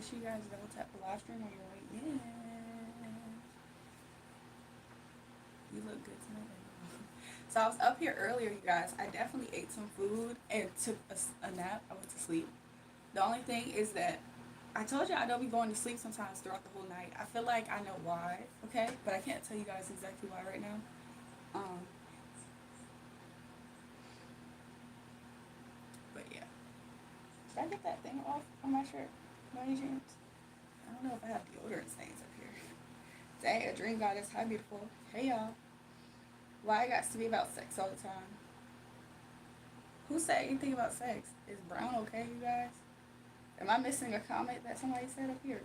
Make sure you guys double tap the live stream on your way in. You look good tonight. So I was up here earlier, you guys. I definitely ate some food and took a nap. I went to sleep. The only thing is that I told you I don't be going to sleep sometimes throughout the whole night. I feel like I know why, okay? But I can't tell you guys exactly why right now. Um, but yeah. Should I get that thing off on my shirt? By any chance? I don't know if I have deodorant stains up here. Dang, a dream goddess. Hi, beautiful. Hey, y'all. Why it got to be about sex all the time? Who said anything about sex? Is brown okay, you guys? Am I missing a comment that somebody said up here?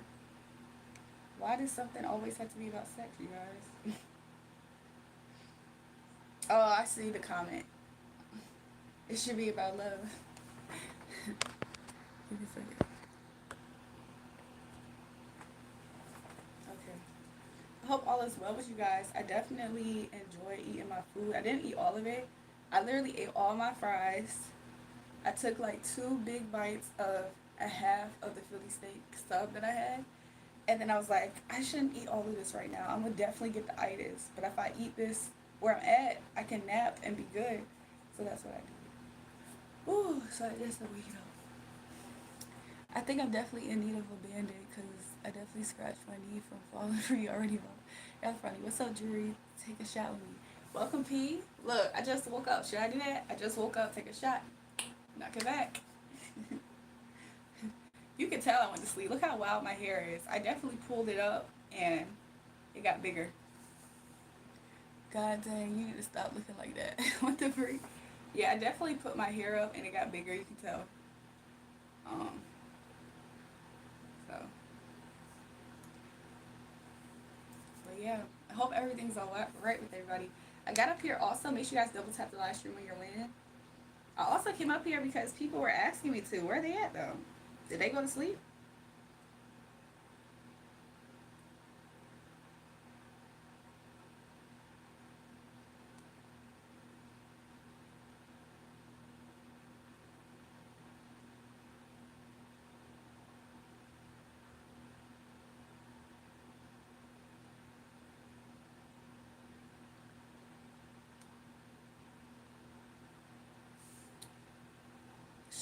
Why does something always have to be about sex, you guys? Oh, I see the comment. It should be about love. Give me a second. Okay. I hope all is well with you guys. I definitely enjoy eating my food. I didn't eat all of it. I literally ate all my fries. I took like 2 big bites of a half of the Philly steak sub that I had. And then I was like, I shouldn't eat all of this right now. I'm gonna definitely get the itis. But if I eat this where I'm at, I can nap and be good. So that's what I did. Ooh, so I guess the week off. I think I'm definitely in need of a band-aid because I definitely scratched my knee from falling for you already know. That's funny. What's up, Julrae? Take a shot with me. Welcome, P. Look, I just woke up. Should I do that? I just woke up. Take a shot. Knock it back. You can tell I went to sleep. Look how wild my hair is. I definitely pulled it up and it got bigger. God dang, you need to stop looking like that. What the freak? Yeah, I definitely put my hair up and it got bigger. You can tell. Um, so, but yeah, I hope everything's all right with everybody. I got up here also. Make sure you guys double tap the live stream when you're in. I also came up here because people were asking me to. Where are they at though? Did they go to sleep?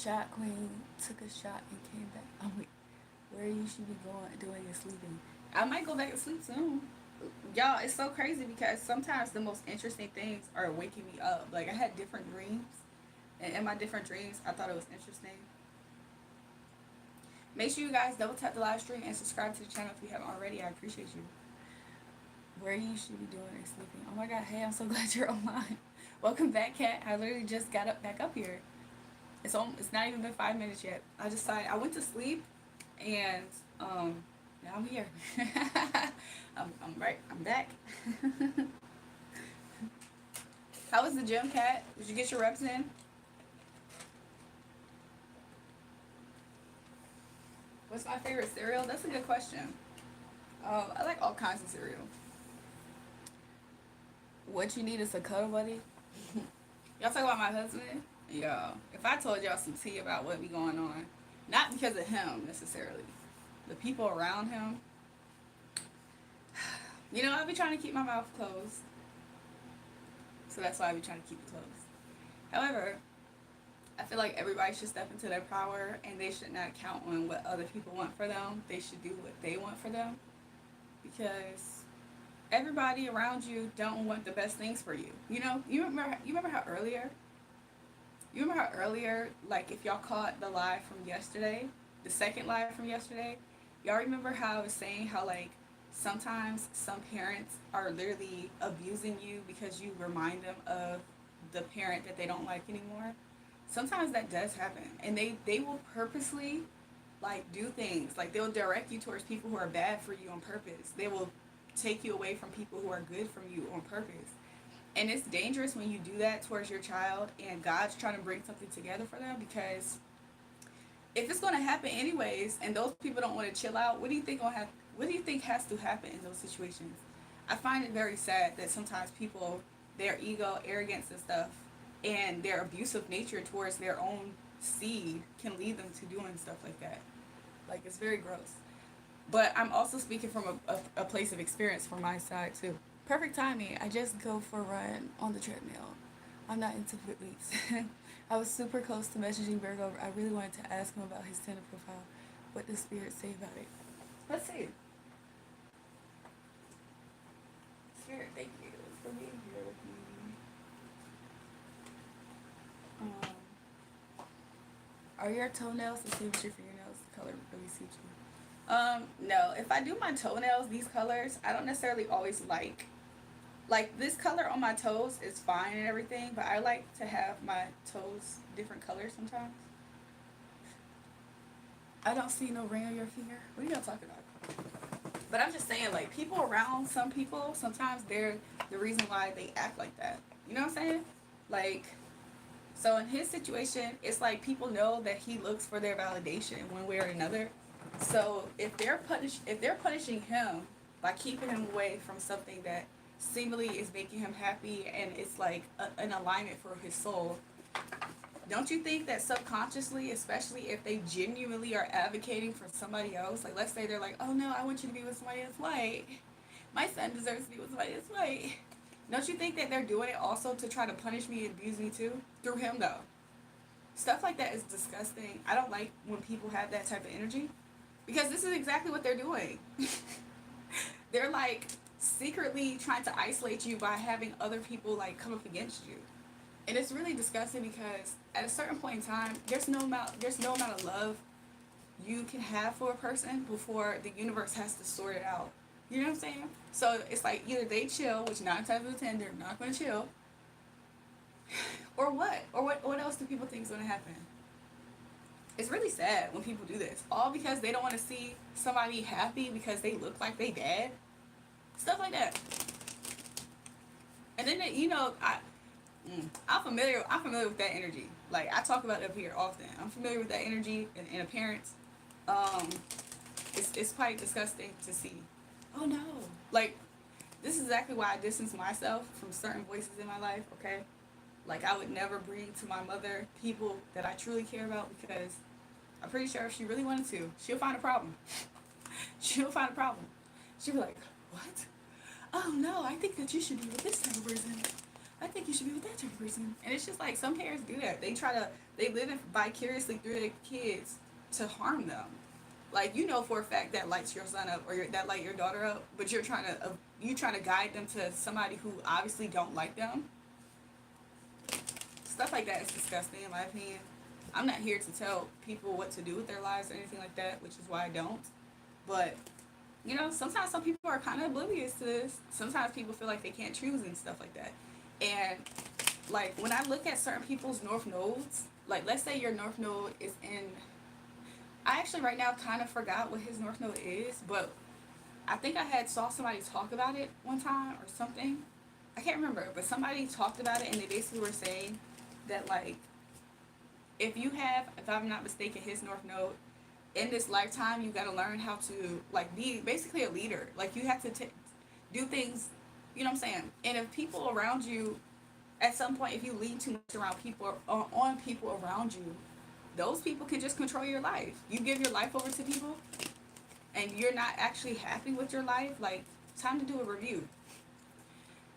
Shot queen took a shot and came back. I'm like, where you should be going doing is sleeping. I might go back to sleep soon. Y'all, it's so crazy because sometimes the most interesting things are waking me up. Like I had different dreams, and in my different dreams, I thought it was interesting. Make sure you guys double tap the live stream and subscribe to the channel if you haven't already. I appreciate you. Where you should be doing is sleeping. Oh my god, hey, I'm so glad you're online. Welcome back, Kat. I literally just got up back up here. It's not even been 5 minutes yet. I decided I went to sleep and now I'm here. I'm right. I'm back. How was the gym, Kat? Did you get your reps in? What's my favorite cereal? That's a good question. I like all kinds of cereal. What you need is a cuddle buddy. Y'all talk about my husband? Yo, if I told y'all some tea about what be going on, not because of him necessarily, the people around him, you know, I be trying to keep my mouth closed. So that's why I be trying to keep it closed. However, I feel like everybody should step into their power and they should not count on what other people want for them. They should do what they want for them. Because everybody around you don't want the best things for you. You know, you remember how earlier like if y'all caught the live from yesterday, the second live from yesterday, y'all remember how I was saying how like sometimes some parents are literally abusing you because you remind them of the parent that they don't like anymore. Sometimes that does happen, and they will purposely like do things like they'll direct you towards people who are bad for you on purpose. They will take you away from people who are good from you on purpose. And it's dangerous when you do that towards your child and God's trying to bring something together for them because if it's going to happen anyways and those people don't want to chill out, what do you think has to happen in those situations? I find it very sad that sometimes people, their ego, arrogance and stuff and their abusive nature towards their own seed can lead them to doing stuff like that. Like it's very gross. But I'm also speaking from a place of experience from my side too. Perfect timing. I just go for a run on the treadmill. I'm not into weights. I was super close to messaging Virgo. I really wanted to ask him about his Tinder profile. What does Spirit say about it? Let's see. Spirit, thank you for being here with me. Are your toenails the same as your fingernails? The color really suits you. No. If I do my toenails these colors, I don't necessarily always like this color on my toes is fine and everything, but I like to have my toes different colors sometimes. I don't see no ring on your finger. What are y'all talking about? But I'm just saying, like, people around some people, sometimes they're the reason why they act like that. You know what I'm saying? Like, so in his situation, it's like people know that he looks for their validation in one way or another. So if they're punishing him by keeping him away from something that seemingly is making him happy and it's like an alignment for his soul, don't you think that subconsciously, especially if they genuinely are advocating for somebody else, like let's say they're like, oh no, I want you to be with somebody that's white. My son deserves to be with somebody that's white. Don't you think that they're doing it also to try to punish me and abuse me too? Through him though. Stuff like that is disgusting. I don't like when people have that type of energy. Because this is exactly what they're doing. They're like secretly trying to isolate you by having other people like come up against you. And it's really disgusting because at a certain point in time, there's no amount of love you can have for a person before the universe has to sort it out. You know what I'm saying? So it's like either they chill, which 9 times out of 10 they're not going to chill, or what? Or what else do people think is going to happen? It's really sad when people do this, all because they don't want to see somebody happy because they look like they dead. Stuff like that. And then you know, I'm familiar with that energy. Like I talk about it up here often. I'm familiar with that energy and appearance. Um, it's quite disgusting to see. Oh no! Like this is exactly why I distance myself from certain voices in my life. Okay, like I would never bring to my mother people that I truly care about because I'm pretty sure if she really wanted to, she'll find a problem. She'll find a problem. She'll be like, what? Oh no, I think that you should be with this type of person. I think you should be with that type of person. And it's just like some parents do that. They live vicariously through their kids to harm them. Like you know for a fact that lights your son up or that light your daughter up, but you're trying to guide them to somebody who obviously don't like them. Stuff like that is disgusting in my opinion. I'm not here to tell people what to do with their lives or anything like that, which is why I don't. But you know, sometimes some people are kind of oblivious to this. Sometimes people feel like they can't choose and stuff like that. And like when I look at certain people's north nodes, like let's say your north node is in, I actually right now kind of forgot what his north node is, but I think I had saw somebody talk about it one time or something. I can't remember, but somebody talked about it and they basically were saying that like if I'm not mistaken, his north node in this lifetime, you got to learn how to like be basically a leader. Like you have to do things, you know what I'm saying? And if people around you, at some point, if you lean too much around people or on people around you, those people can just control your life. You give your life over to people, and you're not actually happy with your life. Like, it's time to do a review.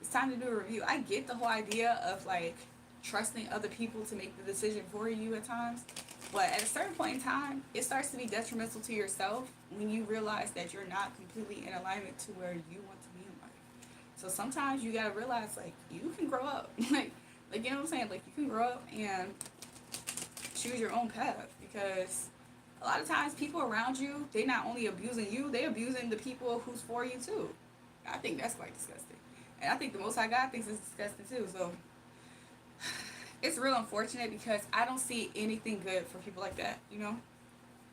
It's time to do a review. I get the whole idea of like trusting other people to make the decision for you at times. But at a certain point in time, it starts to be detrimental to yourself when you realize that you're not completely in alignment to where you want to be in life. So sometimes you gotta realize like you can grow up. like you know what I'm saying? Like you can grow up and choose your own path because a lot of times people around you, they not only abusing you, they abusing the people who's for you too. I think that's quite disgusting. And I think the Most High God thinks it's disgusting too. So it's real unfortunate because I don't see anything good for people like that, you know?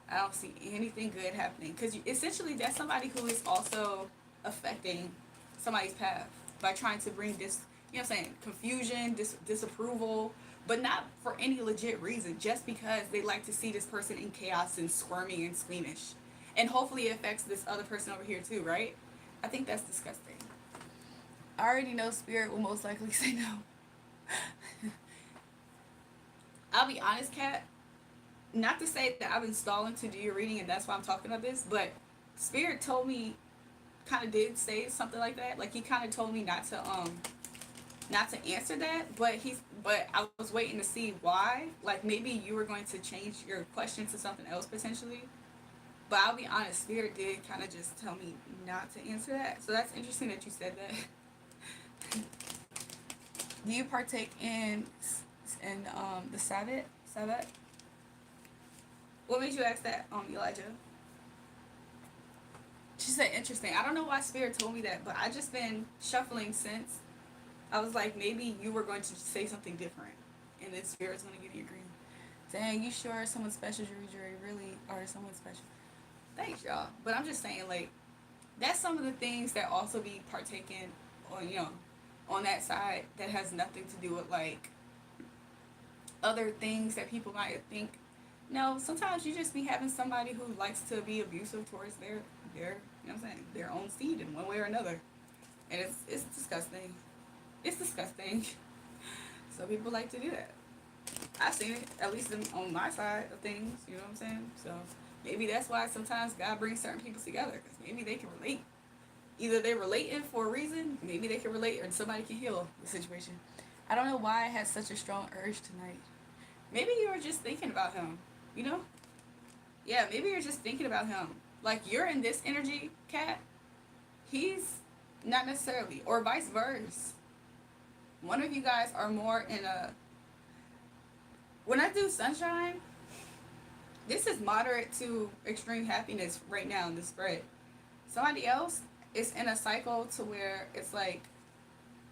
I don't see anything good happening because essentially that's somebody who is also affecting somebody's path by trying to bring this, you know what I'm saying, confusion, disapproval, but not for any legit reason, just because they like to see this person in chaos and squirming and squeamish. And hopefully it affects this other person over here too, right? I think that's disgusting. I already know Spirit will most likely say no. I'll be honest, Kat. Not to say that I've been stalling to do your reading and that's why I'm talking about this, but Spirit told me, kind of did say something like that. Like he kind of told me not to answer that, but I was waiting to see why. Like maybe you were going to change your question to something else potentially. But I'll be honest, Spirit did kind of just tell me not to answer that. So that's interesting that you said that. Do you partake in the Sabbath? Sabbath? What made you ask that, Elijah? She said interesting. I don't know why Spirit told me that, but I just been shuffling since. I was like, maybe you were going to say something different, and then Spirit's going to give you a green. Dang, you sure someone special, Julrae really are someone special? Thanks, y'all. But I'm just saying, like, that's some of the things that also be partaken on, on that side that has nothing to do with like other things that people might think. No, sometimes you just be having somebody who likes to be abusive towards their you know what I'm saying, their own seed in one way or another, and it's disgusting. It's disgusting. So people like to do that. I've seen it, at least on my side of things. You know what I'm saying? So maybe that's why sometimes God brings certain people together, because maybe they can relate. Either they're relating for a reason, maybe they can relate, or somebody can heal the situation. I don't know why I had such a strong urge tonight. Maybe you were just thinking about him, you know? Yeah, maybe you're just thinking about him. Like, you're in this energy, Cat. He's not necessarily, or vice versa. One of you guys are more in a... When I do sunshine, this is moderate to extreme happiness right now in this spread. Somebody else is in a cycle to where it's like,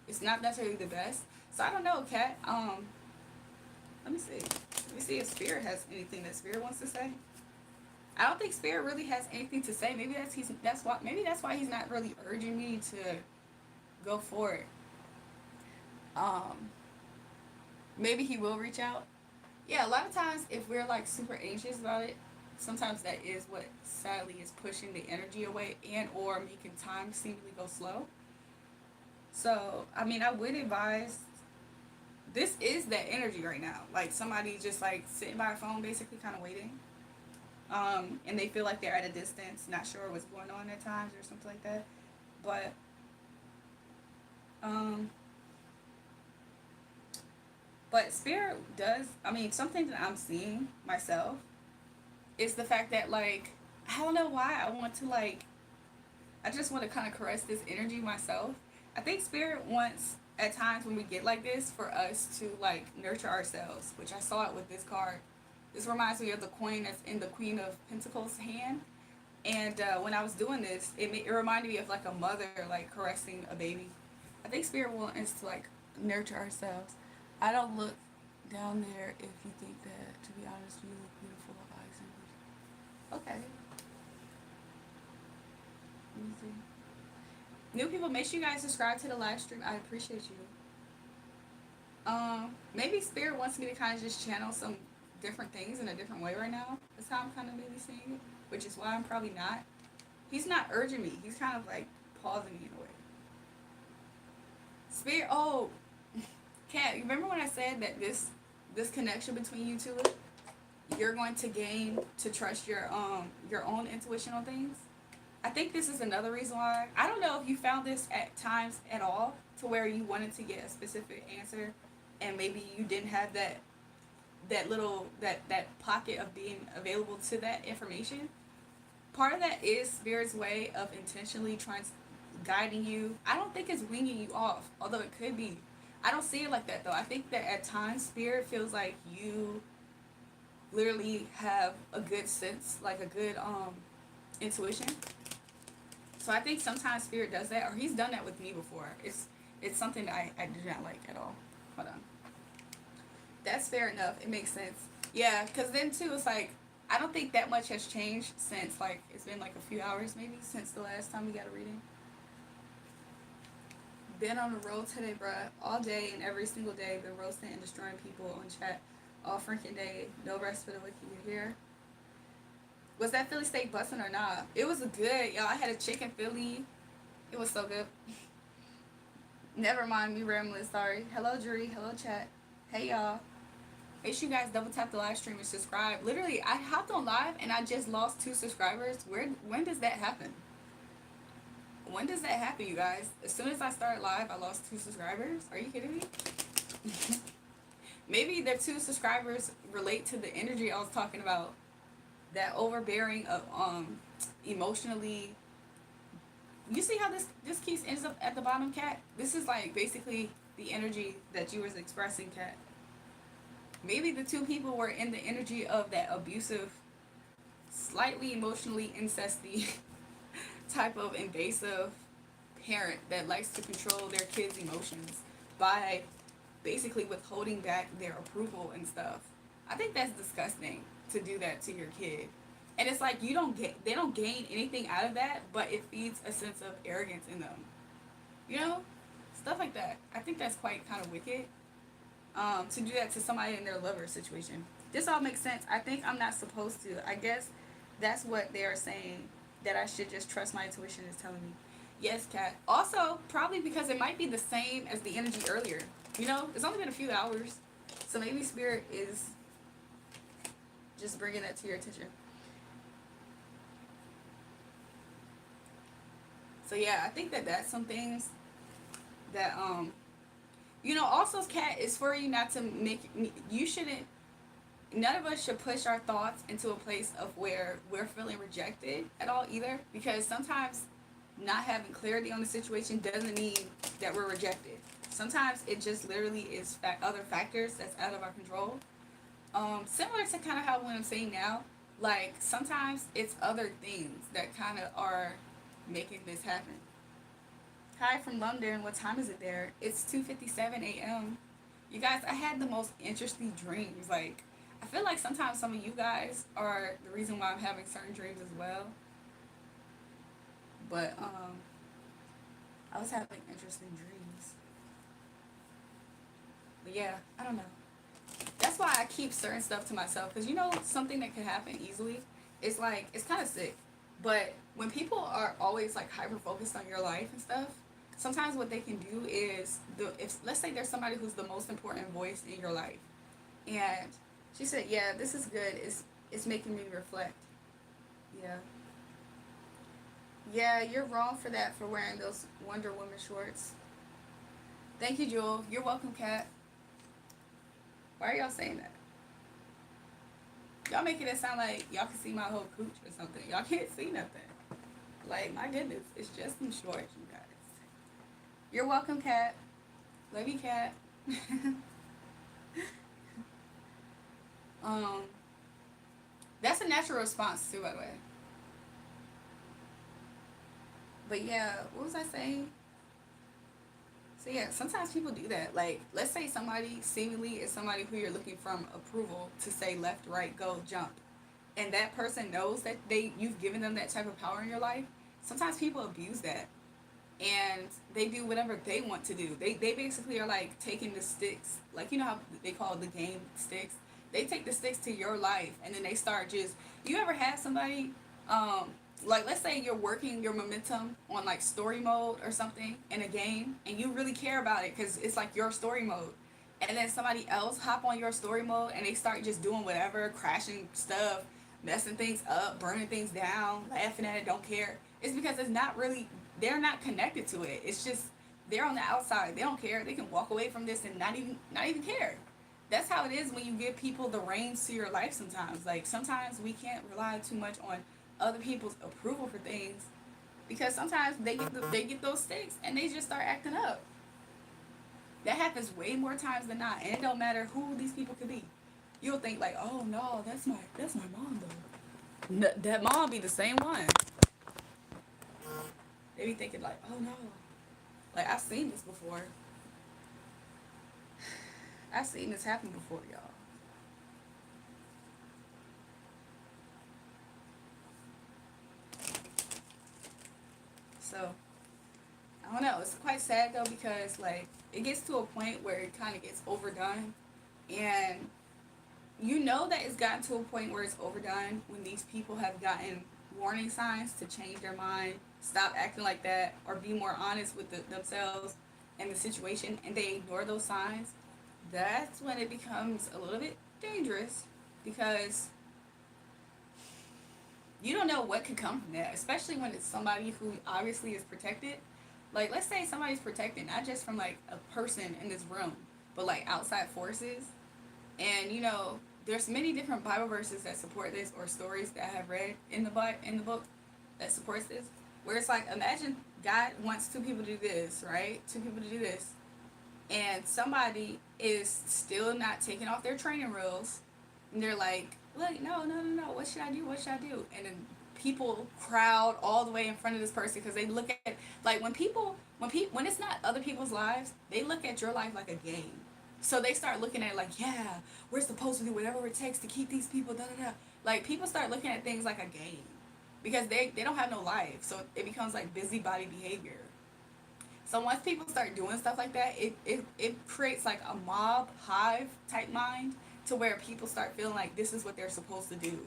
it's not necessarily the best. So I don't know, Kat. Let me see. Let me see if Spirit has anything that Spirit wants to say. I don't think Spirit really has anything to say. Maybe that's why he's not really urging me to go for it. Maybe he will reach out. Yeah, a lot of times if we're like super anxious about it, sometimes that is what sadly is pushing the energy away and or making time seemingly go slow. So I mean, I would advise, this is that energy right now. Like somebody just like sitting by a phone, basically kind of waiting. And they feel like they're at a distance, not sure what's going on at times or something like that. But um, but Spirit does. I mean, something that I'm seeing myself is the fact that like, I don't know why I want to like, I just want to kind of caress this energy myself. I think Spirit wants at times when we get like this for us to like nurture ourselves, which I saw it with this card. This reminds me of the coin that's in the Queen of Pentacles hand. And when I was doing this, it reminded me of like a mother like caressing a baby. I think Spirit wants us to like nurture ourselves. I don't look down there if you think that, to be honest, you look beautiful eyes and okay. Let me see. New people, make sure you guys subscribe to the live stream. I appreciate you. Maybe Spirit wants me to kind of just channel some different things in a different way right now. That's how I'm kind of maybe seeing it, which is why I'm probably not. He's not urging me. He's kind of like pausing me in a way. Spirit, oh, Kat, you remember when I said that this connection between you two, you're going to gain to trust your own intuition on things? I think this is another reason why. I don't know if you found this at times at all to where you wanted to get a specific answer and maybe you didn't have that pocket of being available to that information. Part of that is Spirit's way of intentionally guiding you. I don't think it's weaning you off, although it could be. I don't see it like that though. I think that at times Spirit feels like you literally have a good sense, like a good intuition. So I think sometimes Spirit does that, or he's done that with me before. It's something that I do not like at all. Hold on. That's fair enough. It makes sense. Yeah, because then too, it's like, I don't think that much has changed since, like, it's been like a few hours maybe since the last time we got a reading. Been on the road today, bruh. All day and every single day. Been roasting and destroying people on chat all freaking day. No rest for the wicked. You hear? Was that Philly steak busting or not? It was good, y'all. I had a chicken Philly. It was so good. Never mind me rambling. Sorry. Hello, Julrae. Hello, chat. Hey, y'all. Make sure you guys double tap the live stream and subscribe. Literally, I hopped on live and I just lost 2 subscribers. When does that happen? When does that happen, you guys? As soon as I started live, I lost 2 subscribers. Are you kidding me? Maybe the 2 subscribers relate to the energy I was talking about. That overbearing of emotionally. You see how this keeps ends up at the bottom, Cat? This is like basically the energy that you was expressing, Cat. Maybe the 2 people were in the energy of that abusive, slightly emotionally incesty type of invasive parent that likes to control their kids' emotions by basically withholding back their approval and stuff. I think that's disgusting to do that to your kid. And it's like they don't gain anything out of that, but it feeds a sense of arrogance in them. You know? Stuff like that. I think that's quite kind of wicked. To do that to somebody in their lover situation. This all makes sense. I think I'm not supposed to. I guess that's what they're saying, that I should just trust my intuition is telling me. Yes, Kat. Also, probably because it might be the same as the energy earlier. You know, it's only been a few hours. So maybe Spirit is just bringing that to your attention. So yeah, I think that that's some things that you know, also, Kat, is for you not to make, you shouldn't, none of us should push our thoughts into a place of where we're feeling rejected at all either, because sometimes not having clarity on the situation doesn't mean that we're rejected. Sometimes it just literally is other factors that's out of our control. Similar to kind of how what I'm saying now, like sometimes it's other things that kind of are making this happen. Hi from London. What time is it there? It's 2:57 a.m. You guys, I had the most interesting dreams. Like, I feel like sometimes some of you guys are the reason why I'm having certain dreams as well. But I was having interesting dreams. But yeah, I don't know. That's why I keep certain stuff to myself, because you know something that could happen easily. It's like it's kind of sick. But when people are always like hyper focused on your life and stuff, sometimes what they can do is if let's say there's somebody who's the most important voice in your life, and she said, "Yeah, this is good. It's making me reflect." Yeah. Yeah, you're wrong for that, for wearing those Wonder Woman shorts. Thank you, Jewel. You're welcome, Kat. Why are y'all saying that? Y'all making it sound like y'all can see my whole cooch or something. Y'all can't see nothing. Like, my goodness, it's just some shorts, you guys. You're welcome, Kat. Love you, Kat. um, that's a natural response too, by the way. But yeah, what was I saying? So yeah, sometimes people do that. Like, let's say somebody seemingly is somebody who you're looking from approval to say left, right, go, jump, and that person knows that you've given them that type of power in your life. Sometimes people abuse that, and they do whatever they want to do. They basically are like taking the sticks, like you know how they call the game sticks. They take the sticks to your life, and then they start just. You ever have somebody um like let's say you're working your momentum on like story mode or something in a game, and you really care about it because it's like your story mode, and then somebody else hop on your story mode and they start just doing whatever, crashing stuff, messing things up, burning things down, laughing at it, don't care. It's because it's not really, they're not connected to it. It's just they're on the outside. They don't care. They can walk away from this and not even care. That's how it is when you give people the reins to your life sometimes. Like sometimes we can't rely too much on other people's approval for things, because sometimes they get those sticks and they just start acting up. That happens way more times than not, and it don't matter who these people could be. You'll think like, oh no, that's my mom though. That mom be the same one. They be thinking like, oh no, like I've seen this before. I've seen this happen before, y'all. So I don't know. It's quite sad though, because like it gets to a point where it kind of gets overdone, and you know that it's gotten to a point where it's overdone when these people have gotten warning signs to change their mind, stop acting like that, or be more honest with themselves and the situation, and they ignore those signs. That's when it becomes a little bit dangerous because you don't know what could come from that, especially when it's somebody who obviously is protected. Like, let's say somebody's protected not just from like a person in this room, but like outside forces. And there's many different Bible verses that support this, or stories that I have read in the book that supports this. Where it's like, imagine God wants two people to do this, right? Two people to do this, and somebody is still not taking off their training wheels, and they're like, look, no, no, no, no, what should I do, what should I do? And then people crowd all the way in front of this person because they look at, like, when it's not other people's lives, they look at your life like a game. So they start looking at it like, yeah, we're supposed to do whatever it takes to keep these people, da da da. Like, people start looking at things like a game because they don't have no life, so it becomes like busybody behavior. So once people start doing stuff like that, it creates like a mob hive type mind to where people start feeling like this is what they're supposed to do.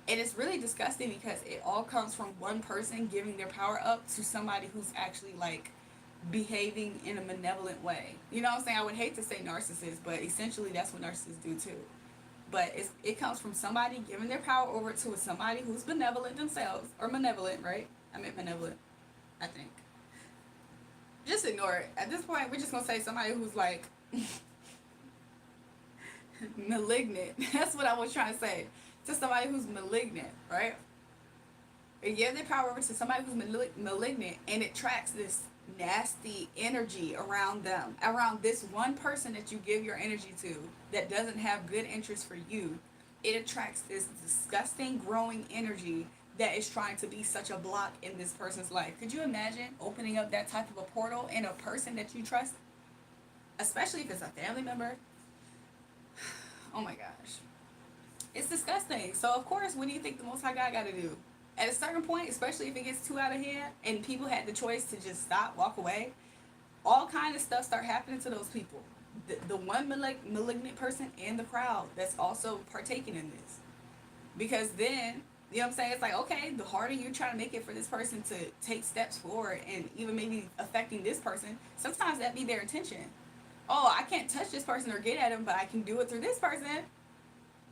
And it's really disgusting because it all comes from one person giving their power up to somebody who's actually like behaving in a malevolent way. You know what I'm saying? I would hate to say narcissist, but essentially that's what narcissists do too. But it comes from somebody giving their power over to somebody who's benevolent themselves, or malevolent, right? I meant malevolent, I think. Just ignore it. At this point, we're just gonna say somebody who's like malignant. That's what I was trying to say. To somebody who's malignant, right? They give their power over to somebody who's malignant, and it tracks this nasty energy around them, around this one person that you give your energy to that doesn't have good interest for you. It attracts this disgusting growing energy that is trying to be such a block in this person's life. Could you imagine opening up that type of a portal in a person that you trust, especially if it's a family member? Oh my gosh. It's disgusting. So of course, what do you think the Most High God got to do? At a certain point, especially if it gets too out of hand and people had the choice to just stop, walk away, all kind of stuff start happening to those people. The one malignant person and the crowd that's also partaking in this. Because then, you know what I'm saying? It's like, okay, the harder you're trying to make it for this person to take steps forward and even maybe affecting this person, sometimes that be their intention. Oh, I can't touch this person or get at him, but I can do it through this person.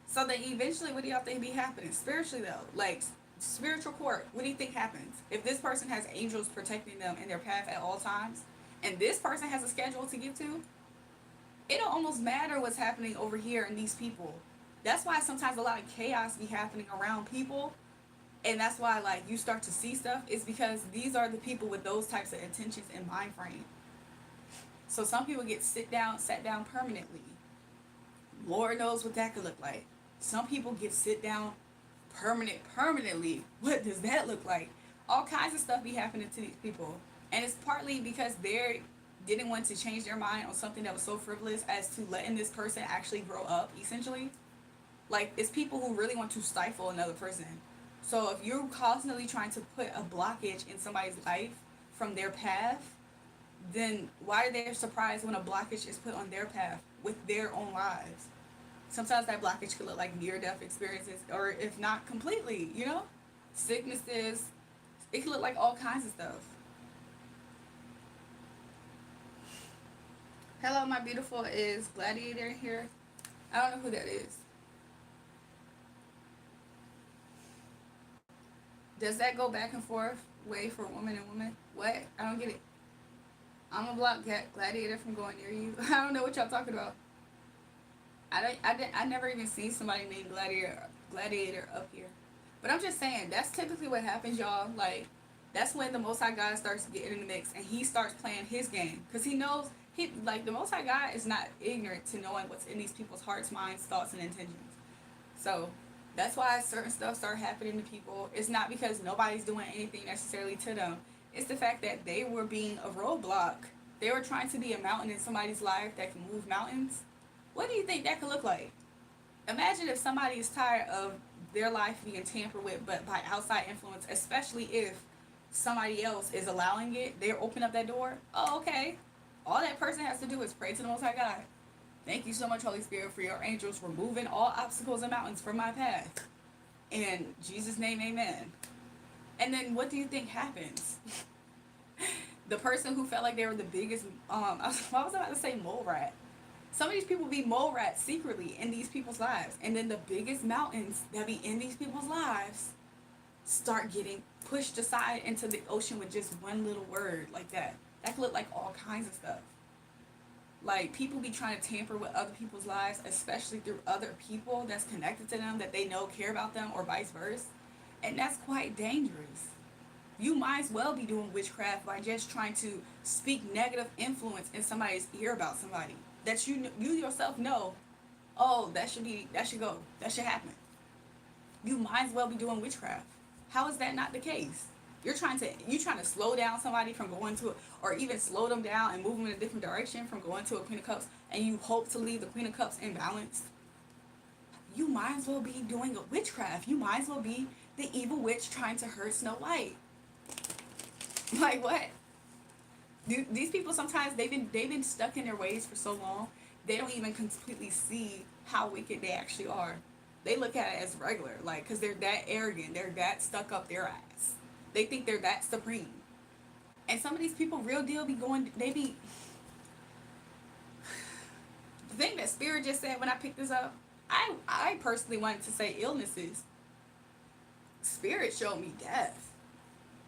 So then eventually, what do y'all think be happening? Spiritually though, like spiritual court, what do you think happens? If this person has angels protecting them in their path at all times, and this person has a schedule to get to, it don't almost matter what's happening over here in these people. That's why sometimes a lot of chaos be happening around people. And that's why like you start to see stuff, is because these are the people with those types of intentions and mind frame. So some people get sat down permanently. Lord knows what that could look like. Some people get sit down permanently. What does that look like? All kinds of stuff be happening to these people. And it's partly because they didn't want to change their mind on something that was so frivolous as to letting this person actually grow up, essentially. Like, it's people who really want to stifle another person. So if you're constantly trying to put a blockage in somebody's life from their path, then why are they surprised when a blockage is put on their path with their own lives? Sometimes that blockage could look like near-death experiences, or if not completely, sicknesses. It could look like all kinds of stuff. Hello, my beautiful, is Gladiator here? I don't know who that is. Does that go back and forth way for woman and woman? What? I don't get it. I'm gonna block Gladiator from going near you. I don't know what y'all talking about. I never even seen somebody named Gladiator up here. But I'm just saying, that's typically what happens, y'all. Like, that's when the Most High God starts getting in the mix and he starts playing his game. Because he knows, the Most High God is not ignorant to knowing what's in these people's hearts, minds, thoughts, and intentions. So, that's why certain stuff start happening to people. It's not because nobody's doing anything necessarily to them. It's the fact that they were being a roadblock. They were trying to be a mountain in somebody's life that can move mountains. What do you think that could look like? Imagine if somebody is tired of their life being tampered with, but by outside influence, especially if somebody else is allowing it, they're opening up that door. Oh, okay. All that person has to do is pray to the Most High God. Thank you so much, Holy Spirit, for your angels removing all obstacles and mountains from my path. In Jesus' name, amen. And then what do you think happens? The person who felt like they were the biggest, I was about to say mole rat. Some of these people be mole rats secretly in these people's lives. And then the biggest mountains that be in these people's lives start getting pushed aside into the ocean with just one little word like that. That could look like all kinds of stuff. Like, people be trying to tamper with other people's lives, especially through other people that's connected to them that they know care about them, or vice versa. And that's quite dangerous. You might as well be doing witchcraft by just trying to speak negative influence in somebody's ear about somebody that you yourself know, oh, that should go, that should happen. You might as well be doing witchcraft. How is that not the case? You're trying to slow down somebody from going to, or even slow them down and move them in a different direction from going to a Queen of Cups, and you hope to leave the Queen of Cups imbalanced. You might as well be doing a witchcraft. You might as well be the evil witch trying to hurt Snow White. Like, what? These people, sometimes they've been stuck in their ways for so long, they don't even completely see how wicked they actually are. They look at it as regular, like, because they're that arrogant, they're that stuck up their ass. They think they're that supreme. And some of these people, real deal, they be. The thing that Spirit just said when I picked this up, I personally wanted to say illnesses. Spirit showed me death.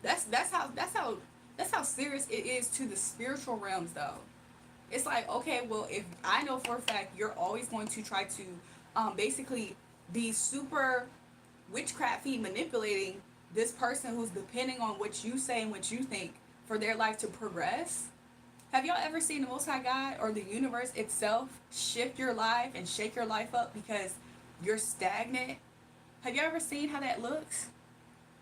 That's how serious it is to the spiritual realms, though. It's like, okay, well, if I know for a fact you're always going to try to basically be super witchcrafty, manipulating this person who's depending on what you say and what you think for their life to progress. Have y'all ever seen the Most High God or the universe itself shift your life and shake your life up because you're stagnant? Have y'all ever seen how that looks?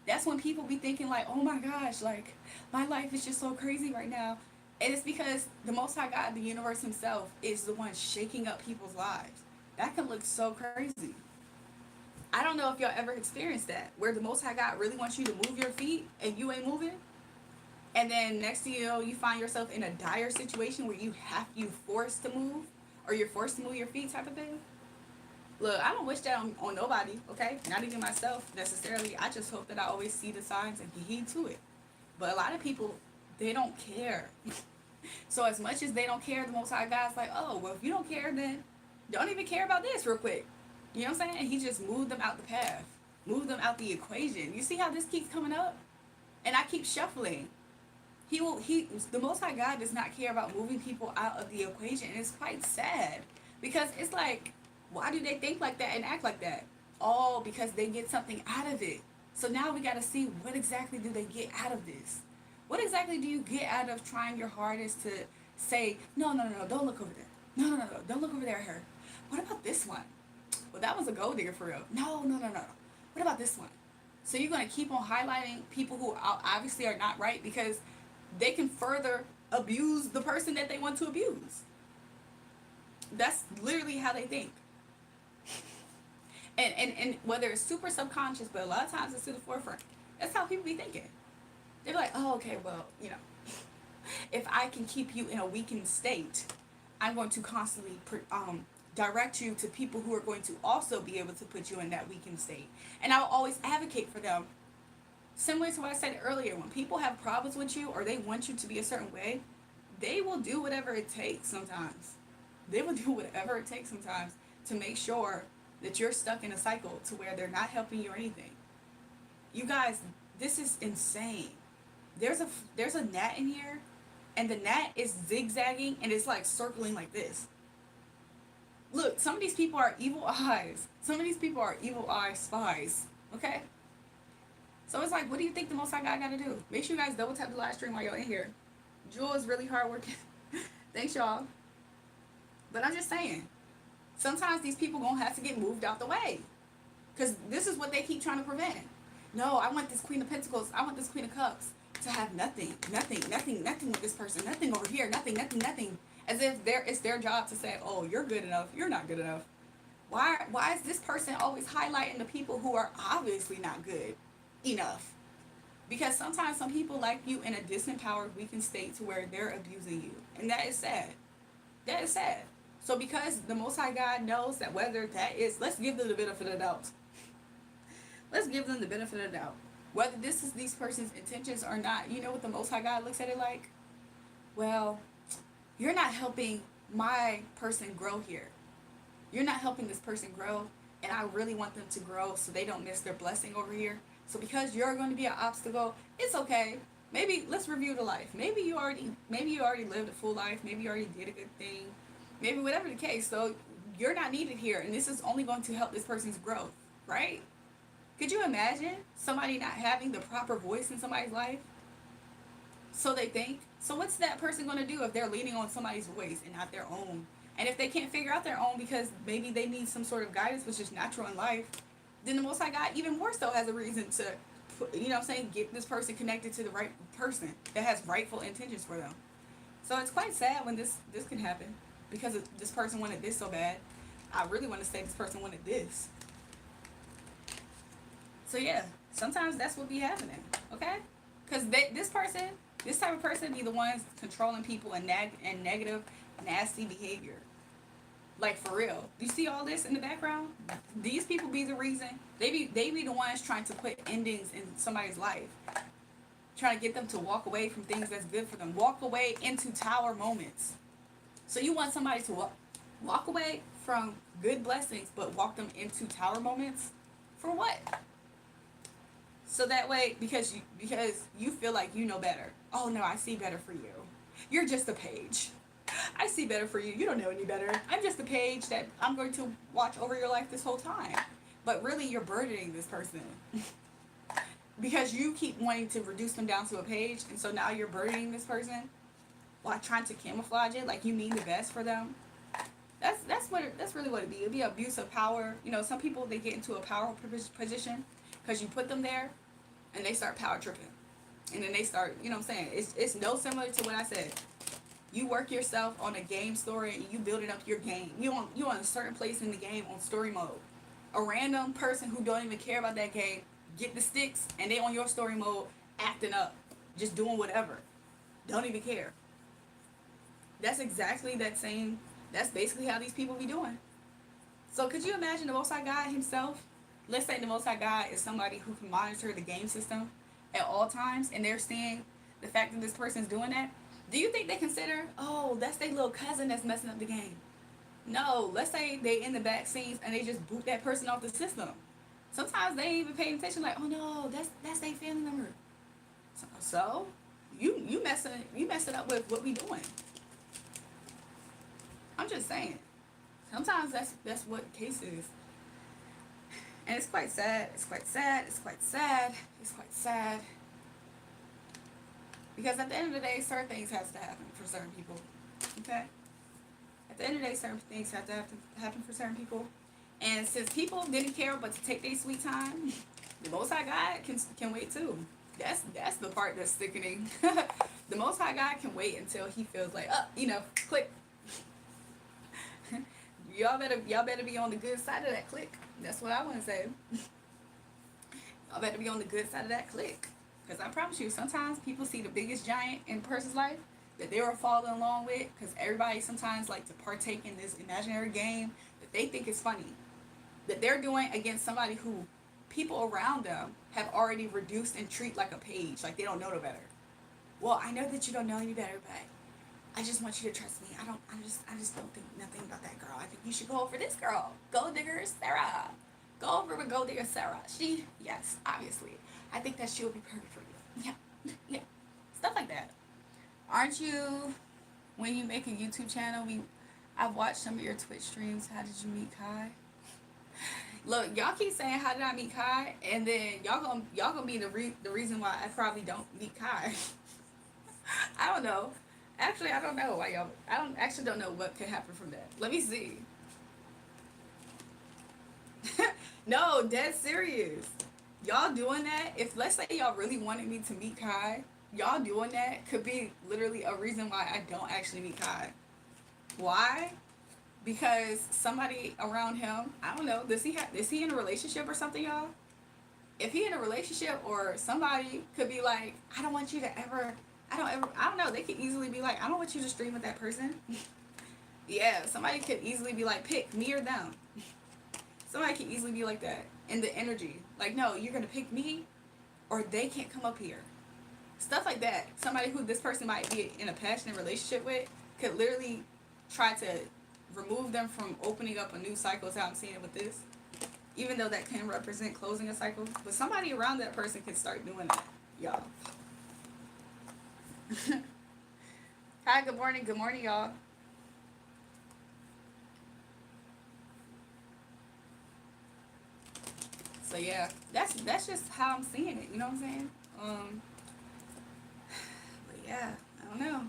That's when people be thinking like, oh my gosh, like, my life is just so crazy right now. And it's because the Most High God, the universe himself, is the one shaking up people's lives. That can look so crazy. I don't know if y'all ever experienced that, where the Most High God really wants you to move your feet and you ain't moving. And then next thing you know, you find yourself in a dire situation where you forced to move, or you're forced to move your feet type of thing. Look, I don't wish that on nobody, okay? Not even myself necessarily. I just hope that I always see the signs and heed to it. But a lot of people, they don't care. So as much as they don't care, the Most High God's like, oh, well, if you don't care, then don't even care about this real quick. You know what I'm saying? And he just moved them out the path. Moved them out the equation. You see how this keeps coming up? And I keep shuffling. The Most High God does not care about moving people out of the equation. And it's quite sad. Because it's like, why do they think like that and act like that? All because they get something out of it. So now we got to see, what exactly do they get out of this? What exactly do you get out of trying your hardest to say, no, don't look over there. No, don't look over there at her. What about this one? Well, that was a gold digger for real. No. What about this one? So you're going to keep on highlighting people who obviously are not right because they can further abuse the person that they want to abuse. That's literally how they think. And whether it's super subconscious, but a lot of times it's to the forefront. That's how people be thinking. They're like, oh, okay, well, if I can keep you in a weakened state, I'm going to constantly direct you to people who are going to also be able to put you in that weakened state. And I'll always advocate for them. Similar to what I said earlier, when people have problems with you or they want you to be a certain way, they will do whatever it takes sometimes. They will do whatever it takes sometimes to make sure that you're stuck in a cycle to where they're not helping you or anything. You guys, this is insane. There's a gnat in here, and the gnat is zigzagging, and it's like circling like this. Look, some of these people are evil eyes. Some of these people are evil eye spies. Okay? So it's like, what do you think the Most High God got to do? Make sure you guys double tap the live stream while you're in here. Jewel is really hard working. Thanks, y'all. But I'm just saying, sometimes these people gonna have to get moved out the way. Because this is what they keep trying to prevent. No, I want this Queen of Pentacles. I want this Queen of Cups to have nothing with this person. Nothing over here. Nothing. As if it's their job to say, oh, you're good enough. You're not good enough. Why is this person always highlighting the people who are obviously not good enough? Because sometimes some people like you in a disempowered, weakened state to where they're abusing you. And that is sad. That is sad. So because the Most High God knows that whether that is, let's give them the benefit of the doubt. Let's give them the benefit of the doubt. Whether this is these person's intentions or not, you know what the Most High God looks at it like? Well, you're not helping my person grow here. You're not helping this person grow, and I really want them to grow so they don't miss their blessing over here. So because you're going to be an obstacle, it's okay. Maybe let's review the life. Maybe you already lived a full life. Maybe you already did a good thing. Maybe whatever the case. So you're not needed here, and this is only going to help this person's growth, right? Could you imagine somebody not having the proper voice in somebody's life? So they think. So what's that person going to do if they're leaning on somebody's voice and not their own? And if they can't figure out their own because maybe they need some sort of guidance, which is natural in life, then the Most High God even more so has a reason to, you know what I'm saying, get this person connected to the right person that has rightful intentions for them. So it's quite sad when this can happen because this person wanted this so bad. I really want to say this person wanted this. So yeah, sometimes that's what be happening, okay? Because this type of person be the ones controlling people and negative, nasty behavior. Like for real. You see all this in the background? These people be the reason. They be the ones trying to put endings in somebody's life. Trying to get them to walk away from things that's good for them. Walk away into tower moments. So you want somebody to walk away from good blessings, but walk them into tower moments? For what? So that way, because you feel like you know better. Oh no, I see better for you. You're just a page. I see better for you. You don't know any better. I'm just a page that I'm going to watch over your life this whole time. But really, you're burdening this person. Because you keep wanting to reduce them down to a page, and so now you're burdening this person while trying to camouflage it like you mean the best for them. That's really what it be. It'd be abuse of power. You know, some people, they get into a power position because you put them there, and they start power tripping, and then they start, you know what I'm saying. It's no similar to what I said. You work yourself on a game story and you building up your game. You on a certain place in the game on story mode. A random person who don't even care about that game get the sticks and they on your story mode acting up, just doing whatever. Don't even care. That's exactly that same. That's basically how these people be doing. So could you imagine the Most High God himself? Let's say the Most High God is somebody who can monitor the game system at all times, and they're seeing the fact that this person's doing that. Do you think they consider, oh, that's their little cousin that's messing up the game? No, let's say they in the back scenes and they just boot that person off the system. Sometimes they ain't even paying attention, like, oh no, that's their family member. So you messing up with what we doing. I'm just saying. Sometimes that's what the case is. And it's quite sad. It's quite sad. It's quite sad. It's quite sad. Because at the end of the day, certain things have to happen for certain people. Okay? At the end of the day, certain things have to happen for certain people. And since people didn't care but to take their sweet time, the Most High God can wait too. That's the part that's sickening. The Most High God can wait until he feels like, click. y'all better be on the good side of that click. That's what I want to say. Y'all better be on the good side of that click. Because I promise you, sometimes people see the biggest giant in a person's life that they were following along with, because everybody sometimes like to partake in this imaginary game that they think is funny, that they're doing against somebody who people around them have already reduced and treat like a page, like they don't know no better. Well, I know that you don't know any better, but I just want you to trust me. I just don't think nothing about that girl. I think you should go over this girl. Gold digger Sarah. Go over with gold digger Sarah. Yes, obviously. I think that she will be perfect for you. Yeah. Stuff like that. Aren't you, when you make a YouTube channel, I've watched some of your Twitch streams. How did you meet Kai? Look, y'all keep saying, how did I meet Kai? And then y'all gonna be the reason why I probably don't meet Kai. I don't know. Actually, I don't know why y'all. Don't know what could happen from that. Let me see. No, dead serious. Y'all doing that? If let's say y'all really wanted me to meet Kai, y'all doing that could be literally a reason why I don't actually meet Kai. Why? Because somebody around him, I don't know. Is he in a relationship or something, y'all? If he in a relationship, or somebody could be like, I don't want you to ever. I don't know. They could easily be like, I don't want you to stream with that person. Yeah, somebody could easily be like, pick me or them. Somebody could easily be like that in the energy. Like, no, you're going to pick me or they can't come up here. Stuff like that. Somebody who this person might be in a passionate relationship with could literally try to remove them from opening up a new cycle is how I'm seeing it with this. Even though that can represent closing a cycle, but somebody around that person can start doing that, y'all. Hi, good morning, y'all. So yeah, that's just how I'm seeing it. You know what I'm saying? But yeah, I don't know.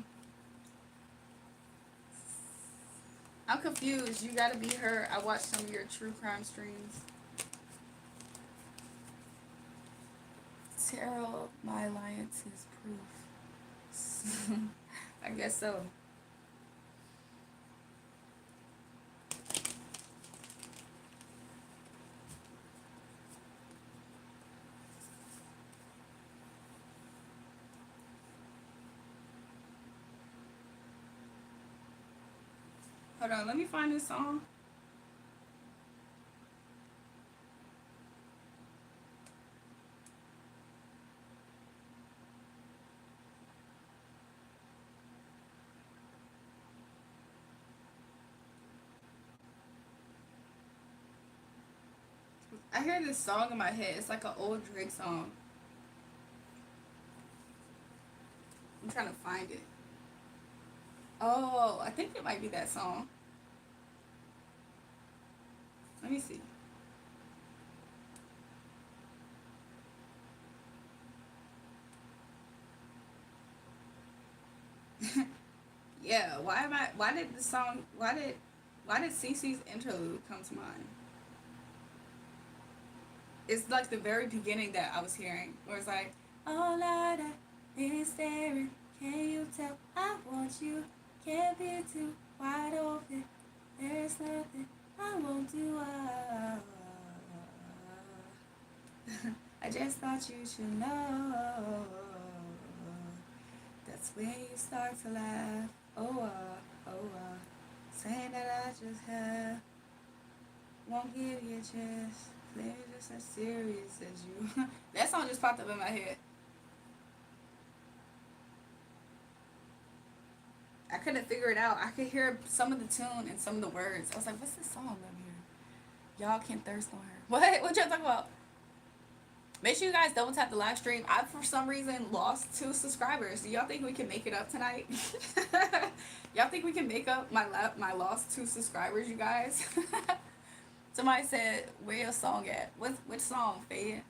I'm confused. You gotta be her. I watched some of your true crime streams. Tarot, my alliance is proof. I guess so. Hold on, let me find this song. I hear this song in my head. It's like an old Drake song. I'm trying to find it. Oh, I think it might be that song. Let me see. Yeah, why am I? Why did the song? Why did Cece's interlude come to mind? It's like the very beginning that I was hearing, where it's like, "Oh Lord, I've been staring. Can you tell I want you? Can't be too wide open. There's nothing I won't do." I just thought you should know. That's when you start to laugh. Saying that I just have won't give you a chance. They're just as serious as you. That song just popped up in my head. I couldn't figure it out. I could hear some of the tune and some of the words. I was like, "What's this song over here?" Y'all can thirst on her. What y'all talking about? Make sure you guys double tap the live stream. I, for some reason, lost 2 subscribers. Do y'all think we can make it up tonight? Y'all think we can make up my lost 2 subscribers, you guys? Somebody said, "Where your song at?" Which song, Fade?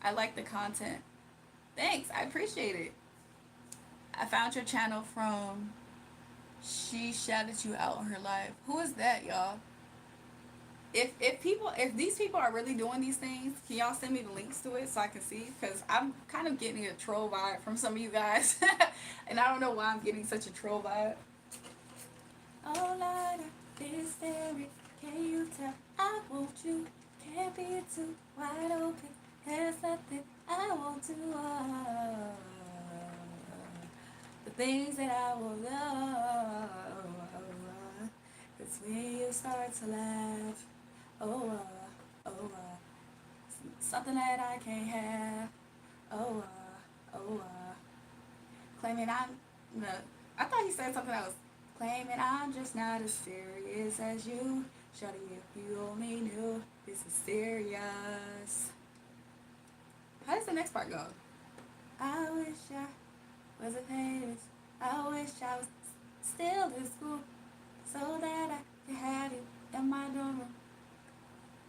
I like the content. Thanks, I appreciate it. I found your channel from She Shouted You Out on Her live. Who is that, y'all? If these people are really doing these things, can y'all send me the links to it so I can see? Because I'm kind of getting a troll vibe from some of you guys. And I don't know why I'm getting such a troll vibe. Oh Lord, this theory, can you tell I want you? Can't be too wide open. There's nothing I won't do. The things that I will love. It's when you start to laugh. Oh, something that I can't have. Oh, claiming I'm. No, I thought he said something else. Claiming I'm just not as serious as you. Shawty, if you only knew this is serious. How does the next part go? I wish I wasn't famous. I wish I was still in school so that I could have you in my dorm room.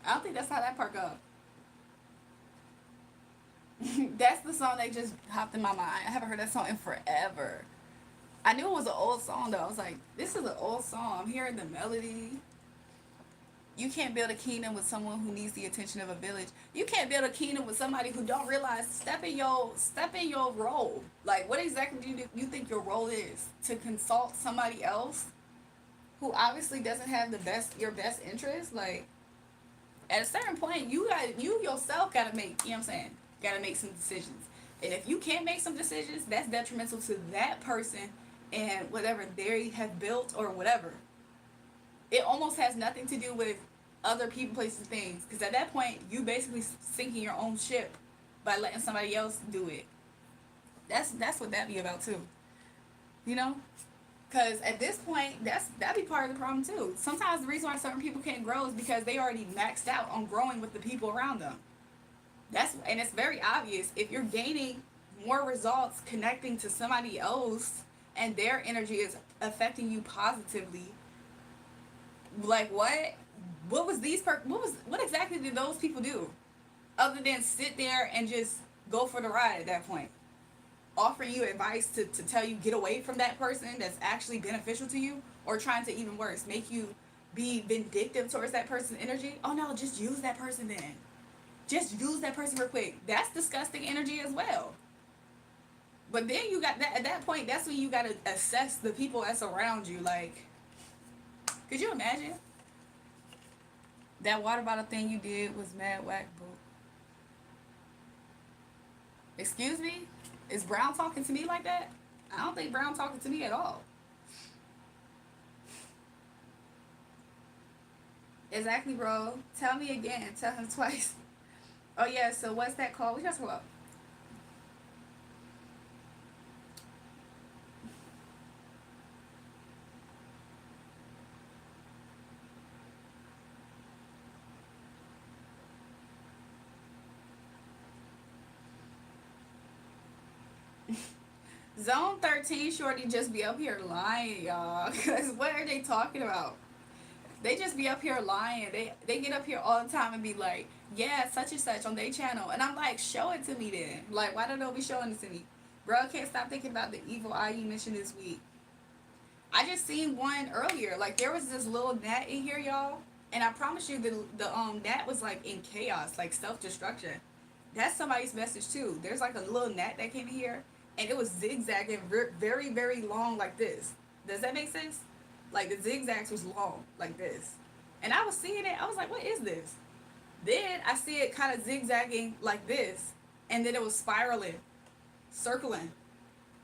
I don't think that's how that part goes. That's the song that just hopped in my mind. I haven't heard that song in forever. I knew it was an old song though. I was like, this is an old song. I'm hearing the melody. You can't build a kingdom with someone who needs the attention of a village. You can't build a kingdom with somebody who don't realize step in your role. Like, what exactly do you think your role is? To consult somebody else who obviously doesn't have your best interest? Like, at a certain point, you yourself gotta make, you know what I'm saying? Gotta make some decisions. And if you can't make some decisions, that's detrimental to that person and whatever they have built or whatever. It almost has nothing to do with other people, places, things. Because at that point, you basically sinking your own ship by letting somebody else do it. That's what that be about too. You know? Because at this point, that'd be part of the problem too. Sometimes the reason why certain people can't grow is because they already maxed out on growing with the people around them. And it's very obvious if you're gaining more results connecting to somebody else and their energy is affecting you positively. Like what exactly did those people do other than sit there and just go for the ride at that point? Offering you advice to tell you get away from that person that's actually beneficial to you, or trying to, even worse, make you be vindictive towards that person's energy. Oh no, just use that person then. Just use that person real quick. That's disgusting energy as well. But then you got that, at that point, that's when you got to assess the people that's around you. Like, could you imagine? That water bottle thing you did was mad whack, boo. Excuse me? Is Brown talking to me like that? I don't think Brown talking to me at all. Exactly, bro. Tell me again. Tell him twice. Oh yeah, so what's that called? What you talking about? Zone 13 shorty just be up here lying, y'all. Cause what are they talking about? They just be up here lying. They get up here all the time and be like, yeah, such and such on their channel. And I'm like, show it to me then. Like, why don't they be showing it to me? Bro, I can't stop thinking about the evil eye you mentioned this week. I just seen one earlier. Like, there was this little gnat in here, y'all. And I promise you, the gnat was like in chaos, like self-destruction. That's somebody's message too. There's like a little gnat that came in here, and it was zigzagging very, very long like this. Does that make sense? Like the zigzags was long like this. And I was seeing it. I was like, what is this? Then I see it kind of zigzagging like this. And then it was spiraling, circling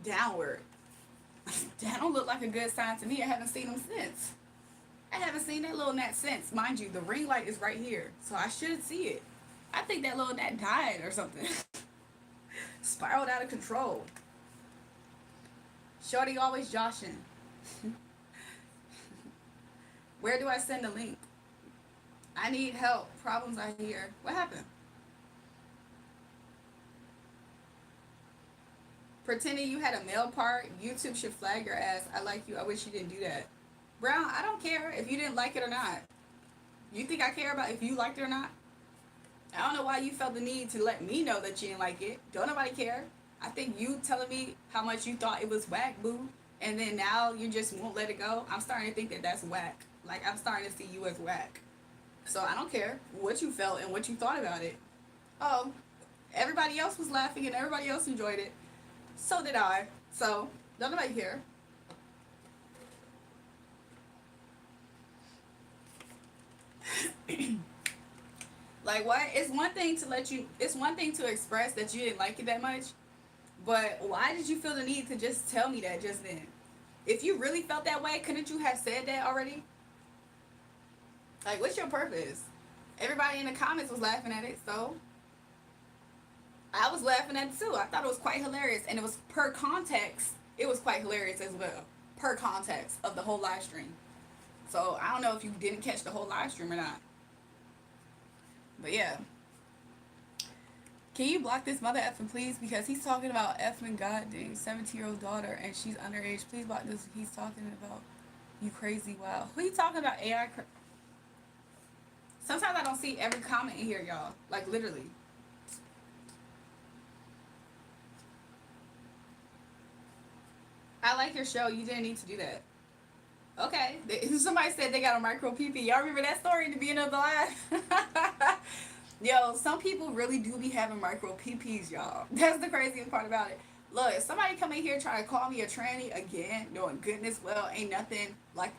downward. That don't look like a good sign to me. I haven't seen them since. I haven't seen that little gnat since. Mind you, the ring light is right here. So I should see it. I think that little gnat died or something. Spiraled out of control. Shorty always joshing. Where do I send the link? I need help. Problems I hear. What happened? Pretending you had a male part. YouTube should flag your ass. I like you. I wish you didn't do that. Brown, I don't care if you didn't like it or not. You think I care about if you liked it or not? I don't know why you felt the need to let me know that you didn't like it. Don't nobody care. I think you telling me how much you thought it was whack, boo, and then now you just won't let it go. I'm starting to think that that's whack. Like, I'm starting to see you as whack. So I don't care what you felt and what you thought about it. Oh, everybody else was laughing and everybody else enjoyed it. So did I. So, don't nobody care. Like, what? It's one thing to express that you didn't like it that much, but why did you feel the need to just tell me that just then? If you really felt that way, couldn't you have said that already? Like, what's your purpose? Everybody in the comments was laughing at it, so I was laughing at it too. I thought it was quite hilarious, and it was per context. It was quite hilarious as well, per context of the whole live stream. So I don't know if you didn't catch the whole live stream or not. But yeah. Can you block this mother effing please? Because he's talking about effing goddamn 17-year-old daughter and she's underage. Please block this. He's talking about you crazy. Wow. Who you talking about? AI? Sometimes I don't see every comment in here, y'all. Like, literally. I like your show. You didn't need to do that. Okay. Somebody said they got a micro PP. Y'all remember that story in the beginning of the live? Yo, some people really do be having micro PPs, y'all. That's the craziest part about it. Look, if somebody come in here trying to call me a tranny again, knowing goodness well ain't nothing like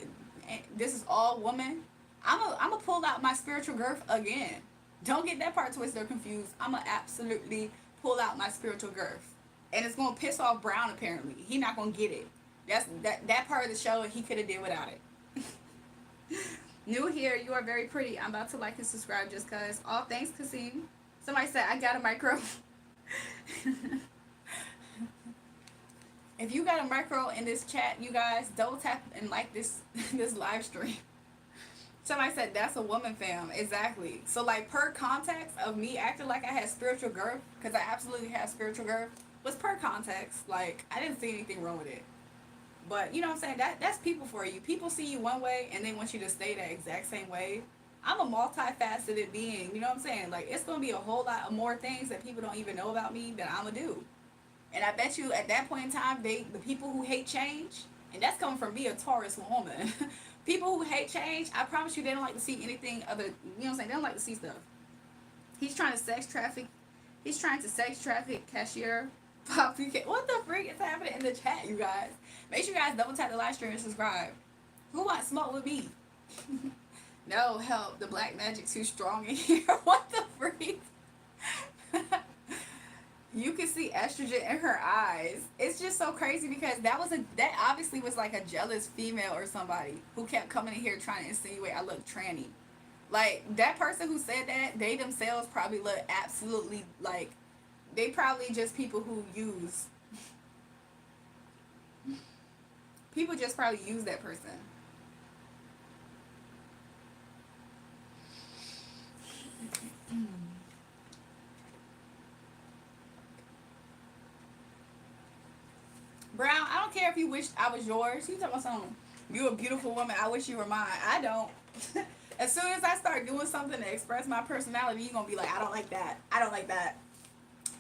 this is all woman, I'm a pull out my spiritual girth again. Don't get that part twisted or confused. I'm gonna absolutely pull out my spiritual girth, and it's gonna piss off Brown. Apparently, he not gonna get it. That part of the show he could have did without it. New here, you are very pretty. I'm about to like and subscribe just cause. Oh, thanks, Kasim. Somebody said I got a micro. If you got a micro in this chat, you guys, double tap and like this this live stream. Somebody said that's a woman, fam. Exactly. So like per context of me acting like I had spiritual girth, because I absolutely have spiritual girth, was per context. Like I didn't see anything wrong with it. But you know what I'm saying? That's people for you. People see you one way and they want you to stay that exact same way. I'm a multifaceted being. You know what I'm saying? Like it's gonna be a whole lot of more things that people don't even know about me that I'ma do. And I bet you at that point in time, the people who hate change, and that's coming from me, a Taurus woman. People who hate change, I promise you, they don't like to see anything other. You know what I'm saying? They don't like to see stuff. He's trying to sex traffic. He's trying to sex traffic cashier. What the freak is happening in the chat, you guys? Make sure you guys double tap the live stream and subscribe. Who wants smoke with me? No help. The black magic too strong in here. What the freak? You can see estrogen in her eyes. It's just so crazy because that obviously was like a jealous female or somebody who kept coming in here trying to insinuate I look tranny. Like that person who said that, they themselves probably look absolutely like they probably just people who use people just probably use that person. Brown, I don't care if you wished I was yours. You talking about something? You a beautiful woman. I wish you were mine. I don't. As soon as I start doing something to express my personality, you're gonna be like, I don't like that. I don't like that.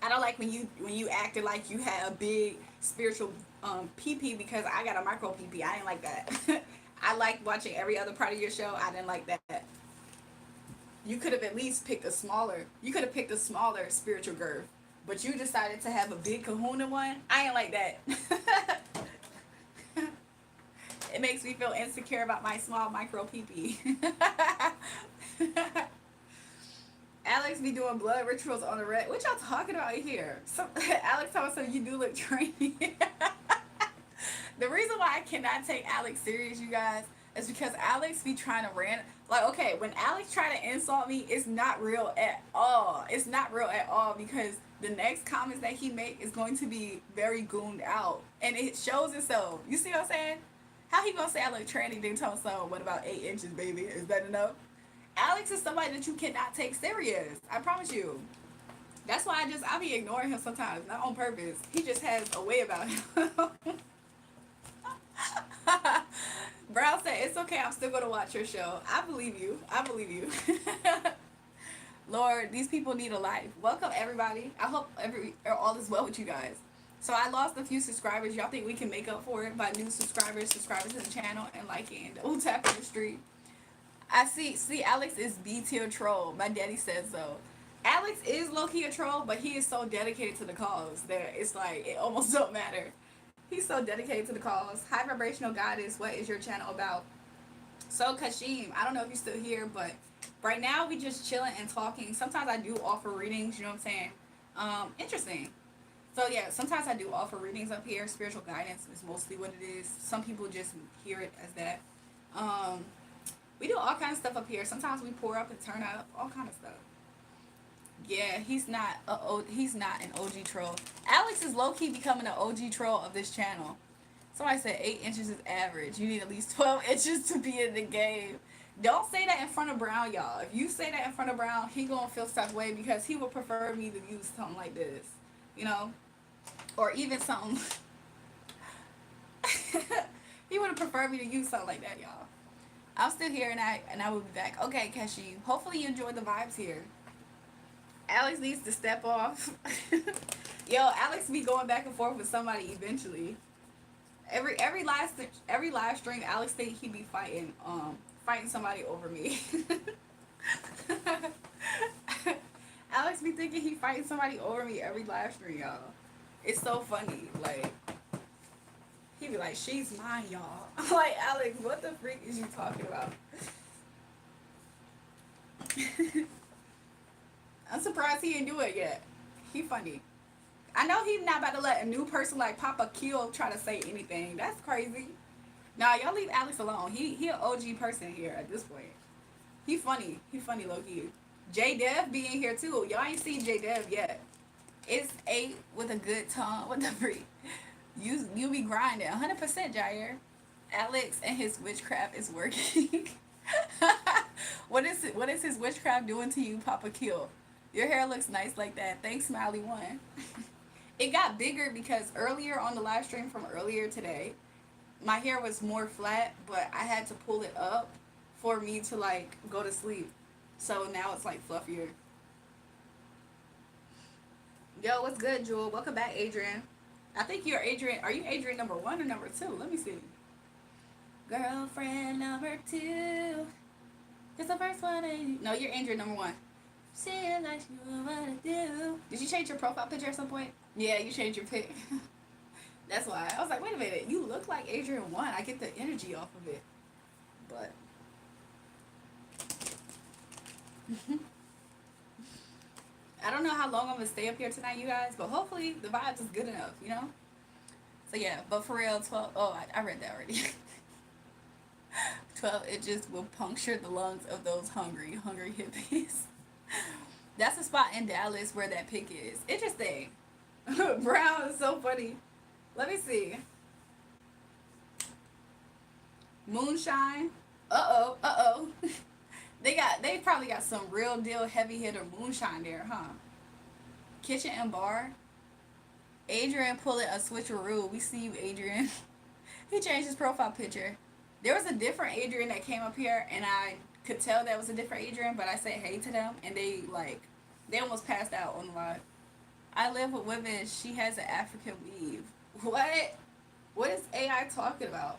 I don't like when you acted like you had a big spiritual PP because I got a micro PP. I didn't like that. I liked watching every other part of your show. I didn't like that. You could have at least picked a smaller. You could have picked a smaller spiritual girth, but you decided to have a big kahuna one. I ain't like that. It makes me feel insecure about my small micro PP. Alex be doing blood rituals on the red. What y'all talking about here? Alex told us you do look trained. The reason why I cannot take Alex serious, you guys, is because Alex be trying to rant. Like, okay, when Alex try to insult me, it's not real at all. It's not real at all because the next comments that he make is going to be very gooned out. And it shows itself. You see what I'm saying? How he gonna say I look tranny then tell someone what about 8 inches, baby? Is that enough? Alex is somebody that you cannot take serious. I promise you. That's why I be ignoring him sometimes, not on purpose. He just has a way about him. Brown said, it's okay, I'm still going to watch your show. I believe you. I believe you. Lord, these people need a life. Welcome, everybody. I hope all is well with you guys. So I lost a few subscribers. Y'all think we can make up for it by new subscribers to the channel, and liking and double tapping the stream? I see Alex is B-tier troll. My daddy says so. Alex is low-key a troll, but he is so dedicated to the cause that it's like, it almost don't matter. He's so dedicated to the cause. High Vibrational Goddess, what is your channel about? So, Kashim, I don't know if you're still here, but right now we just chilling and talking. Sometimes I do offer readings, you know what I'm saying? Interesting. So, yeah, sometimes I do offer readings up here. Spiritual guidance is mostly what it is. Some people just hear it as that. We do all kinds of stuff up here. Sometimes we pour up and turn up, all kind of stuff. Yeah, he's not an OG troll. Alex is low-key becoming an OG troll of this channel. Somebody said 8 inches is average. You need at least 12 inches to be in the game. Don't say that in front of Brown, y'all. If you say that in front of Brown, he gonna feel some way because he would prefer me to use something like this, you know, or even something. He would have preferred me to use something like that, y'all. I'm still here and I will be back. Okay, Kashi. Hopefully you enjoyed the vibes here. Alex needs to step off. Yo, Alex be going back and forth with somebody eventually. Every live stream, Alex think he be fighting somebody over me. Alex be thinking he fighting somebody over me every live stream, y'all. It's so funny. Like, he be like, she's mine, y'all. I'm like, Alex, what the freak is you talking about? I'm surprised he didn't do it yet. He funny. I know he's not about to let a new person like Papa Kill try to say anything. That's crazy. Nah, y'all leave Alex alone. He an OG person here at this point. He funny. He funny low-key. J Dev be in here too. Y'all ain't seen J Dev yet. It's 8 with a good tongue. What the freak? You be grinding 100%, Jair. Alex and his witchcraft is working. What is his witchcraft doing to you, Papa Kill? Your hair looks nice like that. Thanks, Smiley One. It got bigger because earlier on the live stream from earlier today, my hair was more flat, but I had to pull it up for me to like go to sleep. So now it's like fluffier. Yo, what's good, Jewel? Welcome back, Adrian. I think you're Adrian. Are you Adrian number 1 or number 2? Let me see. Girlfriend number 2. Cause the first one ain't. No, you're Adrian number 1. See like you wanna do. Did you change your profile picture at some point? Yeah, you changed your pic. That's why. I was like, wait a minute. You look like Adrian 1. I get the energy off of it. But. I don't know how long I'm going to stay up here tonight, you guys. But hopefully the vibes is good enough, you know? So yeah. But for real, 12. Oh, I read that already. 12 inches will puncture the lungs of those hungry hippies. That's a spot in Dallas where that pic is. Interesting. Brown is so funny. Let me see. Moonshine. Uh-oh. They probably got some real deal heavy hitter moonshine there, huh? Kitchen and bar. Adrian pulling a switcheroo. We see you, Adrian. He changed his profile picture. There was a different Adrian that came up here, and I could tell that was a different Adrian, but I said hey to them, and they almost passed out on the live. I live with women. She has an African weave. What? What is AI talking about?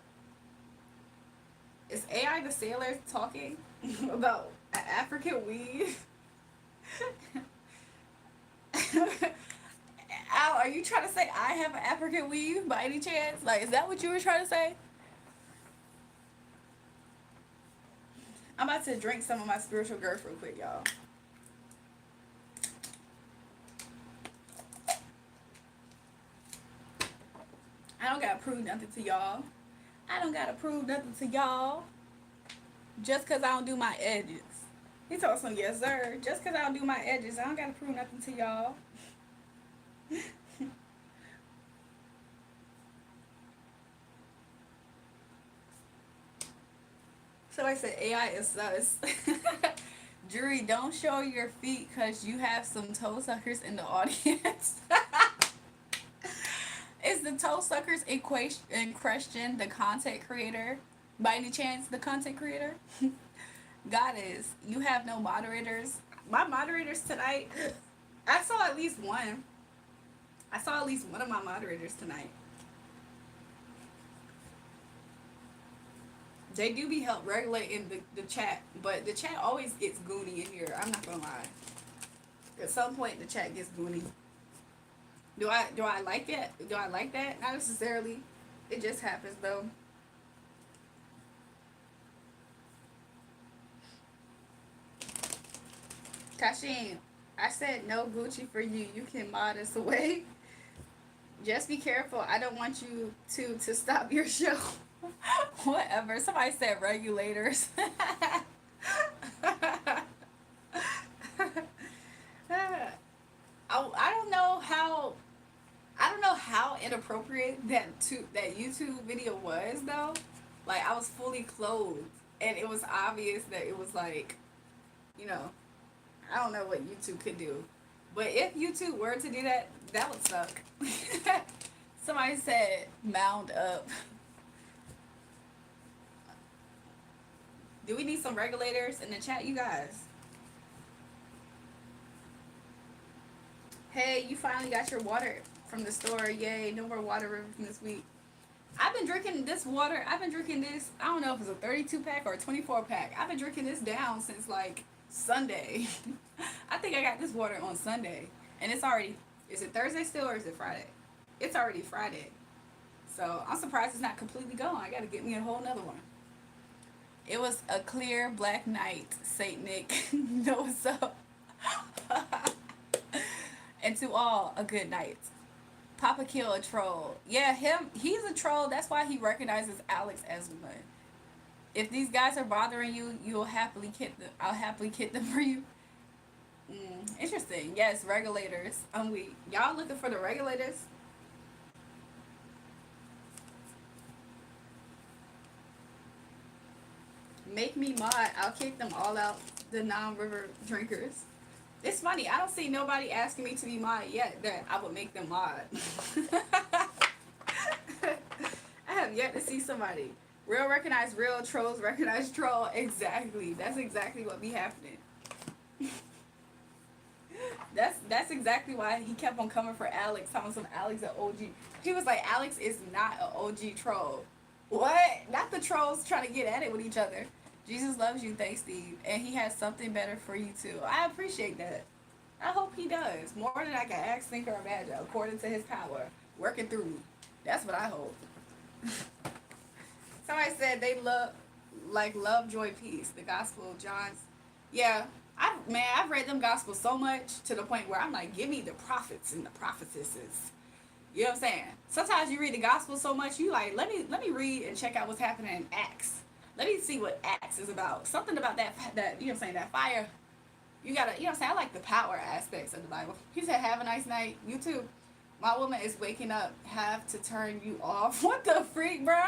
Is AI the sailor talking about an African weave? Al, are you trying to say I have an African weave by any chance? Like, is that what you were trying to say? I'm about to drink some of my spiritual girth real quick, y'all. I don't gotta prove nothing to y'all. Just because I don't do my edges. He told some, yes, sir. Just because I don't do my edges, I don't gotta prove nothing to y'all. So I said AI is sus. Jury, don't show your feet because you have some toe suckers in the audience. Is the toe suckers in question the content creator? By any chance, the content creator? Goddess, you have no moderators. My moderators tonight, I saw at least one. I saw at least one of my moderators tonight. They do be help regulating the chat, but the chat always gets goony in here. I'm not gonna lie. At some point, the chat gets goony. Do I like that? Do I like that? Not necessarily. It just happens though. Kashin, I said no Gucci for you. You can mod us away. Just be careful. I don't want you to stop your show. Whatever. Somebody said regulators. I don't know how inappropriate that YouTube video was though. Like I was fully clothed and it was obvious that it was like, you know, I don't know what YouTube could do. But if YouTube were to do that, that would suck. Somebody said mound up. Do we need some regulators in the chat, you guys? Hey, you finally got your water from the store. Yay, no more water ripping this week. I've been drinking this water. I've been drinking this. I don't know if it's a 32 pack or a 24 pack. I've been drinking this down since like Sunday. I think I got this water on Sunday. And it's already, is it Thursday still or is it Friday? It's already Friday. So I'm surprised it's not completely gone. I got to get me a whole nother one. It was a clear black night, Saint Nick. Know what's up? And to all, a good night. Papa Kill a troll. Yeah, he's a troll. That's why he recognizes Alex as one. If these guys are bothering you, I'll happily kit them for you. Interesting. Yes, regulators. Y'all looking for the regulators? Make me mod. I'll kick them all out. The non-river drinkers. It's funny. I don't see nobody asking me to be mod yet that I would make them mod. I have yet to see somebody. Real recognize real, trolls recognize troll. Exactly. That's exactly what be happening. That's exactly why he kept on coming for Alex, telling some Alex an OG. He was like, Alex is not an OG troll. What? Not the trolls trying to get at it with each other. Jesus loves you, thanks, Steve, and he has something better for you too. I appreciate that. I hope he does more than I can ask, think, or imagine, according to his power working through me. That's what I hope. Somebody said they love, joy, peace. The gospel of John's. Yeah, I've read them gospels so much to the point where I'm like, give me the prophets and the prophetesses. You know what I'm saying? Sometimes you read the gospel so much, you like, let me read and check out what's happening in Acts. Let me see what Acts is about. Something about that you know what I'm saying, that fire. You gotta, you know what I'm saying? I like the power aspects of the Bible. He said, have a nice night. You too. My woman is waking up. Have to turn you off. What the freak, bro?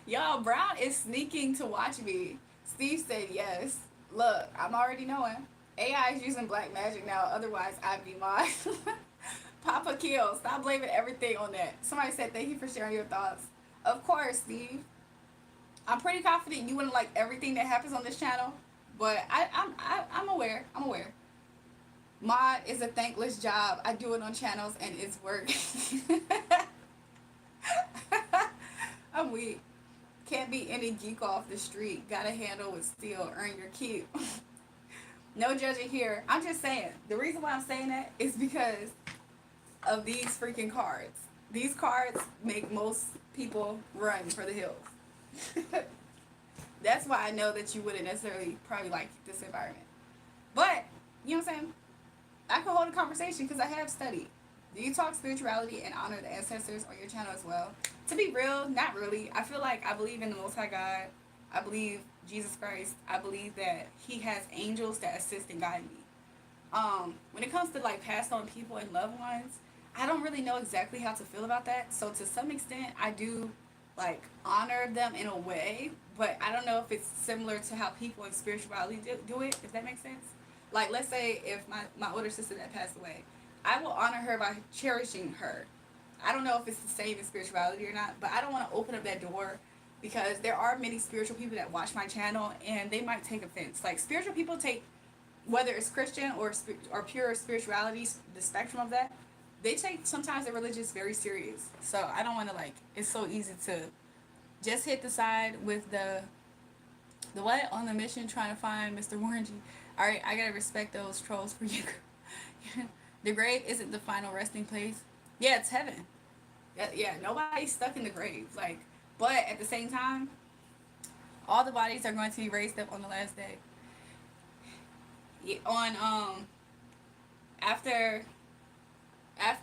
Yo, Brown is sneaking to watch me. Steve said yes. Look, I'm already knowing. AI is using black magic now. Otherwise, I'd be mine. Papa Kill. Stop blaming everything on that. Somebody said thank you for sharing your thoughts. Of course, Steve. I'm pretty confident you wouldn't like everything that happens on this channel, but I'm aware. I'm aware. Mod is a thankless job. I do it on channels and it's work. I'm weak. Can't be any geek off the street. Gotta handle with steel. Earn your keep. No judging here. I'm just saying. The reason why I'm saying that is because of these freaking cards. These cards make most people run for the hills. That's why I know that you wouldn't necessarily probably like this environment. But, you know what I'm saying? I can hold a conversation because I have studied. Do you talk spirituality and honor the ancestors on your channel as well? To be real, not really. I feel like I believe in the Most High God. I believe Jesus Christ. I believe that he has angels that assist and guide me. When it comes to like passed on people and loved ones, I don't really know exactly how to feel about that. So to some extent, I do like honor them in a way, but I don't know if it's similar to how people in spirituality do it, if that makes sense. Like, let's say if my older sister that passed away, I will honor her by cherishing her. I don't know if it's the same in spirituality or not, but I don't want to open up that door because there are many spiritual people that watch my channel and they might take offense. Like, spiritual people take, whether it's Christian or pure spirituality, the spectrum of that, they take sometimes their religious very serious. So I don't want to like, it's so easy to just hit the side with the what on the mission trying to find Mr. Warren G. All right, I gotta respect those trolls for you. The grave isn't the final resting place. Yeah, it's heaven. Yeah, nobody's stuck in the grave. Like, but at the same time, all the bodies are going to be raised up on the last day. On after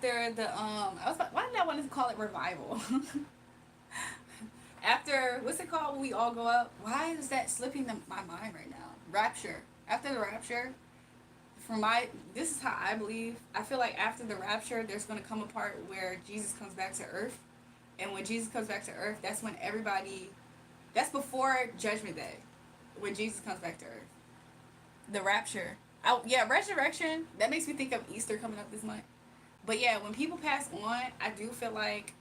the I was like, why did I want to call it revival? After, what's it called when we all go up? Why is that slipping my mind right now? Rapture. After the rapture, this is how I believe. I feel like after the rapture, there's going to come a part where Jesus comes back to earth. And when Jesus comes back to earth, that's when that's before Judgment Day, when Jesus comes back to earth. The rapture. Yeah, resurrection, that makes me think of Easter coming up this month. But yeah, when people pass on, I do feel like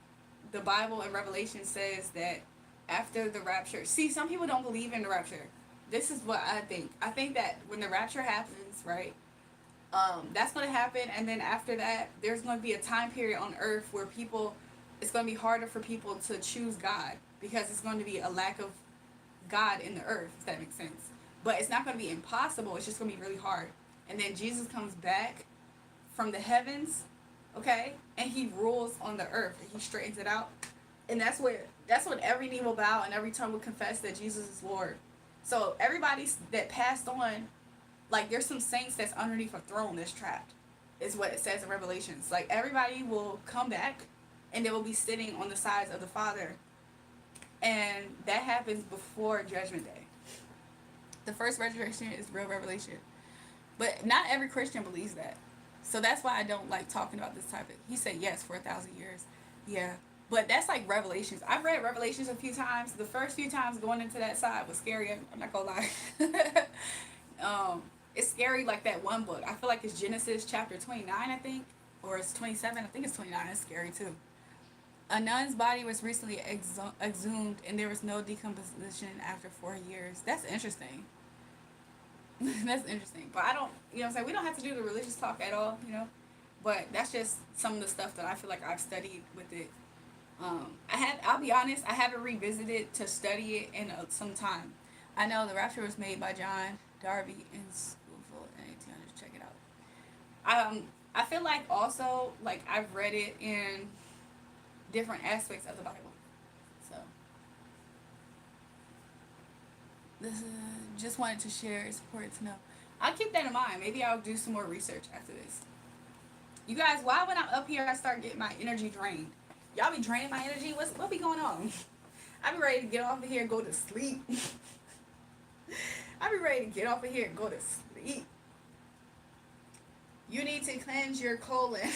the Bible and Revelation says that after the rapture, see, some people don't believe in the rapture. This is what I think. I think that when the rapture happens, right, that's going to happen, and then after that, there's going to be a time period on earth where it's going to be harder for people to choose God because it's going to be a lack of God in the earth, if that makes sense. But it's not going to be impossible. It's just going to be really hard. And then Jesus comes back from the heavens, okay? And he rules on the earth. And he straightens it out. And that's when every knee will bow and every tongue will confess that Jesus is Lord. So everybody that passed on, like there's some saints that's underneath a throne that's trapped, is what it says in Revelations. Like everybody will come back and they will be sitting on the sides of the Father. And that happens before Judgment Day. The first resurrection is real revelation. But not every Christian believes that. So that's why I don't like talking about this topic. He said yes for 1,000 years. Yeah. But that's like Revelations. I've read Revelations a few times. The first few times going into that side was scary. I'm not gonna lie. It's scary like that one book. I feel like it's Genesis chapter 29, I think, or it's 27. I think it's 29. It's scary too. A nun's body was recently exhumed, and there was no decomposition after 4 years. That's interesting. That's interesting. But I don't, what I'm saying? We don't have to do the religious talk at all, But that's just some of the stuff that I feel like I've studied with it. I'll be honest, I haven't revisited to study it in some time. I know the Rapture was made by John Darby in Schoolful in 1800. Check it out. I feel like also, like, I've read it in different aspects of the Bible. So, this is, just wanted to share. It's important to know. I'll keep that in mind. Maybe I'll do some more research after this. You guys, why when I'm up here, I start getting my energy drained? Y'all be draining my energy? What be going on? I be ready to get off of here and go to sleep. I be ready to get off of here and go to sleep. You need to cleanse your colon.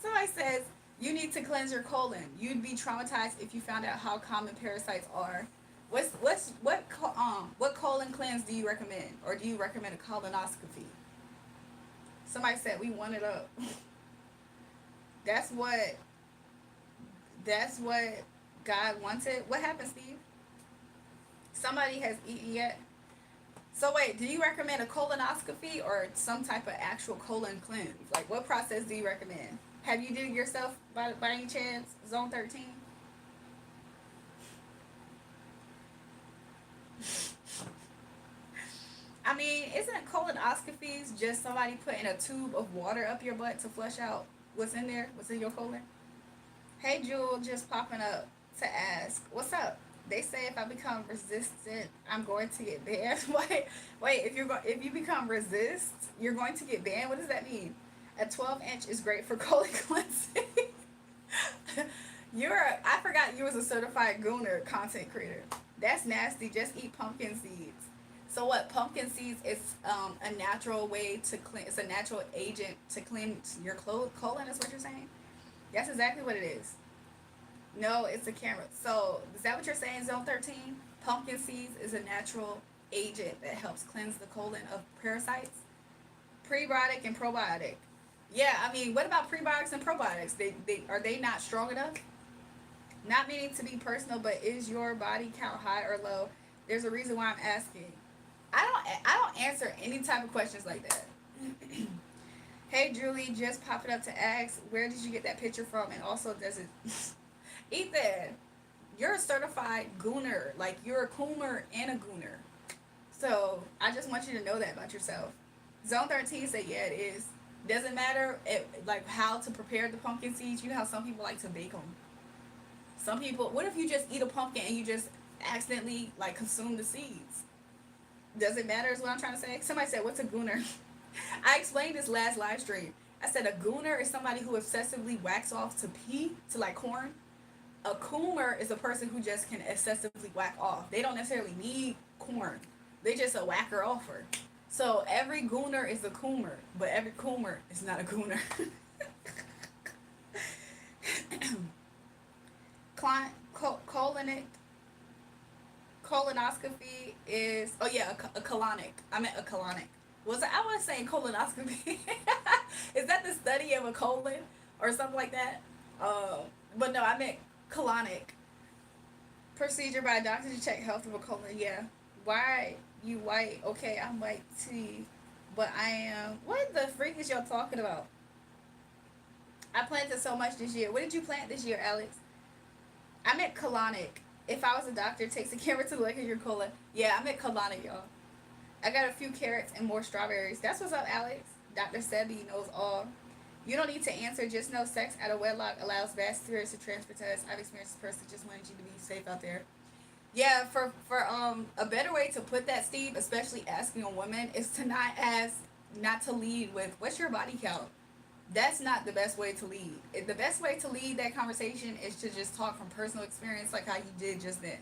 Somebody says, you need to cleanse your colon. You'd be traumatized if you found out how common parasites are. What colon cleanse do you recommend? Or do you recommend a colonoscopy? Somebody said we want it up. That's what God wanted. What happened, Steve? Somebody has eaten yet? So wait, do you recommend a colonoscopy or some type of actual colon cleanse? Like, what process do you recommend? Have you did it yourself by any chance? Zone 13? I mean, isn't colonoscopies just somebody putting a tube of water up your butt to flush out what's in there? What's in your colon? Hey, Jewel, just popping up to ask, what's up? They say if I become resistant, I'm going to get banned. wait, if you become resist, you're going to get banned? What does that mean? A 12-inch is great for colon cleansing. I forgot you was a certified gooner content creator. That's nasty. Just eat pumpkin seeds. So what? Pumpkin seeds is a natural way to clean. It's a natural agent to cleanse your colon. Is what you're saying? That's exactly what it is. No, it's a camera. So is that what you're saying, Zone 13? Pumpkin seeds is a natural agent that helps cleanse the colon of parasites. Prebiotic and probiotic. Yeah, I mean, what about prebiotics and probiotics? They are they not strong enough? Not meaning to be personal, but is your body count high or low? There's a reason why I'm asking. I don't answer any type of questions like that. Hey Julie, just popping up to ask, where did you get that picture from? And also, does it Ethan, you're a certified gooner. Like, you're a coomer and a gooner. So I just want you to know that about yourself. Zone 13 said, yeah, it is. Doesn't matter like how to prepare the pumpkin seeds. You know how some people like to bake them. Some people, what if you just eat a pumpkin and you just accidentally like consume the seeds? Does it matter is what I'm trying to say. Somebody said, what's a gooner? I explained this last live stream. I said a gooner is somebody who excessively whacks off to pee, to like corn. A coomer is a person who just can excessively whack off. They don't necessarily need corn. They just a whacker offer. So every gooner is a coomer, but every coomer is not a gooner. Colonoscopy is, oh yeah, a colonic. I meant a colonic. I was saying colonoscopy. Is that the study of a colon or something like that? But no, I meant colonic. Procedure by a doctor to check health of a colon. Yeah. Why you white? Okay, I'm white too, but I am. What the freak is y'all talking about? I planted so much this year. What did you plant this year, Alex? I meant colonic. If I was a doctor, it takes a camera to look at your colon. Yeah, I meant colonic, y'all. I got a few carrots and more strawberries. That's what's up, Alex. Dr. Sebi knows all. You don't need to answer. Just know sex out of wedlock allows vast spirits to transfer to us. I've experienced this person. Just wanted you to be safe out there. Yeah, for a better way to put that, Steve, especially asking a woman, is to not to lead with what's your body count. That's not the best way to lead. The best way to lead that conversation is to just talk from personal experience, like how you did just then.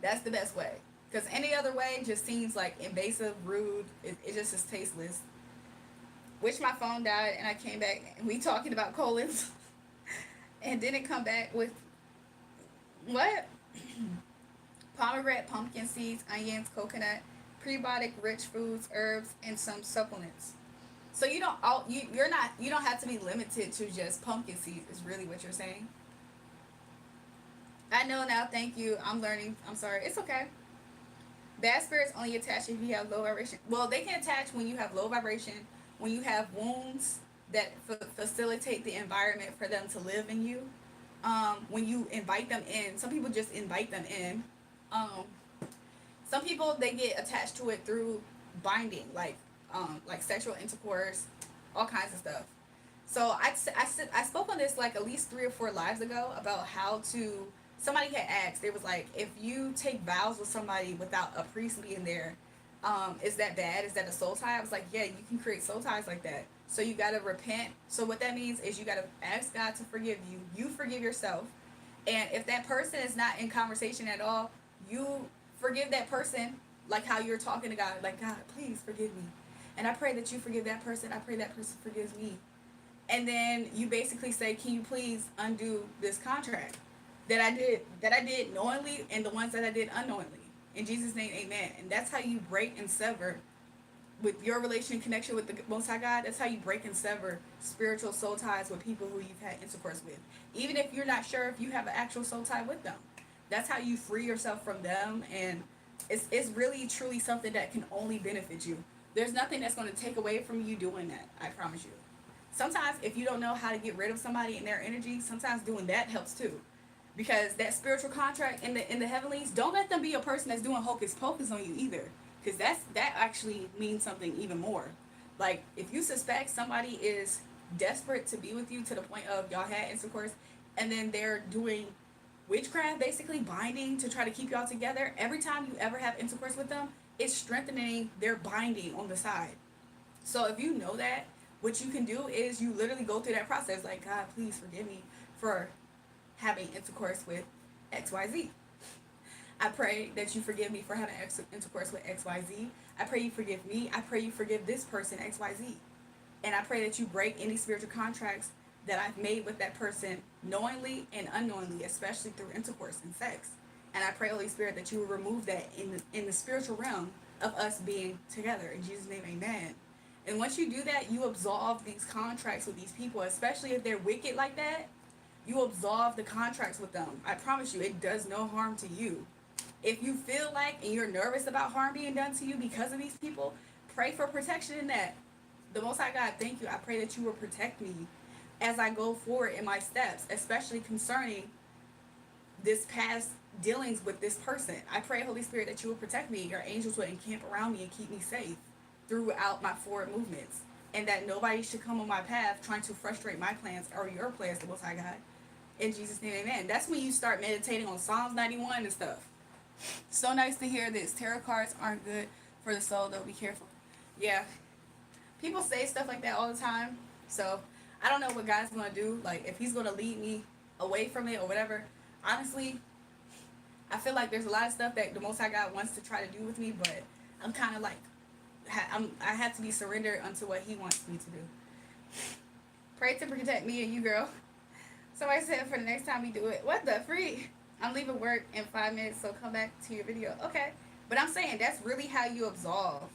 That's the best way. Because any other way just seems like invasive, rude. It just is tasteless. Wish my phone died and I came back and we talking about colons. and didn't come back with what? Pomegranate, pumpkin seeds, onions, coconut, prebiotic rich foods, herbs, and some supplements. So you don't all you're not you don't have to be limited to just pumpkin seeds is really what you're saying. I know now, thank you. I'm learning. I'm sorry. It's okay. Bad spirits only attach if you have low vibration. Well, they can attach when you have low vibration, when you have wounds that facilitate the environment for them to live in you. When you invite them in, some people just invite them in. Um, some people they get attached to it through binding, like sexual intercourse, all kinds of stuff. So I spoke on this like at least 3 or 4 lives ago about how to. Somebody had asked. It was like, if you take vows with somebody without a priest being there, is that bad? Is that a soul tie? I was like, yeah, you can create soul ties like that. So you gotta repent. So what that means is you gotta ask God to forgive you. You forgive yourself, and if that person is not in conversation at all, you forgive that person like how you're talking to God. Like, God, please forgive me, and I pray that you forgive that person. I pray that person forgives me, and then you basically say, can you please undo this contract that I did knowingly and the ones that I did unknowingly. In Jesus' name, amen. And that's how you break and sever with your relation and connection with the Most High God. That's how you break and sever spiritual soul ties with people who you've had intercourse with. Even if you're not sure if you have an actual soul tie with them. That's how you free yourself from them. And it's really, truly something that can only benefit you. There's nothing that's going to take away from you doing that. I promise you. Sometimes if you don't know how to get rid of somebody and their energy, sometimes doing that helps too, because that spiritual contract in the heavenlies, don't let them be a person that's doing hocus pocus on you either, because that actually means something even more. Like, if you suspect somebody is desperate to be with you to the point of y'all had intercourse, and then they're doing witchcraft, basically binding to try to keep y'all together, every time you ever have intercourse with them, it's strengthening their binding on the side. So if you know that, what you can do is you literally go through that process, like, God, please forgive me for having intercourse with XYZ. I pray that you forgive me for having intercourse with XYZ. I pray you forgive me. I pray you forgive this person, XYZ. And I pray that you break any spiritual contracts that I've made with that person knowingly and unknowingly, especially through intercourse and sex. And I pray, Holy Spirit, that you will remove that in the spiritual realm of us being together. In Jesus' name, amen. And once you do that, you absolve these contracts with these people, especially if they're wicked like that. You absolve the contracts with them. I promise you, it does no harm to you. If you feel like and you're nervous about harm being done to you because of these people, pray for protection in that. The Most High God, thank you. I pray that you will protect me as I go forward in my steps, especially concerning this past dealings with this person. I pray, Holy Spirit, that you will protect me. Your angels will encamp around me and keep me safe throughout my forward movements. And that nobody should come on my path trying to frustrate my plans or your plans, the Most High God. In Jesus' name, amen. That's when you start meditating on Psalms 91 and stuff. So nice to hear this. Tarot cards aren't good for the soul, though. Be careful. Yeah. People say stuff like that all the time. So I don't know what God's going to do. Like, if he's going to lead me away from it or whatever. Honestly, I feel like there's a lot of stuff that the Most High God wants to try to do with me, but I'm kind of like, I have to be surrendered unto what he wants me to do. Pray to protect me and you, girl. Somebody said for the next time we do it. What the freak? I'm leaving work in 5 minutes, so come back to your video. Okay. But I'm saying that's really how you absolve.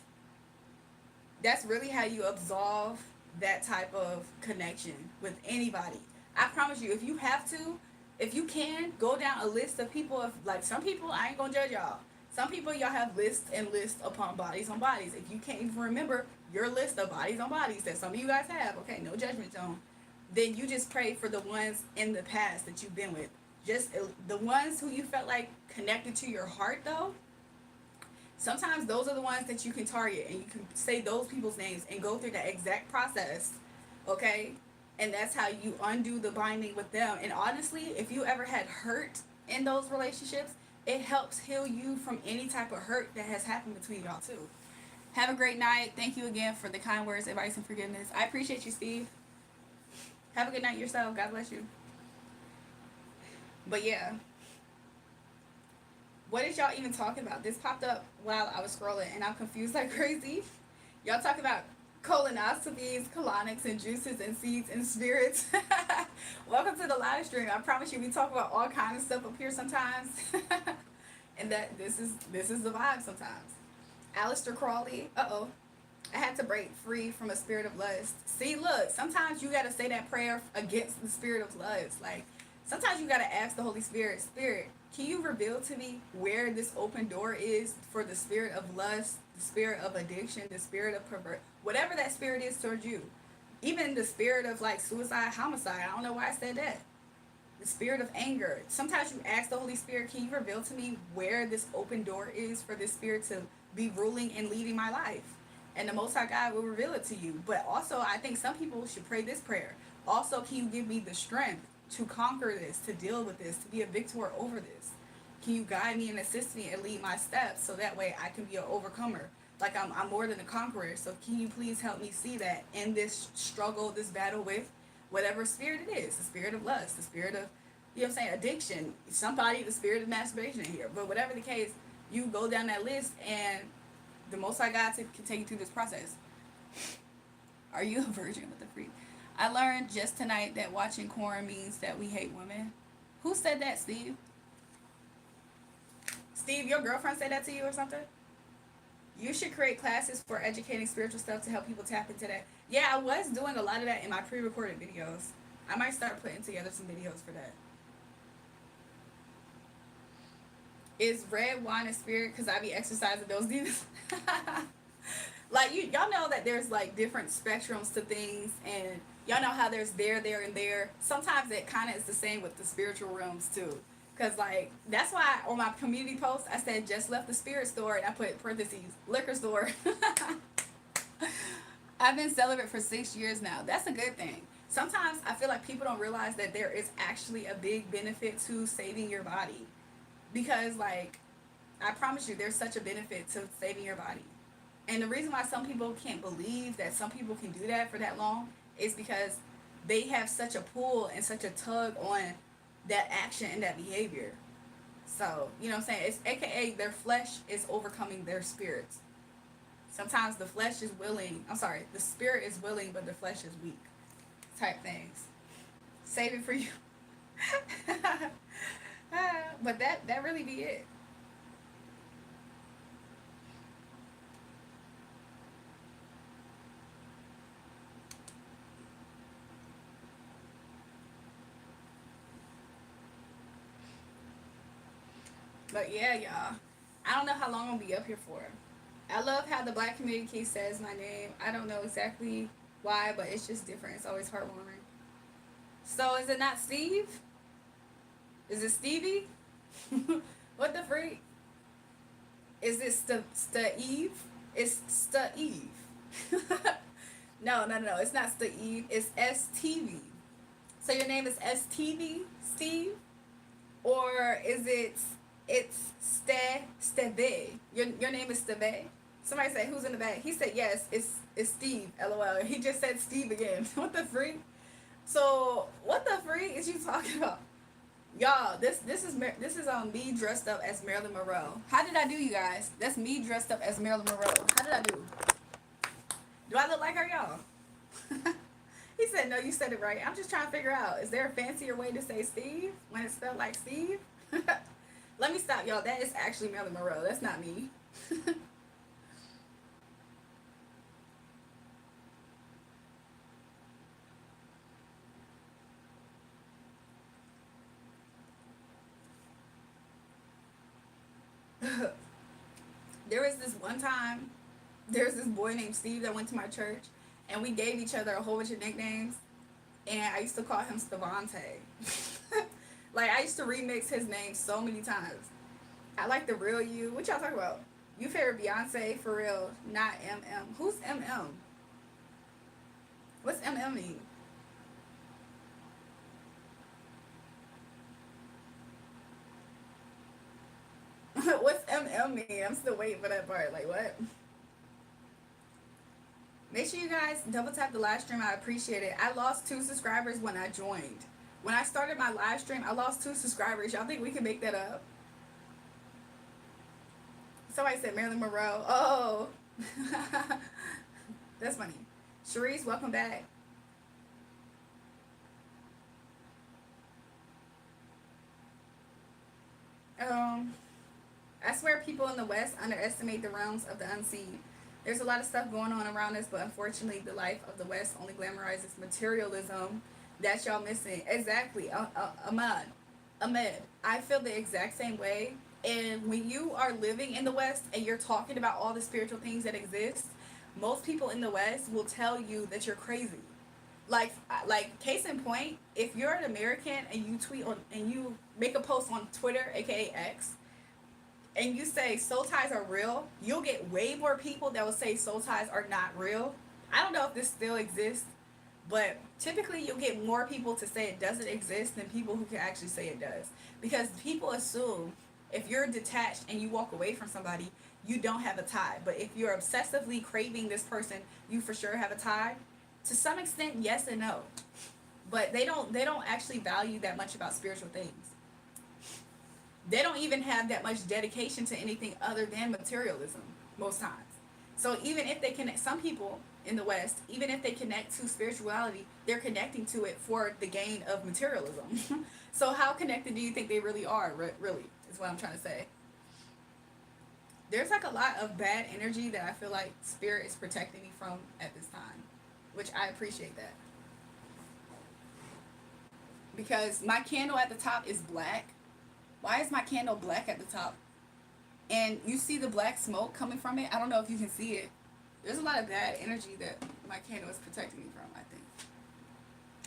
That's really how you absolve that type of connection with anybody. I promise you, if you have to, if you can, go down a list of people. Of, like, some people, I ain't gonna judge y'all. Some people, y'all have lists and lists upon bodies on bodies. If you can't even remember your list of bodies on bodies that some of you guys have, okay, no judgment zone, then you just pray for the ones in the past that you've been with. Just the ones who you felt like connected to your heart, though. Sometimes those are the ones that you can target, and you can say those people's names and go through that exact process, okay? And that's how you undo the binding with them. And honestly, if you ever had hurt in those relationships, it helps heal you from any type of hurt that has happened between y'all too. Have a great night. Thank you again for the kind words, advice, and forgiveness. I appreciate you, Steve. Have a good night yourself. God bless you. But yeah, what is y'all even talking about? This popped up while I was scrolling, and I'm confused like crazy. Y'all talk about colonoscopies, colonics, and juices and seeds and spirits. Welcome to the live stream. I promise you, we talk about all kinds of stuff up here sometimes, and that this is the vibe sometimes. Aleister Crowley. I had to break free from a spirit of lust. See, look, sometimes you gotta say that prayer against the spirit of lust. Like, sometimes you gotta ask the Holy Spirit, Spirit, can you reveal to me where this open door is for the spirit of lust, the spirit of addiction, the spirit of pervert, whatever that spirit is towards you. Even the spirit of like suicide, homicide. I don't know why I said that. The spirit of anger. Sometimes you ask the Holy Spirit, can you reveal to me where this open door is for this spirit to be ruling and leading my life? And the Most High God will reveal it to you. But also, I think some people should pray this prayer. Also, can you give me the strength to conquer this, to deal with this, to be a victor over this? Can you guide me and assist me and lead my steps so that way I can be an overcomer? Like I'm more than a conqueror. So can you please help me see that in this struggle, this battle with whatever spirit it is, the spirit of lust, the spirit of, you know what I'm saying, addiction, somebody, the spirit of masturbation in here. But whatever the case, you go down that list and the Most High God can take you through this process. Are you a virgin with a freak? I learned just tonight that watching porn means that we hate women. Who said that, Steve? Steve, your girlfriend said that to you or something? You should create classes for educating spiritual stuff to help people tap into that. Yeah, I was doing a lot of that in my pre-recorded videos. I might start putting together some videos for that. Is red wine a spirit? Because I be exercising those demons. Like, y'all know that there's like different spectrums to things, and y'all know how there's there, and there. Sometimes it kind of is the same with the spiritual realms too. Cause like that's why on my community post I said just left the spirit store and I put parentheses liquor store. I've been celibate for 6 years now. That's a good thing. Sometimes I feel like people don't realize that there is actually a big benefit to saving your body, because like I promise you there's such a benefit to saving your body. And the reason why some people can't believe that some people can do that for that long is because they have such a pull and such a tug on that action and that behavior. So, you know what I'm saying? It's AKA their flesh is overcoming their spirits. Sometimes the flesh is willing, the spirit is willing, but the flesh is weak. Type things. Save it for you. But that really be it. But yeah, y'all. I don't know how long I'll be up here for. I love how the black community says my name. I don't know exactly why, but it's just different. It's always heartwarming. So is it not Steve? Is it Stevie? What the freak? Is it Steve? It's Steve. No. It's not Steve. It's STV. So your name is STV, Steve? Or is it's Steve? Your name is Steve? Somebody said, who's in the back? He said, yes, it's Steve, LOL. He just said Steve again. What the freak? So, what the freak is you talking about? Y'all, this is me dressed up as Marilyn Monroe. How did I do, you guys? That's me dressed up as Marilyn Monroe. How did I do? Do I look like her, y'all? He said, no, you said it right. I'm just trying to figure out, is there a fancier way to say Steve when it's spelled like Steve? Let me stop, y'all. That is actually Marilyn Monroe. That's not me. There was this boy named Steve that went to my church, and we gave each other a whole bunch of nicknames, and I used to call him Stavante. Like, I used to remix his name so many times. I like the real you. What y'all talking about? You favorite Beyonce for real, not MM. Who's MM? What's MM mean? What's MM mean? I'm still waiting for that part. Like, what? Make sure you guys double tap the live stream. I appreciate it. I lost 2 subscribers when I joined. When I started my live stream, I lost 2 subscribers. Y'all think we can make that up? Somebody said Marilyn Monroe. Oh. That's funny. Sharice, welcome back. Um, I swear people in the West underestimate the realms of the unseen. There's a lot of stuff going on around us, but unfortunately, the life of the West only glamorizes materialism. That y'all missing. Exactly. Ahmad. Ahmed. I feel the exact same way. And when you are living in the West and you're talking about all the spiritual things that exist, most people in the West will tell you that you're crazy. Like case in point, if you're an American and you tweet on and you make a post on Twitter, aka X, and you say soul ties are real, you'll get way more people that will say soul ties are not real. I don't know if this still exists, but typically you'll get more people to say it doesn't exist than people who can actually say it does. Because people assume if you're detached and you walk away from somebody, you don't have a tie. But if you're obsessively craving this person, you for sure have a tie. To some extent, yes and no. But they don't actually value that much about spiritual things. They don't even have that much dedication to anything other than materialism most times. So even if they connect, some people in the West, even if they connect to spirituality, they're connecting to it for the gain of materialism. So how connected do you think they really are? Really, is what I'm trying to say. There's like a lot of bad energy that I feel like spirit is protecting me from at this time, which I appreciate that because my candle at the top is black. Why is my candle black at the top? And you see the black smoke coming from it. I don't know if you can see it. There's a lot of bad energy that my candle is protecting me from, I think.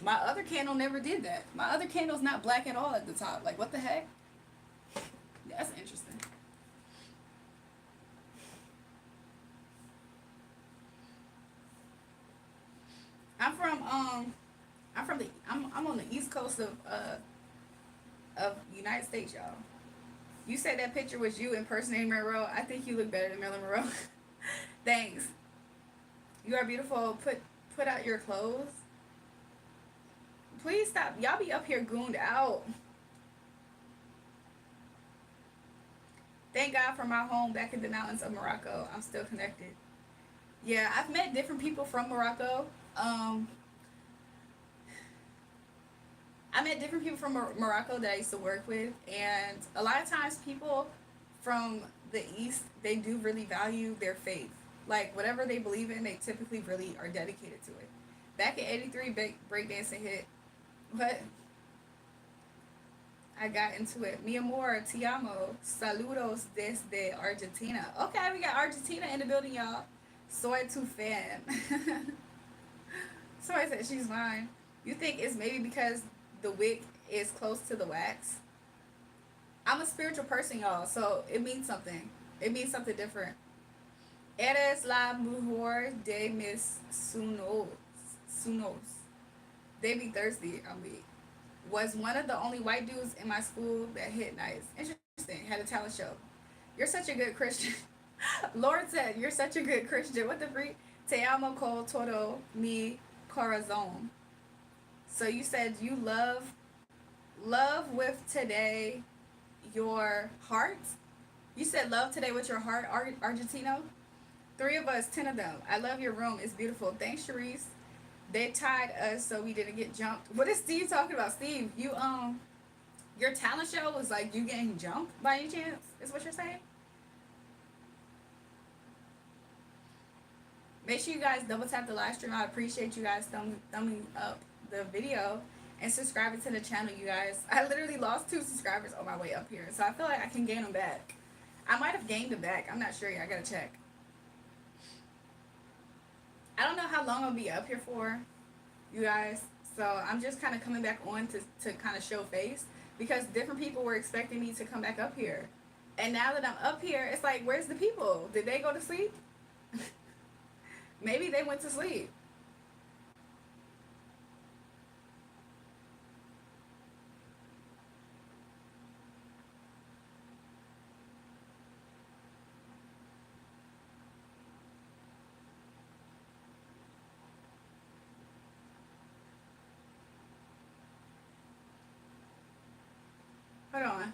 My other candle never did that. My other candle's not black at all at the top. Like, what the heck? That's interesting. I'm from I'm on the east coast of United States, y'all. You said that picture was you impersonating Monroe. I think you look better than Marilyn Monroe. Thanks. You are beautiful. Put out your clothes. Please stop. Y'all be up here gooned out. Thank God for my home back in the mountains of Morocco. I'm still connected. Yeah, I've met different people from Morocco. Um, I met different people from Morocco that I used to work with, and a lot of times people from the East, they do really value their faith. Like whatever they believe in, they typically really are dedicated to it. Back in '83, breakdancing hit, but I got into it. Mi amor, te amo. Saludos desde Argentina. Okay, we got Argentina in the building, y'all. Soy tu fan. Soy said she's mine. You think it's maybe because the wick is close to the wax? I'm a spiritual person, y'all, so it means something. It means something different. Eres la mejor de mis sunos. Sunos. They be thirsty on me. Was one of the only white dudes in my school that hit nice. Interesting. Had a talent show. You're such a good Christian. Lord said, you're such a good Christian. What the freak? Te amo con todo mi corazón. So you said you love with today your heart. You said love today with your heart, Argentino. Three of us, 10 of them. I love your room. It's beautiful. Thanks, Sharice. They tied us so we didn't get jumped. What is Steve talking about? Steve, you your talent show was like you getting jumped by any chance? Is what you're saying? Make sure you guys double tap the live stream. I appreciate you guys thumbing up the video and subscribing to the channel, you guys. I literally lost 2 subscribers on my way up here, so I feel like I can gain them back. I might have gained them back. I'm not sure yet. I gotta check. I don't know how long I'll be up here for, you guys. So I'm just kind of coming back on to kind of show face because different people were expecting me to come back up here. And now that I'm up here, it's like, where's the people? Did they go to sleep? Maybe they went to sleep. Hold on.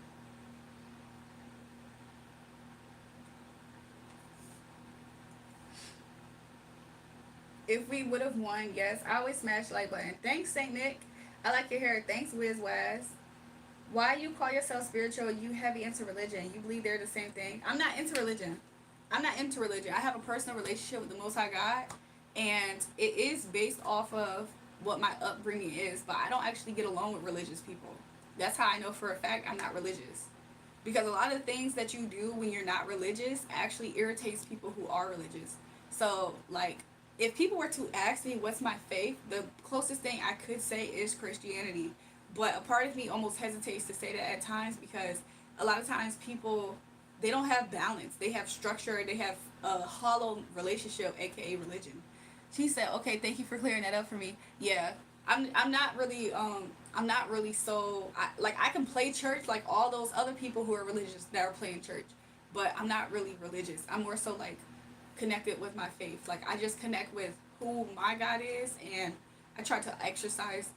If we would have won, yes. I always smash the like button. Thanks, Saint Nick. I like your hair. Thanks, Wiz Waz. Why you call yourself spiritual? You heavy into religion. You believe they're the same thing. I'm not into religion. I'm not into religion. I have a personal relationship with the Most High God, and it is based off of what my upbringing is. But I don't actually get along with religious people. That's how I know for a fact I'm not religious. Because a lot of the things that you do when you're not religious actually irritates people who are religious. So, like, if people were to ask me what's my faith, the closest thing I could say is Christianity. But a part of me almost hesitates to say that at times because a lot of times people, they don't have balance. They have structure. They have a hollow relationship, aka religion. She said, "Okay, thank you for clearing that up for me." Yeah, I'm not really I'm not really so like I can play church like all those other people who are religious that are playing church, but I'm not really religious. I'm more so like connected with my faith. Like I just connect with who my God is, and I try to exercise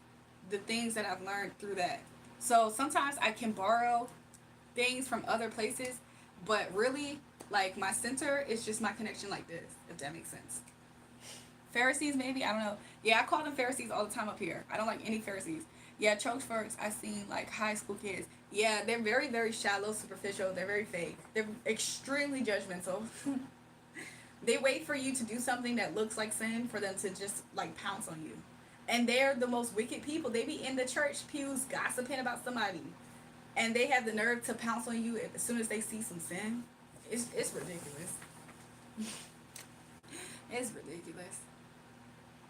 the things that I've learned through that. So sometimes I can borrow things from other places, but really like my center is just my connection like this, if that makes sense. Pharisees, maybe, I don't know. Yeah, I call them Pharisees all the time up here. I don't like any Pharisees. Yeah, church folks, I've seen like high school kids. Yeah, they're very, very shallow, superficial. They're very fake. They're extremely judgmental. They wait for you to do something that looks like sin for them to just like pounce on you. And they're the most wicked people. They be in the church pews gossiping about somebody. And they have the nerve to pounce on you as soon as they see some sin. It's ridiculous. It's ridiculous.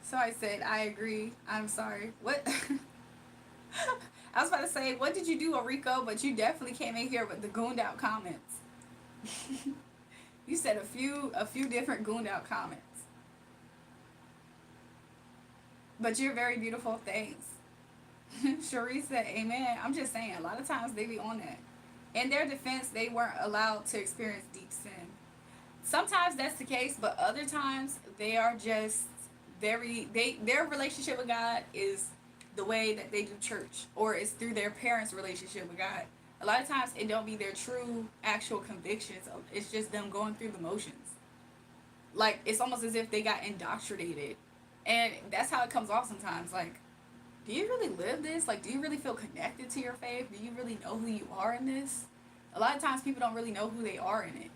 So I said, I agree. I'm sorry. What? I was about to say, what did you do, Rico? But you definitely came in here with the gooned out comments. You said a few different gooned out comments. But you're very beautiful. Thanks. Cherie said, amen. I'm just saying, a lot of times they be on that. In their defense, they weren't allowed to experience deep sin. Sometimes that's the case, but other times they are just their relationship with God is the way that they do church, or it's through their parents' relationship with God. A lot of times it don't be their true actual convictions. It's just them going through the motions. Like it's almost as if they got indoctrinated. And that's how it comes off sometimes. Like, do you really live this? Like, do you really feel connected to your faith? Do you really know who you are in this? A lot of times people don't really know who they are in it.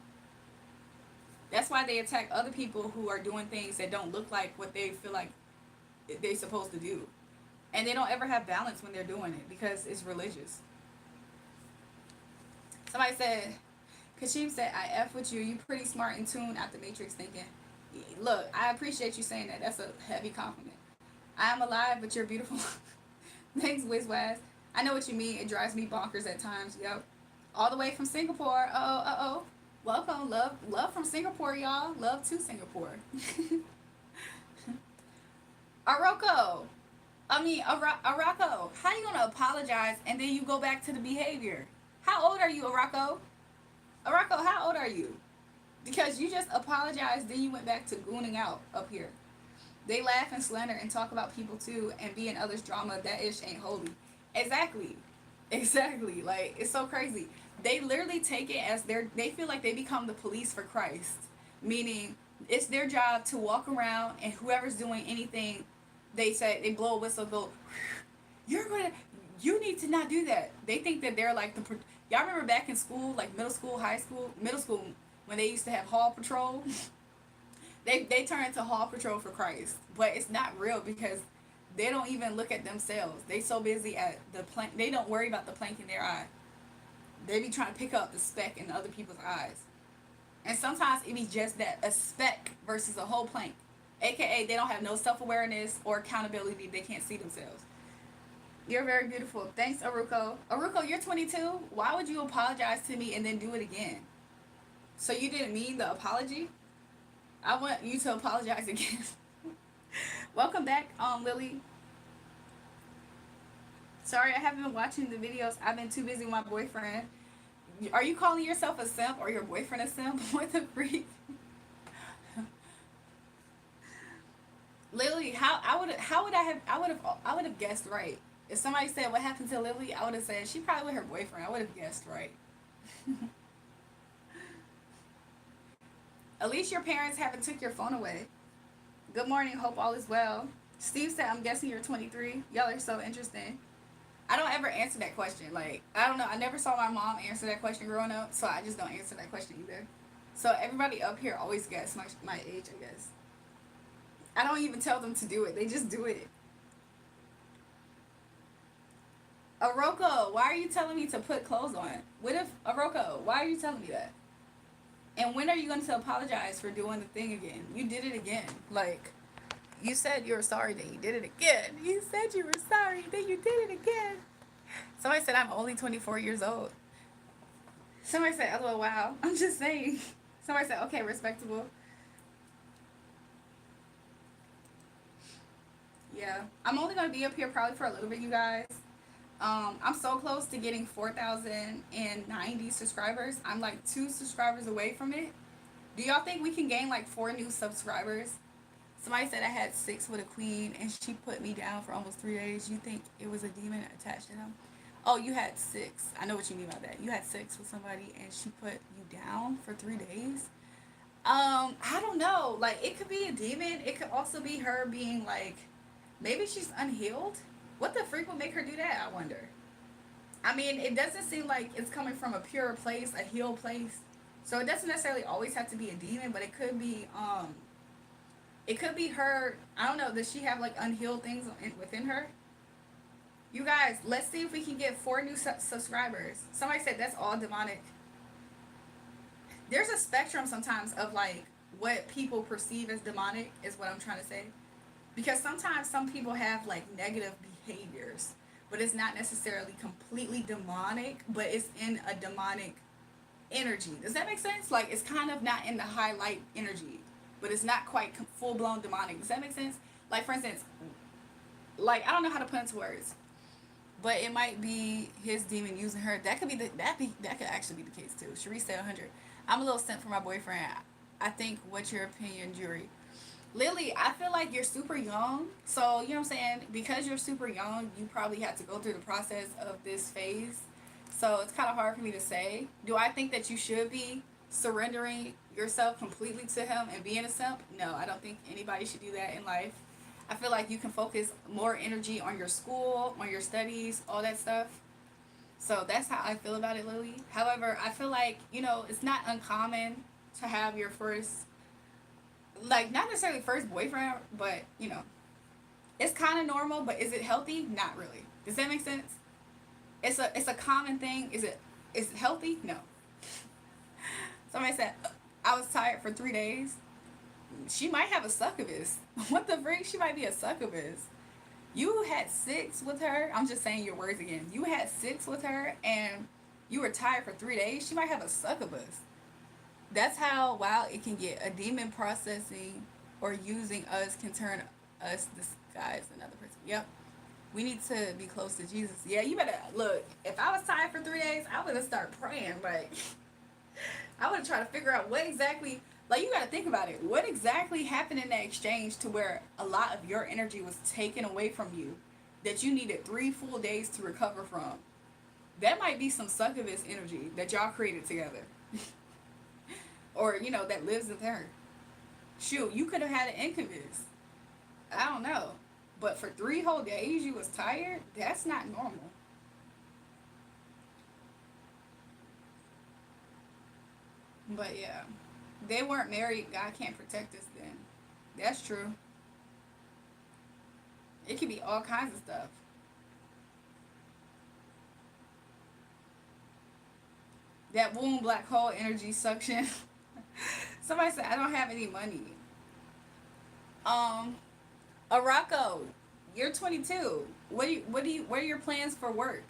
That's why they attack other people who are doing things that don't look like what they feel like they're supposed to do. And they don't ever have balance when they're doing it because it's religious. Somebody said, Kashim said, I F with you. You pretty smart and tuned out the matrix thinking. Look, I appreciate you saying that. That's a heavy compliment. I am alive, but you're beautiful. Thanks, WizWaz. I know what you mean. It drives me bonkers at times. Yep. All the way from Singapore. Uh-oh. Welcome. Love from Singapore, y'all. Love to Singapore. Aroko. Arako, how you gonna apologize and then you go back to the behavior? How old are you, Arako? Arako, how old are you? Because you just apologized, then you went back to gooning out up here. They laugh and slander and talk about people too and be in others' drama. That ish ain't holy. Exactly. Like, it's so crazy. They literally take it as they feel like they become the police for Christ. Meaning, it's their job to walk around and whoever's doing anything, they say, they blow a whistle, go, you need to not do that. They think that they're like y'all remember back in school, like middle school, when they used to have hall patrol? They turn into hall patrol for Christ. But it's not real because they don't even look at themselves. They so busy at the plank. They don't worry about the plank in their eye. They be trying to pick up the speck in other people's eyes. And sometimes it be just that, a speck versus a whole plank. AKA, they don't have no self-awareness or accountability. They can't see themselves. You're very beautiful. Thanks, Aruko. Aruko, you're 22. Why would you apologize to me and then do it again? So you didn't mean the apology? I want you to apologize again. Welcome back, Lily. Sorry, I haven't been watching the videos. I've been too busy with my boyfriend. Are you calling yourself a simp or your boyfriend a simp? What the freak? Lily, how would I have guessed right. If somebody said what happened to Lily, I would have said she probably with her boyfriend. I would have guessed right. At least your parents haven't took your phone away. Good morning. Hope all is well. Steve said, I'm guessing you're 23. Y'all are so interesting. I don't ever answer that question. Like, I don't know. I never saw my mom answer that question growing up, so I just don't answer that question either. So everybody up here always guess my age, I guess. I don't even tell them to do it. They just do it. Aroko, why are you telling me to put clothes on? What if, Aroko, why are you telling me that? And when are you going to apologize for doing the thing again? You did it again. Like, you said you were sorry, then you did it again. You said you were sorry, then you did it again. Somebody said I'm only 24 years old. Somebody said, "LOL, wow." I'm just saying. Somebody said, "Okay, respectable." Yeah, I'm only gonna be up here probably for a little bit, you guys. I'm so close to getting 4,090 subscribers. I'm like 2 subscribers away from it. Do y'all think we can gain like 4 new subscribers? Somebody said I had 6 with a queen and she put me down for almost 3 days. You think it was a demon attached to him? Oh, you had 6. I know what you mean by that. You had 6 with somebody and she put you down for 3 days. I don't know. Like, it could be a demon. It could also be her being like, maybe she's unhealed. What the freak would make her do that, I wonder? I mean, it doesn't seem like it's coming from a pure place, a healed place. So it doesn't necessarily always have to be a demon, but it could be her. I don't know. Does she have like unhealed things within her? You guys, let's see if we can get 4 new subscribers. Somebody said that's all demonic. There's a spectrum sometimes of like what people perceive as demonic, is what I'm trying to say. Because sometimes some people have like negative behaviors, but it's not necessarily completely demonic, but it's in a demonic energy. Does that make sense? Like, it's kind of not in the highlight energy, but it's not quite full blown demonic. Does that make sense? Like, for instance, like, I don't know how to put into words, but it might be his demon using her. That could be that could actually be the case too. Sharice said 100. I'm a little sent for my boyfriend. I think. What's your opinion, Jury? Lily, I feel like you're super young. So, you know what I'm saying? Because you're super young, you probably have to go through the process of this phase. So, it's kind of hard for me to say. Do I think that you should be surrendering yourself completely to him and being a simp? No, I don't think anybody should do that in life. I feel like you can focus more energy on your school, on your studies, all that stuff. So, that's how I feel about it, Lily. However, I feel like, it's not uncommon to have your first, like, not necessarily first boyfriend, but it's kind of normal. But is it healthy? Not really. Does that make sense? It's a common thing. Is it healthy? No. Somebody said I was tired for 3 days. She might have a succubus. What the freak? She might be a succubus. You had 6 with her. I'm just saying your words again. You had 6 with her and you were tired for 3 days. She might have a succubus. That's how wild it can get. A demon processing or using us can turn us disguise another person. Yep. We need to be close to Jesus. Yeah, you better look. If I was tired for 3 days, I would have started praying. Like, I would have tried to figure out what exactly. Like, you got to think about it. What exactly happened in that exchange to where a lot of your energy was taken away from you that you needed 3 full days to recover from? That might be some succubus energy that y'all created together. Or, that lives with her. Shoot, you could have had an incubus. I don't know. But for 3 whole days you was tired? That's not normal. But yeah. They weren't married. God can't protect us then. That's true. It could be all kinds of stuff. That womb black hole energy suction. Somebody said I don't have any money. Um, Araco, you're 22. What are your plans for work?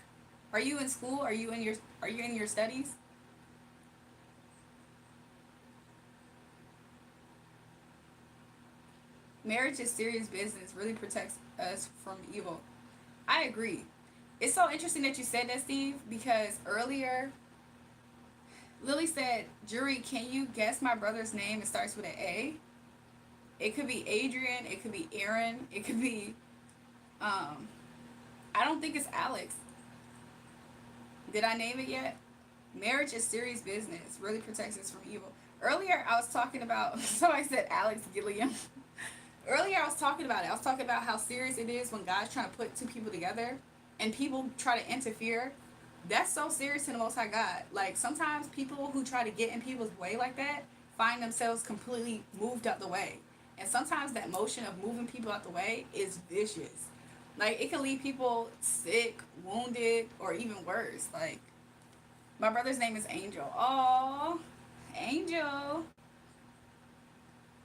Are you in school? Are you in your studies? Marriage is serious business. Really protects us from evil. I agree. It's so interesting that you said that, Steve, because earlier Lily said, Jury, can you guess my brother's name? It starts with an A. It could be Adrian. It could be Aaron. It could be, um, I don't think it's Alex. Did I name it yet? Marriage is serious business. Really protects us from evil. Earlier, I was talking about, somebody said Alex Gilliam. earlier I was talking about it. I was talking about how serious it is when God's trying to put two people together and people try to interfere. That's so serious to the Most High God. Like, sometimes people who try to get in people's way like that find themselves completely moved out the way. And sometimes that motion of moving people out the way is vicious. Like, it can leave people sick, wounded, or even worse. Like, my brother's name is Angel. Oh, Angel.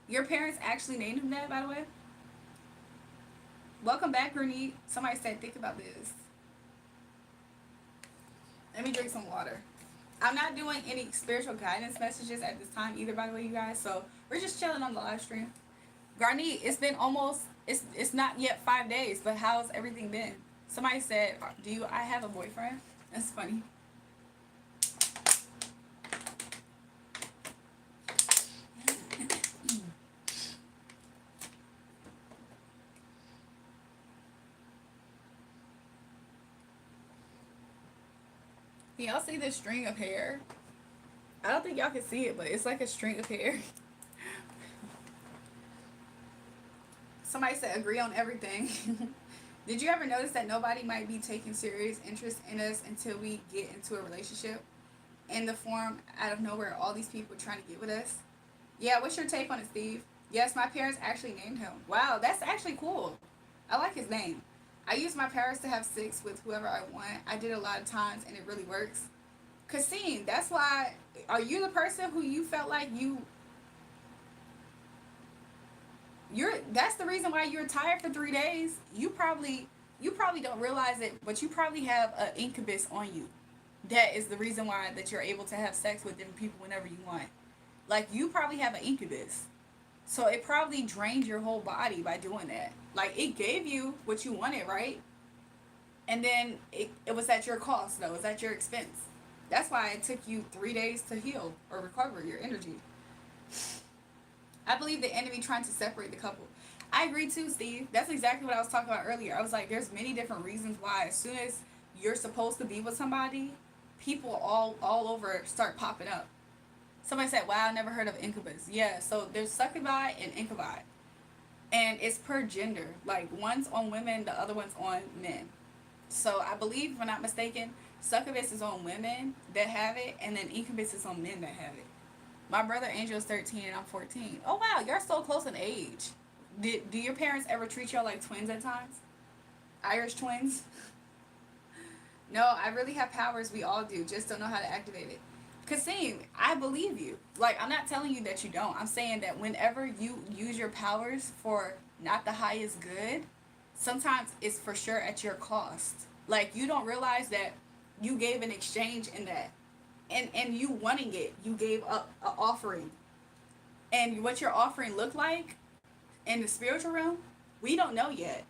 Your parents actually named him that, by the way? Welcome back, Granite. Somebody said, think about this. Let me drink some water. I'm not doing any spiritual guidance messages at this time either, by the way, you guys. So we're just chilling on the live stream. Garnit, it's been almost, it's not yet 5 days, but how's everything been? Somebody said, I have a boyfriend? That's funny. Can y'all see this string of hair? I don't think y'all can see it, but it's like a string of hair. Somebody said agree on everything. Did you ever notice that nobody might be taking serious interest in us until we get into a relationship? In the form, out of nowhere, all these people trying to get with us? Yeah, what's your take on it, Steve? Yes, my parents actually named him. Wow, that's actually cool. I like his name. I use my powers to have sex with whoever I want. I did it a lot of times, and it really works. Kasim, that's why. Are you the person who you felt like that's the reason why you're tired for 3 days? You probably don't realize it, but you probably have an incubus on you. That is the reason why that you're able to have sex with different people whenever you want. Like, you probably have an incubus. So it probably drained your whole body by doing that. Like, it gave you what you wanted, right? And then it was at your cost, though. It was at your expense. That's why it took you 3 days to heal or recover your energy. I believe the enemy trying to separate the couple. I agree too, Steve. That's exactly what I was talking about earlier. I was like, there's many different reasons why as soon as you're supposed to be with somebody, people all over start popping up. Somebody said, wow, I never heard of incubus. Yeah, so there's succubi and incubi. And it's per gender. Like, one's on women, the other one's on men. So I believe, if I'm not mistaken, succubus is on women that have it, and then incubus is on men that have it. My brother Angel is 13 and I'm 14. Oh, wow, you're so close in age. Do your parents ever treat y'all like twins at times? Irish twins? No, I really have powers. We all do. Just don't know how to activate it. Kasim, I believe you. Like, I'm not telling you that you don't. I'm saying that whenever you use your powers for not the highest good, sometimes it's for sure at your cost. Like, you don't realize that you gave an exchange in that. And you wanting it, you gave up an offering. And what your offering looked like in the spiritual realm, we don't know yet.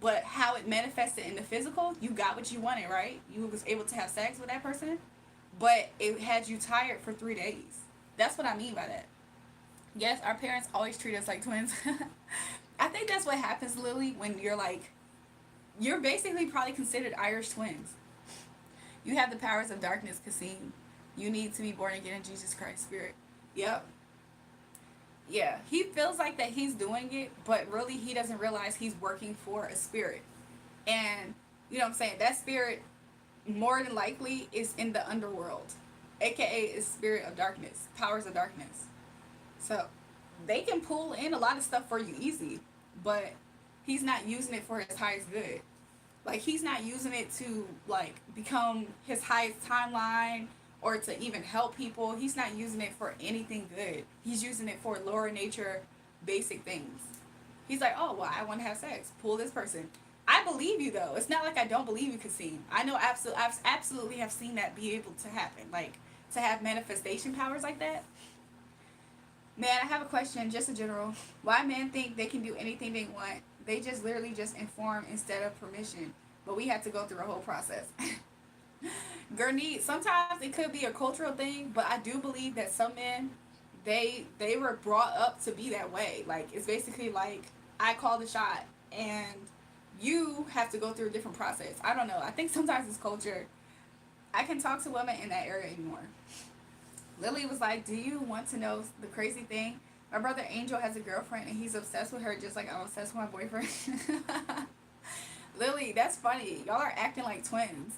But how it manifested in the physical, you got what you wanted, right? You was able to have sex with that person, but it had you tired for 3 days. That's what I mean by that. Yes, our parents always treat us like twins. I think that's what happens, Lily, when you're basically probably considered Irish twins. You have the powers of darkness, Kasim. You need to be born again in Jesus Christ's spirit. Yep. Yeah, he feels like that he's doing it, but really he doesn't realize he's working for a spirit. And, you know what I'm saying, that spirit more than likely is in the underworld, aka is spirit of darkness, powers of darkness. So they can pull in a lot of stuff for you easy, but he's not using it for his highest good. Like, he's not using it to, like, become his highest timeline or to even help people. He's not using it for anything good. He's using it for lower nature, basic things. He's like, oh, well, I want to have sex. Pull this person. I believe you, though. It's not like I don't believe you, Kasim. I know I've absolutely have seen that be able to happen. Like, to have manifestation powers like that. Man, I have a question, just in general. Why men think they can do anything they want? They just literally just inform instead of permission. But we have to go through a whole process. Gurney, sometimes it could be a cultural thing, but I do believe that some men, they were brought up to be that way. Like, it's basically like, I call the shot, and you have to go through a different process. I don't know. I think sometimes it's culture. I can talk to women in that area anymore. Lily was like, do you want to know the crazy thing? My brother Angel has a girlfriend and he's obsessed with her just like I'm obsessed with my boyfriend. Lily, that's funny. Y'all are acting like twins.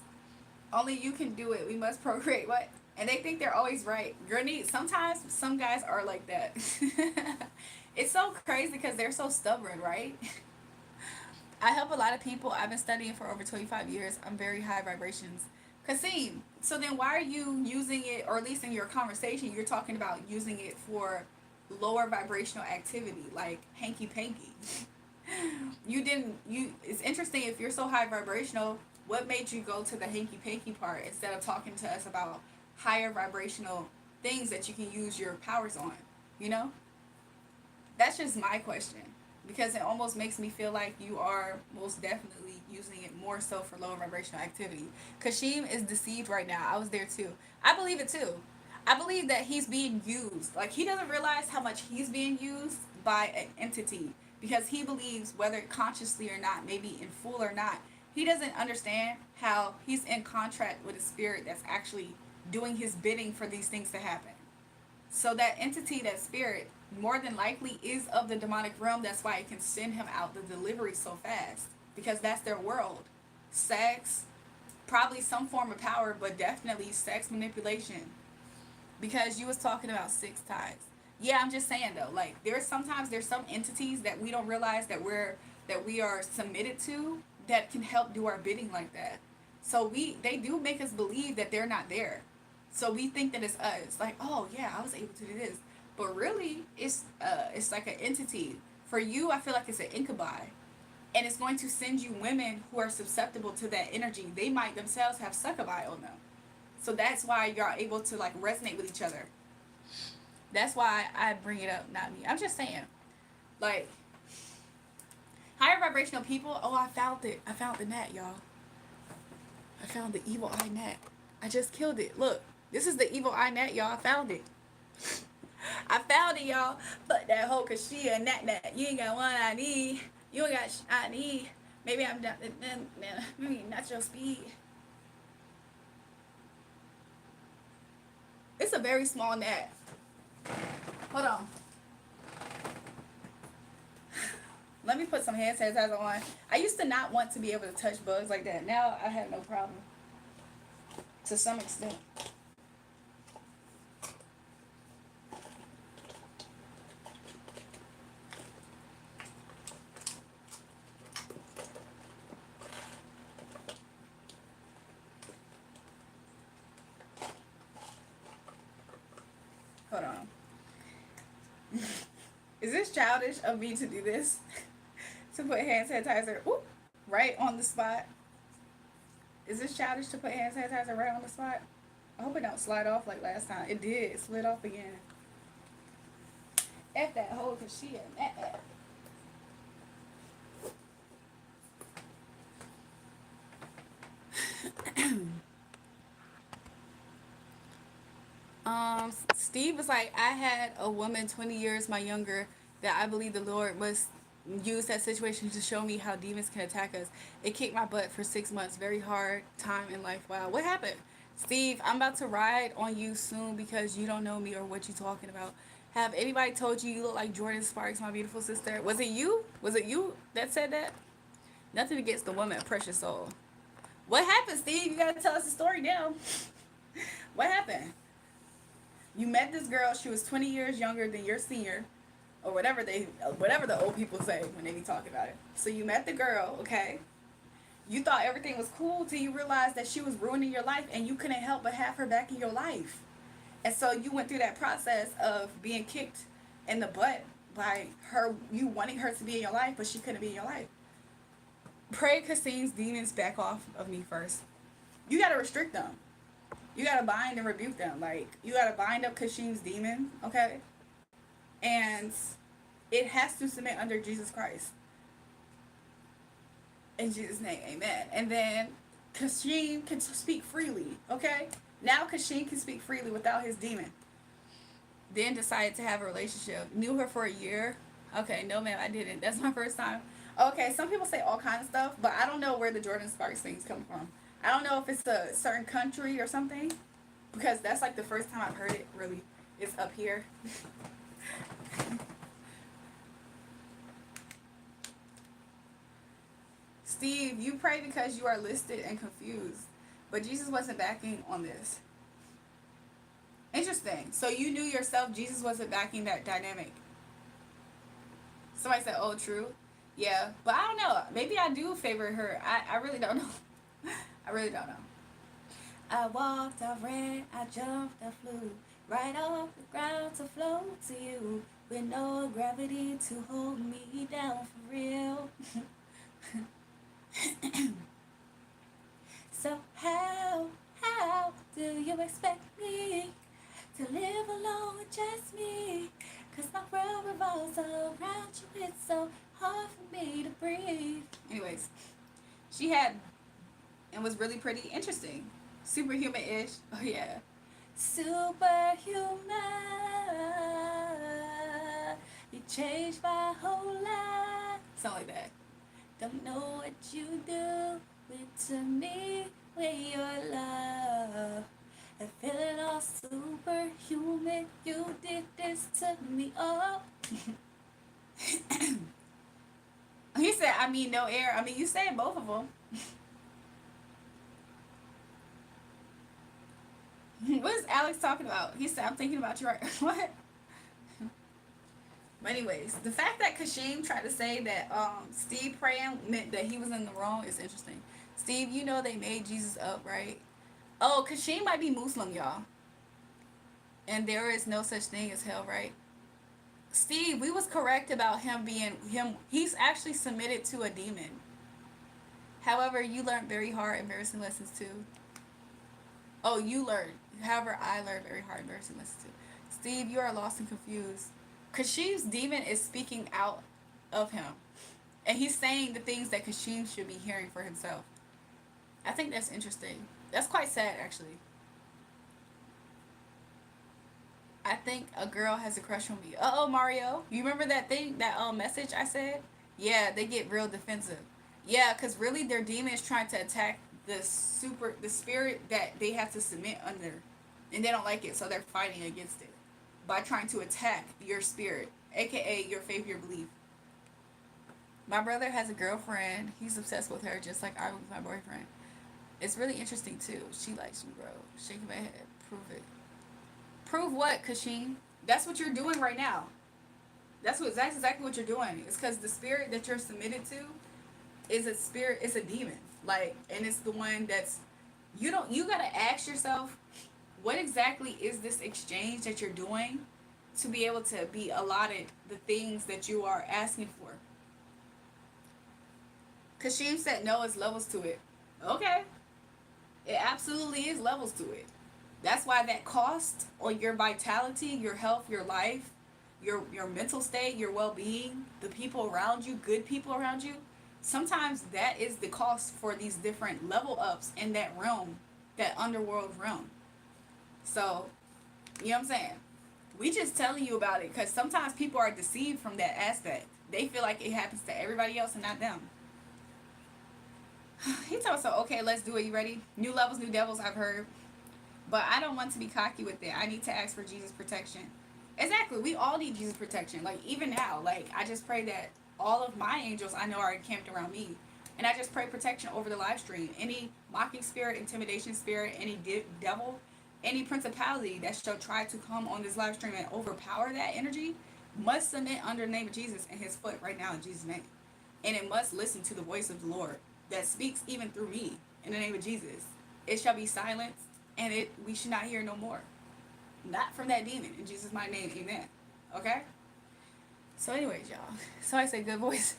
Only you can do it. We must procreate. What? And they think they're always right. Granny, sometimes some guys are like that. It's so crazy because they're so stubborn, right? I help a lot of people. I've been studying for over 25 years. I'm very high vibrations. Kasim, so then why are you using it, or at least in your conversation, you're talking about using it for lower vibrational activity, like hanky panky? You didn't, it's interesting if you're so high vibrational, what made you go to the hanky panky part instead of talking to us about higher vibrational things that you can use your powers on, you know? That's just my question, because it almost makes me feel like you are most definitely using it more so for lower vibrational activity. Kashim is deceived right now. I was there too. I believe it too. I believe that he's being used. Like, he doesn't realize how much he's being used by an entity, because he believes, whether consciously or not, maybe in full or not, he doesn't understand how he's in contract with a spirit that's actually doing his bidding for these things to happen. So that entity, that spirit, more than likely is of the demonic realm. That's why it can send him out the delivery so fast, because that's their world. Sex, probably some form of power, but definitely sex manipulation. Because you was talking about six ties. Yeah, I'm just saying though, like there's some entities that we don't realize that we are submitted to, that can help do our bidding like that. So they do make us believe that they're not there. So we think that it's us. Like, oh yeah, I was able to do this. But really, it's like an entity. For you, I feel like it's an incubi. And it's going to send you women who are susceptible to that energy. They might themselves have succubi on them. So that's why you're able to like resonate with each other. That's why I bring it up, not me. I'm just saying. Like, higher vibrational people, oh, I found it. I found the net, y'all. I found the evil eye net. I just killed it. Look, this is the evil eye net, y'all. I found it. I found it, y'all. But that whole, cause she a net. You ain't got one I need. You ain't got I need. Maybe I'm not, maybe not your speed. It's a very small net. Hold on. Let me put some hand sanitizer on. I used to not want to be able to touch bugs like that. Now I have no problem. To some extent. Hold on. Is this childish of me to do this? To put hand sanitizer right on the spot? Is this childish to put hand sanitizer right on the spot? I hope it don't slide off like last time. It did. It slid off again. F that hole, cause she a net. Steve was like, I had a woman 20 years my younger that I believe the Lord must use that situation to show me how demons can attack us. It kicked my butt for 6 months. Very hard time in life. Wow. What happened? Steve, I'm about to ride on you soon because you don't know me or what you're talking about. Have anybody told you you look like Jordan Sparks, my beautiful sister? Was it you? Was it you that said that? Nothing against the woman, precious soul. What happened, Steve? You gotta tell us the story now. What happened? You met this girl. She was 20 years younger than your senior, or whatever the old people say when they be talking about it. So you met the girl, okay? You thought everything was cool till you realized that she was ruining your life, and you couldn't help but have her back in your life. And so you went through that process of being kicked in the butt by her, you wanting her to be in your life, but she couldn't be in your life. Pray Kasim's demons back off of me first. You gotta restrict them. You gotta bind and rebuke them. Like, you gotta bind up Kashim's demon, okay? And it has to submit under Jesus Christ. In Jesus' name, amen. And then Kashim can speak freely, okay? Now Kashim can speak freely without his demon. Then decided to have a relationship. Knew her for a year. Okay, no ma'am, I didn't. That's my first time. Okay, some people say all kinds of stuff, but I don't know where the Jordan Sparks things come from. I don't know if it's a certain country or something, because that's like the first time I've heard it, really. It's up here. Steve, you pray because you are listed and confused, but Jesus wasn't backing on this. Interesting. So you knew yourself Jesus wasn't backing that dynamic. Somebody said, oh, true. Yeah, but I don't know. Maybe I do favor her. I really don't know. I really don't know. I walked, I ran, I jumped, I flew right off the ground to float to you with no gravity to hold me down for real. So how do you expect me to live alone with just me? 'Cause my world revolves around you, it's so hard for me to breathe. Anyways, she had, and was really pretty interesting. Superhuman-ish. Oh yeah. Superhuman. You changed my whole life. Something like that. Don't know what you do with to me with your love. I'm feeling all superhuman. You did this to me. Oh. He said, I mean, no air. I mean, you said both of them. What is Alex talking about? He said, I'm thinking about you right. What? But anyways, the fact that Kashim tried to say that Steve praying meant that he was in the wrong is interesting. Steve, you know they made Jesus up, right? Oh, Kashim might be Muslim, y'all. And there is no such thing as hell, right? Steve, we was correct about him being him. He's actually submitted to a demon. However, you learned very hard, embarrassing lessons too. Oh, you learned. However, I learned very hard, embarrassing lessons too. Steve, you are lost and confused. Kashim's demon is speaking out of him. And he's saying the things that Kashim should be hearing for himself. I think that's interesting. That's quite sad, actually. I think a girl has a crush on me. Uh-oh, Mario. You remember that thing, that message I said? Yeah, they get real defensive. Yeah, because really their demon is trying to attack the spirit that they have to submit under. And they don't like it, so they're fighting against it by trying to attack your spirit, aka your faith, your belief. My brother has a girlfriend. He's obsessed with her, just like I am with my boyfriend. It's really interesting too. She likes you, bro. Shaking my head. Prove it. Prove what, Kashim? That's what you're doing right now. That's exactly what you're doing. It's because the spirit that you're submitted to is a spirit. It's a demon. Like, and it's the one that's you gotta ask yourself, what exactly is this exchange that you're doing to be able to be allotted the things that you are asking for? Kashim said no, it's levels to it. Okay. It absolutely is levels to it. That's why that cost on your vitality, your health, your life, your mental state, your well-being, the people around you, good people around you, sometimes that is the cost for these different level ups in that realm, that underworld realm. So, you know what I'm saying? We just telling you about it because sometimes people are deceived from that aspect. They feel like it happens to everybody else and not them. He told us, so okay, let's do it. You ready? New levels, new devils, I've heard. But I don't want to be cocky with it. I need to ask for Jesus' protection. Exactly. We all need Jesus' protection. Like, even now, like, I just pray that all of my angels I know are encamped around me. And I just pray protection over the live stream. Any mocking spirit, intimidation spirit, any devil, any principality that shall try to come on this live stream and overpower that energy must submit under the name of Jesus and his foot right now in Jesus' name. And it must listen to the voice of the Lord that speaks even through me in the name of Jesus. It shall be silenced, and we should not hear no more. Not from that demon. In Jesus' mighty name, amen. Okay? So anyways, y'all. So I say good voice.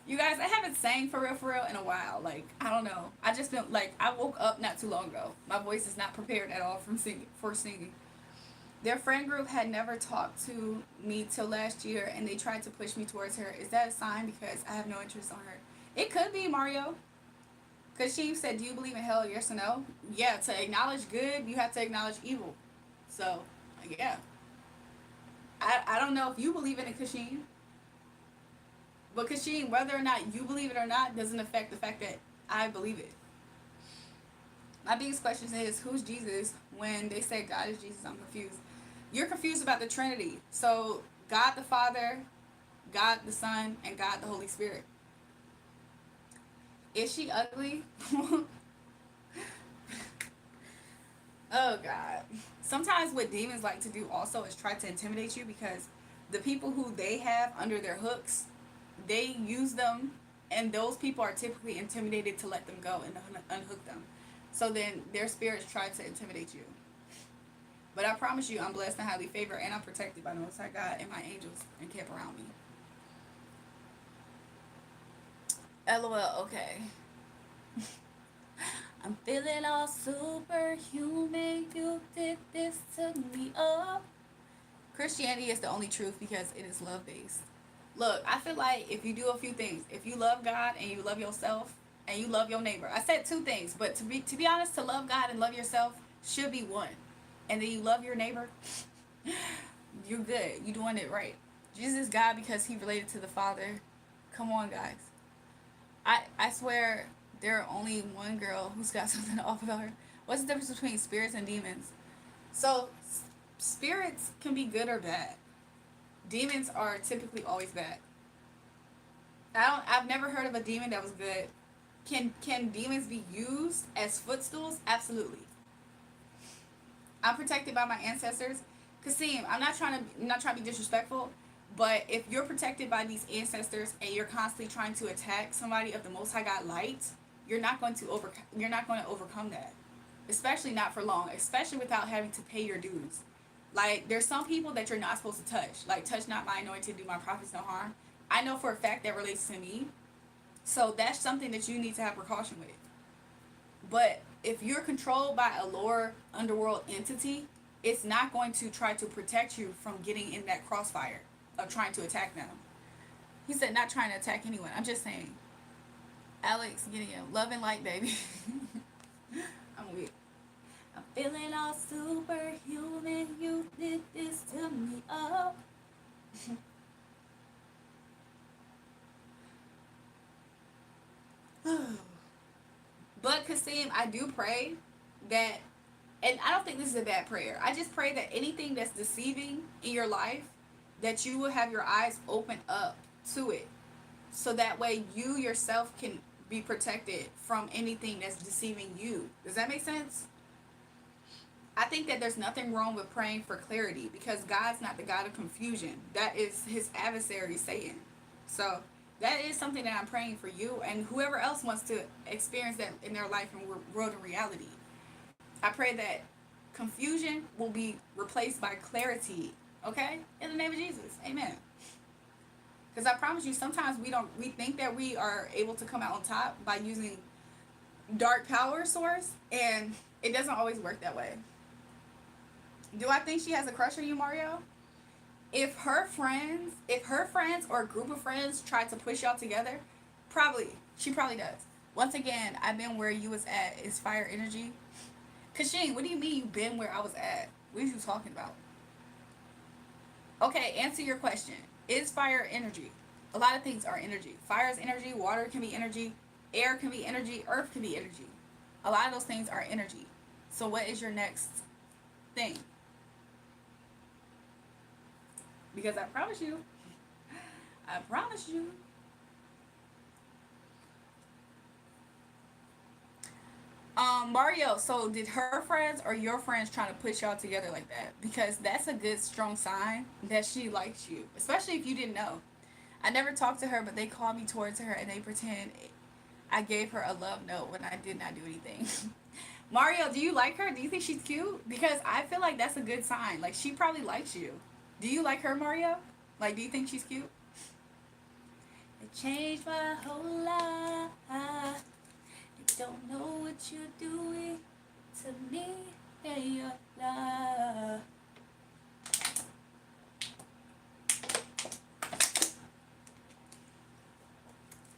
You guys, I haven't sang for real in a while. Like, I don't know. I just been, like, I woke up not too long ago. My voice is not prepared at all for singing. Their friend group had never talked to me till last year, and they tried to push me towards her. Is that a sign? Because I have no interest on her. It could be, Mario. Because she said, do you believe in hell? Yes or no? Yeah, to acknowledge good, you have to acknowledge evil. So, yeah. I don't know if you believe in it, Kashim. But Kashim, whether or not you believe it or not doesn't affect the fact that I believe it. My biggest question is, who's Jesus? When they say God is Jesus, I'm confused. You're confused about the Trinity. So, God the Father, God the Son, and God the Holy Spirit. Is she ugly? Oh God. Sometimes what demons like to do also is try to intimidate you, because the people who they have under their hooks, they use them, and those people are typically intimidated to let them go and unhook them. So then their spirits try to intimidate you. But I promise you, I'm blessed and highly favored, and I'm protected by the Most High God and my angels and kept around me. LOL, okay. I'm feeling all superhuman. You did this to me up. Christianity is the only truth because it is love based. Look, I feel like if you do a few things, if you love God and you love yourself and you love your neighbor. I said two things, but to be honest, to love God and love yourself should be one. And then you love your neighbor, you're good. You're doing it right. Jesus is God because he related to the Father. Come on, guys. I swear there are only one girl who's got something off about her. What's the difference between spirits and demons? So, spirits can be good or bad. Demons are typically always bad. I've never heard of a demon that was good. Can demons be used as footstools? Absolutely. I'm protected by my ancestors. Kasim, I'm not trying to be disrespectful, but if you're protected by these ancestors and you're constantly trying to attack somebody of the Most High God light, you're not going to overcome that. Especially not for long, especially without having to pay your dues. Like, there's some people that you're not supposed to touch. Like, touch not my anointed, do my prophets no harm. I know for a fact that relates to me. So that's something that you need to have precaution with. But if you're controlled by a lower underworld entity, it's not going to try to protect you from getting in that crossfire of trying to attack them. He said not trying to attack anyone. I'm just saying. Alex, Gideon, love and light, baby. I'm weak. I'm feeling all superhuman. You did this to me up. But Kasim, I do pray that, and I don't think this is a bad prayer. I just pray that anything that's deceiving in your life, that you will have your eyes open up to it, so that way you yourself can be protected from anything that's deceiving you. Does that make sense? I think that there's nothing wrong with praying for clarity, because God's not the God of confusion. That is his adversary, Satan. So that is something that I'm praying for you and whoever else wants to experience that in their life and world and reality. I pray that confusion will be replaced by clarity. Okay? In the name of Jesus. Amen. Because I promise you, sometimes we think that we are able to come out on top by using dark power source, and it doesn't always work that way. Do I think she has a crush on you, Mario? If her friends or a group of friends try to push y'all together, she probably does. Once again, I've been where you was at. Is fire energy? Kasheen, what do you mean you been where I was at? What are you talking about? Okay, answer your question. Is fire energy? A lot of things are energy. Fire is energy. Water can be energy. Air can be energy. Earth can be energy. A lot of those things are energy. So what is your next thing? Because I promise you. Mario, so did her friends or your friends trying to put y'all together like that? Because that's a good, strong sign that she likes you, especially if you didn't know. I never talked to her, but they called me towards her and they pretend I gave her a love note when I did not do anything. Mario, do you like her? Do you think she's cute? Because I feel like that's a good sign. Like, she probably likes you. Do you like her, Mario? Like, do you think she's cute? It changed my whole life. Don't know what you're doing to me and your love.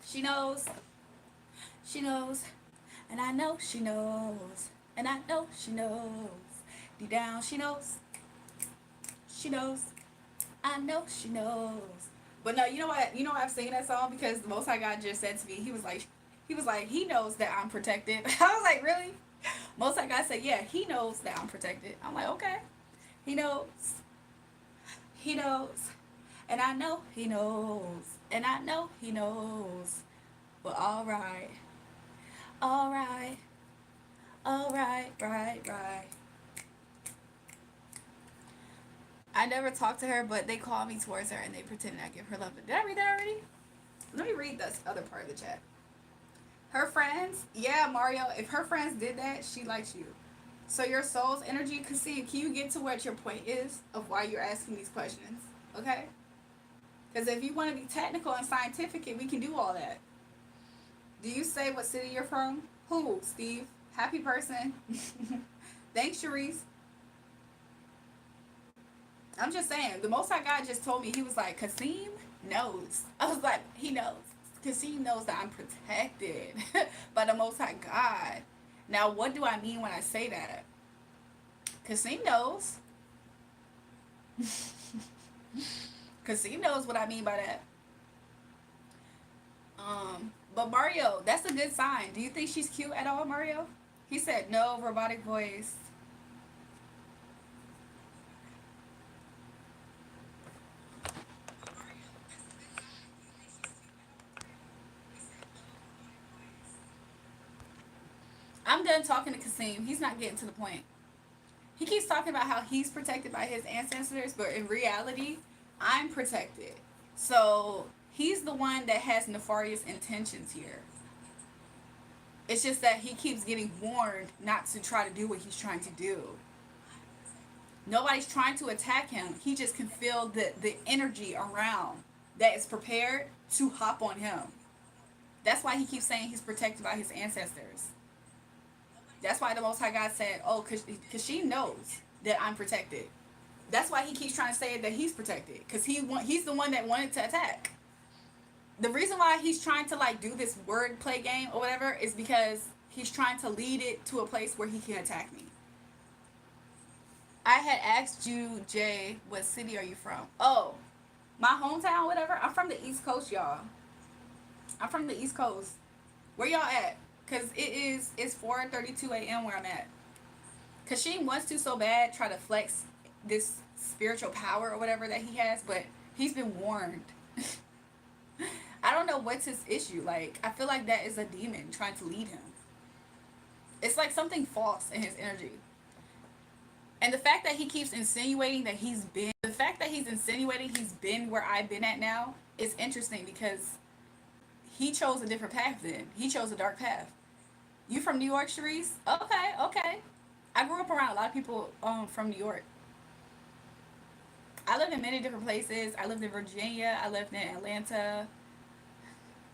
She knows. She knows. And I know she knows. And I know she knows. Deep down she knows. She knows. I know she knows. But no, you know what? You know why I'm singing that song? Because the Most High God just said to me, he knows that I'm protected. I was like, really? Most High God said, yeah, he knows that I'm protected. I'm like, okay. He knows. He knows. And I know he knows. And I know he knows. But all right. All right. All right. Right. Right. I never talked to her, but they called me towards her and they pretended I give her love. Did I read that already? Let me read this other part of the chat. Her friends, yeah, Mario. If her friends did that, she likes you. So your soul's energy, cause see, can you get to what your point is of why you're asking these questions? Okay. Because if you want to be technical and scientific, we can do all that. Do you say what city you're from? Who, Steve? Happy person. Thanks, Sharice. I'm just saying, the Most High God just told me, he was like, Kasim knows. I was like, he knows. Kasim knows that I'm protected by the Most High God. Now, what do I mean when I say that? Kasim knows. Kasim knows what I mean by that. But Mario, that's a good sign. Do you think she's cute at all, Mario? He said no, robotic voice. I'm done talking to Kasim. He's not getting to the point. He keeps talking about how he's protected by his ancestors, but in reality, I'm protected. So he's the one that has nefarious intentions here. It's just that he keeps getting warned not to try to do what he's trying to do. Nobody's trying to attack him. He just can feel the energy around that is prepared to hop on him. That's why he keeps saying he's protected by his ancestors. That's why the Most High God said, oh, because she knows that I'm protected. That's why he keeps trying to say that he's protected. Because he's the one that wanted to attack. The reason why he's trying to like do this word play game or whatever is because he's trying to lead it to a place where he can attack me. I had asked you, Jay, what city are you from? Oh, my hometown, whatever. I'm from the East Coast, y'all. I'm from the East Coast. Where y'all at? Cause it's 4:32 a.m. where I'm at. Cause she wants to so bad try to flex this spiritual power or whatever that he has, but he's been warned. I don't know what's his issue. Like, I feel like that is a demon trying to lead him. It's like something false in his energy. And the fact that he keeps insinuating that he's been where I've been at now is interesting because he chose a different path then. He chose a dark path. You from New York, Sharice? Okay, okay. I grew up around a lot of people from New York. I lived in many different places. I lived in Virginia. I lived in Atlanta.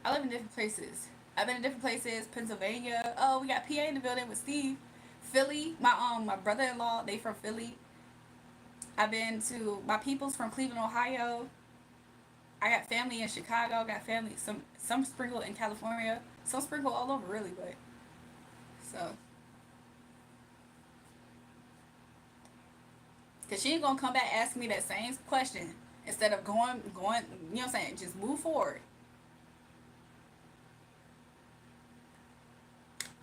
I live in different places. I've been in different places. Pennsylvania. Oh, we got PA in the building with Steve. Philly. My brother-in-law, they from Philly. I've been to my people's from Cleveland, Ohio. I got family in Chicago. Got family some sprinkled in California. Some sprinkled all over really, but so because she ain't gonna come back asking me that same question instead of going. You know what I'm saying? Just move forward.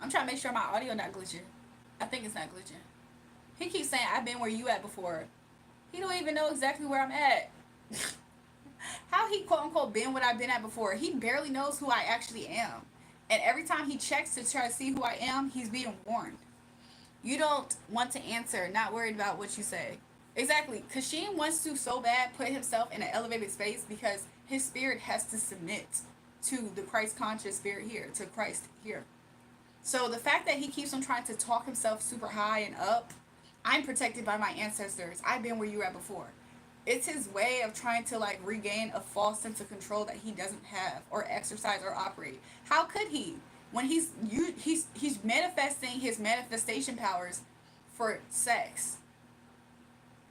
I'm trying to make sure my audio not glitching. I think it's not glitching. He keeps saying I've been where you at before. He don't even know exactly where I'm at. How he quote unquote been what I've been at before? He barely knows who I actually am. And every time he checks to try to see who I am, he's being warned. You don't want to answer, not worried about what you say. Exactly. Kashin wants to so bad put himself in an elevated space because his spirit has to submit to the Christ conscious spirit here, to Christ here. So the fact that he keeps on trying to talk himself super high and up, I'm protected by my ancestors. I've been where you were at before. It's his way of trying to like regain a false sense of control that he doesn't have or exercise or operate. How could he? When he's manifesting his manifestation powers for sex.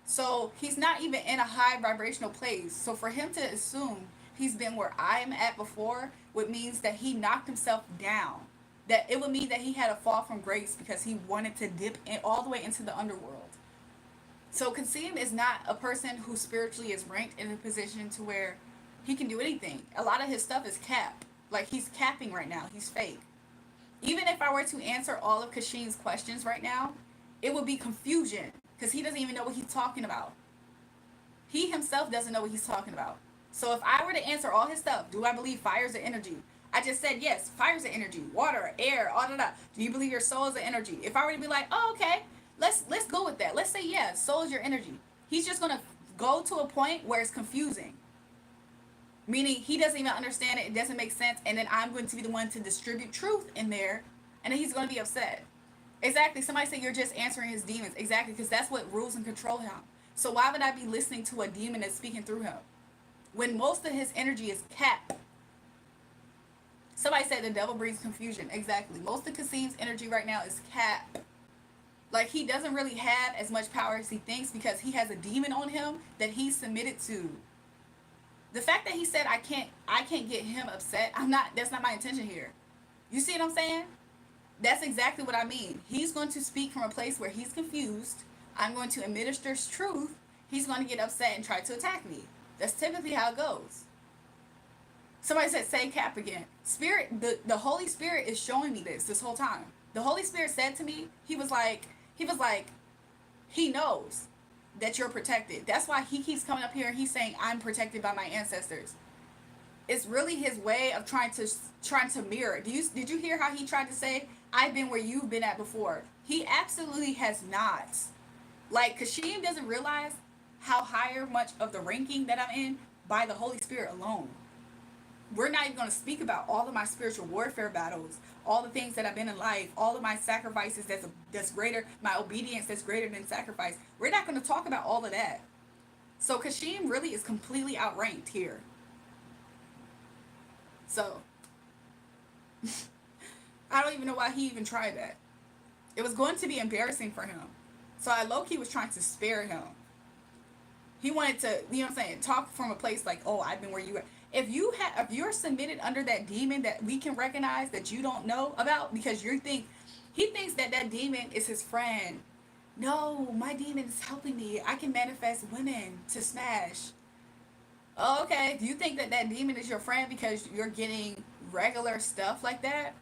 So he's not even in a high vibrational place. So for him to assume he's been where I am at before would means that he knocked himself down. That it would mean that he had a fall from grace because he wanted to dip in all the way into the underworld. So Kasim is not a person who spiritually is ranked in a position to where he can do anything. A lot of his stuff is cap. Like he's capping right now. He's fake. Even if I were to answer all of Kashin's questions right now, it would be confusion because he doesn't even know what he's talking about. He himself doesn't know what he's talking about. So if I were to answer all his stuff, do I believe fire is an energy? I just said yes, fire's an energy, water, air, all of that. Do you believe your soul is an energy? If I were to be like, oh, okay, let's go with that. Let's say yeah, soul is your energy. He's just gonna go to a point where it's confusing. Meaning he doesn't even understand it, it doesn't make sense, and then I'm going to be the one to distribute truth in there, and then he's going to be upset. Exactly. Somebody said you're just answering his demons. Exactly, because that's what rules and control him. So why would I be listening to a demon that's speaking through him when most of his energy is cap? Somebody said the devil brings confusion. Exactly. Most of Kasim's energy right now is cap. Like he doesn't really have as much power as he thinks because he has a demon on him that he's submitted to. The fact that he said I can't get him upset, that's not my intention here. You see what I'm saying? That's exactly what I mean. He's going to speak from a place where he's confused. I'm going to administer truth. He's going to get upset and try to attack me. That's typically how it goes. Somebody said, say cap again. Spirit, the Holy Spirit is showing me this whole time. The Holy Spirit said to me, he was like, he knows that you're protected. That's why he keeps coming up here and he's saying, I'm protected by my ancestors. It's really his way of trying to mirror. Did you hear how he tried to say, I've been where you've been at before? He absolutely has not. Like, Kashim doesn't realize how higher much of the ranking that I'm in by the Holy Spirit alone. We're not even going to speak about all of my spiritual warfare battles, all the things that I've been in life, all of my sacrifices that's greater, my obedience that's greater than sacrifice. We're not going to talk about all of that. So Kashim really is completely outranked here. So I don't even know why he even tried that. It was going to be embarrassing for him. So I low-key was trying to spare him. He wanted to, you know what I'm saying, talk from a place like, oh, I've been where you are. If you're submitted under that demon that we can recognize that you don't know about because he thinks that demon is his friend. No, my demon is helping me. I can manifest women to smash. Oh, okay. Do you think that demon is your friend because you're getting regular stuff like that?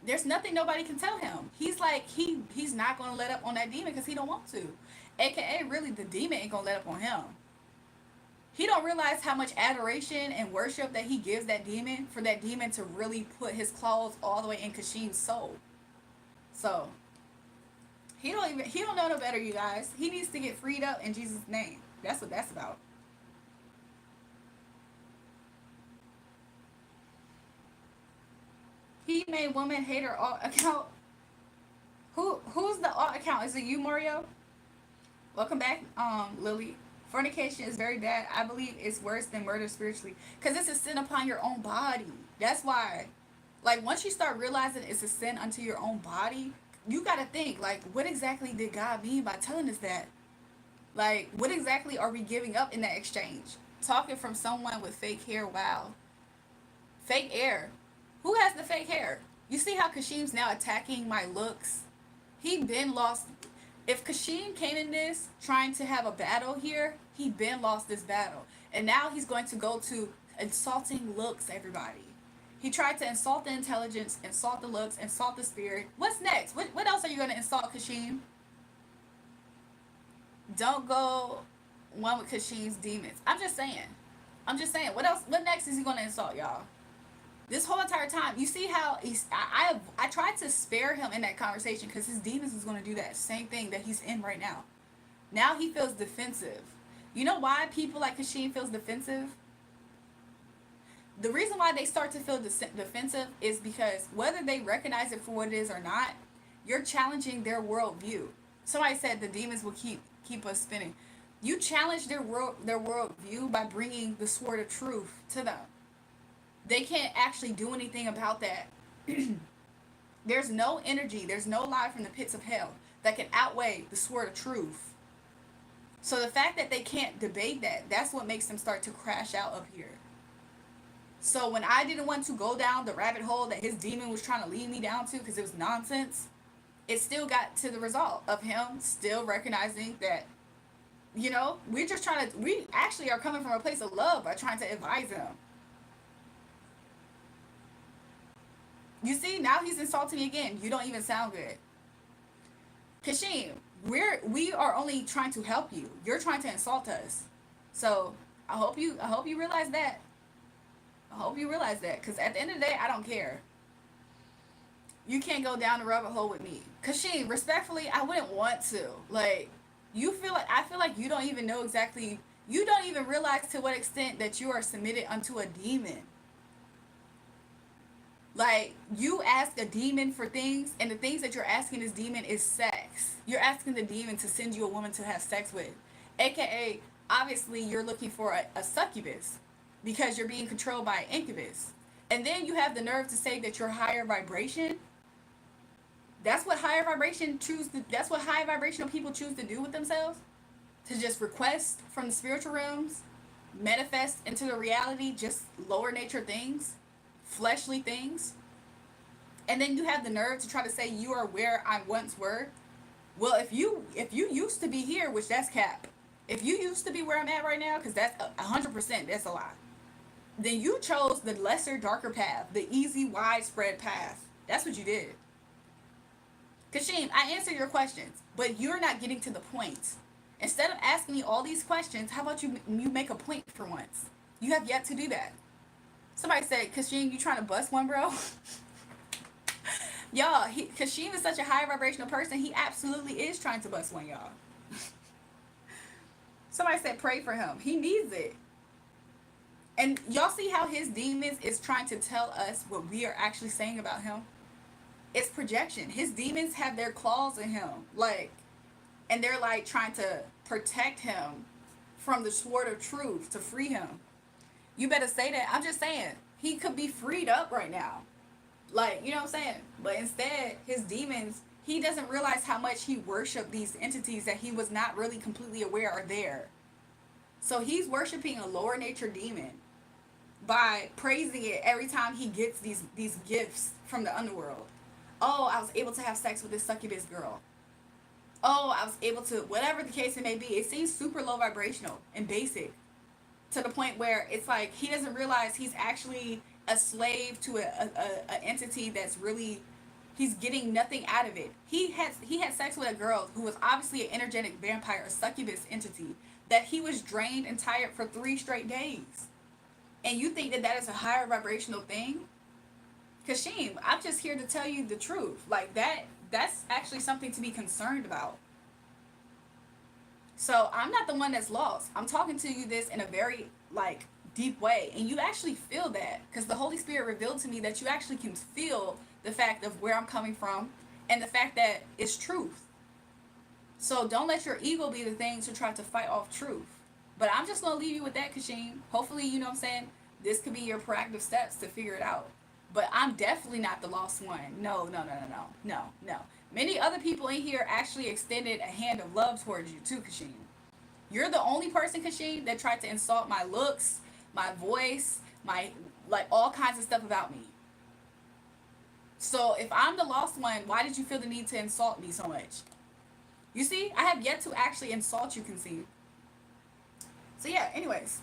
There's nothing nobody can tell him. He's like, he's not going to let up on that demon because he don't want to. AKA, really, the demon ain't going to let up on him. He don't realize how much adoration and worship that he gives that demon for that demon to really put his claws all the way in Kashim's soul. So, he don't know no better, you guys. He needs to get freed up in Jesus' name. That's what that's about. He made woman hater alt account. Who's the alt account? Is it you, Mario? Welcome back, Lily. Fornication is very bad. I believe it's worse than murder spiritually. Because it's a sin upon your own body. That's why. Like, once you start realizing it's a sin unto your own body, you got to think, like, what exactly did God mean by telling us that? Like, what exactly are we giving up in that exchange? Talking from someone with fake hair, wow. Fake hair. Who has the fake hair? You see how Kashim's now attacking my looks? He been lost. If Kashim came in this trying to have a battle here, he been lost this battle. And now he's going to go to insulting looks, everybody. He tried to insult the intelligence, insult the looks, insult the spirit. What's next? What else are you going to insult, Kashim? Don't go one with Kashim's demons. I'm just saying. What else? What next is he going to insult, y'all? This whole entire time, you see how I tried to spare him in that conversation because his demons is going to do that same thing that he's in right now. Now he feels defensive. You know why people like Kashim feels defensive? The reason why they start to feel defensive is because whether they recognize it for what it is or not, you're challenging their worldview. Somebody said the demons will keep us spinning. You challenge their worldview by bringing the sword of truth to them. They can't actually do anything about that. There's no energy, there's no lie from the pits of hell that can outweigh the sword of truth. So the fact that they can't debate that's what makes them start to crash out up here. So when I didn't want to go down the rabbit hole that his demon was trying to lead me down to because it was nonsense, it still got to the result of him still recognizing that, you know, we actually are coming from a place of love by trying to advise him. You see, now he's insulting me again. You don't even sound good. Kashim, we are only trying to help you. You're trying to insult us. So I hope you realize that. I hope you realize that, because at the end of the day, I don't care. You can't go down the rabbit hole with me. Kasheen, respectfully, I wouldn't want to. Like, you feel like, I feel like you don't even know exactly, you don't even realize to what extent that you are submitted unto a demon. Like, you ask a demon for things, and the things that you're asking this demon is sex. You're asking the demon to send you a woman to have sex with. AKA, obviously, you're looking for a succubus because you're being controlled by an incubus. And then you have the nerve to say that you're higher vibration. That's what high vibrational people choose to do with themselves. To just request from the spiritual realms, manifest into the reality just lower nature things, fleshly things. And then you have the nerve to try to say you are where I once were. Well, if you used to be here, which that's cap. If you used to be where I'm at right now, because that's 100%, that's a lie. Then you chose the lesser, darker path, the easy, widespread path. That's what you did. Kashim, I answer your questions, but you're not getting to the point. Instead of asking me all these questions, how about you make a point for once? You have yet to do that. Somebody said, Kashim, you trying to bust one, bro? Y'all, Kashim is such a high vibrational person, he absolutely is trying to bust one, y'all. Somebody said pray for him. He needs it. And y'all see how his demons is trying to tell us what we are actually saying about him? It's projection. His demons have their claws in him. Like, and they're like trying to protect him from the sword of truth to free him. You better say that. I'm just saying, he could be freed up right now. Like, you know what I'm saying? But instead, his demons, he doesn't realize how much he worshiped these entities that he was not really completely aware are there. So he's worshiping a lower nature demon by praising it every time he gets these gifts from the underworld. Oh, I was able to have sex with this succubus girl. Oh, I was able to, whatever the case it may be. It seems super low vibrational and basic to the point where it's like he doesn't realize he's actually a slave to a entity that's really, he's getting nothing out of it. He had sex with a girl who was obviously an energetic vampire, a succubus entity, that he was drained and tired for 3 straight days. And you think that that is a higher vibrational thing? Kashim, I'm just here to tell you the truth. Like, that's actually something to be concerned about. So I'm not the one that's lost. I'm talking to you this in a very, like, deep way. And you actually feel that. Because the Holy Spirit revealed to me that you actually can feel the fact of where I'm coming from. And the fact that it's truth. So don't let your ego be the thing to try to fight off truth. But I'm just going to leave you with that, Kashim. Hopefully, you know what I'm saying, this could be your proactive steps to figure it out. But I'm definitely not the lost one. No. Many other people in here actually extended a hand of love towards you too, Kashim. You're the only person, Kashim, that tried to insult my looks, my voice, my, like, all kinds of stuff about me. So if I'm the lost one, why did you feel the need to insult me so much? You see, I have yet to actually insult you, Kashim. So yeah, anyways.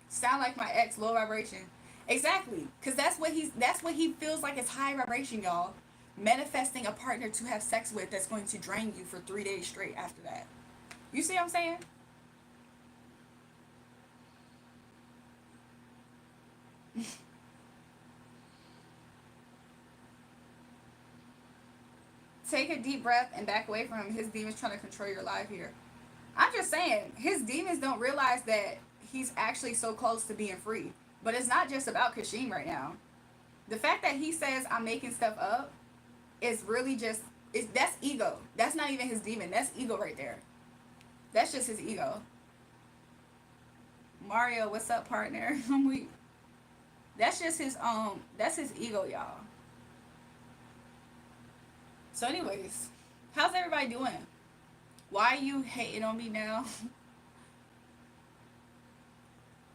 Sound like my ex, low vibration. Exactly, because that's what he feels like is high vibration, y'all. Manifesting a partner to have sex with that's going to drain you for 3 days straight after that. You see what I'm saying? Take a deep breath and back away from him. His demons trying to control your life here. I'm just saying, his demons don't realize that he's actually so close to being free. But it's not just about Kashim right now. The fact that he says I'm making stuff up is really just, that's ego. That's not even his demon. That's ego right there. That's just his ego. Mario, what's up, partner? I'm weak. That's just that's his ego, y'all. So anyways, how's everybody doing? Why are you hating on me now?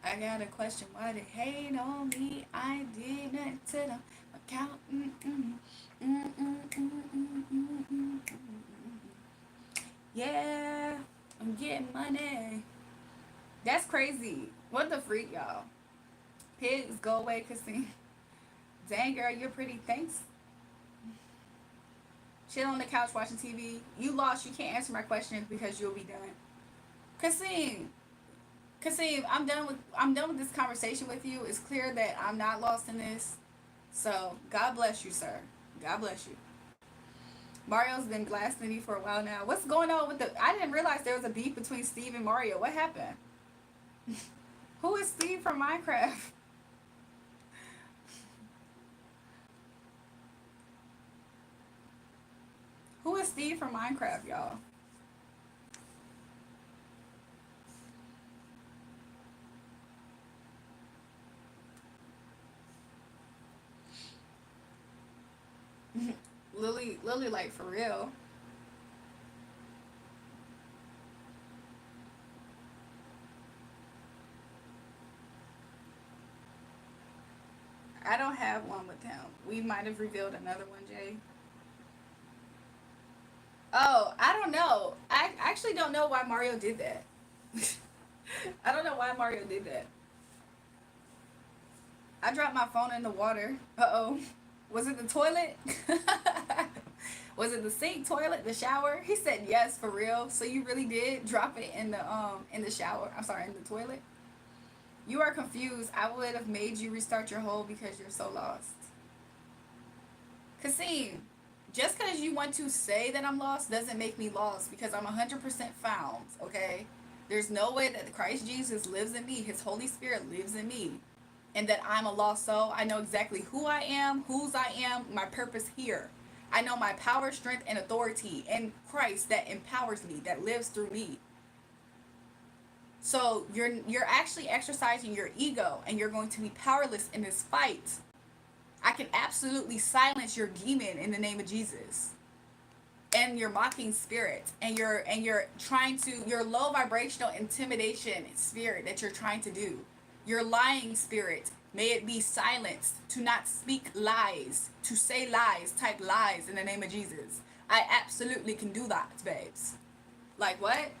I got a question. Why they hate on me? I did nothing to them. Account. Yeah, I'm getting money. That's crazy. What the freak, y'all? Pigs, go away, Christine. Dang, girl, you're pretty. Thanks. Chill on the couch watching TV. You lost. You can't answer my questions because you'll be done. Christine, Cause see, I'm done with this conversation with you. It's clear that I'm not lost in this. So God bless you, sir. God bless you. Mario's been blasting me for a while now. What's going on with the? I didn't realize there was a beef between Steve and Mario. What happened? Who is Steve from Minecraft? Who is Steve from Minecraft, y'all? Lily, like for real. I don't have one with him. We might have revealed another one, Jay. Oh, I don't know. I actually don't know why Mario did that. I don't know why Mario did that. I dropped my phone in the water. Uh oh. Was it the toilet? Was it the sink, toilet, the shower? He said yes, for real. So you really did drop it in the shower. I'm sorry, in the toilet. You are confused. I would have made you restart your hole because you're so lost. Kasim, just because you want to say that I'm lost doesn't make me lost because I'm 100% found, okay? There's no way that Christ Jesus lives in me. His Holy Spirit lives in me. And that I'm a lost soul. I know exactly who I am, whose I am, my purpose here. I know my power, strength, and authority in Christ that empowers me, that lives through me. So you're actually exercising your ego and you're going to be powerless in this fight. I can absolutely silence your demon in the name of Jesus. And your mocking spirit and you're trying to your low vibrational intimidation spirit that you're trying to do. Your lying spirit, may it be silenced to not speak lies, to say lies, type lies in the name of Jesus. I absolutely can do that, babes. Like what?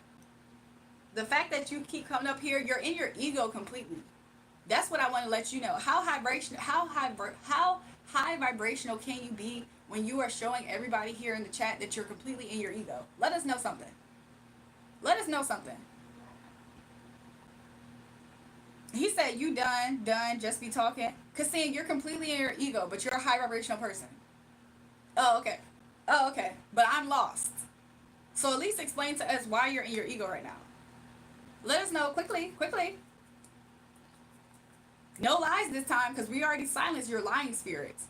The fact that you keep coming up here, you're in your ego completely. That's what I want to let you know. How high vibrational can you be when you are showing everybody here in the chat that you're completely in your ego? Let us know something. Let us know something. He said, "You done, just be talking." Cause seeing you're completely in your ego, but you're a high vibrational person. Oh, okay. Oh, okay. But I'm lost. So at least explain to us why you're in your ego right now. Let us know quickly, quickly. No lies this time, because we already silenced your lying spirits.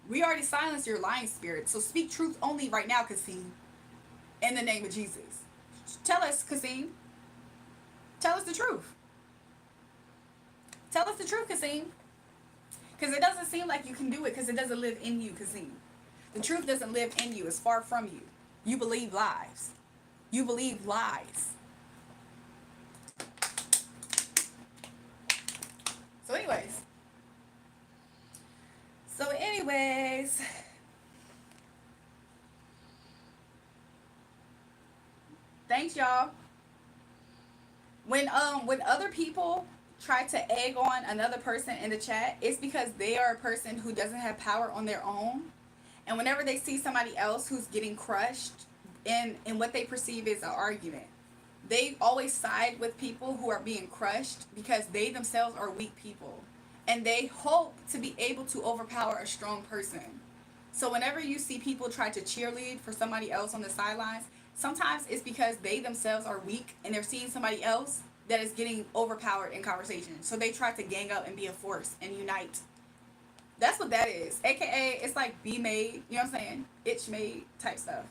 We already silenced your lying spirit. So speak truth only right now, Kasim. In the name of Jesus. Tell us, Kasim. Tell us the truth. Tell us the truth, Kasim. Because it doesn't seem like you can do it because it doesn't live in you, Kasim. The truth doesn't live in you. It's far from you. You believe lies. You believe lies. So anyways. So anyways. Thanks, y'all. When other people try to egg on another person in the chat, it's because they are a person who doesn't have power on their own. And whenever they see somebody else who's getting crushed in what they perceive as an argument, they always side with people who are being crushed because they themselves are weak people. And they hope to be able to overpower a strong person. So whenever you see people try to cheerlead for somebody else on the sidelines, sometimes it's because they themselves are weak and they're seeing somebody else that is getting overpowered in conversation. So they try to gang up and be a force and unite. That's what that is. AKA, it's like be made, you know what I'm saying? Itch made type stuff.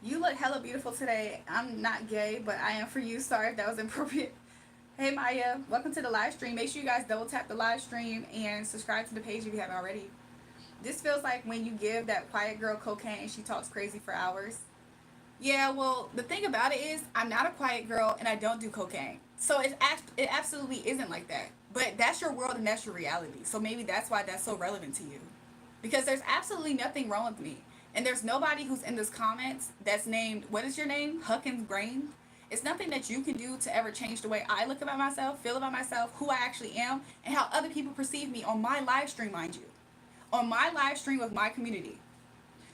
You look hella beautiful today. I'm not gay, but I am for you. Sorry if that was inappropriate. Hey Maya, welcome to the live stream. Make sure you guys double tap the live stream and subscribe to the page if you haven't already. This feels like when you give that quiet girl cocaine and she talks crazy for hours. Yeah, well, the thing about it is, I'm not a quiet girl and I don't do cocaine. So it absolutely isn't like that. But that's your world and that's your reality. So maybe that's why that's so relevant to you. Because there's absolutely nothing wrong with me. And there's nobody who's in this comments that's named, what is your name? Huckins Brain. It's nothing that you can do to ever change the way I look about myself, feel about myself, who I actually am, and how other people perceive me on my live stream, mind you. On my live stream with my community.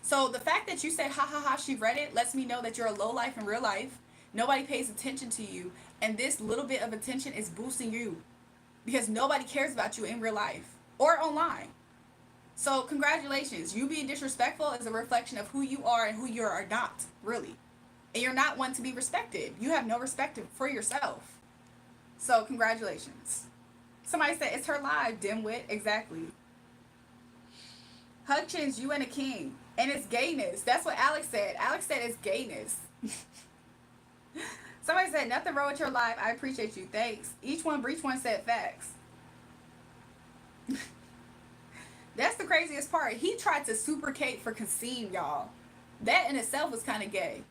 So the fact that you said, ha ha ha, she read it, lets me know that you're a low life in real life. Nobody pays attention to you. And this little bit of attention is boosting you because nobody cares about you in real life or online. So congratulations. You being disrespectful is a reflection of who you are and who you are not, really. And you're not one to be respected. You have no respect for yourself. So congratulations. Somebody said it's her live, dimwit. Exactly. Hutchins, you and a king. And it's gayness. That's what Alex said. Alex said it's gayness. Somebody said nothing wrong with your live. I appreciate you. Thanks. Each one breach one said facts. That's the craziest part. He tried to supercate for Kasim, y'all. That in itself was kind of gay.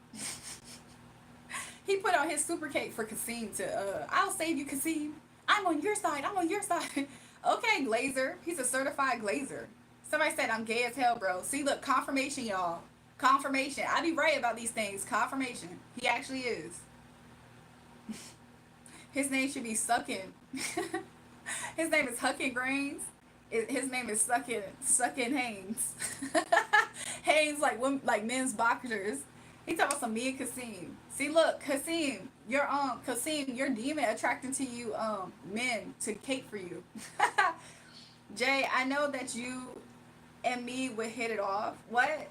He put on his supercate for Kasim to, I'll save you, Kasim. I'm on your side. I'm on your side. Okay, Glazer. He's a certified Glazer. Somebody said I'm gay as hell, bro. See, look, confirmation, y'all. Confirmation. I be right about these things. Confirmation. He actually is. His name should be Suckin. His name is Huckin Grains. His name is Suckin Haynes. Haynes like men's boxers. He talking about some me and Kasim. See, look, Kasim, your demon attracting to you men to cake for you. Jay, I know that you and me would hit it off. What?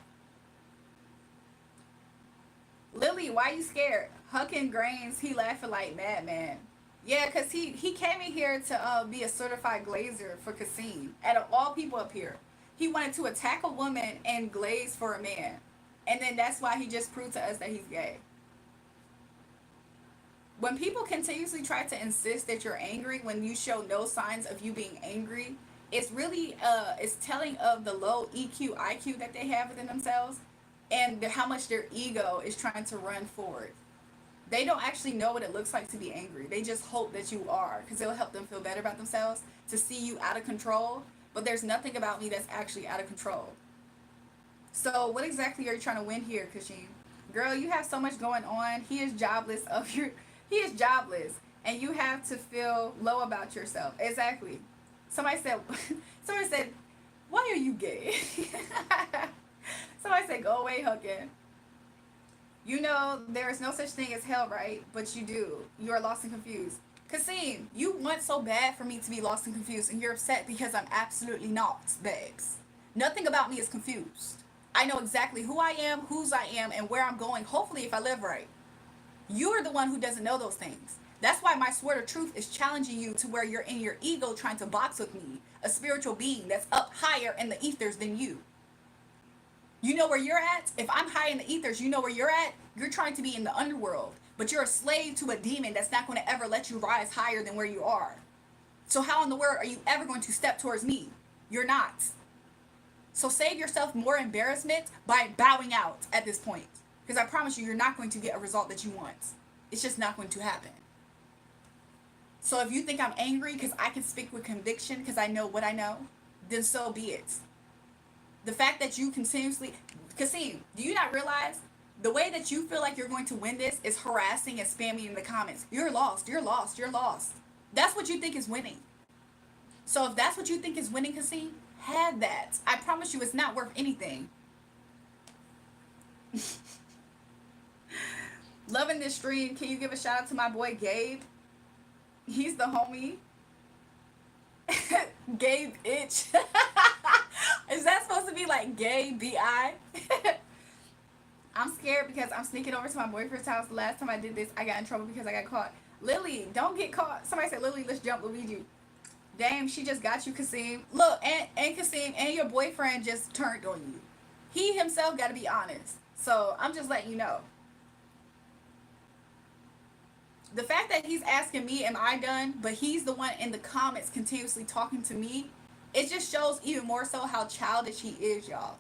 Lily, why you scared? Huckin Grains, he laughing like madman. Yeah, because he came in here to be a certified glazer for Kasim. Out of all people up here. He wanted to attack a woman and glaze for a man. And then that's why he just proved to us that he's gay. When people continuously try to insist that you're angry when you show no signs of you being angry, it's really it's telling of the low EQ, IQ that they have within themselves and how much their ego is trying to run forward. They don't actually know what it looks like to be angry. They just hope that you are because it'll help them feel better about themselves to see you out of control. But there's nothing about me that's actually out of control. So what exactly are you trying to win here, Kashim? Girl, you have so much going on. He is jobless he is jobless. And you have to feel low about yourself. Exactly. Somebody said, why are you gay? Somebody said, go away, Huckin. You know there is no such thing as hell, right? But you do. You are lost and confused. Kasim, you want so bad for me to be lost and confused, and you're upset because I'm absolutely not, babes. Nothing about me is confused. I know exactly who I am, whose I am, and where I'm going, hopefully if I live right. You're the one who doesn't know those things. That's why my sword of truth is challenging you to where you're in your ego trying to box with me, a spiritual being that's up higher in the ethers than you. You know where you're at? If I'm high in the ethers, you know where you're at? You're trying to be in the underworld, but you're a slave to a demon that's not going to ever let you rise higher than where you are. So how in the world are you ever going to step towards me? You're not. So save yourself more embarrassment by bowing out at this point. Because I promise you, you're not going to get a result that you want. It's just not going to happen. So if you think I'm angry because I can speak with conviction because I know what I know, then so be it. The fact that you continuously... Kasim, do you not realize the way that you feel like you're going to win this is harassing and spamming in the comments? You're lost, you're lost, you're lost. That's what you think is winning. So if that's what you think is winning, Kasim, have that. I promise you it's not worth anything. Loving this stream. Can you give a shout out to my boy Gabe? He's the homie. Gabe Itch. Is that supposed to be like gay B.I.? I'm scared because I'm sneaking over to my boyfriend's house. The last time I did this, I got in trouble because I got caught. Lily, don't get caught. Somebody said, Lily, let's jump Luigi. Damn, she just got you, Kasim. Look, and Kasim and your boyfriend just turned on you. He himself got to be honest. So I'm just letting you know. The fact that he's asking me, am I done? But he's the one in the comments continuously talking to me. It just shows even more so how childish he is, y'all.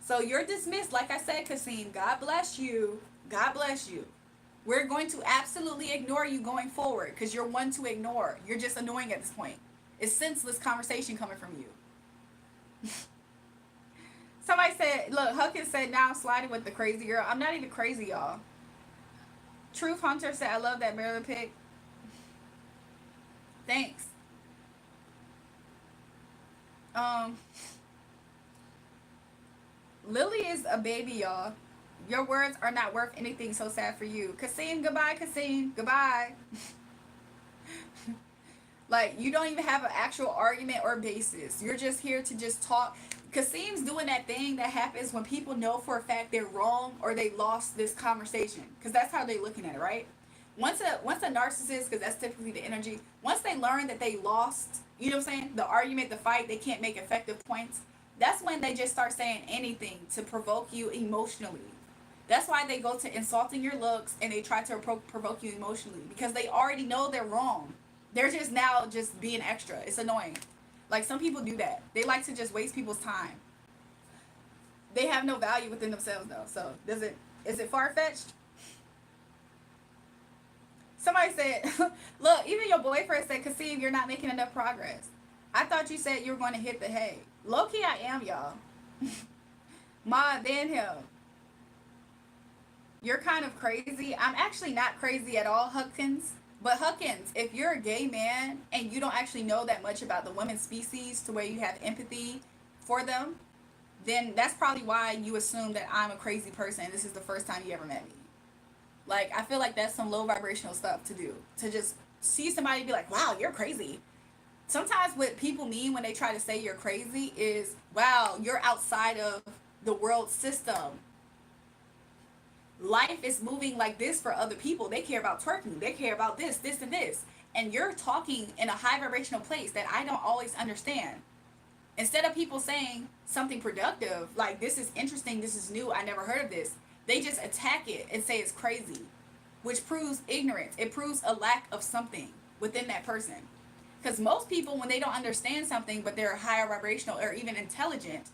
So you're dismissed, like I said, Kasim. God bless you. God bless you. We're going to absolutely ignore you going forward because you're one to ignore. You're just annoying at this point. It's senseless conversation coming from you. Somebody said, look, Huckins said, now I'm sliding with the crazy girl. I'm not even crazy, y'all. Truth Hunter said, I love that Maryland pic. Thanks. Lily is a baby, y'all. Your words are not worth anything. So sad for you. Kasim, goodbye, Kasim. Goodbye. Like, you don't even have an actual argument or basis. You're just here to just talk. Kasim's doing that thing that happens when people know for a fact they're wrong or they lost this conversation. Because that's how they're looking at it, right? Once a narcissist, because that's typically the energy, once they learn that they lost, you know what I'm saying, the argument, the fight, they can't make effective points, that's when they just start saying anything to provoke you emotionally. That's why they go to insulting your looks and they try to provoke you emotionally because they already know they're wrong. They're just now just being extra. It's annoying. Like, some people do that. They like to just waste people's time. They have no value within themselves though. So is it far fetched? Somebody said, look, even your boyfriend said, Kasim, you're not making enough progress. I thought you said you were going to hit the hay. Low key, I am, y'all. Ma, then him. You're kind of crazy. I'm actually not crazy at all, Huckins. But Huckins, if you're a gay man and you don't actually know that much about the women's species to where you have empathy for them, then that's probably why you assume that I'm a crazy person. This is the first time you ever met me. Like, I feel like that's some low vibrational stuff to do. To just see somebody be like, wow, you're crazy. Sometimes what people mean when they try to say you're crazy is, wow, you're outside of the world system. Life is moving like this for other people. They care about twerking. They care about this, this, and this. And you're talking in a high vibrational place that I don't always understand. Instead of people saying something productive, like, this is interesting, this is new, I never heard of this, they just attack it and say it's crazy, which proves ignorance. It proves a lack of something within that person. Because most people, when they don't understand something, but they're higher vibrational or even intelligent,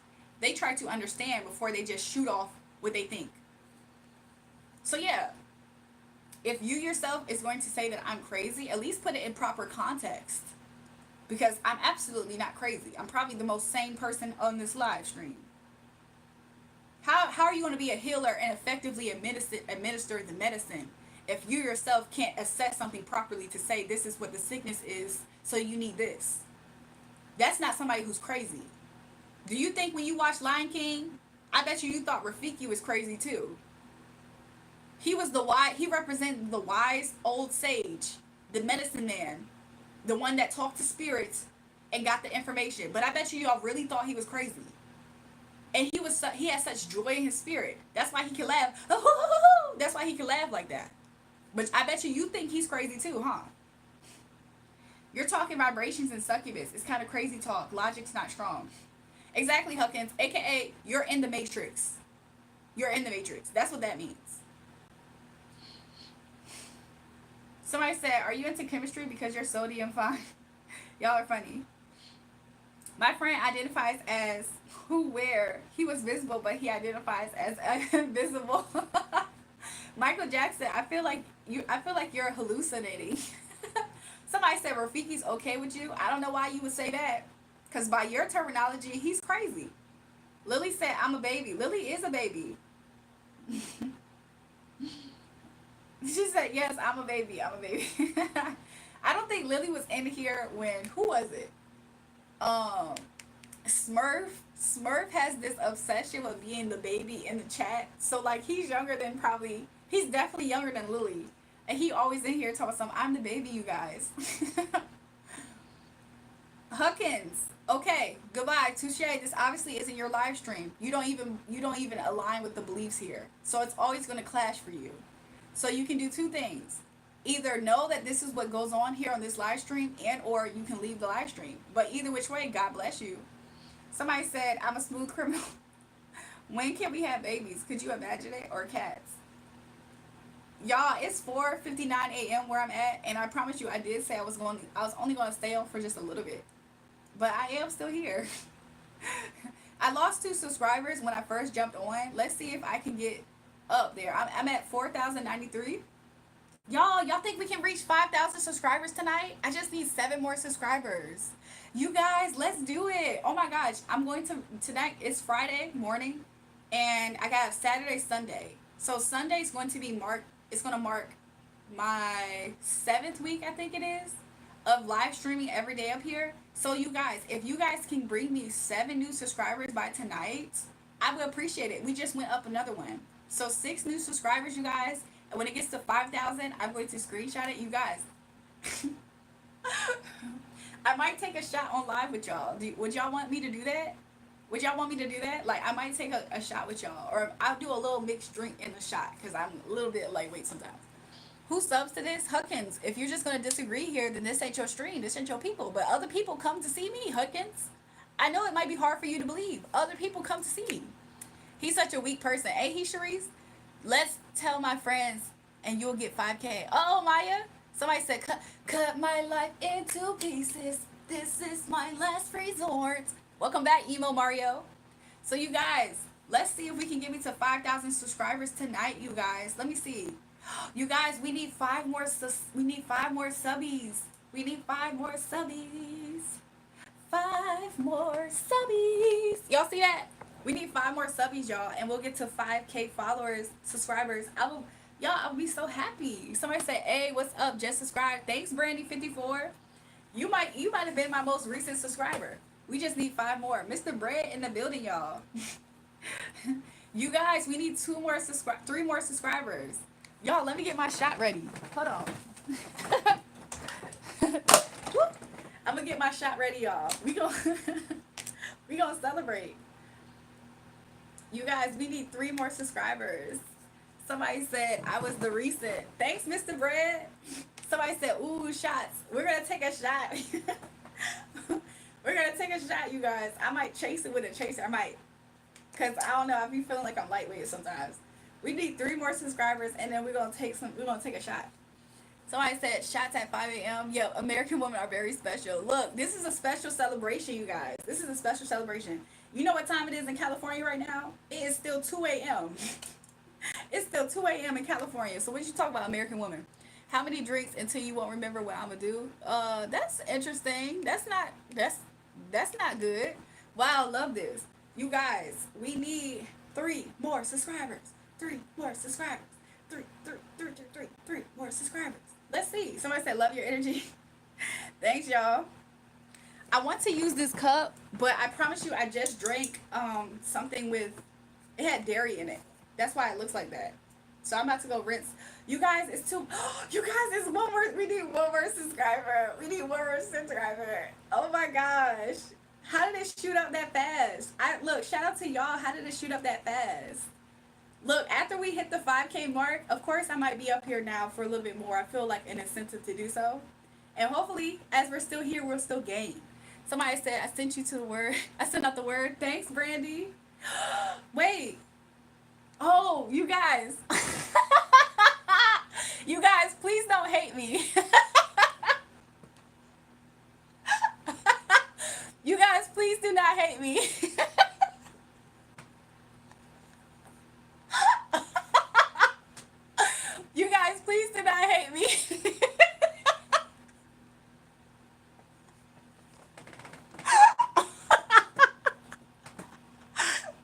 they try to understand before they just shoot off what they think. So yeah, if you yourself is going to say that I'm crazy, at least put it in proper context. Because I'm absolutely not crazy. I'm probably the most sane person on this live stream. How are you going to be a healer and effectively administer the medicine if you yourself can't assess something properly to say this is what the sickness is, so you need this? That's not somebody who's crazy. Do you think when you watch Lion King, I bet you thought Rafiki was crazy too? He was he represented the wise old sage, the medicine man, the one that talked to spirits and got the information. But I bet y'all really thought he was crazy. And he had such joy in his spirit. That's why he can laugh. That's why he can laugh like that. But I bet you think he's crazy too, huh? You're talking vibrations and succubus. It's kind of crazy talk. Logic's not strong. Exactly, Huckins. AKA, you're in the matrix. You're in the matrix. That's what that means. Somebody said, are you into chemistry because you're sodium fine? Y'all are funny. My friend identifies as where he was visible, but he identifies as invisible. Michael Jackson, I feel like you're hallucinating. Somebody said Rafiki's okay with you. I don't know why you would say that. Because by your terminology, he's crazy. Lily said, I'm a baby. Lily is a baby. She said, yes, I'm a baby. I'm a baby. I don't think Lily was in here when, who was it? Smurf has this obsession with being the baby in the chat. So, like, he's definitely younger than Lily. And he always in here talking some, I'm the baby, you guys. Huckins, okay, goodbye, touche. This obviously isn't your live stream. You don't even align with the beliefs here. So it's always going to clash for you. So you can do two things. Either know that this is what goes on here on this live stream, and or you can leave the live stream. But either which way, God bless you. Somebody said, I'm a smooth criminal. When can we have babies? Could you imagine it? Or cats? Y'all, it's 4:59 a.m. where I'm at, and I promise you, I did say I was only going to stay on for just a little bit. But I am still here. I lost 2 subscribers when I first jumped on. Let's see if I can get up there. I'm at 4,093. Y'all think we can reach 5,000 subscribers tonight? I just need 7 more subscribers. You guys, let's do it. Oh my gosh, tonight is Friday morning, and I got Saturday, Sunday. So Sunday's going to mark my 7th week, I think it is, of live streaming every day up here. So you guys, if you guys can bring me 7 new subscribers by tonight, I would appreciate it. We just went up another one. So 6 new subscribers, you guys. And when it gets to 5,000, I'm going to screenshot it, you guys. I might take a shot on live with y'all. Would y'all want me to do that? Would y'all want me to do that? Like, I might take a shot with y'all. Or I'll do a little mixed drink in the shot. Because I'm a little bit lightweight sometimes. Who subs to this? Huckins. If you're just going to disagree here, then this ain't your stream. This ain't your people. But other people come to see me, Huckins. I know it might be hard for you to believe. Other people come to see me. He's such a weak person. Hey, he Sharice. Let's tell my friends and you'll get 5K. Oh, Maya. Somebody said, cut my life into pieces. This is my last resort. Welcome back, Emo Mario. So you guys, let's see if we can get me to 5,000 subscribers tonight, you guys. Let me see. You guys, we need 5 more. We need 5 more subbies. We need 5 more subbies. 5 more subbies. Y'all see that? We need 5 more subbies, y'all, and we'll get to 5K followers, subscribers. I'll be so happy. Somebody say, "Hey, what's up? Just subscribe." Thanks, Brandy54. You might have been my most recent subscriber. We just need 5 more. Mr. Bread in the building, y'all. You guys, we need 3 more subscribers. Y'all, let me get my shot ready. Hold on. I'm gonna get my shot ready, y'all. We gonna celebrate. You guys, we need 3 more subscribers. Somebody said I was the recent. Thanks, Mr. Bread. Somebody said, ooh, shots. We're gonna take a shot. We're gonna take a shot, you guys. I might chase it with a chaser. I might, cause I don't know. I be feeling like I'm lightweight sometimes. We need 3 more subscribers, and then we're gonna take a shot. Somebody said shots at 5 a.m. Yep, American women are very special. Look, this is a special celebration, you guys. This is a special celebration. You know what time it is in California right now? It is still 2 a.m. It's still 2 a.m. in California. So what you talk about, American women? How many drinks until you won't remember what I'm gonna do? That's interesting. That's not good. Wow, love this. You guys, we need 3 more subscribers. 3 more subscribers. 3 more subscribers. Let's see. Somebody said, love your energy. Thanks, y'all. I want to use this cup, but I promise you I just drank something with, it had dairy in it. That's why it looks like that. So I'm about to go rinse. You guys, it's too, you guys, it's 1 more, we need 1 more subscriber. We need 1 more subscriber. Oh my gosh. How did it shoot up that fast? Look, shout out to y'all. How did it shoot up that fast? Look, after we hit the 5K mark, of course I might be up here now for a little bit more. I feel like an incentive to do so. And hopefully, as we're still here, we'll still gain. Somebody said, I sent you to the word. I sent out the word. Thanks, Brandy. Wait. Oh, you guys. You guys, please don't hate me. You guys, please do not hate me. You guys, please do not hate me.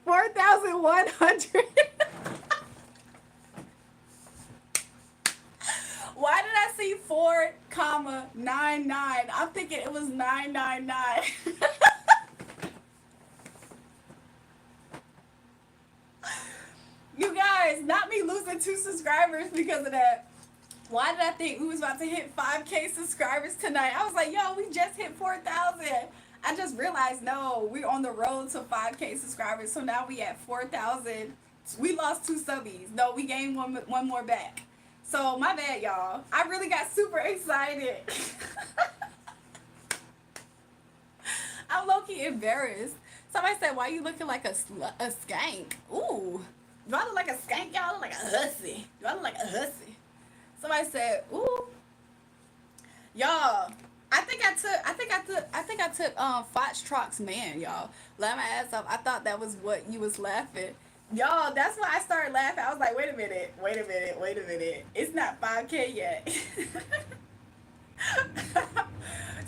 4,100. Why did I see 4,99? I'm thinking it was 999. You guys, not me losing 2 subscribers because of that. Why did I think we was about to hit 5K subscribers tonight? I was like, yo, we just hit 4,000. I just realized, no, we're on the road to 5K subscribers. So now we at 4,000. We lost 2 subbies. No, we gained one more back. So my bad, y'all. I really got super excited. I'm low-key embarrassed. Somebody said, why you looking like a skank? Ooh. Do I look like a skank, y'all? I look like a hussy. Do I look like a hussy? Somebody said, ooh. Y'all, I think I took Foxtrot's man, y'all. Laugh my ass off. I thought that was what you was laughing. Y'all, that's why I started laughing. I was like, wait a minute. It's not 5K yet.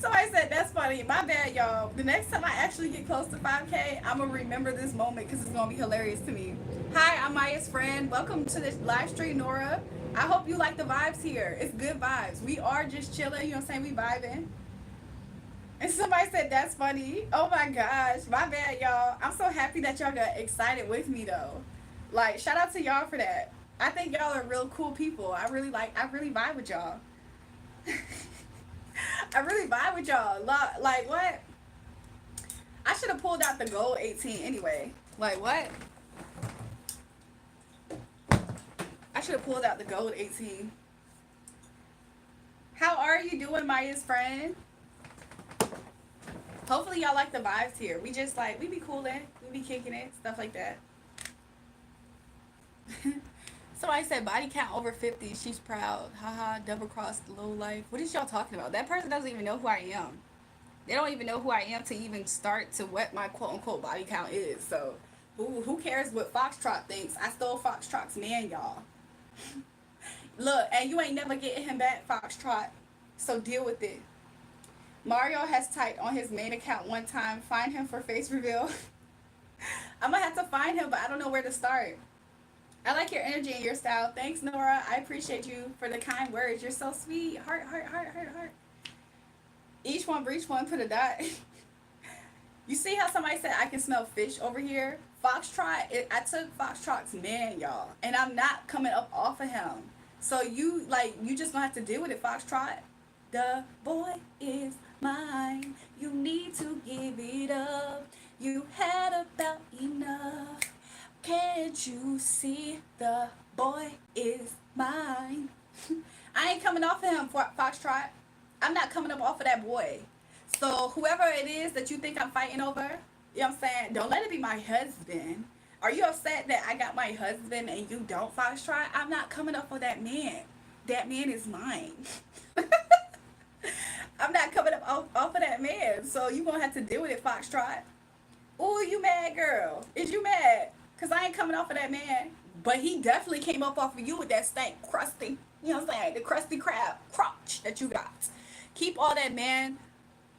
Somebody said, that's funny. My bad, y'all. The next time I actually get close to 5K, I'm going to remember this moment because it's going to be hilarious to me. Hi, I'm Maya's friend. Welcome to this live stream, Nora. I hope you like the vibes here. It's good vibes. We are just chilling. You know what I'm saying? We vibing. And somebody said, that's funny. Oh, my gosh. My bad, y'all. I'm so happy that y'all got excited with me, though. Like, shout out to y'all for that. I think y'all are real cool people. I really vibe with y'all. I really vibe with y'all. Like, what? I should have pulled out the gold 18 anyway. Like, what? I should have pulled out the gold 18. How are you doing, Maya's friend? Hopefully y'all like the vibes here. We just like, we be cooling, we be kicking it, stuff like that. Somebody said body count over 50. She's proud. Haha, double crossed low life. What is y'all talking about? That person doesn't even know who I am. They don't even know who I am to even start to what my quote unquote body count is. So who cares what Foxtrot thinks? I stole Foxtrot's man, y'all. Look, and you ain't never getting him back, Foxtrot. So deal with it. Mario has typed on his main account one time, find him for face reveal. I'm gonna have to find him, but I don't know where to start. I like your energy and your style. Thanks, Nora. I appreciate you for the kind words. You're so sweet. Heart, heart, heart, heart, heart. Each one breach one, put a dot. You see how somebody said I can smell fish over here? Foxtrot, I took Foxtrot's man, y'all. And I'm not coming up off of him. So you just gonna have to deal with it, Foxtrot. The boy is mine. You need to give it up. You had about enough. Can't you see the boy is mine? I ain't coming off of him, Foxtrot. I'm not coming up off of that boy. So whoever it is that you think I'm fighting over, you know what I'm saying? Don't let it be my husband. Are you upset that I got my husband and you don't, Foxtrot? I'm not coming up for that man. That man is mine. I'm not coming up off of that man. So you gonna have to deal with it, Foxtrot. Ooh, you mad, girl? Is you mad? Because I ain't coming off of that man. But he definitely came up off of you with that stank, crusty, you know what I'm saying? The crusty crab crotch that you got. Keep all that man.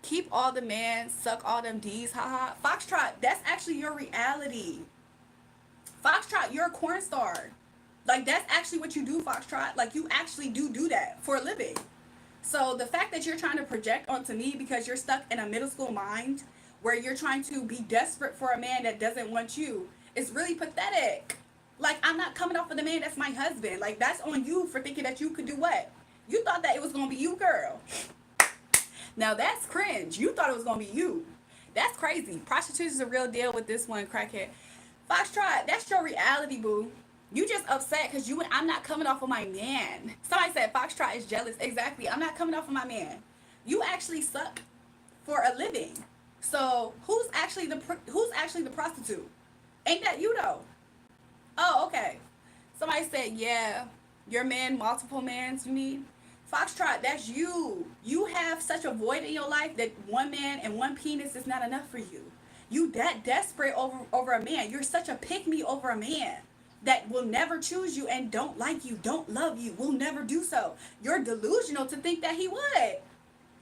Keep all the man. Suck all them D's. Haha. Foxtrot, that's actually your reality. Foxtrot, you're a corn star. Like, that's actually what you do, Foxtrot. Like, you actually do that for a living. So the fact that you're trying to project onto me because you're stuck in a middle school mind where you're trying to be desperate for a man that doesn't want you is really pathetic. Like, I'm not coming off of the man that's my husband. Like, that's on you for thinking that you could do what? You thought that it was going to be you, girl. Now, that's cringe. You thought it was going to be you. That's crazy. Prostitution is a real deal with this one, crackhead. Foxtrot, that's your reality, boo. You just upset because I'm not coming off of my man. Somebody said Foxtrot is jealous. Exactly. I'm not coming off of my man. You actually suck for a living. So who's actually the prostitute? Ain't that you though? Oh, okay. Somebody said, yeah, your man, multiple mans you need. Foxtrot, that's you. You have such a void in your life that one man and one penis is not enough for you. You that desperate over a man. You're such a pick me over a man that will never choose you and don't like you, don't love you, will never do so. You're delusional to think that he would.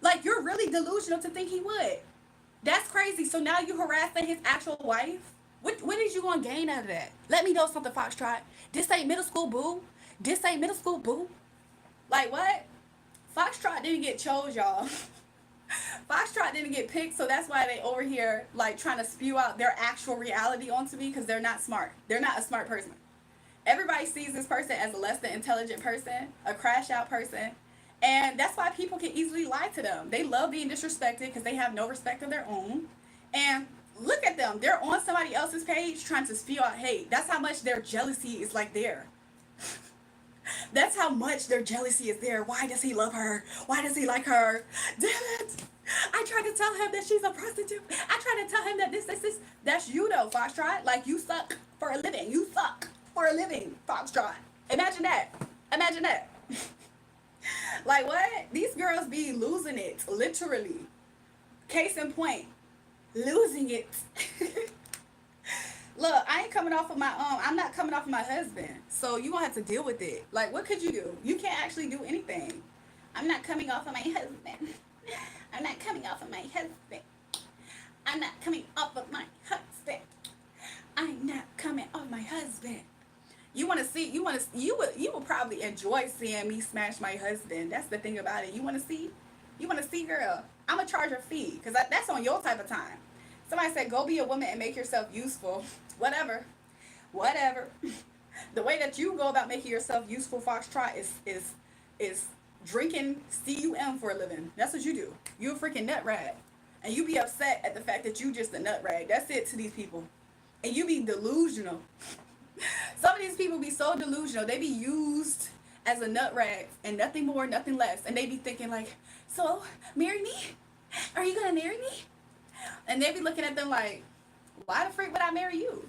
Like, you're really delusional to think he would. That's crazy. So now you harassing his actual wife? What is you going to gain out of that? Let me know something, Foxtrot. This ain't middle school, boo. This ain't middle school, boo. Like, what? Foxtrot didn't get chose, y'all. Foxtrot didn't get picked, so that's why they over here, like, trying to spew out their actual reality onto me because they're not smart. They're not a smart person. Everybody sees this person as a less than intelligent person, a crash out person, and that's why people can easily lie to them. They love being disrespected because they have no respect of their own. And look at them. They're on somebody else's page trying to spew out hate. That's how much their jealousy is like there. That's how much their jealousy is there. Why does he love her? Why does he like her? Damn it. I tried to tell him that she's a prostitute. I tried to tell him that this. That's you though, Foxtrot. Like, you suck for a living. You suck for a living, Foxtrot. Imagine that. Imagine that. Like, what? These girls be losing it, literally. Case in point, losing it. Look, I ain't coming off of my I'm not coming off of my husband. So you gonna have to deal with it. Like, what could you do? You can't actually do anything. I'm not coming off of my husband. I'm not coming off of my husband. I'm not coming off of my husband. I'm not coming off my husband. You will probably enjoy seeing me smash my husband. That's the thing about it. You want to see, girl? I'm gonna charge a fee because that's on your type of time. Somebody said, go be a woman and make yourself useful. Whatever. Whatever. The way that you go about making yourself useful, Foxtrot, is drinking cum for a living. That's what you do. You a freaking nut rag. And you be upset at the fact that you just a nut rag. That's it to these people. And you be delusional. Some of these people be so delusional. They be used as a nut rag and nothing more, nothing less. And they be thinking like, so, marry me? Are you gonna marry me? And they be looking at them like, why the freak would I marry you?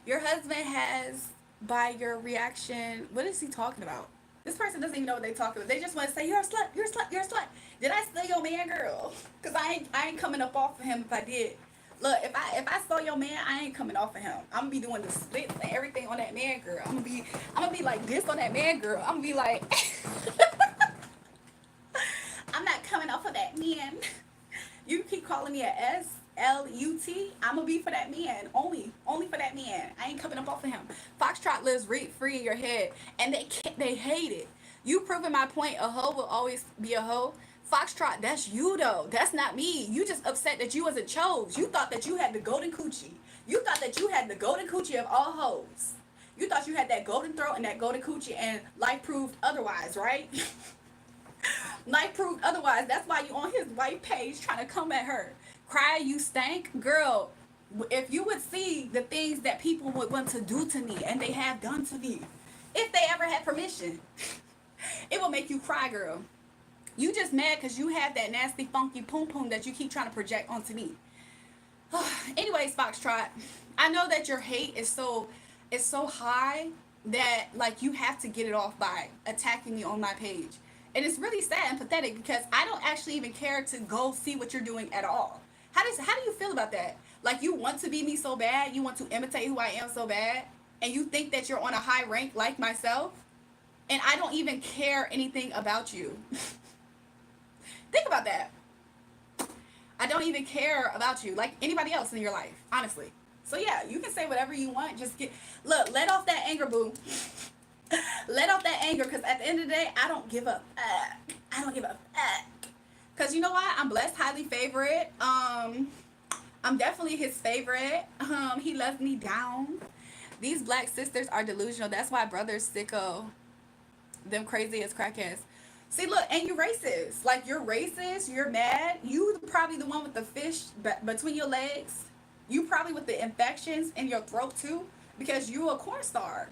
Your husband has, by your reaction, what is he talking about? This person doesn't even know what they talking about. They just want to say, you're a slut, you're a slut, you're a slut. Did I steal your man, girl? Because I ain't coming up off of him if I did. Look, if I stole your man, I ain't coming off of him. I'm gonna be doing the splits and everything on that man, girl. I'm gonna be like this on that man, girl. I'm gonna be like, I'm not coming off of that man. You keep calling me a SLUT. I'm gonna be for that man, only for that man. I ain't coming up off of him. Foxtrot lives rent free in your head, and they hate it. You proving my point. A hoe will always be a hoe. Foxtrot, that's you though. That's not me. You just upset that you wasn't chose. You thought that you had the golden coochie. You thought that you had the golden coochie of all hoes. You thought you had that golden throat and that golden coochie, and life proved otherwise, right? Life proved otherwise. That's why you on his white page trying to come at her. Cry, you stank, girl. If you would see the things that people would want to do to me, and they have done to me, if they ever had permission, it will make you cry, girl. You just mad because you have that nasty, funky poom poom that you keep trying to project onto me. Anyways, Foxtrot, I know that your hate is so high that like you have to get it off by attacking me on my page. And it's really sad and pathetic because I don't actually even care to go see what you're doing at all. How do you feel about that? Like you want to be me so bad, you want to imitate who I am so bad, and you think that you're on a high rank like myself, and I don't even care anything about you. Think about that. I don't even care about you like anybody else in your life, honestly. So yeah, you can say whatever you want. Just let off that anger, boo. Let off that anger, because at the end of the day, I don't give up. I don't give up. Because you know what? I'm blessed, highly favorite. I'm definitely his favorite. He loves me down. These black sisters are delusional. That's why brothers sicko. Them crazy as crackheads. See, look, and you racist. Like, you're racist. You're mad. You probably the one with the fish between your legs. You probably with the infections in your throat, too. Because you a corn star.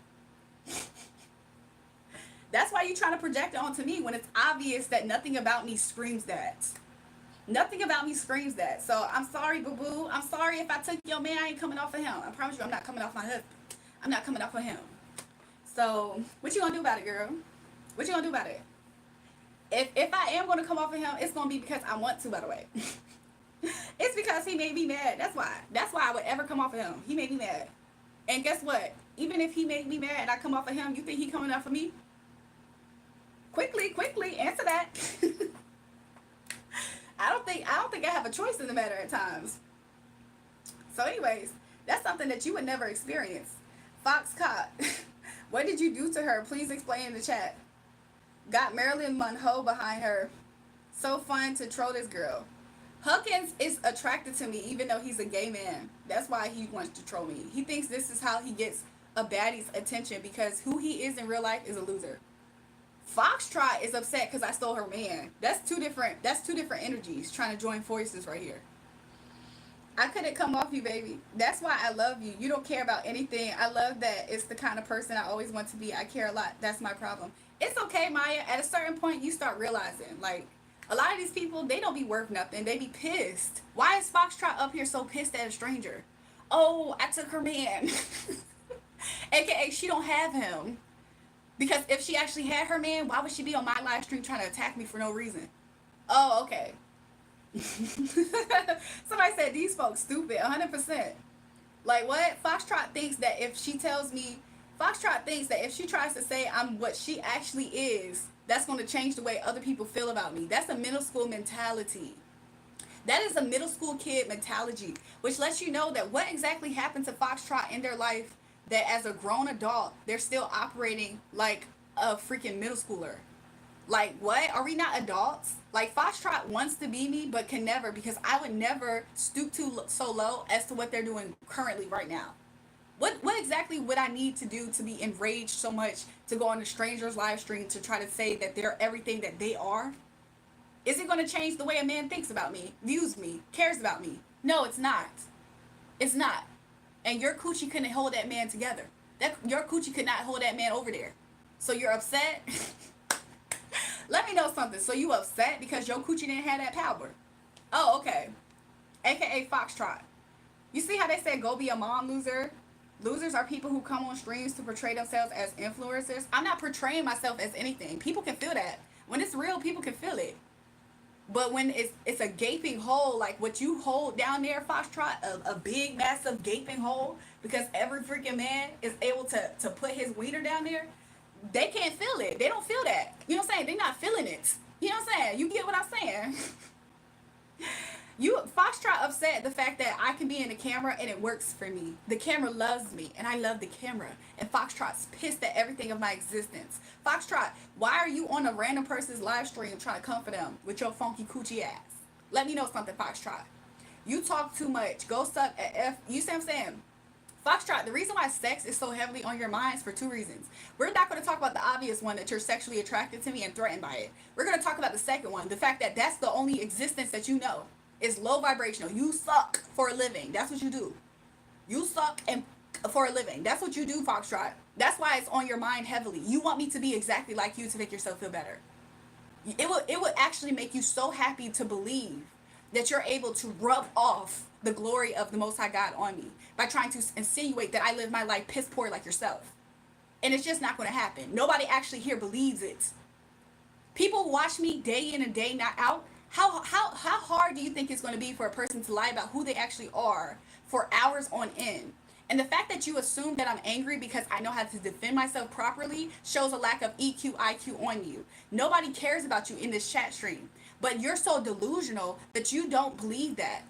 That's why you trying to project it onto me when it's obvious that nothing about me screams that. Nothing about me screams that. So I'm sorry, boo boo. I'm sorry if I took your man. I ain't coming off of him. I promise you, I'm not coming off my husband. I'm not coming off of him. So what you gonna do about it, girl? What you gonna do about it? If I am gonna come off of him, it's gonna be because I want to. By the way, it's because he made me mad. That's why. That's why I would ever come off of him. He made me mad. And guess what? Even if he made me mad and I come off of him, you think he coming off of me? Quickly answer that. I don't think I have a choice in the matter at times. So anyways, that's something that you would never experience. Foxcott, what did you do to her? Please explain in the chat. Got Marilyn Monroe behind her. So fun to troll this girl. Huckins is attracted to me even though he's a gay man. That's why he wants to troll me. He thinks this is how he gets a baddie's attention because who he is in real life is a loser. Foxtrot is upset because I stole her man. That's two different energies trying to join forces right here. I couldn't come off you, baby. That's why I love you. You don't care about anything. I love that it's the kind of person I always want to be. I care a lot. That's my problem. It's okay, Maya. At a certain point, you start realizing, like, a lot of these people, they don't be worth nothing. They be pissed. Why is Foxtrot up here so pissed at a stranger? Oh, I took her man. AKA, she don't have him. Because if she actually had her man, why would she be on my live stream trying to attack me for no reason? Oh, okay. Somebody said these folks stupid. 100%. Like what? Foxtrot thinks that if she tries to say I'm what she actually is, that's going to change the way other people feel about me. That's a middle school mentality. That is a middle school kid mentality, which lets you know that what exactly happened to Foxtrot in their life, that as a grown adult, they're still operating like a freaking middle schooler. Like, what? Are we not adults? Like, Foxtrot wants to be me, but can never, because I would never stoop to so low as to what they're doing currently right now. What exactly would I need to do to be enraged so much to go on a stranger's live stream to try to say that they're everything that they are? Is it going to change the way a man thinks about me, views me, cares about me? No, it's not. It's not. And your coochie couldn't hold that man together. Your coochie could not hold that man over there. So you're upset? Let me know something. So you upset because your coochie didn't have that power? Oh, okay. AKA Foxtrot. You see how they say go be a mom, loser? Losers are people who come on streams to portray themselves as influencers. I'm not portraying myself as anything. People can feel that. When it's real, people can feel it. But when it's a gaping hole, like what you hold down there, Foxtrot, a big, massive gaping hole, because every freaking man is able to put his wiener down there, they can't feel it. They don't feel that. You know what I'm saying? They're not feeling it. You know what I'm saying? You get what I'm saying? Foxtrot upset the fact that I can be in the camera and it works for me. The camera loves me and I love the camera. And Foxtrot's pissed at everything of my existence. Foxtrot, why are you on a random person's live stream trying to comfort them with your funky coochie ass? Let me know something, Foxtrot. You talk too much. Go suck at F. You see what I'm saying? Foxtrot, the reason why sex is so heavily on your mind is for two reasons. We're not going to talk about the obvious one, that you're sexually attracted to me and threatened by it. We're going to talk about the second one, the fact that that's the only existence that you know. It's low vibrational. You suck for a living. That's what you do. You suck and for a living. That's what you do, Foxtrot. That's why it's on your mind heavily. You want me to be exactly like you to make yourself feel better. It would actually make you so happy to believe that you're able to rub off the glory of the Most High God on me by trying to insinuate that I live my life piss poor like yourself. And it's just not going to happen. Nobody actually here believes it. People watch me day in and day not out. How hard do you think it's going to be for a person to lie about who they actually are for hours on end? And the fact that you assume that I'm angry because I know how to defend myself properly shows a lack of EQ, IQ on you. Nobody cares about you in this chat stream. But you're so delusional that you don't believe that.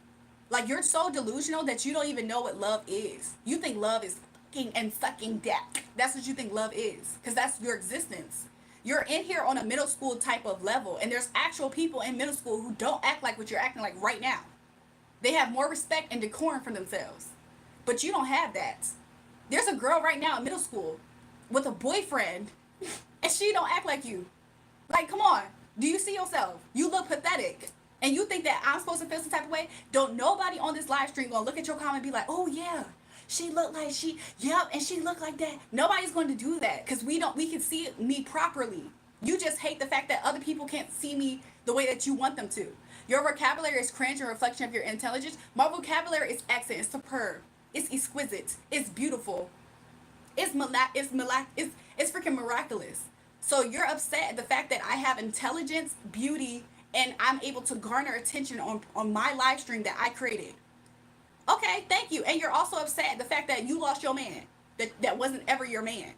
Like, you're so delusional that you don't even know what love is. You think love is fucking and sucking dick. That's what you think love is. Because that's your existence. You're in here on a middle school type of level, and there's actual people in middle school who don't act like what you're acting like right now. They have more respect and decorum for themselves. But you don't have that. There's a girl right now in middle school with a boyfriend, and she don't act like you. Like, come on. Do you see yourself? You look pathetic. And you think that I'm supposed to feel some type of way? Don't nobody on this live stream gonna look at your comment and be like, oh yeah, she looked like and she looked like that. Nobody's going to do that because we can see me properly. You just hate the fact that other people can't see me the way that you want them to. Your vocabulary is cringe and reflection of your intelligence. My vocabulary is excellent, it's superb, it's exquisite, it's beautiful, it's freaking miraculous. So you're upset at the fact that I have intelligence, beauty, and I'm able to garner attention on my live stream that I created. Okay, thank you. And you're also upset at the fact that you lost your man. That wasn't ever your man.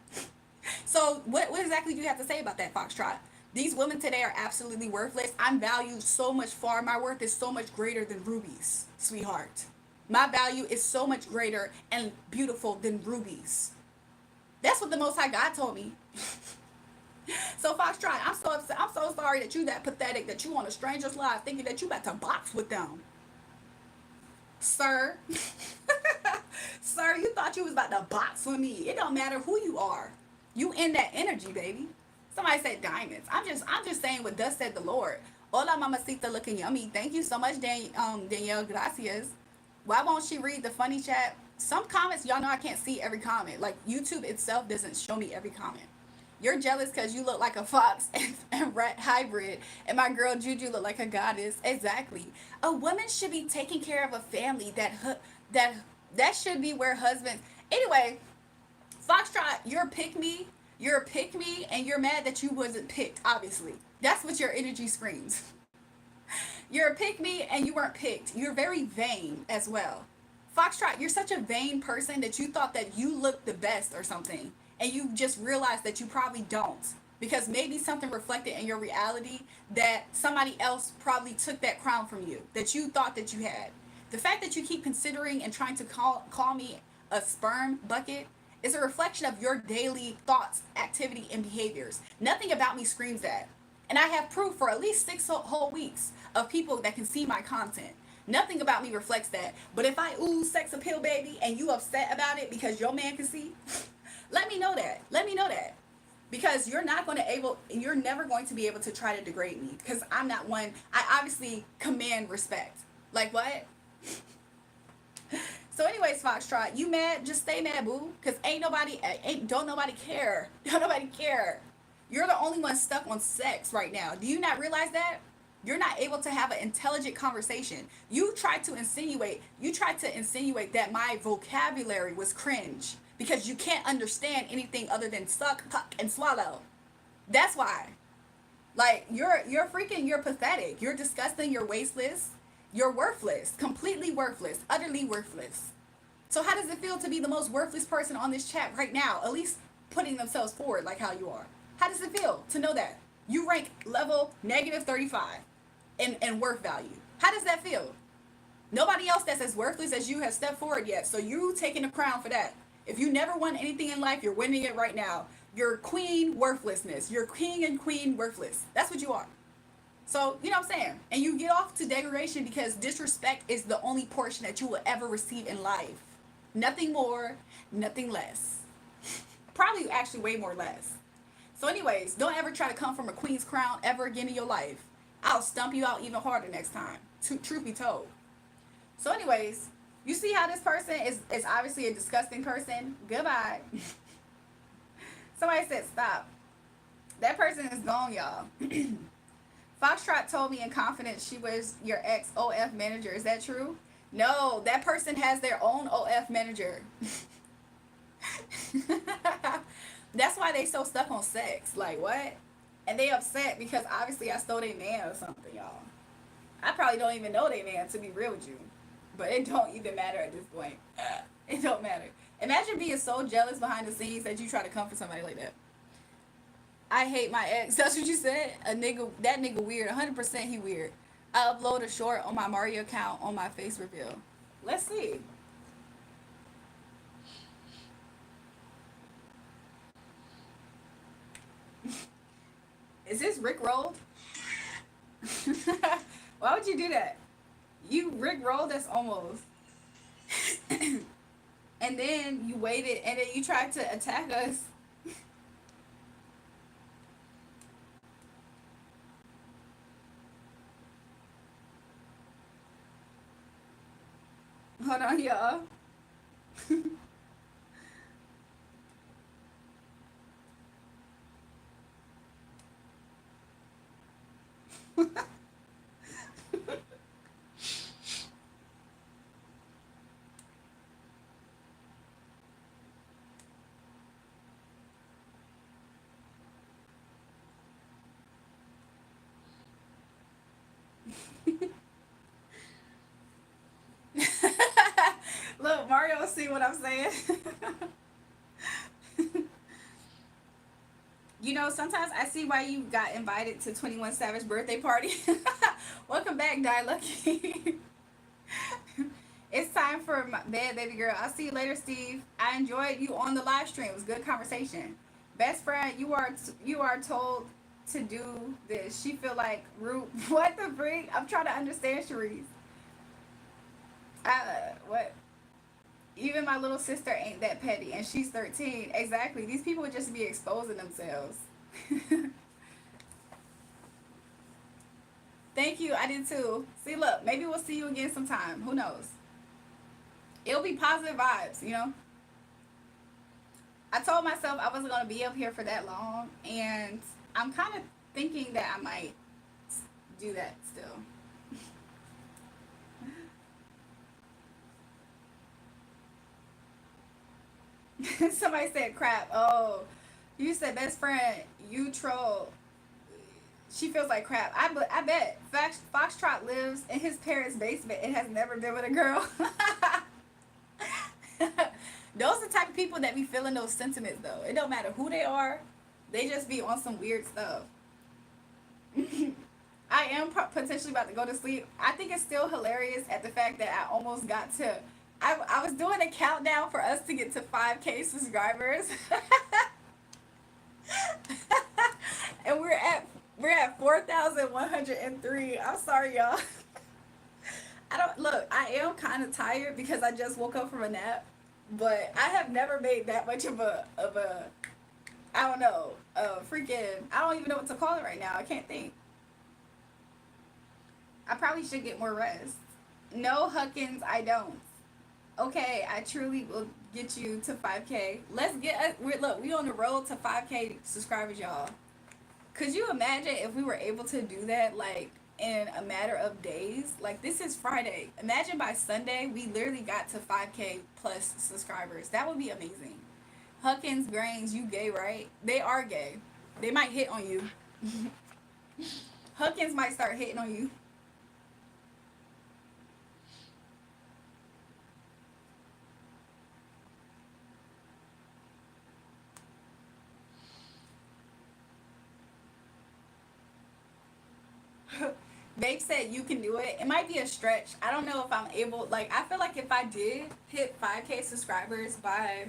So what exactly do you have to say about that, Foxtrot? These women today are absolutely worthless. I'm valued so much far. My worth is so much greater than rubies, sweetheart. My value is so much greater and beautiful than rubies. That's what the Most High God told me. So Foxtrot, I'm so upset. I'm so sorry that you that pathetic, that you on a stranger's live thinking that you about to box with them. Sir. Sir, you thought you was about to box with me. It don't matter who you are. You in that energy, baby. Somebody said diamonds. I'm just saying what thus said the Lord. Hola, mamacita, looking yummy. Thank you so much, Danielle. Gracias. Why won't she read the funny chat? Some comments, y'all know I can't see every comment. Like, YouTube itself doesn't show me every comment. You're jealous because you look like a fox and rat hybrid, and my girl Juju look like a goddess. Exactly. A woman should be taking care of a family. That should be where husbands. Anyway, Foxtrot, you're a pick me. You're a pick me, and you're mad that you wasn't picked. Obviously, that's what your energy screams. You're a pick me, and you weren't picked. You're very vain as well. Foxtrot, you're such a vain person that you thought that you looked the best or something. And you just realized that you probably don't, because maybe something reflected in your reality that somebody else probably took that crown from you that you thought that you had. The fact that you keep considering and trying to call me a sperm bucket is a reflection of your daily thoughts, activity, and behaviors. Nothing about me screams that. And I have proof for at least 6 whole weeks of people that can see my content. Nothing about me reflects that. But if I ooze sex appeal, baby, and you upset about it because your man can see, let me know that. Let me know that. Because you're never going to be able to try to degrade me. Because I'm not one, I obviously command respect. Like what? So anyways, Foxtrot, you mad? Just stay mad, boo. Because don't nobody care. Don't nobody care. You're the only one stuck on sex right now. Do you not realize that? You're not able to have an intelligent conversation. You tried to insinuate that my vocabulary was cringe because you can't understand anything other than suck, puck, and swallow. That's why. Like you're pathetic. You're disgusting, you're wasteless, you're worthless, completely worthless, utterly worthless. So how does it feel to be the most worthless person on this chat right now? At least putting themselves forward like how you are. How does it feel to know that? You rank level -35 in worth value. How does that feel? Nobody else that's as worthless as you has stepped forward yet. So you taking the crown for that. If you never won anything in life, you're winning it right now. You're queen worthlessness. You're king and queen worthless. That's what you are. So, you know what I'm saying? And you get off to degradation because disrespect is the only portion that you will ever receive in life. Nothing more, nothing less. Probably actually way more less. So anyways, don't ever try to come from a queen's crown ever again in your life. I'll stump you out even harder next time. Truth be told. So anyways, you see how this person is obviously a disgusting person? Goodbye. Somebody said stop. That person is gone, y'all. Foxtrot told me in confidence she was your ex OF manager. Is that true? No, that person has their own OF manager. That's why they so stuck on sex. Like, what? And they upset because obviously I stole their man or something, y'all. I probably don't even know their man, to be real with you. But it don't even matter at this point. It don't matter. Imagine being so jealous behind the scenes that you try to comfort somebody like that. I hate my ex. That's what you said? That nigga weird. 100% he weird. I upload a short on my Mario account on my face reveal. Let's see. Is this Rick rolled? Why would you do that? You Rick rolled us almost. And then you waited and then you tried to attack us. Hold on, y'all. Look, Mario, see what I'm saying? You know, sometimes I see why you got invited to 21 Savage birthday party. Welcome back, Die Lucky. It's time for my bed, baby girl. I'll see you later, Steve. I enjoyed you on the live stream. It was good conversation. Best friend, you are told to do this. She feel like root. What the freak? I'm trying to understand, Cherise. What? Even my little sister ain't that petty, and she's 13. Exactly. These people would just be exposing themselves. Thank you. I did too. See, look, maybe we'll see you again sometime. Who knows? It'll be positive vibes, you know? I told myself I wasn't going to be up here for that long, and I'm kind of thinking that I might do that still. Somebody said crap. Oh, you said best friend, you troll. She feels like crap. I bet Foxtrot lives in his parents' basement and has never been with a girl. Those are the type of people that be feeling those sentiments, though. It don't matter who they are. They just be on some weird stuff. I am potentially about to go to sleep. I think it's still hilarious at the fact that I almost got to. I was doing a countdown for us to get to 5K subscribers. And we're at 4,103. I'm sorry, y'all. I don't look. I am kind of tired because I just woke up from a nap, but I have never made that much of a I don't know freaking I don't even know what to call it right now. I can't think. I probably should get more rest. No, Huckins, I don't. Okay, I truly will get you to 5K. Let's get look. We on the road to 5K subscribers, y'all. Could you imagine if we were able to do that like in a matter of days? Like this is Friday. Imagine by Sunday we literally got to 5K plus subscribers. That would be amazing. Huckins Grains, you gay, right? They are gay. They might hit on you. Huckins might start hitting on you. Babe said you can do it. It might be a stretch. I don't know if I'm able. Like I feel like if I did hit 5K subscribers by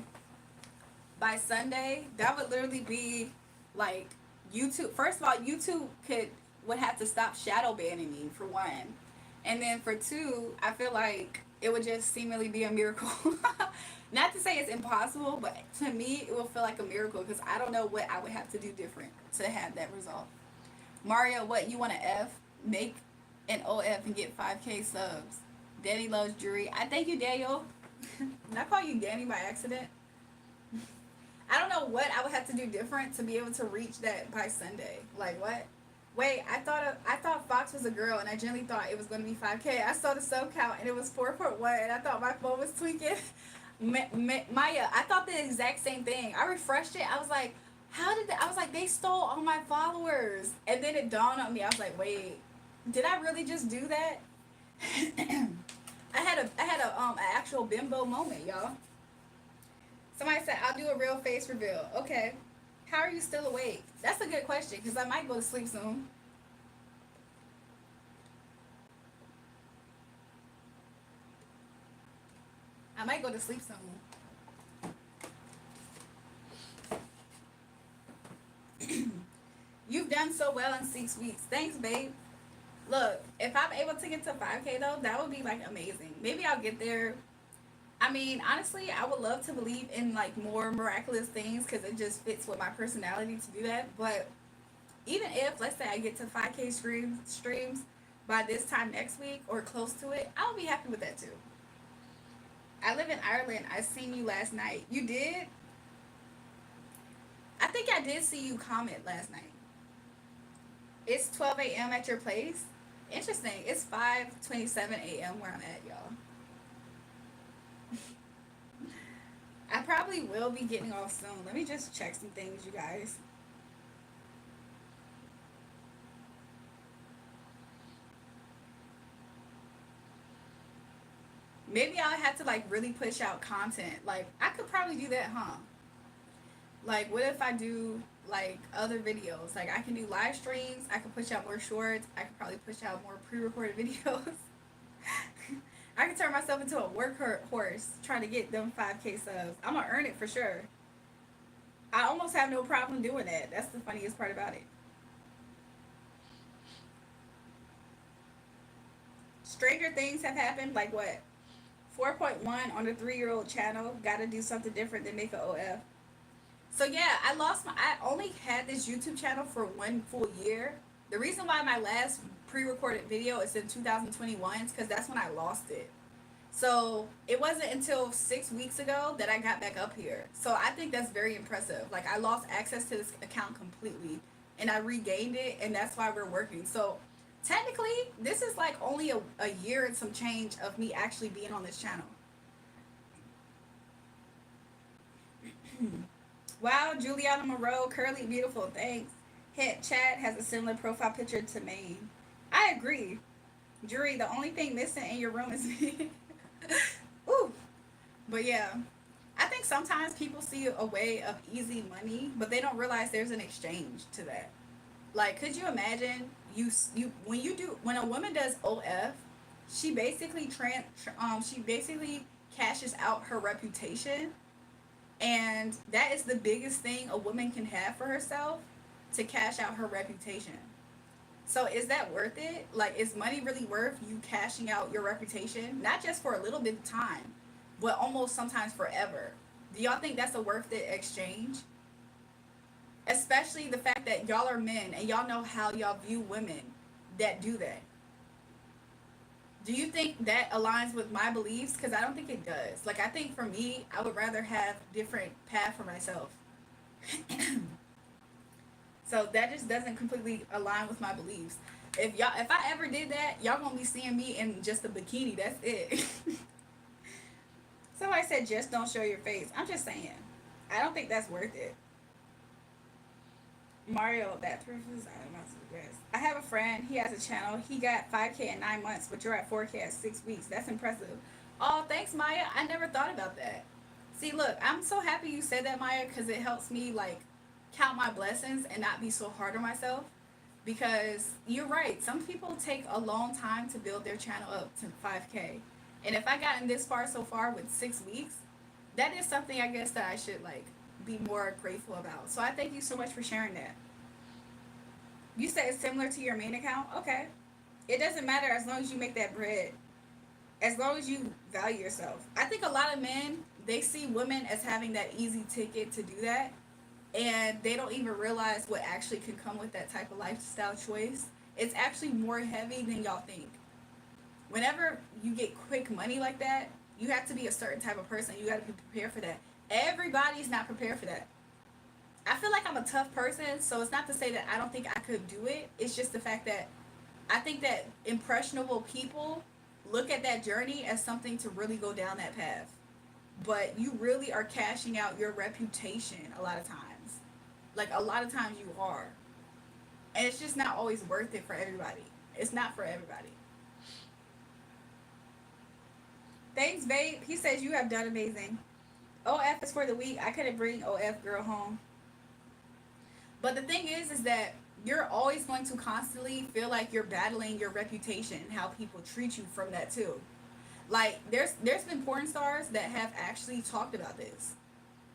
Sunday, that would literally be like YouTube. First of all, YouTube would have to stop shadow banning me for one, and then for two, I feel like it would just seemingly be a miracle. Not to say it's impossible, but to me, it will feel like a miracle because I don't know what I would have to do different to have that result. Mario, what you want to F? Make an OF and get 5K subs. Danny loves Jury. I thank you, Daniel. Did I call you Danny by accident? I don't know what I would have to do different to be able to reach that by Sunday. Like what? Wait, I thought Fox was a girl, and I genuinely thought it was going to be 5K. I saw the sub count, and it was 4.1, and I thought my phone was tweaking. Maya, I thought the exact same thing. I refreshed it. I was like, I was like, they stole all my followers. And then it dawned on me. I was like, wait, did I really just do that? I had a an actual bimbo moment, y'all. Somebody said I'll do a real face reveal. Okay. How are you still awake? That's a good question because I might go to sleep soon. I might go to sleep soon. You've done so well in 6 weeks. Thanks, babe. Look, if I'm able to get to 5K though, that would be like amazing. Maybe I'll get there. I mean, honestly, I would love to believe in like more miraculous things because it just fits with my personality to do that. But even if, let's say, I get to 5K streams by this time next week or close to it, I'll be happy with that too. I live in Ireland. I seen you last night. You did? I think I did see you comment last night. It's 12 a.m. at your place. Interesting. It's 5:27 a.m. where I'm at, y'all. I probably will be getting off soon. Let me just check some things, you guys. Maybe I'll have to like really push out content. Like I could probably do that, huh? Like what if I do like other videos? Like I can do live streams. I can push out more shorts. I could probably push out more pre-recorded videos. I can turn myself into a horse trying to get them 5K subs. I'm gonna earn it for sure. I almost have no problem doing that. That's the funniest part about it. Stranger things have happened. Like what? 4.1 on the 3-year-old channel. Gotta do something different than make a OF. So yeah, I only had this YouTube channel for 1 full year. The reason why my last pre-recorded video is in 2021 is because that's when I lost it. So it wasn't until 6 weeks ago that I got back up here. So I think that's very impressive. Like I lost access to this account completely and I regained it, and that's why we're working. So technically this is like only a year and some change of me actually being on this channel. Wow, Juliana Moreau, curly beautiful, thanks. Hit chat has a similar profile picture to Maine. I agree. Jury, the only thing missing in your room is me. Ooh. But yeah, I think sometimes people see a way of easy money, but they don't realize there's an exchange to that. Like, could you imagine when a woman does OF, she basically she basically cashes out her reputation, and that is the biggest thing a woman can have for herself, to cash out her reputation. So is that worth it? Like, is money really worth you cashing out your reputation? Not just for a little bit of time, but almost sometimes forever. Do y'all think that's a worth it exchange? Especially the fact that y'all are men and y'all know how y'all view women that do that. Do you think that aligns with my beliefs? Because I don't think it does. Like, I think for me, I would rather have different path for myself. So that just doesn't completely align with my beliefs. If I ever did that, y'all gonna be seeing me in just a bikini. That's it. Somebody said just don't show your face. I'm just saying. I don't think that's worth it. Mario, that proof is I don't know the rest. I have a friend. He has a channel. He got 5K in 9 months, but you're at 4K at 6 weeks. That's impressive. Oh, thanks, Maya. I never thought about that. See, look, I'm so happy you said that, Maya, because it helps me like count my blessings and not be so hard on myself. Because you're right. Some people take a long time to build their channel up to 5K, and if I gotten this far so far with 6 weeks, that is something I guess that I should like be more grateful about. So I thank you so much for sharing that. You say it's similar to your main account? Okay. It doesn't matter as long as you make that bread. As long as you value yourself. I think a lot of men, they see women as having that easy ticket to do that. And they don't even realize what actually can come with that type of lifestyle choice. It's actually more heavy than y'all think. Whenever you get quick money like that, you have to be a certain type of person. You got to be prepared for that. Everybody's not prepared for that. I feel like I'm a tough person, so it's not to say that I don't think I could do it. It's just the fact that I think that impressionable people look at that journey as something to really go down that path. But you really are cashing out your reputation a lot of times. Like, a lot of times you are. And it's just not always worth it for everybody. It's not for everybody. Thanks, babe. He says you have done amazing. OF is for the week. I couldn't bring OF girl home. But the thing is that you're always going to constantly feel like you're battling your reputation and how people treat you from that too. Like, there's been porn stars that have actually talked about this.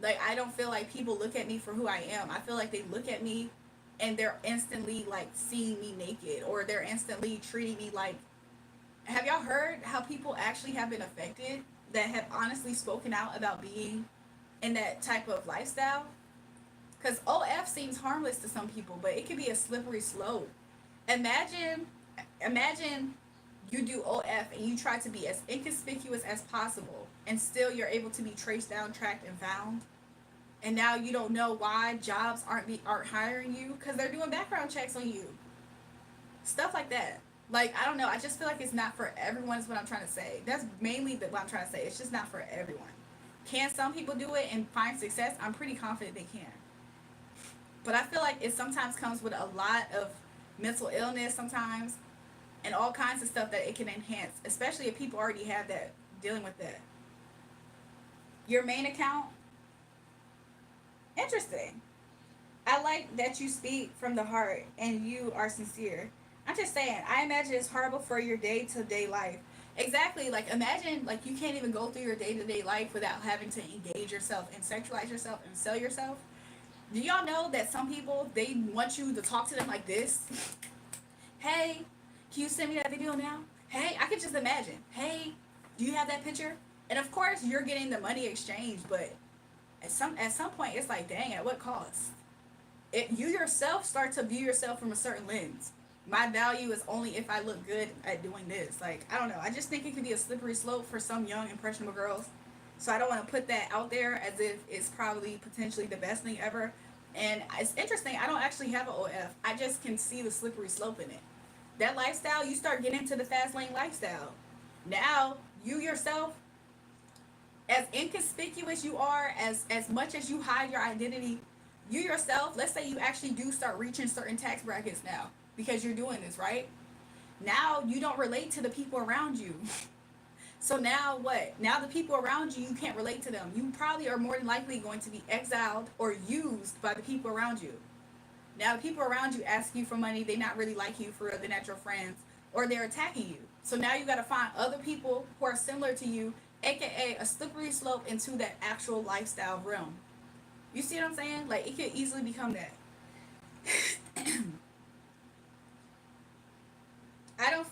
Like, I don't feel like people look at me for who I am. I feel like they look at me and they're instantly like seeing me naked, or they're instantly treating me like, have y'all heard how people actually have been affected that have honestly spoken out about being in that type of lifestyle? Because OF seems harmless to some people, but it can be a slippery slope. Imagine, imagine you do OF and you try to be as inconspicuous as possible, and still you're able to be traced down, tracked, and found. And now you don't know why jobs aren't hiring you because they're doing background checks on you. Stuff like that. Like, I don't know. I just feel like it's not for everyone. Is what I'm trying to say. That's mainly what I'm trying to say. It's just not for everyone. Can some people do it and find success? I'm pretty confident they can. But I feel like it sometimes comes with a lot of mental illness sometimes, and all kinds of stuff that it can enhance, especially if people already have that, dealing with that. Your main account, interesting. I like that you speak from the heart and you are sincere. I'm just saying, I imagine it's horrible for your day to day life. Exactly. Like, imagine, like, you can't even go through your day to day life without having to engage yourself and sexualize yourself and sell yourself. Do y'all know that some people, they want you to talk to them like this? Hey, can you send me that video now? Hey, I can just imagine. Hey, do you have that picture? And of course, you're getting the money exchange, but at some point, it's like, dang, at what cost? You yourself start to view yourself from a certain lens. My value is only if I look good at doing this. Like, I don't know. I just think it could be a slippery slope for some young, impressionable girls. So I don't want to put that out there as if it's probably potentially the best thing ever. And it's interesting. I don't actually have an OF. I just can see the slippery slope in it. That lifestyle, you start getting into the fast lane lifestyle. Now, you yourself, as inconspicuous you are, as much as you hide your identity, you yourself, let's say you actually do start reaching certain tax brackets now because you're doing this, right? Now you don't relate to the people around you. So now what? Now the people around you, you can't relate to them. You probably are more than likely going to be exiled or used by the people around you. Now the people around you ask you for money, they not really like you for real, they're not your friends, or they're attacking you. So now you got to find other people who are similar to you, aka a slippery slope into that actual lifestyle realm. You see what I'm saying? Like, it could easily become that.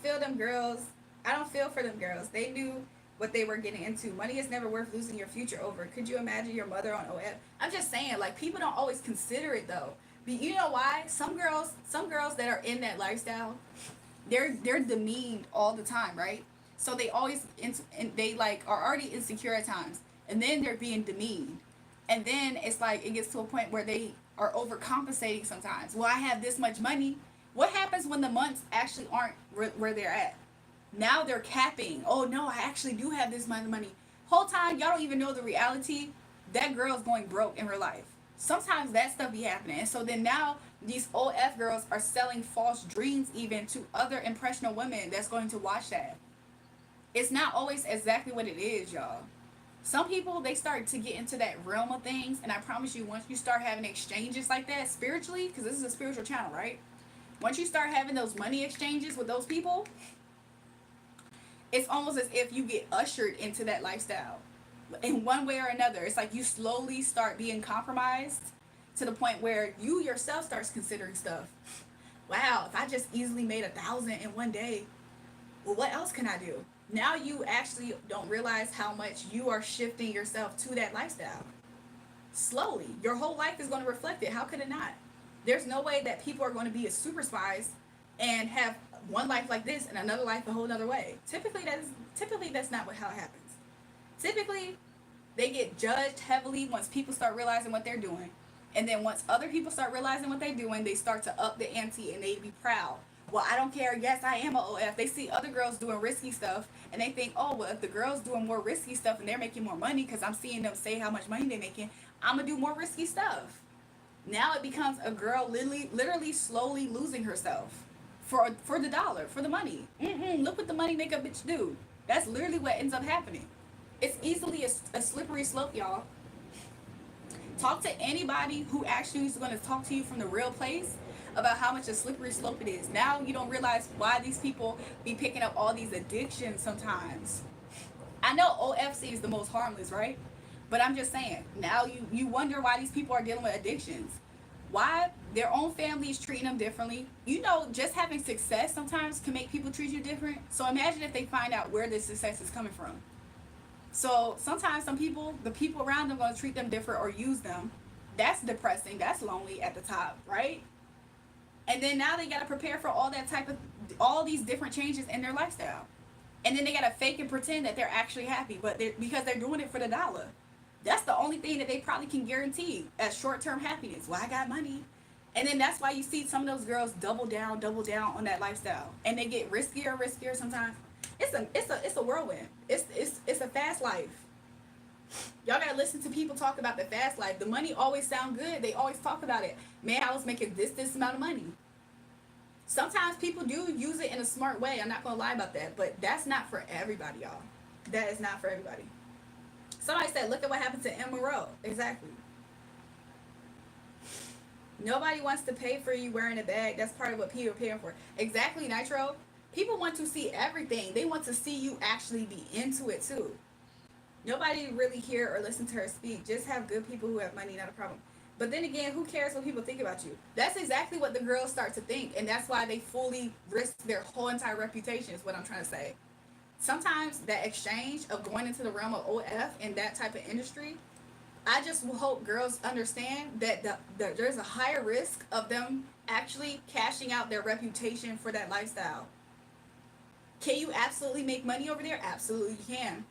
feel them girls. I don't feel for them girls. They knew what they were getting into. Money is never worth losing your future over. Could you imagine your mother on OF? I'm just saying, like, people don't always consider it though. But you know why? Some girls that are in that lifestyle, they're demeaned all the time, right? So they always and they like are already insecure at times, and then they're being demeaned, and then it's like it gets to a point where they are overcompensating sometimes. Well, I have this much money. What happens when the months actually aren't where they're at? Now they're capping. Oh no, I actually do have this amount of money. Whole time y'all don't even know the reality. That girl's going broke in her life. Sometimes that stuff be happening. And so then now these OF girls are selling false dreams even to other impressionable women that's going to watch that. It's not always exactly what it is, y'all. Some people, they start to get into that realm of things, and I promise you, once you start having exchanges like that spiritually, because this is a spiritual channel, right? Once you start having those money exchanges with those people, it's almost as if you get ushered into that lifestyle in one way or another. It's like you slowly start being compromised to the point where you yourself starts considering stuff. Wow, if I just easily made 1,000 in one day, well, what else can I do? Now you actually don't realize how much you are shifting yourself to that lifestyle. Slowly, your whole life is going to reflect it. How could it not? There's no way that people are going to be a super spies and have one life like this and another life a whole other way. Typically that's not how it happens. Typically, they get judged heavily once people start realizing what they're doing. And then once other people start realizing what they're doing, they start to up the ante and they be proud. Well, I don't care. Yes, I am a OF. They see other girls doing risky stuff and they think, oh, well, if the girls doing more risky stuff and they're making more money because I'm seeing them say how much money they're making, I'm going to do more risky stuff. Now it becomes a girl literally slowly losing herself for the dollar, for the money. Look what the money make a bitch do. That's literally what ends up happening. It's easily a slippery slope, y'all. Talk to anybody who actually is going to talk to you from the real place about how much a slippery slope it is. Now you don't realize why these people be picking up all these addictions sometimes. I know OFC is the most harmless, right? But I'm just saying, now you wonder why these people are dealing with addictions. Why? Their own family is treating them differently. You know, just having success sometimes can make people treat you different. So imagine if they find out where this success is coming from. So sometimes the people around them are going to treat them different or use them. That's depressing. That's lonely at the top, right? And then now they got to prepare for all these different changes in their lifestyle. And then they got to fake and pretend that they're actually happy, but because they're doing it for the dollar. That's the only thing that they probably can guarantee as short-term happiness. Well, I got money. And then that's why you see some of those girls double down on that lifestyle. And they get riskier and riskier sometimes. It's a whirlwind. It's a fast life. Y'all gotta listen to people talk about the fast life. The money always sound good. They always talk about it. Man, I was making this amount of money. Sometimes people do use it in a smart way. I'm not gonna lie about that. But that's not for everybody, y'all. That is not for everybody. Somebody said, look at what happened to M. Monroe. Exactly. Nobody wants to pay for you wearing a bag. That's part of what people are paying for. Exactly, Nitro. People want to see everything. They want to see you actually be into it too. Nobody really hear or listen to her speak. Just have good people who have money, not a problem. But then again, who cares what people think about you? That's exactly what the girls start to think. And that's why they fully risk their whole entire reputation is what I'm trying to say. Sometimes that exchange of going into the realm of OF in that type of industry, I just hope girls understand that there's a higher risk of them actually cashing out their reputation for that lifestyle. Can you absolutely make money over there? Absolutely you can.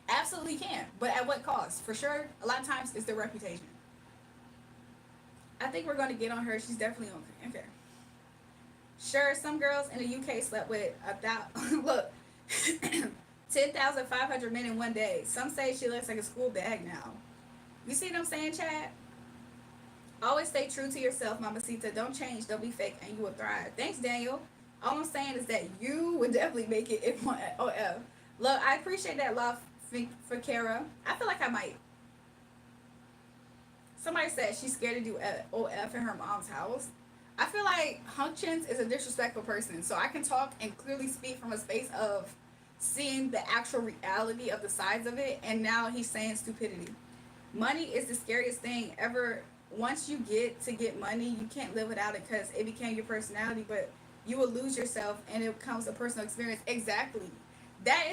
Absolutely can. But at what cost? For sure, a lot of times it's their reputation. I think we're going to get on her. She's definitely okay. Sure, some girls in the UK slept with look, 10,500 men in one day. Some say she looks like a school bag now. You see what I'm saying, Chad? Always stay true to yourself, Mamacita. Don't change. Don't be fake, and you will thrive. Thanks, Daniel. All I'm saying is that you would definitely make it in one OF. Look, I appreciate that love for Kara. I feel like I might. Somebody said she's scared to do OF in her mom's house. I feel like Hunchins is a disrespectful person, so I can talk and clearly speak from a space of seeing the actual reality of the sides of it, and now he's saying stupidity. Money is the scariest thing ever. Once you get money, you can't live without it because it became your personality, but You will lose yourself, and it becomes a personal experience. Exactly. That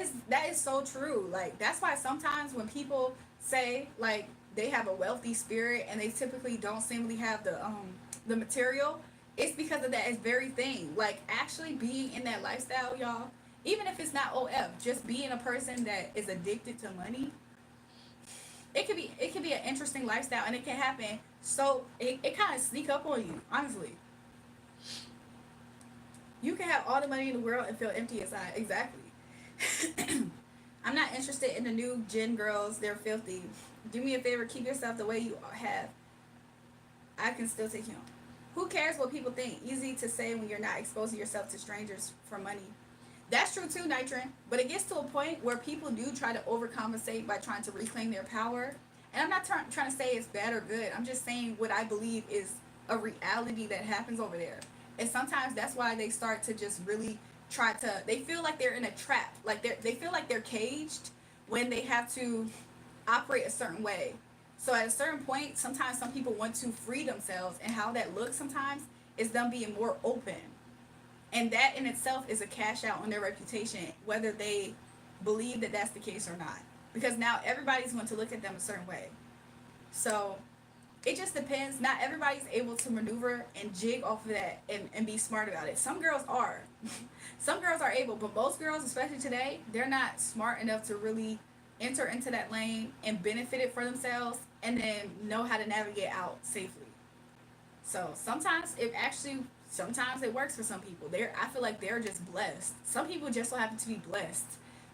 is so true. Like, that's why sometimes when people say like they have a wealthy spirit and they typically don't seemingly have the material, it's because of that very thing. Like, actually being in that lifestyle, y'all, even if it's not OF, just being a person that is addicted to money, it could be an interesting lifestyle, and it can happen. So it kind of sneak up on you. Honestly, you can have all the money in the world and feel empty inside. Exactly. I'm not interested in the new gen girls. They're filthy. Do me a favor, keep yourself the way you have. I can still take you home. Who cares what people think? Easy to say when you're not exposing yourself to strangers for money. That's true too, Nitrin. But it gets to a point where people do try to overcompensate by trying to reclaim their power. And I'm not trying to say it's bad or good. I'm just saying what I believe is a reality that happens over there. And sometimes that's why they start to just really try to. They feel like they're in a trap. Like they feel like they're caged when they have to operate a certain way. So at a certain point, sometimes some people want to free themselves, and how that looks sometimes is them being more open. And that in itself is a cash out on their reputation, whether they believe that that's the case or not. Because now everybody's going to look at them a certain way. So it just depends. Not everybody's able to maneuver and jig off of that and be smart about it. Some girls are. Some girls are able, but most girls, especially today, they're not smart enough to really enter into that lane and benefit it for themselves and then know how to navigate out safely. So sometimes it works for some people. I feel like they're just blessed. Some people just so happen to be blessed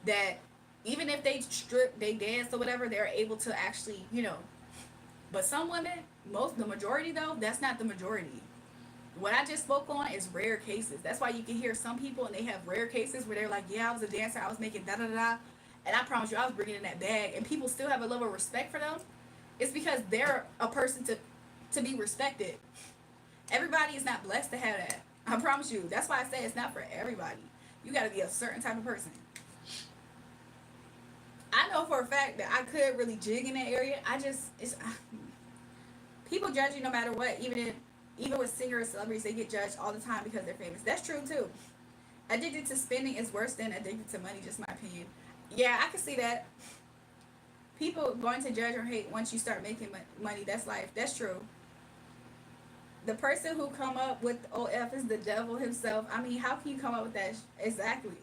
that even if they strip, they dance or whatever, they're able to actually, But some women, the majority though, that's not the majority. What I just spoke on is rare cases. That's why you can hear some people and they have rare cases where they're like, yeah, I was a dancer, I was making da da da, and I promise you, I was bringing in that bag, and people still have a level of respect for them. It's because they're a person to be respected. Everybody is not blessed to have that. I promise you. That's why I say it's not for everybody. You got to be a certain type of person. I know for a fact that I could really jig in that area. People judge you no matter what. Even with singers, celebrities, they get judged all the time because they're famous. That's true too. Addicted to spending is worse than addicted to money. Just my opinion. Yeah, I can see that. People going to judge or hate once you start making money. That's life. That's true. The person who come up with OF is the devil himself. I mean, how can you come up with that? Exactly.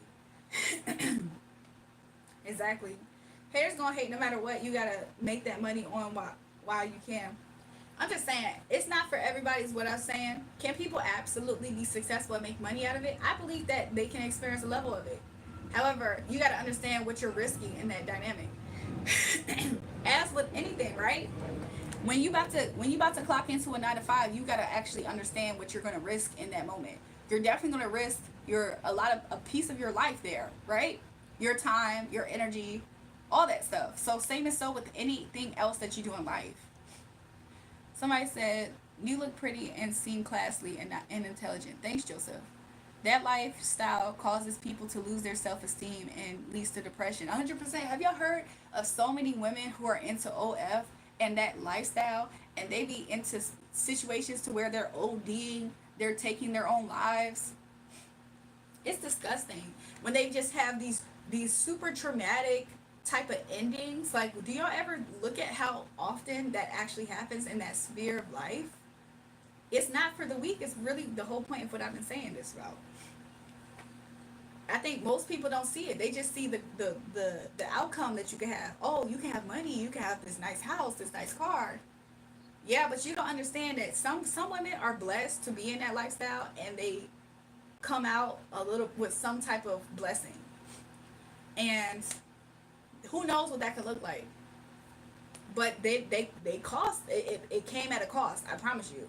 Exactly. Haters gonna hate no matter what. You gotta make that money on while you can. I'm just saying, it's not for everybody is what I'm saying. Can people absolutely be successful and make money out of it? I believe that they can experience a level of it. However, you gotta understand what you're risking in that dynamic. As with anything, right? When you about to clock into a 9 to 5, you gotta actually understand what you're gonna risk in that moment. You're definitely gonna risk a piece of your life there, right? Your time, your energy, all that stuff. So same is so with anything else that you do in life. Somebody said, you look pretty and seem classy and intelligent. Thanks, Joseph. That lifestyle causes people to lose their self-esteem and leads to depression. 100%. Have y'all heard of so many women who are into OF and that lifestyle, and they be into situations to where they're ODing, they're taking their own lives? It's disgusting when they just have these super traumatic type of endings. Like, do y'all ever look at how often that actually happens in that sphere of life? It's not for the weak. It's really the whole point of what I've been saying this about. I think most people don't see it. They just see the outcome that you can have. Oh, you can have money. You can have this nice house, this nice car. Yeah, but you don't understand that some women are blessed to be in that lifestyle, and they come out a little with some type of blessing. And who knows what that could look like. But they cost it came at a cost, I promise you.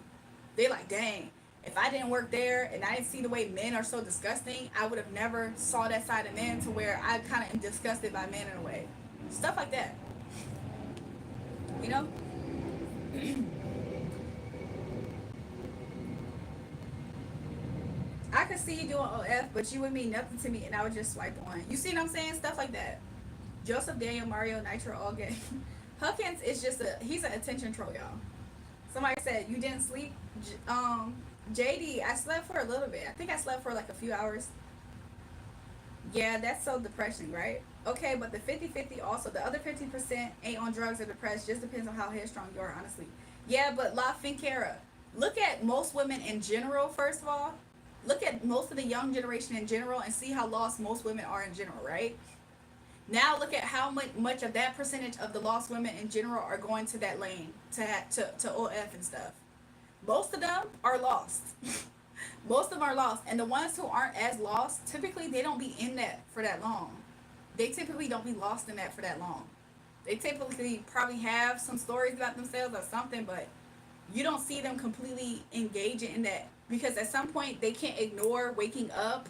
They're like, dang, if I didn't work there and I didn't see the way men are so disgusting, I would have never saw that side of men to where I kind of am disgusted by men in a way. Stuff like that. You know? I could see you doing OF, but you would mean nothing to me, and I would just swipe on. You see what I'm saying? Stuff like that. Joseph, Daniel, Mario, Nitro, all gay. Huckins is he's an attention troll, y'all. Somebody said, you didn't sleep? JD, I slept for a little bit. I think I slept for like a few hours. Yeah, that's so depressing, right? Okay, but the 50-50 also, the other 50% ain't on drugs or depressed. Just depends on how headstrong you are, honestly. Yeah, but La Fincara, look at most women in general, first of all. Look at most of the young generation in general and see how lost most women are in general, right? Now look at how much of that percentage of the lost women in general are going to that lane, to OF and stuff. Most of them are lost. Most of them are lost. And the ones who aren't as lost, typically they don't be in that for that long. They typically don't be lost in that for that long. They typically probably have some stories about themselves or something, but you don't see them completely engaging in that because at some point they can't ignore waking up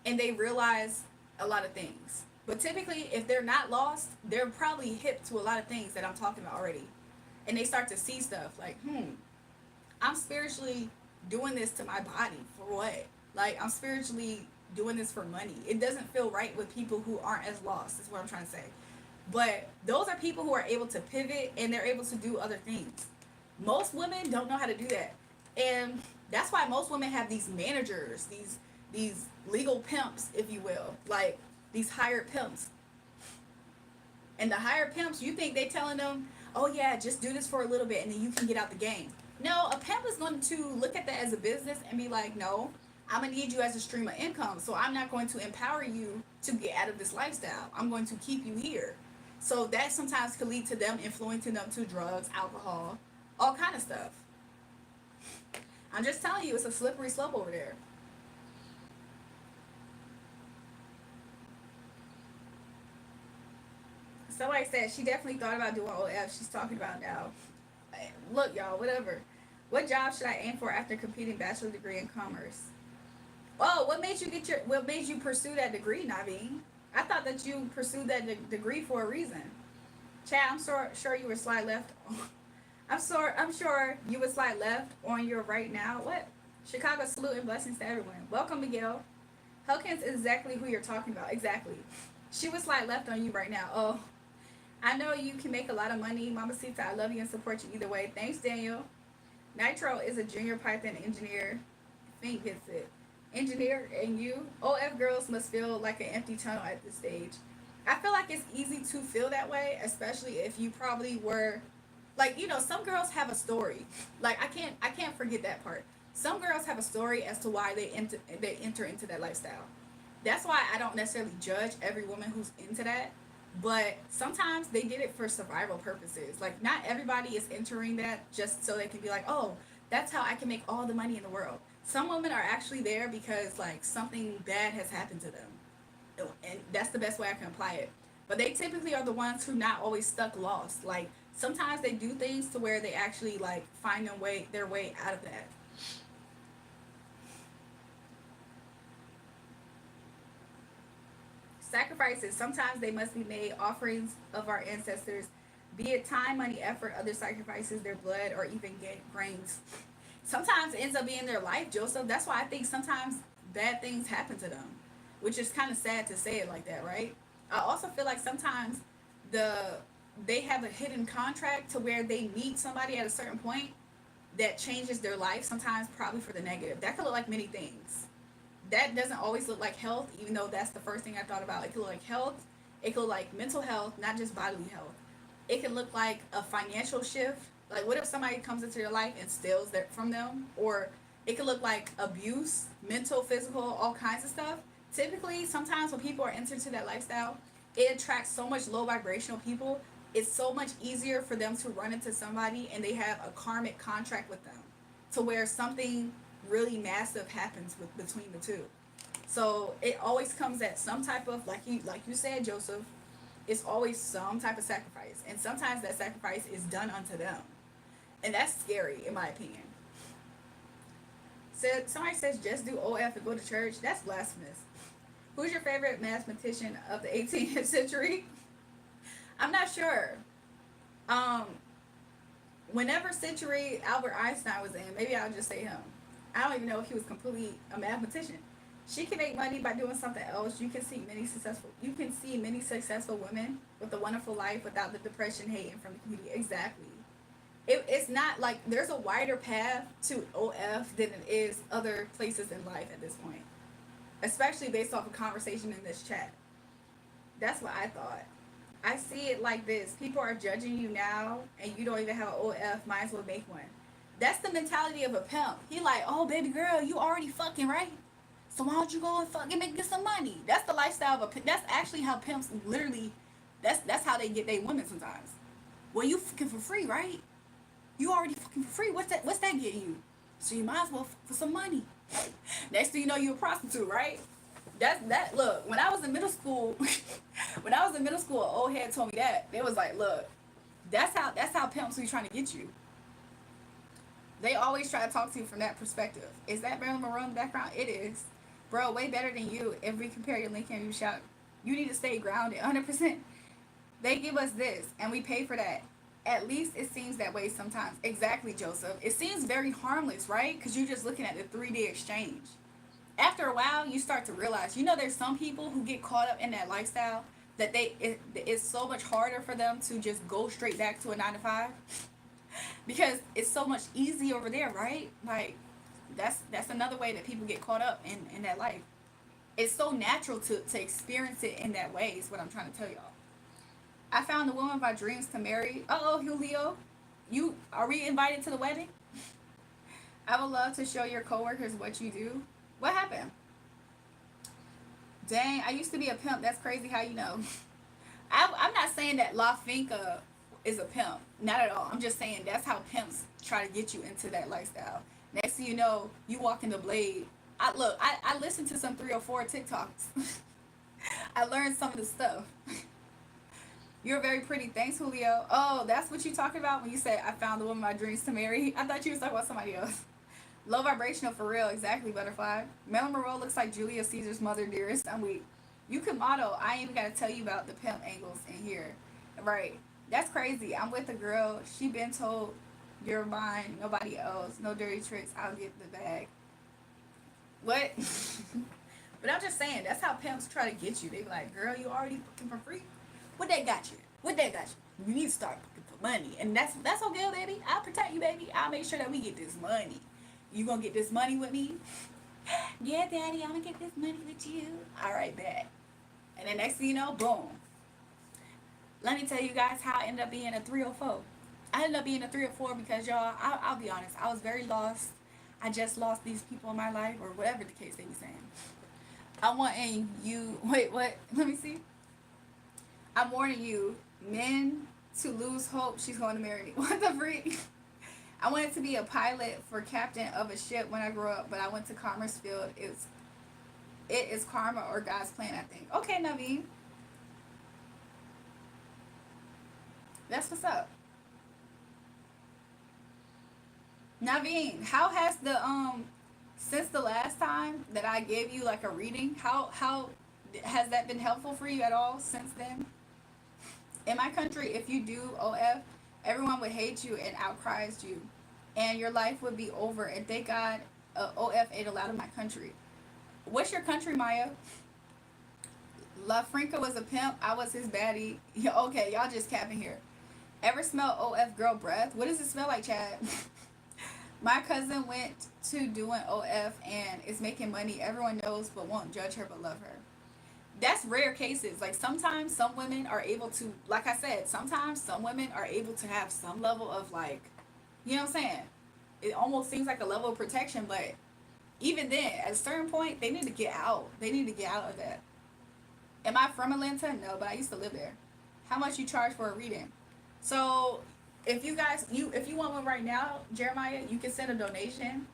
and they realize a lot of things. But typically, if they're not lost, they're probably hip to a lot of things that I'm talking about already. And they start to see stuff like, I'm spiritually doing this to my body for what? Like, I'm spiritually doing this for money. It doesn't feel right with people who aren't as lost, is what I'm trying to say. But those are people who are able to pivot and they're able to do other things. Most women don't know how to do that. And that's why most women have these managers, these legal pimps, if you will, like these hired pimps. And the hired pimps, you think they telling them, oh yeah, just do this for a little bit and then you can get out the game. No, a pimp is going to look at that as a business and be like, no, I'm going to need you as a stream of income. So I'm not going to empower you to get out of this lifestyle. I'm going to keep you here. So that sometimes could lead to them influencing them to drugs, alcohol, all kind of stuff. I'm just telling you, it's a slippery slope over there. Somebody said she definitely thought about doing OF. She's talking about now. Look, y'all, whatever. What job should I aim for after completing bachelor degree in commerce? Oh, what made you pursue that degree, Naveen? I thought that you pursued that degree for a reason. Chad, sure you were slide left. I'm sure you would slide left on your right now. What? Chicago salute and blessings to everyone. Welcome, Miguel. Helkins is exactly who you're talking about. Exactly. She would slide left on you right now. Oh, I know you can make a lot of money. Mama Sita, I love you and support you either way. Thanks, Daniel. Nitro is a junior Python engineer. Think gets it. Engineer and you. OF girls must feel like an empty tunnel at this stage. I feel like it's easy to feel that way, especially if you probably were like, some girls have a story. Like I can't forget that part. Some girls have a story as to why they enter into that lifestyle. That's why I don't necessarily judge every woman who's into that. But sometimes they did it for survival purposes. Like not everybody is entering that just so they can be like, oh, that's how I can make all the money in the world. Some women are actually there because like something bad has happened to them, and that's the best way I can apply it. But they typically are the ones who not always stuck lost. Like sometimes they do things to where they actually like find their way out of that. Sacrifices. Sometimes they must be made offerings of our ancestors, be it time, money, effort, other sacrifices, their blood, or even grains. Sometimes it ends up being their life, Joseph. That's why I think sometimes bad things happen to them, which is kind of sad to say it like that, right? I also feel like sometimes the they have a hidden contract to where they meet somebody at a certain point that changes their life. Sometimes probably for the negative. That could look like many things. That doesn't always look like health, even though that's the first thing I thought about. It could look like health. It could look like mental health, not just bodily health. It can look like a financial shift. Like, what if somebody comes into your life and steals that from them? Or it could look like abuse, mental, physical, all kinds of stuff. Typically, sometimes when people are entered to that lifestyle, it attracts so much low vibrational people. It's so much easier for them to run into somebody and they have a karmic contract with them to where something really massive happens between the two. So it always comes at some type of like you said, Joseph, it's always some type of sacrifice. And sometimes that sacrifice is done unto them. And that's scary in my opinion. So somebody says just do OF and go to church. That's blasphemous. Who's your favorite mathematician of the 18th century? I'm not sure. Um, Whenever century Albert Einstein was in, maybe I'll just say him. I don't even know if he was completely a mathematician. She can make money by doing something else. You can see many successful women with a wonderful life without the depression hating from the community. Exactly. It's not like there's a wider path to OF than it is other places in life at this point, especially based off a conversation in this chat. That's what I thought. I see it like this: people are judging you now, and you don't even have an OF. Might as well make one. That's the mentality of a pimp. He like, oh baby girl, you already fucking right. So why don't you go and fucking make get some money? That's the lifestyle of a pimp. That's actually how pimps literally. That's how they get their women sometimes. Well, you fucking for free, right? You already fucking for free. What's that? What's that getting you? So you might as well for some money. Next thing you know, you a prostitute, right? That's that. Look, when I was in middle school, when I was in middle school, an old head told me that. They was like, look, that's how pimps be trying to get you. They always try to talk to you from that perspective. Is that Marilyn Monroe in the background? It is. Bro, way better than you. If we compare your LinkedIn, you shout, you need to stay grounded 100%. They give us this, and we pay for that. At least it seems that way sometimes. Exactly, Joseph. It seems very harmless, right? Because you're just looking at the 3D exchange. After a while, you start to realize, there's some people who get caught up in that lifestyle that it's so much harder for them to just go straight back to a 9 to 5 because it's so much easier over there, right? Like that's another way that people get caught up in that life. It's so natural to experience it in that way is what I'm trying to tell y'all. I found the woman of my dreams to marry. Oh, Julio, you are we invited to the wedding? I would love to show your coworkers what you do. What happened? Dang, I used to be a pimp. That's crazy how you know. I'm not saying that La Finca is a pimp. Not at all. I'm just saying that's how pimps try to get you into that lifestyle. Next thing you know, you walk in the blade. I listened to some 304 TikToks. I learned some of the stuff. You're very pretty. Thanks, Julio. Oh, that's what you talking about when you said I found the woman of my dreams to marry. I thought you was talking about somebody else. Low vibrational for real. Exactly, butterfly. Marilyn Monroe looks like Julius Caesar's mother, dearest. I'm weak. You can model. I ain't even got to tell you about the pimp angles in here. Right. That's crazy. I'm with a girl. She been told you're mine. Nobody else. No dirty tricks. I'll get the bag. What? But I'm just saying, that's how pimps try to get you. They be like, girl, you already fucking for free? What they got you? What they got you? You need to start looking for money. And that's okay, baby. I'll protect you, baby. I'll make sure that we get this money. You gonna get this money with me? Yeah, daddy, I'm gonna get this money with you. All right, bet. And then next thing you know, boom. Let me tell you guys how I ended up being a 304. I ended up being a 304 because y'all, I'll be honest, I was very lost. I just lost these people in my life, or whatever the case they be saying. I want you. Wait, what? Let me see. I'm warning you, men to lose hope. She's going to marry. What the freak? I wanted to be a pilot for captain of a ship when I grew up, but I went to Commerce Field. It is karma or God's plan, I think. Okay, Naveen, that's what's up. Naveen, how has the since the last time that I gave you like a reading, how has that been helpful for you at all since then? In my country, if you do OF, everyone would hate you and outcries you, and your life would be over. And thank God, OF ain't allowed in my country. What's your country, Maya? La Frinca was a pimp. I was his baddie. Yeah, okay, y'all just capping here. Ever smell OF girl breath? What does it smell like, Chad? My cousin went to doing OF and is making money. Everyone knows, but won't judge her, but love her. That's rare cases. Like sometimes some women are able to, like I said, sometimes some women are able to have some level of like, you know what I'm saying? It almost seems like a level of protection, but even then, at a certain point, they need to get out. They need to get out of that. Am I from Atlanta? No, but I used to live there. How much you charge for a reading? So, if you guys, if you want one right now, Jeremiah, you can send a donation.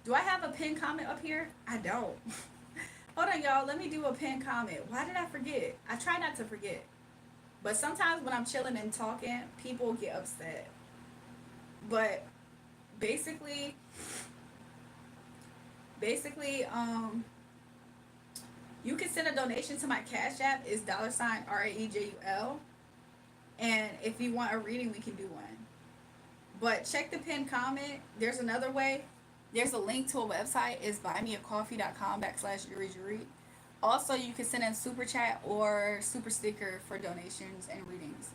Do I have a pinned comment up here? I don't. Hold on, y'all. Let me do a pinned comment. Why did I forget? I try not to forget. But sometimes when I'm chilling and talking, people get upset. But basically, basically, you can send a donation to my Cash App. Is $RAEJUL. And if you want a reading, we can do one. But check the pinned comment. There's another way. There's a link to a website. It's buymeacoffee.com/JulraeJulrae. Also, you can send in super chat or super sticker for donations and readings.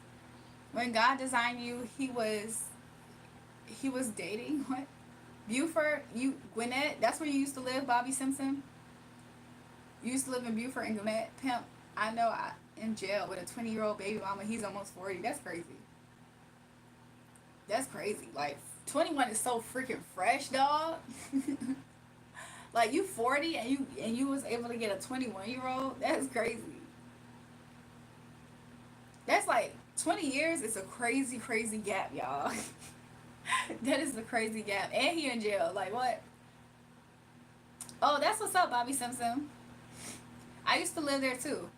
When God designed you, He was He was dating what? Buford, you Gwinnett. That's where you used to live, Bobby Simpson. You used to live in Buford and Gwinnett. Pimp. I know. I in jail with a 20-year-old baby mama. He's almost 40. That's crazy. That's crazy. Like 21 is so freaking fresh, dog. Like you 40 and you was able to get a 21-year-old. That's crazy. That's like 20 years is a crazy, crazy gap, y'all. That is a crazy gap. And he in jail. Like what? Oh, that's what's up, Bobby Simpson. I used to live there too.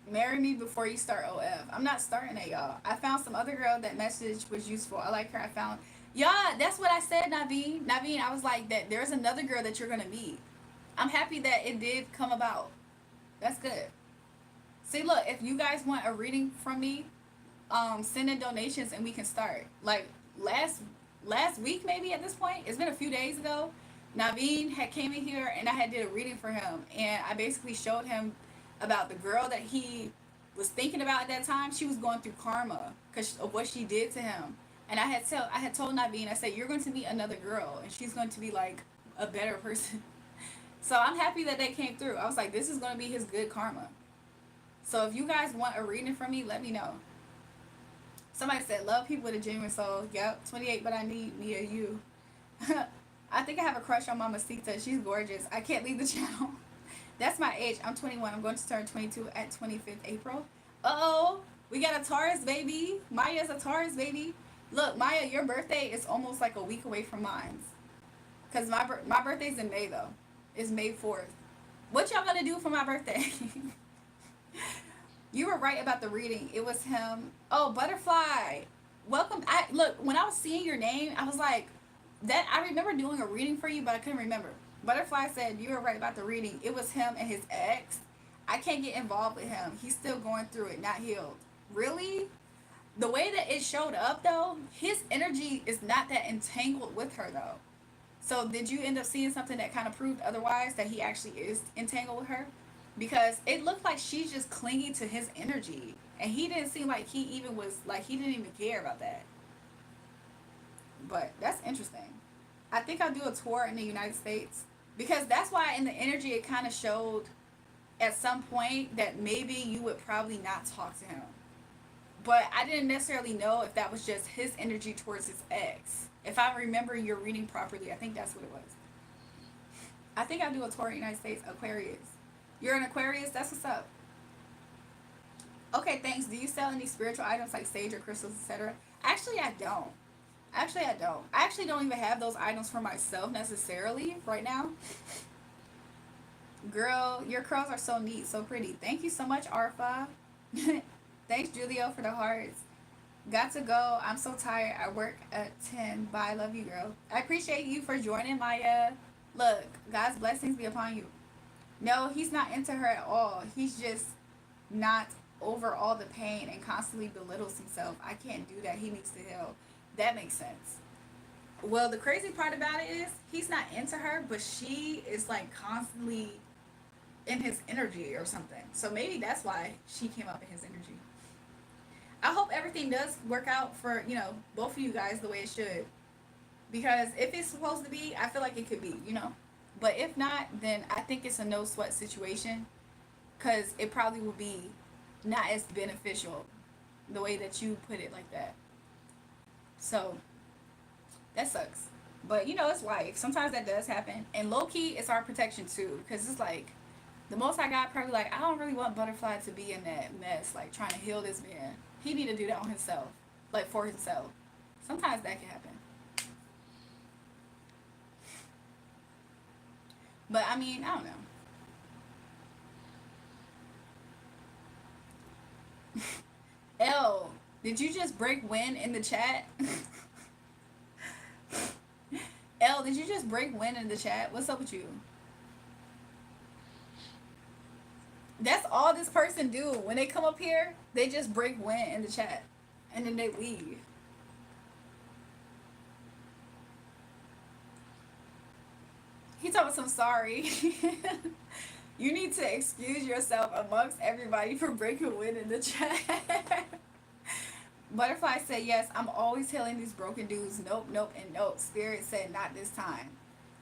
Marry me before you start OF. I'm not starting it, y'all. I found some other girl that message was useful. I like her. I found. Yeah, that's what I said, Naveen. Naveen, I was like that. There's another girl that you're gonna meet. I'm happy that it did come about. That's good. See, look, if you guys want a reading from me, send in donations and we can start. Like last week, maybe at this point, it's been a few days ago. Naveen had came in here and I had did a reading for him, and I basically showed him about the girl that he was thinking about at that time. She was going through karma because of what she did to him, and I had told Naveen, I said you're going to meet another girl and she's going to be like a better person. So I'm happy that they came through. I was like, this is going to be his good karma. So if you guys want a reading from me, let me know. Somebody said, love people with a genuine soul. Yep, 28, but I need me or you. I think I have a crush on Mama Sita. She's gorgeous. I can't leave the channel. That's my age. I'm 21. I'm going to turn 22 at 25th April. Uh-oh. We got a Taurus, baby. Maya's a Taurus, baby. Look, Maya, your birthday is almost like a week away from mine. Because my birthday's in May, though. It's May 4th. What y'all gonna do for my birthday? You were right about the reading. It was him. Oh, Butterfly. Welcome. Look, when I was seeing your name, I was like, that I remember doing a reading for you, but I couldn't remember. Butterfly said you were right about the reading. It was him and his ex. I can't get involved with him. He's still going through it, not healed. Really? The way that it showed up though, his energy is not that entangled with her though. So did you end up seeing something that kind of proved otherwise, that he actually is entangled with her? Because it looked like she's just clinging to his energy, and he didn't seem like he even was like he didn't even care about that. But that's interesting. I think I'll do a tour in the United States, because that's why in the energy it kind of showed at some point that maybe you would probably not talk to him. But I didn't necessarily know if that was just his energy towards his ex. If I remember your reading properly, I think that's what it was. I think I'll do a tour in the United States. Aquarius. You're an Aquarius? That's what's up. Okay, thanks. Do you sell any spiritual items like sage or crystals, etc.? Actually, I don't. Actually, I don't. I actually don't even have those items for myself necessarily right now. Girl, your curls are so neat, so pretty. Thank you so much, Arfa. Thanks, Julio, for the hearts. Got to go. I'm so tired. I work at 10. Bye. Love you, girl. I appreciate you for joining, Maya. Look, God's blessings be upon you. No, he's not into her at all. He's just not over all the pain and constantly belittles himself. I can't do that. He needs to heal. That makes sense. Well, the crazy part about it is he's not into her, but she is like constantly in his energy or something. So maybe that's why she came up in his energy. I hope everything does work out for, both of you guys the way it should. Because if it's supposed to be, I feel like it could be. But if not, then I think it's a no sweat situation. Because it probably will be not as beneficial the way that you put it like that. So, that sucks. But, it's life. Sometimes that does happen. And low-key, it's our protection, too. Because it's like, the most I got probably like, I don't really want Butterfly to be in that mess. Like, trying to heal this man. He need to do that on himself. Like, for himself. Sometimes that can happen. But, I mean, I don't know. L, did you just break wind in the chat? L, did you just break wind in the chat? What's up with you? That's all this person do. When they come up here, they just break wind in the chat. And then they leave. He told us I'm sorry. You need to excuse yourself amongst everybody for breaking wind in the chat. Butterfly said, yes, I'm always telling these broken dudes, nope, nope, and nope. Spirit said, not this time.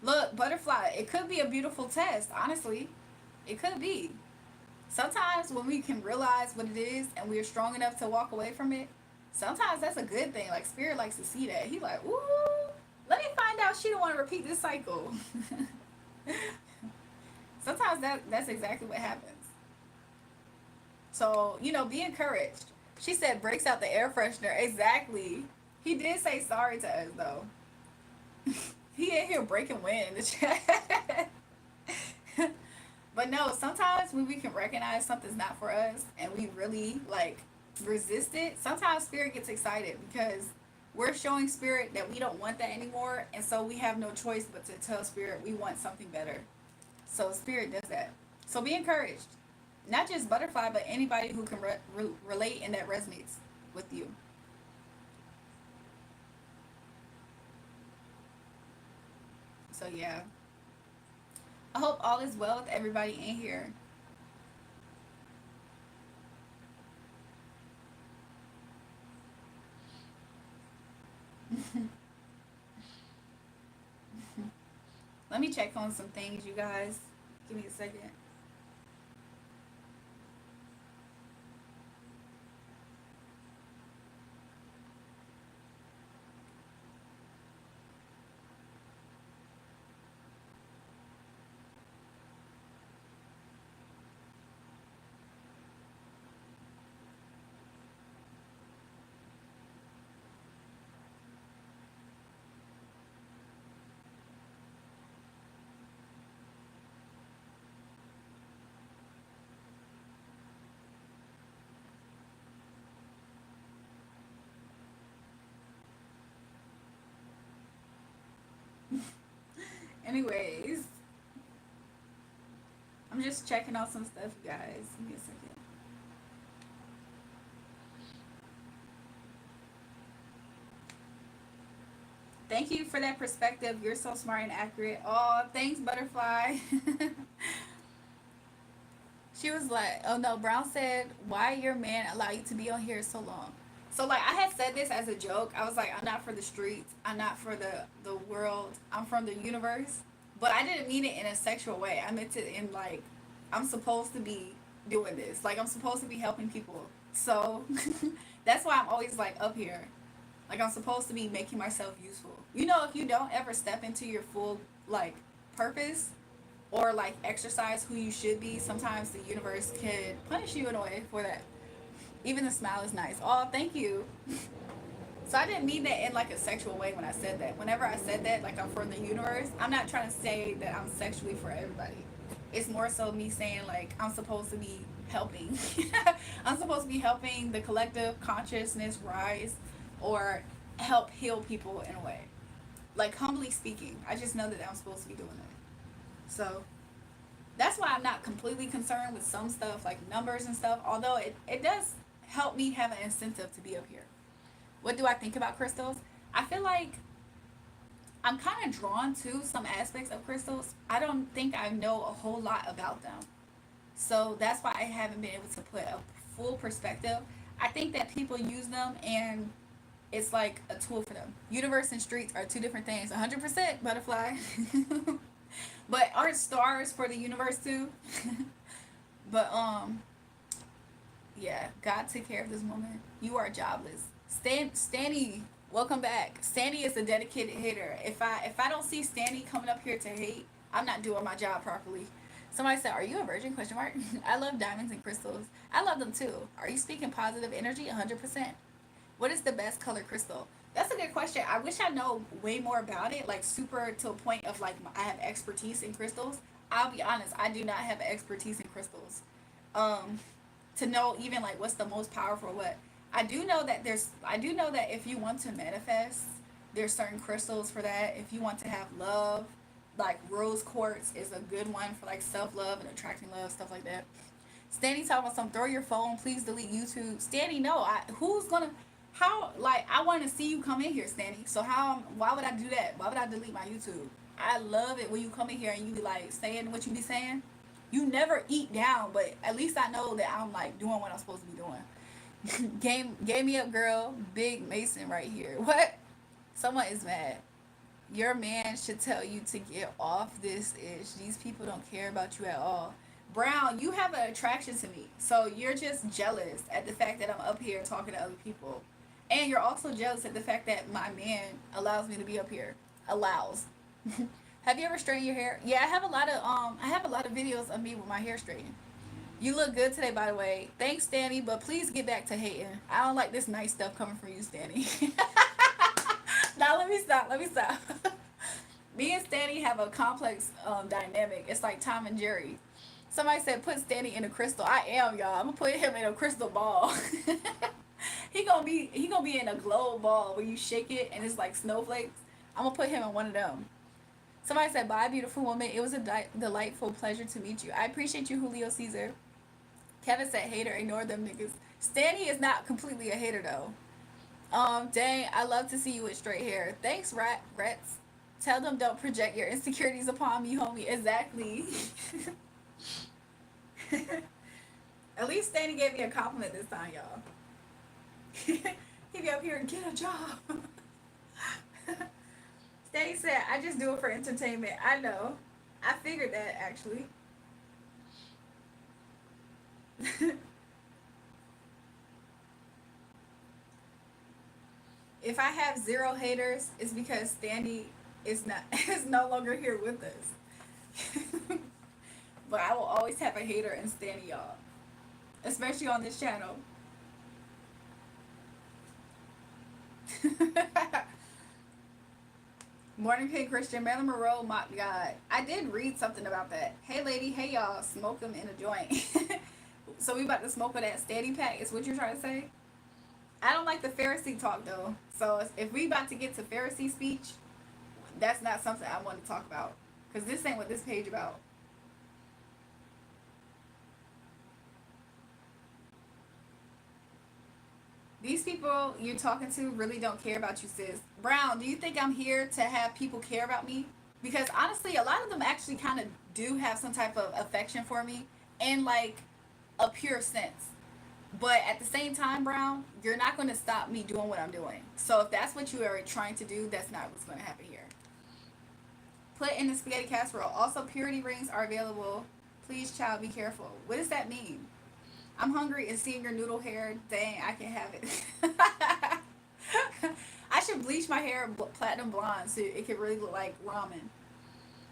Look, Butterfly, it could be a beautiful test, honestly. It could be. Sometimes when we can realize what it is and we're strong enough to walk away from it, sometimes that's a good thing. Like, Spirit likes to see that. He like, ooh, let me find out she don't want to repeat this cycle. Sometimes that's exactly what happens. So, be encouraged. She said breaks out the air freshener. Exactly. He did say sorry to us though. He in here breaking wind in the chat. But no, sometimes when we can recognize something's not for us and we really like resist it, sometimes spirit gets excited because we're showing spirit that we don't want that anymore, and so we have no choice but to tell spirit we want something better. So spirit does that. So be encouraged. Not just butterfly, but anybody who can relate and that resonates with you. So yeah, I hope all is well with everybody in here. Let me check on some things, you guys. Give me a second. Anyways, I'm just checking out some stuff, you guys. Give me a second. Thank you for that perspective. You're so smart and accurate. Oh, thanks, Butterfly. She was like, oh no, Brown said, why your man allow you to be on here so long? So like I had said this as a joke. I was like, I'm not for the streets. I'm not for the world. I'm from the universe. But I didn't mean it in a sexual way. I meant it in like I'm supposed to be doing this. Like I'm supposed to be helping people. So that's why I'm always like up here. Like I'm supposed to be making myself useful. If you don't ever step into your full like purpose or like exercise who you should be, sometimes the universe could punish you in a way for that. Even the smile is nice. Oh, thank you. So I didn't mean that in like a sexual way when I said that. Whenever I said that, like I'm from the universe, I'm not trying to say that I'm sexually for everybody. It's more so me saying like I'm supposed to be helping. I'm supposed to be helping the collective consciousness rise or help heal people in a way. Like humbly speaking, I just know that I'm supposed to be doing that. So that's why I'm not completely concerned with some stuff like numbers and stuff, although it does help me have an incentive to be up here. What do I think about crystals? I feel like I'm kind of drawn to some aspects of crystals. I don't think I know a whole lot about them. So that's why I haven't been able to put a full perspective. I think that people use them and it's like a tool for them. Universe and streets are two different things. 100% butterfly. But aren't stars for the universe too? But yeah, God took care of this woman. You are jobless. Stanny, welcome back. Stanny is a dedicated hitter. If I don't see Stanny coming up here to hate, I'm not doing my job properly. Somebody said, "Are you a virgin?" Question mark. I love diamonds and crystals. I love them too. Are you speaking positive energy? 100%. What is the best color crystal? That's a good question. I wish I know way more about it, like super to a point of like I have expertise in crystals. I'll be honest, I do not have expertise in crystals. Um, to know even like what's the most powerful what. I do know that if you want to manifest, there's certain crystals for that. If you want to have love, like rose quartz is a good one for like self love and attracting love, stuff like that. Stanny talking about some throw your phone, please delete YouTube. Stanny, no, who's gonna how like I want to see you come in here, Stanny. So why would I do that? Why would I delete my YouTube? I love it when you come in here and you be like saying what you be saying. You never eat down, but at least I know that I'm like doing what I'm supposed to be doing. Game me up, girl. Big Mason right here. What? Someone is mad. Your man should tell you to get off this ish. These people don't care about you at all. Brown, you have an attraction to me. So you're just jealous at the fact that I'm up here talking to other people. And you're also jealous at the fact that my man allows me to be up here. Allows. Have you ever straightened your hair? Yeah, I have a lot of videos of me with my hair straightened. You look good today, by the way. Thanks, Stanny, but please get back to hating. I don't like this nice stuff coming from you, Stanny. Now let me stop. Let me stop. Me and Stanny have a complex dynamic. It's like Tom and Jerry. Somebody said put Stanny in a crystal. I am, y'all. I'm gonna put him in a crystal ball. He gonna be in a glow ball where you shake it and it's like snowflakes. I'm gonna put him in one of them. Somebody said, "Bye, beautiful woman. It was a delightful pleasure to meet you. I appreciate you, Julio Caesar." Kevin said, "Hater, ignore them niggas." Stanny is not completely a hater though. Dang, I love to see you with straight hair. Thanks, Rats. Tell them don't project your insecurities upon me, homie. Exactly. At least Stanny gave me a compliment this time, y'all. He be up here and get a job. Stanny said, "I just do it for entertainment." I know. I figured that actually. If I have zero haters, it's because Stanny is not is no longer here with us. But I will always have a hater in Stanny, y'all, especially on this channel. Morning Pig Christian, Marilyn Monroe, my God. I did read something about that. Hey lady, hey y'all, smoke them in a joint. So we about to smoke with that steady pack, is what you're trying to say? I don't like the Pharisee talk though. So if we about to get to Pharisee speech, that's not something I want to talk about. Because this ain't what this page about. These people you're talking to really don't care about you, sis. Brown, do you think I'm here to have people care about me? Because honestly, a lot of them actually kind of do have some type of affection for me in like a pure sense. But at the same time, Brown, you're not going to stop me doing what I'm doing. So if that's what you are trying to do, that's not what's going to happen here. Put in the spaghetti casserole. Also, purity rings are available. Please, child, be careful. What does that mean? I'm hungry and seeing your noodle hair. Dang, I can have it. I should bleach my hair platinum blonde so it could really look like ramen.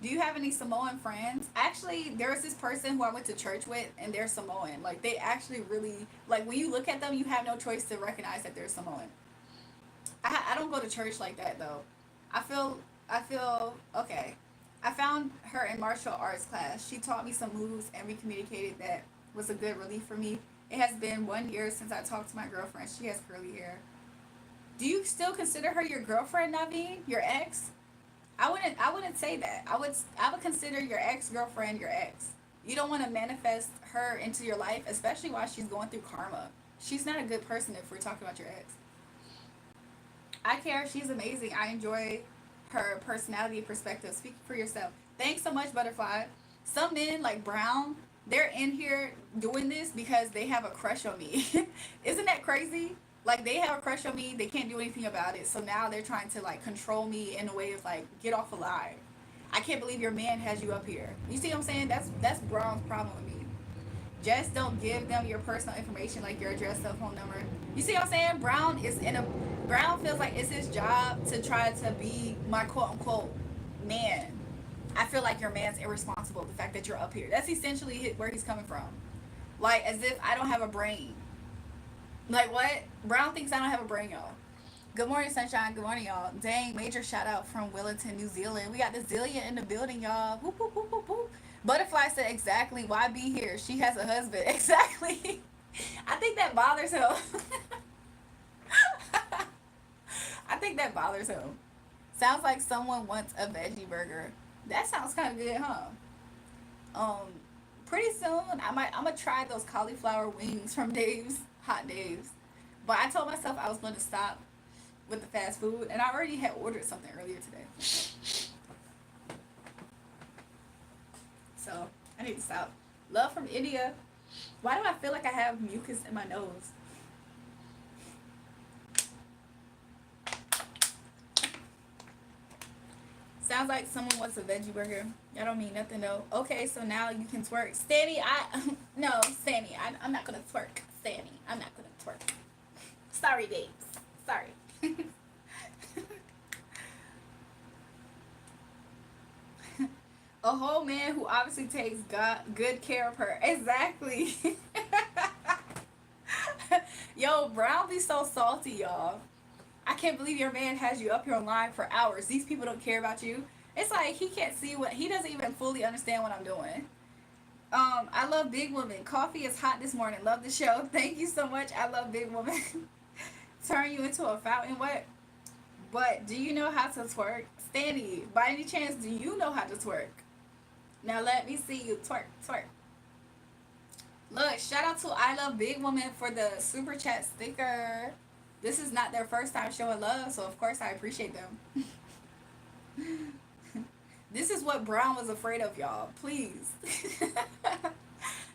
Do you have any Samoan friends? Actually, there was this person who I went to church with, and they're Samoan. Like, they actually really, like, when you look at them, you have no choice to recognize that they're Samoan. I don't go to church like that, though. I feel, okay. I found her in martial arts class. She taught me some moves, and we communicated that was a good relief for me. It has been 1 year since I talked to my girlfriend. She has curly hair. Do you still consider her your girlfriend, Naveen? Your ex? I wouldn't say that. I would consider your ex girlfriend your ex. You don't want to manifest her into your life, especially while she's going through karma. She's not a good person if we're talking about your ex. I care. She's amazing. I enjoy her personality and perspective. Speak for yourself. Thanks so much, Butterfly. Some men like Brown, they're in here doing this because they have a crush on me. Isn't that crazy? Like they have a crush on me, they can't do anything about it. So now they're trying to like control me in a way of like get off alive. I can't believe your man has you up here. You see what I'm saying? That's Brown's problem with me. Just don't give them your personal information like your address, cell phone number. You see what I'm saying? Brown feels like it's his job to try to be my quote unquote man. I feel like your man's irresponsible. The fact that you're up here. That's essentially where he's coming from. Like as if I don't have a brain. Like what? Brown thinks I don't have a brain, y'all. Good morning, sunshine. Good morning, y'all. Dang, major shout out from Wellington, New Zealand. We got the Zillion in the building, y'all. Whoop, whoop, whoop, whoop, whoop. Butterfly said exactly. Why be here? She has a husband. Exactly. I think that bothers him. I think that bothers him. Sounds like someone wants a veggie burger. That sounds kind of good, huh? Um, Pretty soon I'm gonna try those cauliflower wings from Dave's Hot Dave's. But I told myself I was going to stop with the fast food, and I already had ordered something earlier today. I need to stop. Love from India. Why do I feel like I have mucus in my nose? Sounds like someone wants a veggie burger. I don't mean nothing though. Okay, so now you can twerk. Stanny, no, Stanny, I'm not gonna twerk. Stanny, I'm not gonna twerk. Sorry, babes. Sorry. A whole man who obviously takes good care of her. Exactly. Yo, Brown be so salty, y'all. I can't believe your man has you up here online for hours. These people don't care about you. It's like he can't see what he doesn't even fully understand what I'm doing. I love Big Woman. Coffee is hot this morning. Love the show. Thank you so much. I love Big Woman. Turn you into a fountain. What? But do you know how to twerk? Stanley, by any chance, do you know how to twerk? Now let me see you twerk, twerk. Look, shout out to I Love Big Woman for the super chat sticker. This is not their first time showing love, so of course I appreciate them. This is what Brown was afraid of, y'all. Please.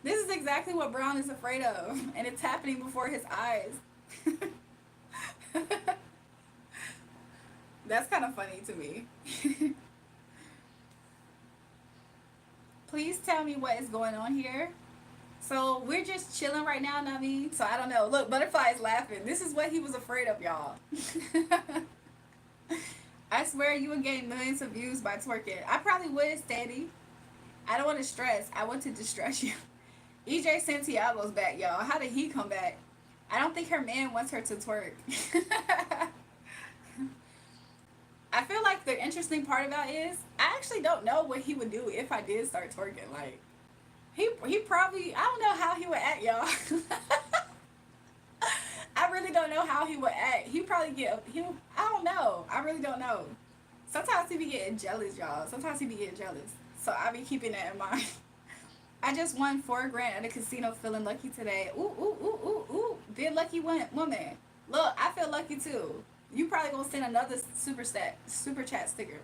This is exactly what Brown is afraid of, and it's happening before his eyes. That's kind of funny to me. Please tell me what is going on here. So we're just chilling right now, Nami. So I don't know. Look, Butterfly is laughing. This is what he was afraid of, y'all. I swear you would gain millions of views by twerking. I probably would, Steady. I don't want to stress. I want to distress you. EJ Santiago's back, y'all. How did he come back? I don't think her man wants her to twerk. I feel like the interesting part about it is I actually don't know what he would do if I did start twerking. Like, he probably, I don't know how he would act, y'all. I really don't know how he would act. He probably I don't know. I really don't know. Sometimes he be getting jealous, y'all. Sometimes he be getting jealous. So I be keeping that in mind. I just won $4,000 at a casino, feeling lucky today. Ooh, ooh, ooh, ooh, ooh. Big lucky woman. Look, I feel lucky too. You probably gonna send another super chat sticker.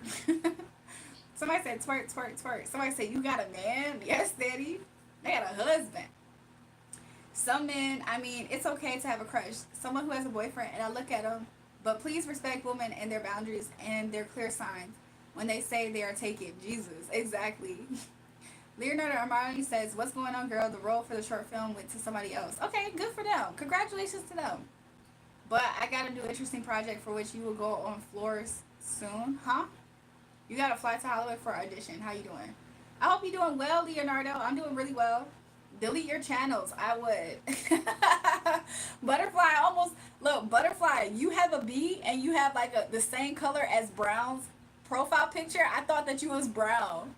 Somebody said twerk, twerk, twerk. Somebody said you got a man. Yes, Daddy. They got a husband. Some men, I mean, it's okay to have a crush. Someone who has a boyfriend, and I look at them, but please respect women and their boundaries and their clear signs when they say they are taken. Jesus, exactly. Leonardo Armani says, what's going on, girl? The role for the short film went to somebody else. Okay, good for them. Congratulations to them. But I got a new interesting project for which you will go on floors soon. Huh? You got to fly to Hollywood for audition. How you doing? I hope you're doing well, Leonardo. I'm doing really well. Delete your channels. I would. Butterfly almost, look, Butterfly, you have a B and you have like the same color as Brown's profile picture. I thought that you was Brown.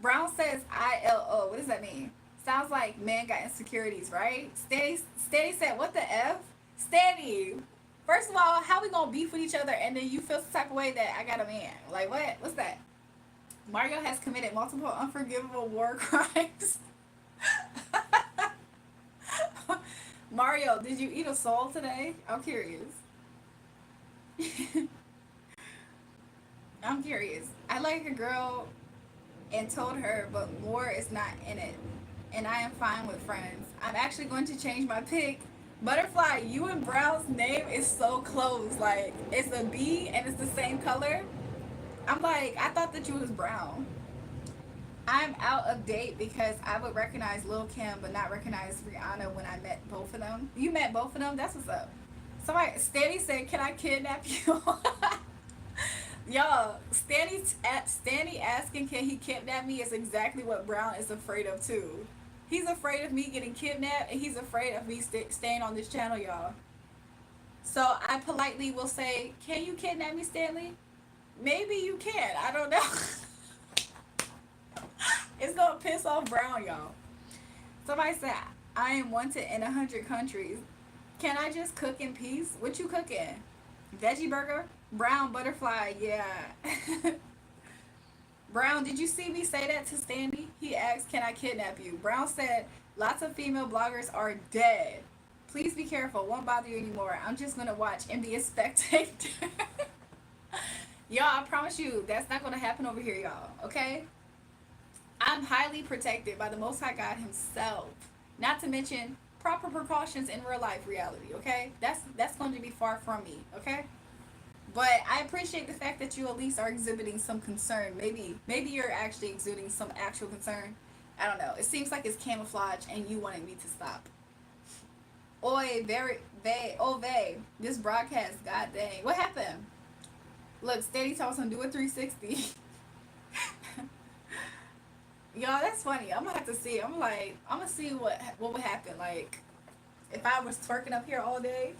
Brown says ILO. What does that mean? Sounds like man got insecurities, right? Steady said, what the F? Steady. First of all, how we gonna beef with each other and then you feel some type of way that I got a man? Like what? What's that? Mario has committed multiple unforgivable war crimes. Mario, did you eat a soul today? I'm curious. I'm curious. I like a girl and told her, but more is not in it. And I am fine with friends. I'm actually going to change my pick. Butterfly, you and Brown's name is so close. Like, it's a B and it's the same color. I'm like, I thought that you was Brown. I'm out of date because I would recognize Lil Kim but not recognize Rihanna when I met both of them. You met both of them? That's what's up. Somebody, Stanny said, can I kidnap you? Y'all, Stanny asking can he kidnap me is exactly what Brown is afraid of too. He's afraid of me getting kidnapped and he's afraid of me staying on this channel, y'all. So I politely will say, can you kidnap me, Stanley? Maybe you can. I don't know. It's gonna piss off Brown, y'all. Somebody said, I am wanted in 100 countries. Can I just cook in peace? What you cooking? Veggie burger? Brown Butterfly, yeah. Brown, did you see me say that to Stanley? He asked, can I kidnap you? Brown said, lots of female bloggers are dead. Please be careful. Won't bother you anymore. I'm just gonna watch and be a spectator. Y'all, I promise you, that's not gonna happen over here, y'all. Okay? I'm highly protected by the Most High God Himself. Not to mention proper precautions in real life reality. Okay, that's going to be far from me. Okay, but I appreciate the fact that you at least are exhibiting some concern. Maybe you're actually exuding some actual concern. I don't know. It seems like it's camouflage, and you wanted me to stop. Oi, very, vey. This broadcast, god dang. What happened? Look, Steady Talks on Do a 360. Y'all, that's funny. I'm gonna have to see. I'm gonna see what would happen. Like, if I was twerking up here all day.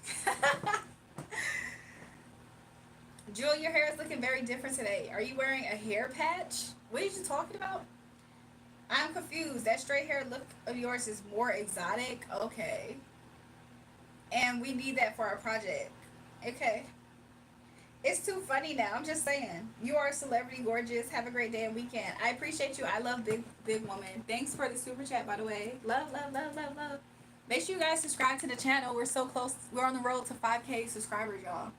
Jewel, your hair is looking very different today. Are you wearing a hair patch? What are you talking about? I'm confused. That straight hair look of yours is more exotic. Okay. And we need that for our project. Okay. It's too funny now. I'm just saying. You are a celebrity, gorgeous. Have a great day and weekend. I appreciate you. I love big woman. Thanks for the super chat, by the way. Love, love, love, love, love. Make sure you guys subscribe to the channel. We're so close. We're on the road to 5K subscribers, y'all.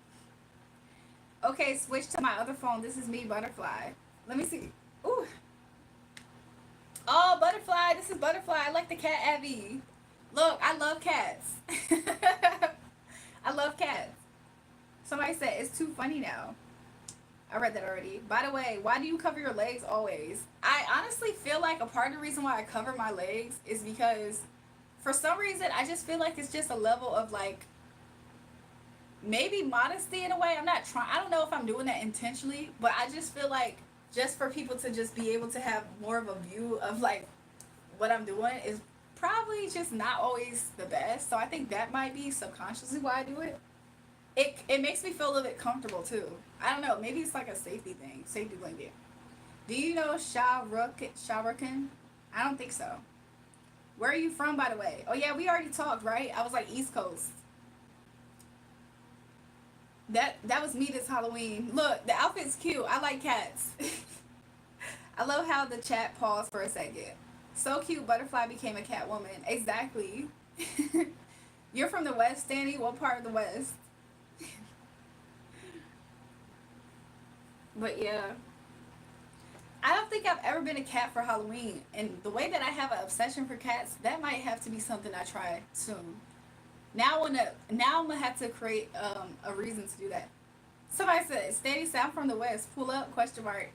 Okay, switch to my other phone. This is me, Butterfly. Let me see. Ooh. Oh, Butterfly. This is Butterfly. I like the cat, Abby. Look, I love cats. I love cats. Somebody said it's too funny now. I read that already. By the way, why do you cover your legs always? I honestly feel like a part of the reason why I cover my legs is because for some reason I just feel like it's just a level of like maybe modesty in a way. I'm not trying. I don't know if I'm doing that intentionally, but I just feel like just for people to just be able to have more of a view of like what I'm doing is probably just not always the best. So I think that might be subconsciously why I do it. It makes me feel a little bit comfortable too. I don't know. Maybe it's like a safety thing, safety blanket. Do you know Shahrukin? I don't think so. Where are you from, by the way? Oh yeah, we already talked, right? I was like East Coast. That was me this Halloween. Look, the outfit's cute. I like cats. I love how the chat paused for a second. So cute. Butterfly became a cat woman. Exactly. You're from the West, Danny. What part of the West? But yeah, I don't think I've ever been a cat for Halloween, and the way that I have an obsession for cats, that might have to be something I try soon. Now I'm gonna have to create a reason to do that. Somebody said, "Steady sound from the West. Pull up?" Question mark.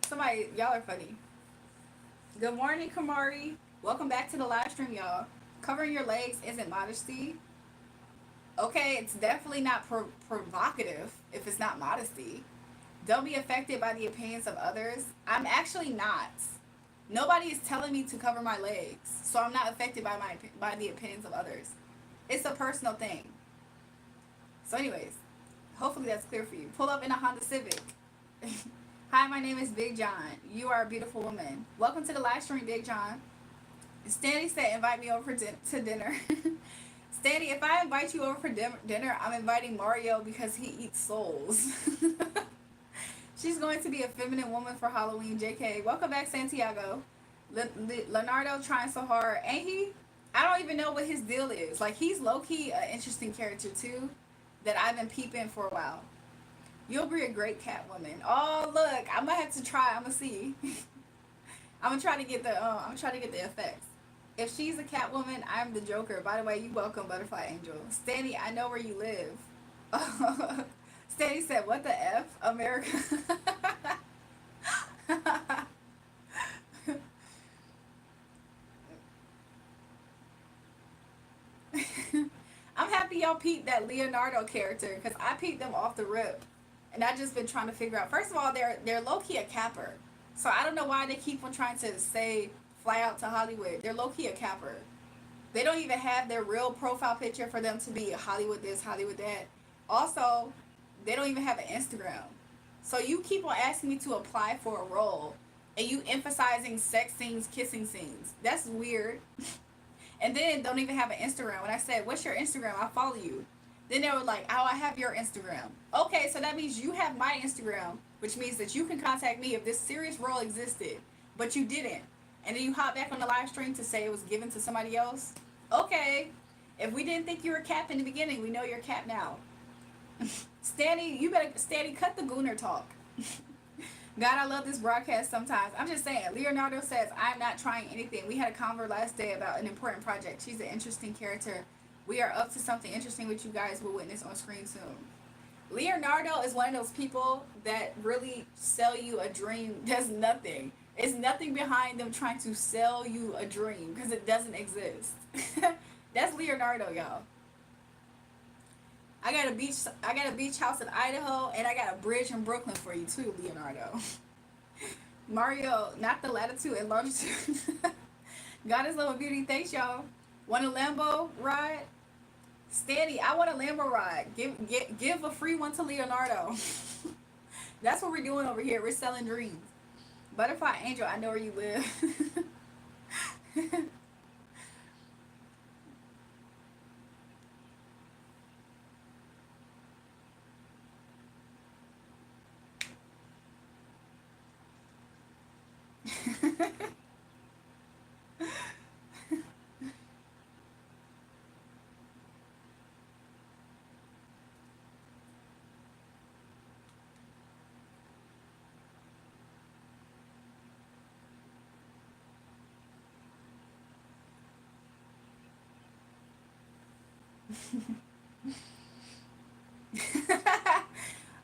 Somebody, y'all are funny. Good morning, Kamari. Welcome back to the live stream, y'all. Covering your legs isn't modesty. Okay, it's definitely not provocative if it's not modesty. Don't be affected by the opinions of others. I'm actually not. Nobody is telling me to cover my legs, so I'm not affected by the opinions of others. It's a personal thing. So, anyways, hopefully that's clear for you. Pull up in a Honda Civic. Hi, my name is Big John. You are a beautiful woman. Welcome to the live stream, Big John. Stanley said, "Invite me over to dinner." Stanley, if I invite you over for dinner, I'm inviting Mario because he eats souls. She's going to be a feminine woman for Halloween. JK. Welcome back, Santiago. Leonardo trying so hard. Ain't he? I don't even know what his deal is. Like, he's low-key an interesting character, too, that I've been peeping for a while. You'll be a great cat woman. Oh, look. I'm going to have to try. I'm going to see. I'm going to try to get the effects. If she's a cat woman, I'm the Joker. By the way, you welcome, Butterfly Angel. Stanley, I know where you live. Stanley said, "What the F? America." I'm happy y'all peeped that Leonardo character because I peeped them off the rip. And I just been trying to figure out. First of all, they're low-key a capper. So I don't know why they keep on trying to say fly out to Hollywood. They're low-key a capper. They don't even have their real profile picture for them to be Hollywood this, Hollywood that. Also, they don't even have an Instagram. So you keep on asking me to apply for a role and you emphasizing sex scenes, kissing scenes. That's weird. And then don't even have an Instagram. When I said, "What's your Instagram? I'll follow you." Then they were like, "Oh, I have your Instagram." Okay, so that means you have my Instagram, which means that you can contact me if this serious role existed, but you didn't. And then you hop back on the live stream to say it was given to somebody else. Okay. If we didn't think you were Cap in the beginning, we know you're Cap now. Stanny, you better cut the gooner talk. God, I love this broadcast sometimes. I'm just saying, Leonardo says, I'm not trying anything. We had a convo last day about an important project. She's an interesting character. We are up to something interesting which you guys will witness on screen soon. Leonardo is one of those people that really sell you a dream. There's nothing. It's nothing behind them trying to sell you a dream because it doesn't exist. That's Leonardo, y'all. I got a beach house in Idaho and I got a bridge in Brooklyn for you too, Leonardo. Mario, not the latitude and longitude. God is love and beauty. Thanks, y'all. Want a Lambo ride? Steady. I want a Lambo ride. Give a free one to Leonardo. That's what we're doing over here. We're selling dreams. Butterfly Angel, I know where you live.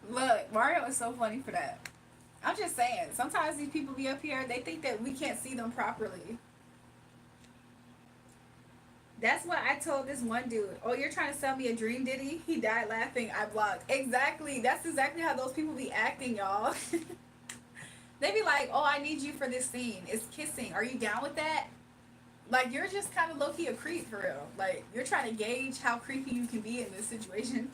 Look, Mario is so funny for that. I'm just saying, sometimes these people be up here, they think that we can't see them properly. That's what I told this one dude. Oh, you're trying to sell me a dream, did he? He died laughing. I blocked. Exactly. That's exactly how those people be acting, y'all. They be like, oh, I need you for this scene. It's kissing. Are you down with that? Like, you're just kind of low-key a creep, for real. Like, you're trying to gauge how creepy you can be in this situation.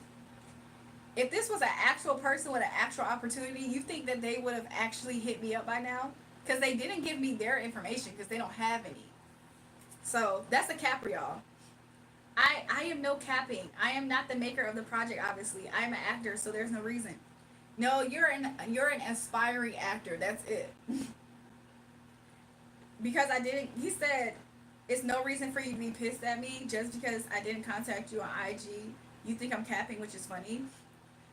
If this was an actual person with an actual opportunity, you think that they would have actually hit me up by now? Because they didn't give me their information because they don't have any. So that's a cap for y'all. I am no capping. I am not the maker of the project. Obviously, I am an actor, so there's no reason. No, you're an aspiring actor. That's it. Because I didn't. He said it's no reason for you to be pissed at me just because I didn't contact you on IG. You think I'm capping, which is funny.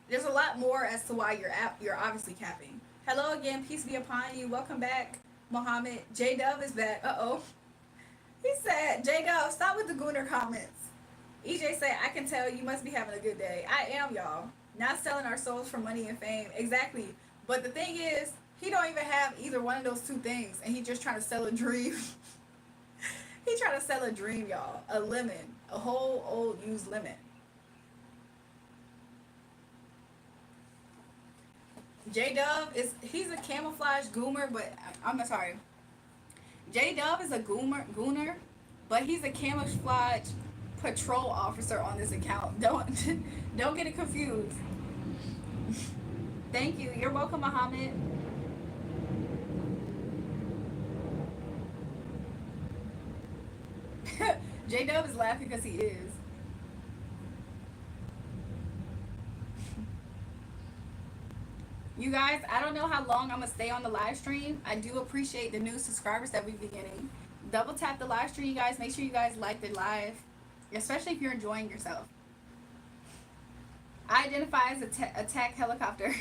There's a lot more as to why you're obviously capping. Hello again, peace be upon you. Welcome back, Mohammed. J Dub is back. Uh-oh. He said, J Dub, stop with the Gooner comments. EJ said, I can tell you must be having a good day. I am, y'all. Not selling our souls for money and fame. Exactly. But the thing is, he don't even have either one of those two things, and he just trying to sell a dream. He trying to sell a dream, y'all. A lemon. A whole old used lemon. J Dub he's a camouflage goomer, but I'm sorry. J Dub is a gooner, but he's a camouflage patrol officer on this account. Don't get it confused. Thank you. You're welcome, Muhammad. J Dub is laughing because he is. You guys, I don't know how long I'm gonna stay on the live stream. I do appreciate the new subscribers that we've been getting. Double tap the live stream, you guys. Make sure you guys like the live, especially if you're enjoying yourself. I identify as a attack helicopter.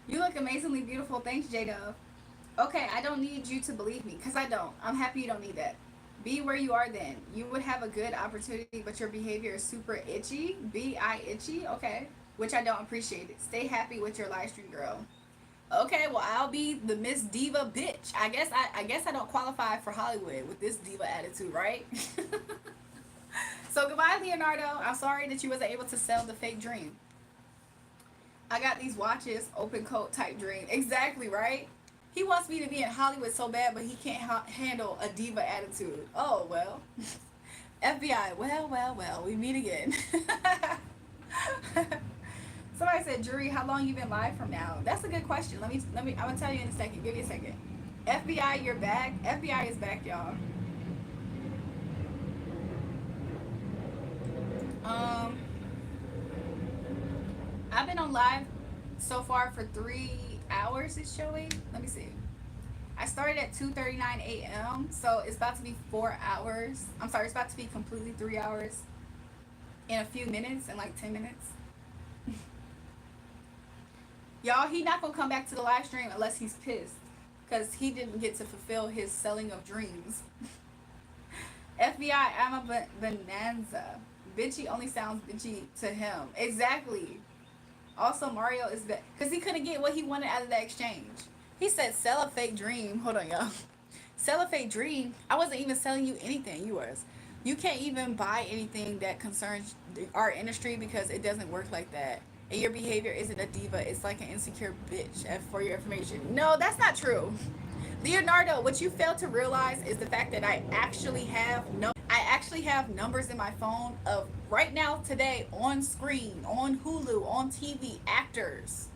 You look amazingly beautiful. Thanks, J Dove. Okay, I don't need you to believe me, because I don't. I'm happy you don't need that. Be where you are then. You would have a good opportunity, but your behavior is super itchy. B-I itchy? Okay. Which I don't appreciate it. Stay happy with your live stream, girl. Okay, well, I'll be the Miss Diva bitch. I guess I don't qualify for Hollywood with this diva attitude, right? So goodbye, Leonardo. I'm sorry that you wasn't able to sell the fake dream. I got these watches, open coat type dream. Exactly, right? He wants me to be in Hollywood so bad, but he can't handle a diva attitude. Oh, well. FBI, well, we meet again. Somebody said, Jury, how long you been live from now? That's a good question. Let me. I'm gonna tell you in a second. Give me a second. FBI, you're back. FBI is back, y'all. I've been on live so far for 3 hours. It's showing. Let me see. I started at 2:39 a.m. So it's about to be 4 hours. I'm sorry, it's about to be completely 3 hours in a few minutes, in like 10 minutes. Y'all, he not gonna come back to the live stream unless he's pissed. Because he didn't get to fulfill his selling of dreams. FBI, I'm a bonanza. Bitchy only sounds bitchy to him. Exactly. Also, Mario is that because he couldn't get what he wanted out of that exchange. He said, "Sell a fake dream." Hold on, y'all. Sell a fake dream. I wasn't even selling you anything. You was. You can't even buy anything that concerns our industry because it doesn't work like that. And your behavior isn't a diva. It's like an insecure bitch. For your information, no, that's not true. Leonardo, what you fail to realize is the fact that I actually have numbers in my phone of right now today on screen, on Hulu, on TV, actors.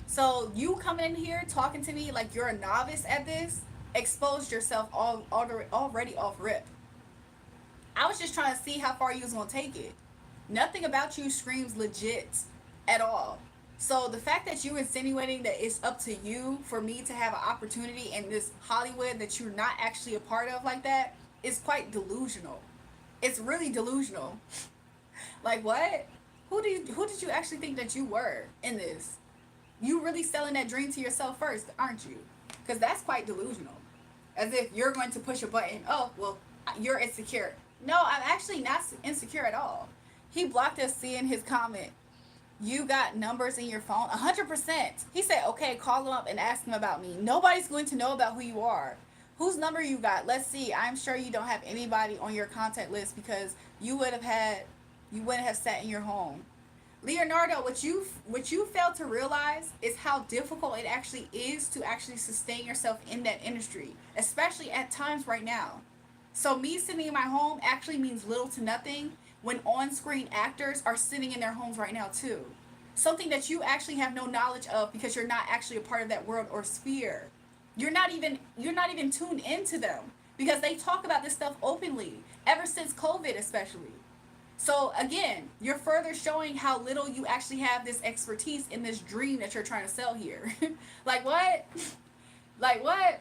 So you coming in here talking to me like you're a novice at this, exposed yourself already off rip. I was just trying to see how far you was gonna take it. Nothing about you screams legit at all. So the fact that you insinuating that it's up to you for me to have an opportunity in this Hollywood that you're not actually a part of like that is quite delusional. It's really delusional. Like what? Who did you actually think that you were in this? You really selling that dream to yourself first, aren't you? Because that's quite delusional. As if you're going to push a button. Oh, well, you're insecure. No, I'm actually not insecure at all. He blocked us seeing his comment. You got numbers in your phone? 100%. He said, okay, call him up and ask him about me. Nobody's going to know about who you are. Whose number you got? Let's see. I'm sure you don't have anybody on your contact list because you wouldn't have sat in your home. Leonardo, what you fail to realize is how difficult it actually is to actually sustain yourself in that industry, especially at times right now. So me sitting in my home actually means little to nothing when on-screen actors are sitting in their homes right now too. Something that you actually have no knowledge of because you're not actually a part of that world or sphere. You're not even tuned into them because they talk about this stuff openly ever since COVID especially. So again, you're further showing how little you actually have this expertise in this dream that you're trying to sell here. Like what? Like what?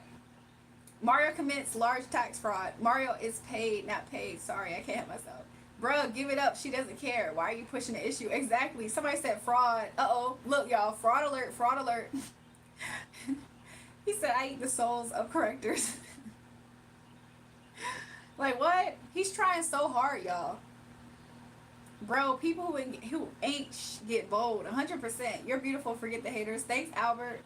Mario commits large tax fraud. Mario is paid, not paid. Sorry, I can't help myself. Bruh, give it up. She doesn't care. Why are you pushing the issue? Exactly. Somebody said fraud. Uh-oh. Look, y'all. Fraud alert. Fraud alert. He said, I eat the souls of correctors. Like, what? He's trying so hard, y'all. Bro, people who ain't get bold. 100%. You're beautiful. Forget the haters. Thanks, Albert.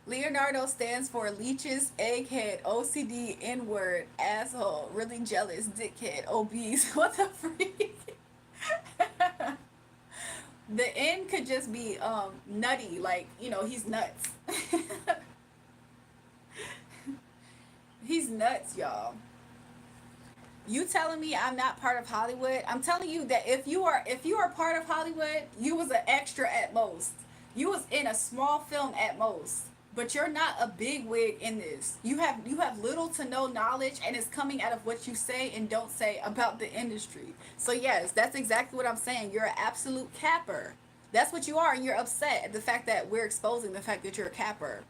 Leonardo stands for leeches, egghead, OCD, N-word, asshole, really jealous, dickhead, obese. What the freak? The N could just be nutty, like, he's nuts. He's nuts, y'all. You telling me I'm not part of Hollywood? I'm telling you that if you are part of Hollywood, you was an extra at most. You was in a small film at most. But you're not a big wig in this. You have little to no knowledge, and it's coming out of what you say and don't say about the industry. So yes, that's exactly what I'm saying. You're an absolute capper. That's what you are, and you're upset at the fact that we're exposing the fact that you're a capper.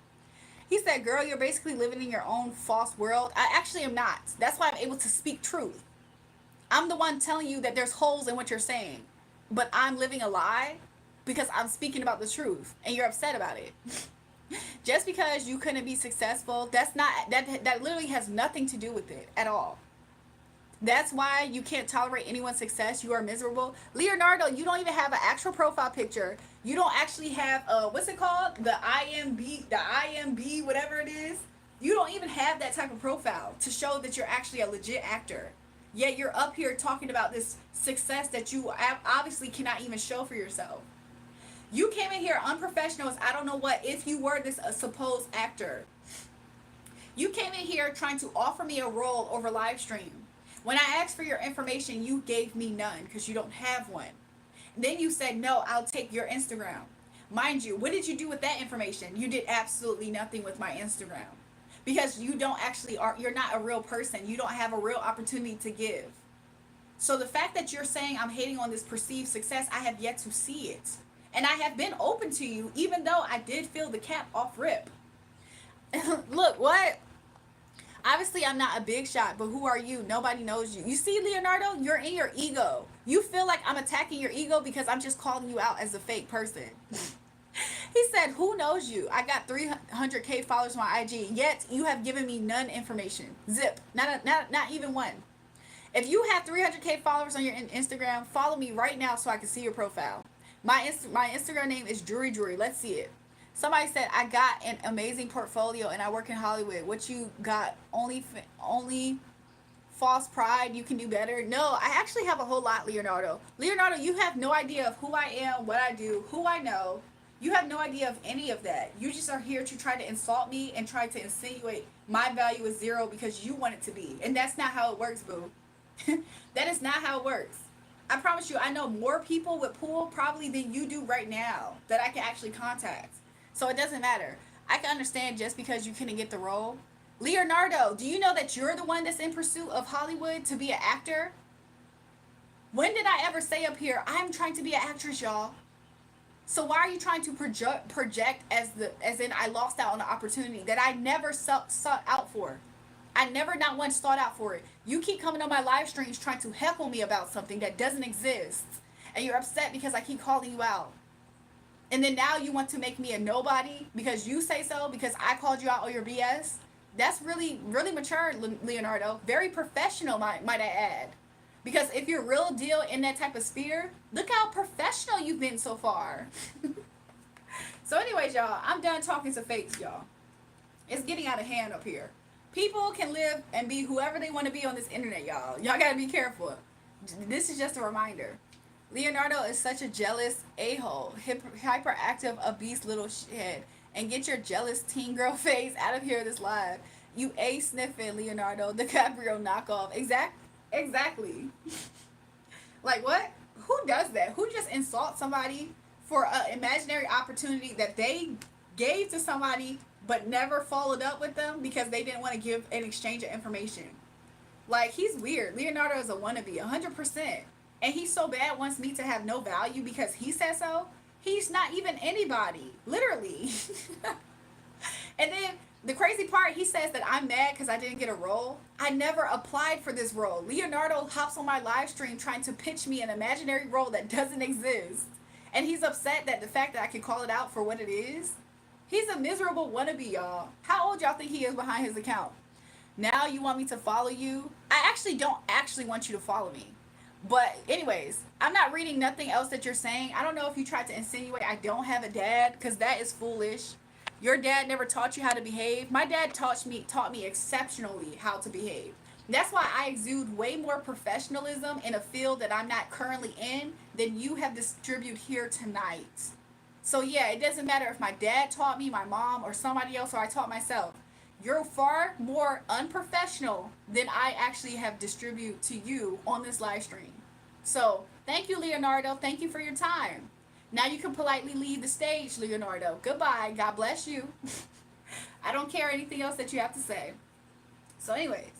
He said, girl, you're basically living in your own false world. I actually am not. That's why I'm able to speak truth. I'm the one telling you that there's holes in what you're saying. But I'm living a lie because I'm speaking about the truth, and you're upset about it. Just because you couldn't be successful, that literally has nothing to do with it at all. That's why you can't tolerate anyone's success. You are miserable. Leonardo, you don't even have an actual profile picture. You don't actually have what's it called? The IMB, whatever it is. You don't even have that type of profile to show that you're actually a legit actor. Yet you're up here talking about this success that you obviously cannot even show for yourself. You came in here unprofessional as I don't know what if you were this supposed actor. You came in here trying to offer me a role over live stream. When I asked for your information, you gave me none because you don't have one. Then you said, no, I'll take your Instagram. Mind you, what did you do with that information? You did absolutely nothing with my Instagram. Because you're not a real person. You don't have a real opportunity to give. So the fact that you're saying I'm hating on this perceived success, I have yet to see it. And I have been open to you, even though I did feel the cap off rip. Look, what? Obviously, I'm not a big shot, but who are you? Nobody knows you. You see, Leonardo, you're in your ego. You feel like I'm attacking your ego because I'm just calling you out as a fake person. He said, "Who knows you? I got 300K followers on my IG, yet you have given me none information. Zip. Not even one. If you have 300K followers on your Instagram, follow me right now so I can see your profile. My Instagram name is JulraeJulrae. Let's see it." Somebody said, "I got an amazing portfolio and I work in Hollywood. What you got? Only false pride. You can do better." No, I actually have a whole lot, Leonardo. Leonardo, you have no idea of who I am, what I do, who I know. You have no idea of any of that. You just are here to try to insult me and try to insinuate my value is zero because you want it to be. And that's not how it works, boo. That is not how it works. I promise you, I know more people with pool probably than you do right now that I can actually contact. So it doesn't matter. I can understand just because you couldn't get the role. Leonardo, do you know that you're the one that's in pursuit of Hollywood to be an actor? When did I ever say up here, I'm trying to be an actress, y'all? So why are you trying to project as in I lost out on an opportunity that I never sought out for? I never not once thought out for it. You keep coming on my live streams trying to heckle me about something that doesn't exist. And you're upset because I keep calling you out. And then now you want to make me a nobody because you say so, because I called you out on your BS. That's really, really mature, Leonardo. Very professional, might I add. Because if you're real deal in that type of sphere, look how professional you've been so far. So anyways, y'all, I'm done talking to fakes, y'all. It's getting out of hand up here. People can live and be whoever they want to be on this internet, y'all. Y'all gotta be careful. This is just a reminder. Leonardo is such a jealous a-hole, hyperactive, obese little shithead. And get your jealous teen girl face out of here this live. You a-sniffing Leonardo DiCaprio knockoff. Exactly. Like what? Who does that? Who just insults somebody for an imaginary opportunity that they gave to somebody but never followed up with them because they didn't want to give an exchange of information? Like, he's weird. Leonardo is a wannabe, 100%. And he so bad wants me to have no value because he says so. He's not even anybody, literally. And then the crazy part, he says that I'm mad because I didn't get a role. I never applied for this role. Leonardo hops on my live stream trying to pitch me an imaginary role that doesn't exist. And he's upset that the fact that I can call it out for what it is. He's a miserable wannabe, y'all. How old y'all think he is behind his account? Now you want me to follow you? I actually don't actually want you to follow me. But anyways, I'm not reading nothing else that you're saying. I don't know if you tried to insinuate I don't have a dad, because that is foolish. Your dad never taught you how to behave. My dad taught me exceptionally how to behave. That's why I exude way more professionalism in a field that I'm not currently in than you have distributed here tonight. So yeah, it doesn't matter if my dad taught me, my mom, or somebody else, or I taught myself. You're far more unprofessional than I actually have distributed to you on this live stream. So thank you, Leonardo. Thank you for your time. Now you can politely leave the stage, Leonardo. Goodbye. God bless you. I don't care anything else that you have to say. So anyways,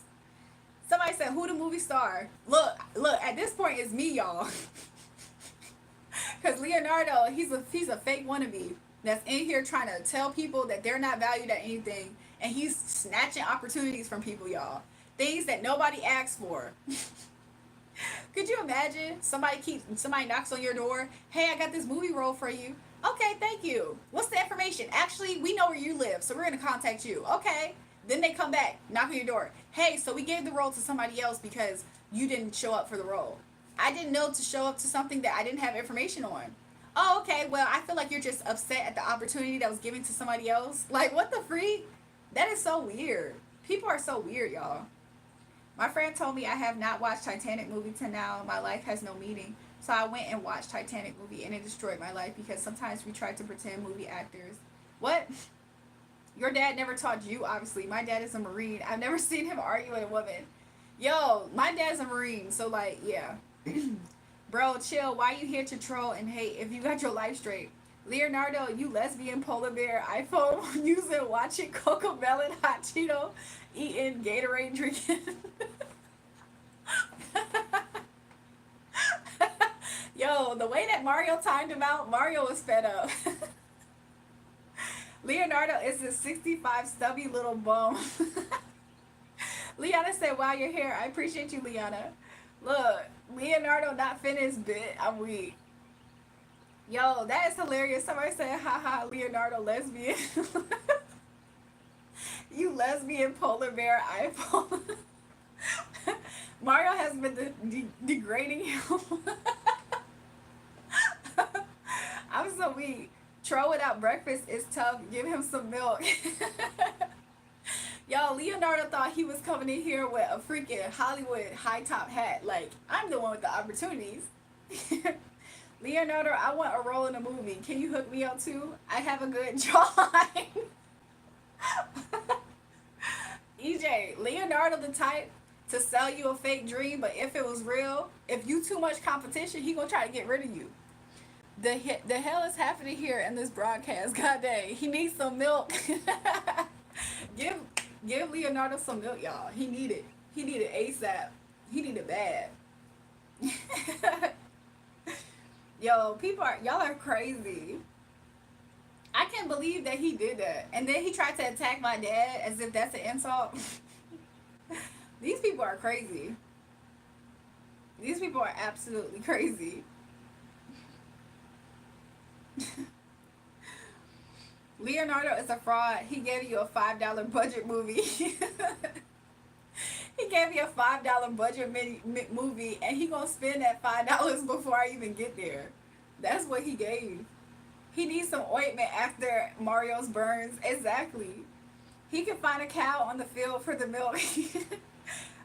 somebody said, who the movie star? Look, at this point it's me, y'all. Because Leonardo, he's a fake wannabe that's in here trying to tell people that they're not valued at anything. And he's snatching opportunities from people, y'all. Things that nobody asked for. Could you imagine somebody knocks on your door? Hey, I got this movie role for you. Okay, thank you. What's the information? Actually, we know where you live, so we're going to contact you. Okay. Then they come back, knock on your door. Hey, so we gave the role to somebody else because you didn't show up for the role. I didn't know to show up to something that I didn't have information on. Oh, okay. Well, I feel like you're just upset at the opportunity that was given to somebody else. Like, what the freak? That is so weird. People are so weird, y'all. My friend told me I have not watched Titanic movie till now. My life has no meaning. So I went and watched Titanic movie and it destroyed my life because sometimes we try to pretend movie actors. What? Your dad never taught you, obviously. My dad is a Marine. I've never seen him argue with a woman. Yo, my dad's a Marine. So, like, yeah. Bro, chill. Why you here to troll and hate if you got your life straight? Leonardo, you lesbian polar bear, iPhone using, watching Coco Melon, hot Cheeto, eating, Gatorade, drinking. Yo, the way that Mario timed him out, Mario was fed up. Leonardo is a 65 stubby little bum. Liana said, wow, you're here. I appreciate you, Liana. Look, Leonardo not finished bit. I'm weak. Yo, that is hilarious. Somebody said, haha, Leonardo lesbian. You lesbian polar bear iPhone. Mario has been degrading him. I'm so weak. Troll without breakfast is tough. Give him some milk. Yo, Leonardo thought he was coming in here with a freaking Hollywood high top hat. Like, I'm the one with the opportunities. Leonardo, I want a role in a movie. Can you hook me up too? I have a good jawline. EJ, Leonardo the type to sell you a fake dream, but if it was real, if you too much competition, he gonna try to get rid of you. The hell is happening here in this broadcast? God dang, he needs some milk. give give Leonardo some milk, y'all. He need it. He need it ASAP. He need it bad. Yo, y'all are crazy. I can't believe that he did that. And then he tried to attack my dad as if that's an insult. These people are crazy. These people are absolutely crazy. Leonardo is a fraud. He gave you a $5 budget movie. He gave me a $5 budget movie, and he gonna spend that $5 before I even get there. That's what he gave. He needs some ointment after Mario's burns. Exactly. He can find a cow on the field for the milk.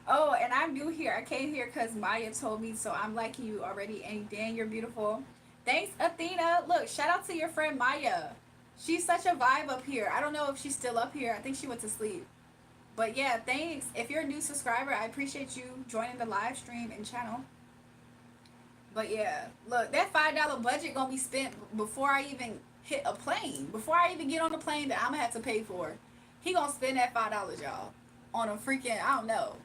Oh, and I'm new here. I came here because Maya told me, so I'm liking you already. And Dan, you're beautiful. Thanks, Athena. Look, shout out to your friend Maya. She's such a vibe up here. I don't know if she's still up here. I think she went to sleep. But yeah, thanks. If you're a new subscriber, I appreciate you joining the live stream and channel. But yeah, look, that $5 budget gonna be spent before I even hit a plane. Before I even get on the plane that I'm gonna have to pay for. He gonna spend that $5, y'all, on a freaking, I don't know,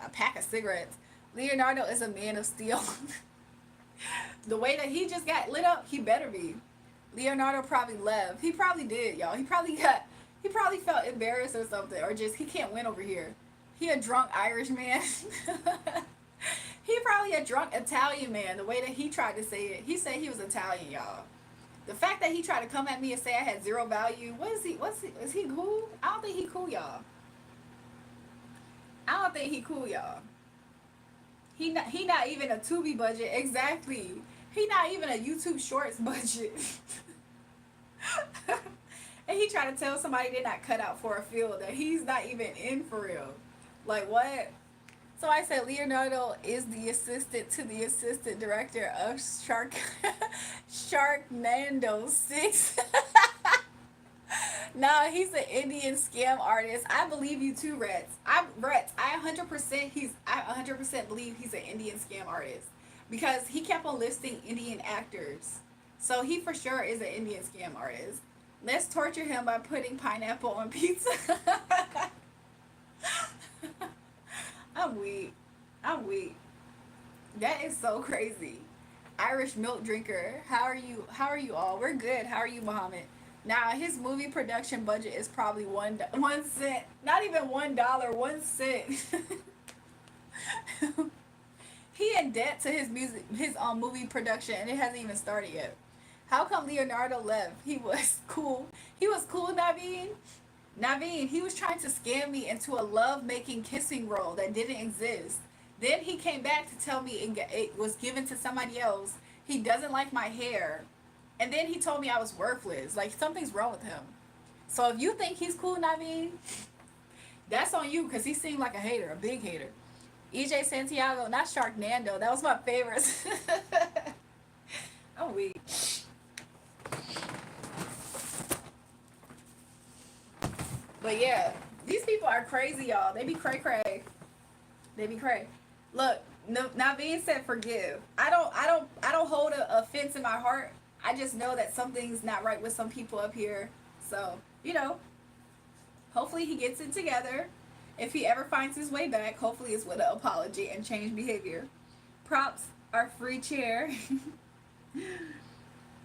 a pack of cigarettes. Leonardo is a man of steel. The way that he just got lit up, he better be. Leonardo probably left. He probably did, y'all. He probably felt embarrassed or something, or just he can't win over here. He a drunk Irish man. He probably a drunk Italian man. The way that he tried to say it, he said he was Italian, y'all. The fact that he tried to come at me and say I had zero value, is he cool? I don't think he cool, y'all. I don't think he cool, y'all. He not even a Tubi budget, exactly. He not even a YouTube Shorts budget. And he tried to tell somebody they're not cut out for a field that he's not even in for real. Like what? So I said Leonardo is the assistant to the assistant director of Sharknado 6. No, he's an Indian scam artist. I believe you too, Rets. I 100% believe he's an Indian scam artist because he kept on listing Indian actors. So he for sure is an Indian scam artist. Let's torture him by putting pineapple on pizza. I'm weak. That is so crazy. Irish milk drinker. How are you? How are you all? We're good. How are you, Muhammad? Now his movie production budget is probably 1 cent. Not even $1. 1 cent. He in debt to his movie production, and it hasn't even started yet. How come Leonardo left? He was cool. He was cool, Naveen. Naveen, he was trying to scam me into a love-making kissing role that didn't exist. Then he came back to tell me it was given to somebody else. He doesn't like my hair. And then he told me I was worthless. Like, something's wrong with him. So if you think he's cool, Naveen, that's on you, because he seemed like a hater, a big hater. EJ Santiago, not Sharknado. That was my favorite. I'm weak. But yeah, these people are crazy, y'all. They be cray. They be cray. Look, Naveen said forgive. I don't hold a offense in my heart. I just know that something's not right with some people up here. So, hopefully he gets it together. If he ever finds his way back, hopefully it's with an apology and changed behavior. Props are free chair.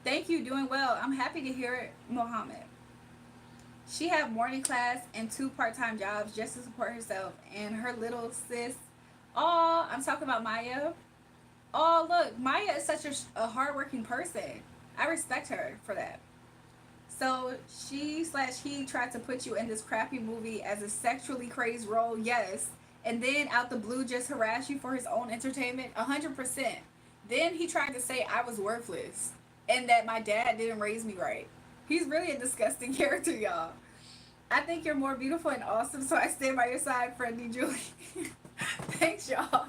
Thank you, doing well. I'm happy to hear it, Mohammed. She had morning class and 2 part-time jobs just to support herself and her little sis. Oh, I'm talking about Maya. Oh, look, Maya is such a hardworking person. I respect her for that. So she slash he tried to put you in this crappy movie as a sexually crazed role, yes, and then out the blue just harass you for his own entertainment, 100%. Then he tried to say I was worthless and that my dad didn't raise me right. He's really a disgusting character, y'all. I think you're more beautiful and awesome, so I stand by your side, friendly Julie. Thanks, y'all.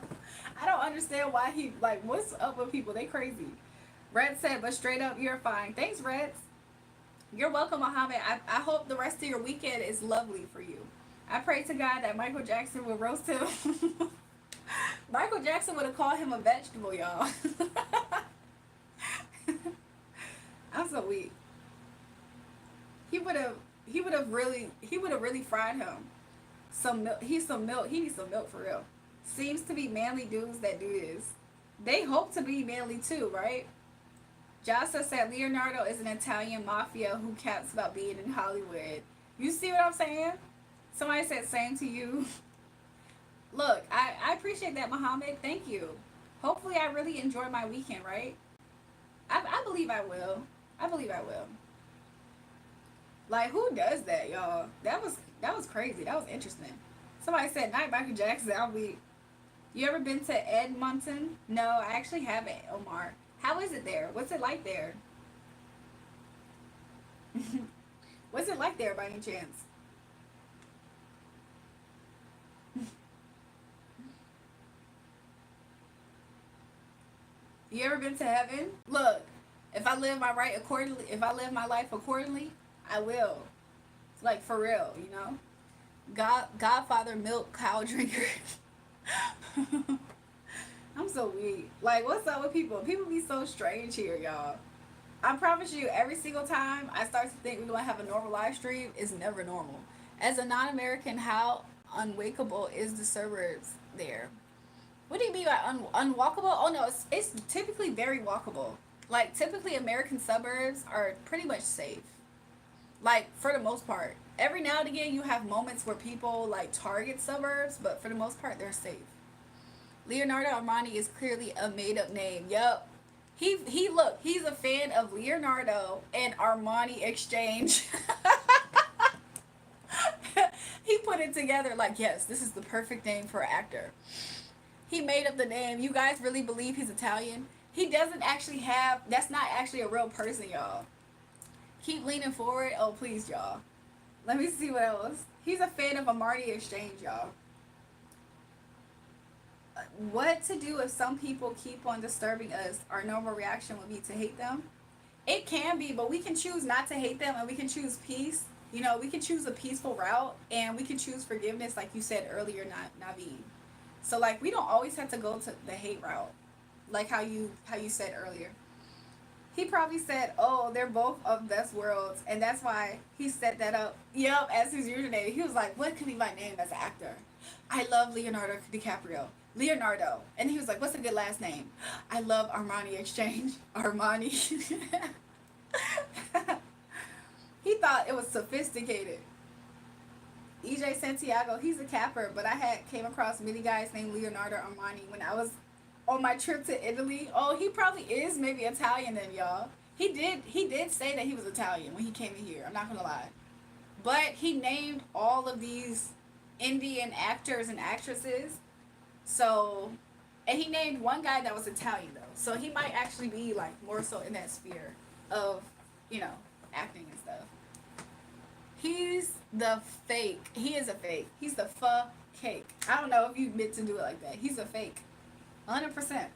I don't understand why he, like, what's up with people? They crazy. Red said, but straight up, you're fine. Thanks, Red. You're welcome, Muhammad. I hope the rest of your weekend is lovely for you. I pray to God that Michael Jackson would roast him. Michael Jackson would have called him a vegetable, y'all. I'm so weak. He would have really fried him. Some milk. He's some milk. He needs some milk for real. Seems to be manly dudes that do this. They hope to be manly too, right? Jasa said Leonardo is an Italian mafia who caps about being in Hollywood. You see what I'm saying? Somebody said same to you. Look, I appreciate that, Muhammad. Thank you. Hopefully I really enjoy my weekend, right? I believe I will. I believe I will. Like, who does that, y'all? That was crazy. That was interesting. Somebody said night Michael Jackson. I'll be. You ever been to Edmonton? No, I actually haven't, Omar. How is it there? What's it like there? What's it like there by any chance? You ever been to heaven? Look, if I live my life accordingly, I will. Like for real, you know? Godfather milk cow drinker. I'm so weak. Like, what's up with people? People be so strange here, y'all. I promise you, every single time I start to think we're gonna have a normal live stream, it's never normal. As a non-American, how unwakeable is the suburbs there? What do you mean by unwalkable? Oh no, it's typically very walkable. Like typically, American suburbs are pretty much safe. Like for the most part. Every now and again, you have moments where people like target suburbs, but for the most part, they're safe. Leonardo Armani is clearly a made up name. Yup. He's a fan of Leonardo and Armani exchange. He put it together like, yes, this is the perfect name for an actor. He made up the name. You guys really believe he's Italian? He doesn't actually have, that's not actually a real person, y'all. Keep leaning forward. Oh, please, y'all. Let me see what else. He's a fan of Armani exchange, y'all. What to do if some people keep on disturbing us? Our normal reaction would be to hate them. It can be, but we can choose not to hate them and we can choose peace. You know, we can choose a peaceful route and we can choose forgiveness, like you said earlier, Naveed. So like we don't always have to go to the hate route, like how you said earlier. He probably said, "Oh, they're both of best worlds," and that's why he set that up. Yep, as his username. He was like, "What could be my name as an actor? I love Leonardo DiCaprio. Leonardo." And he was like, "What's a good last name? I love Armani Exchange. Armani." He thought it was sophisticated. EJ Santiago, he's a capper, but I had came across many guys named Leonardo Armani when I was on my trip to Italy. Oh, he probably is maybe Italian then, y'all. He did say that he was Italian when he came in here. I'm not gonna lie. But he named all of these Indian actors and actresses. So, and he named one guy that was Italian though. So he might actually be like more so in that sphere of, you know, acting and stuff. He's the fake. He is a fake. He's the cake. I don't know if you meant to do it like that. He's a fake. 100%.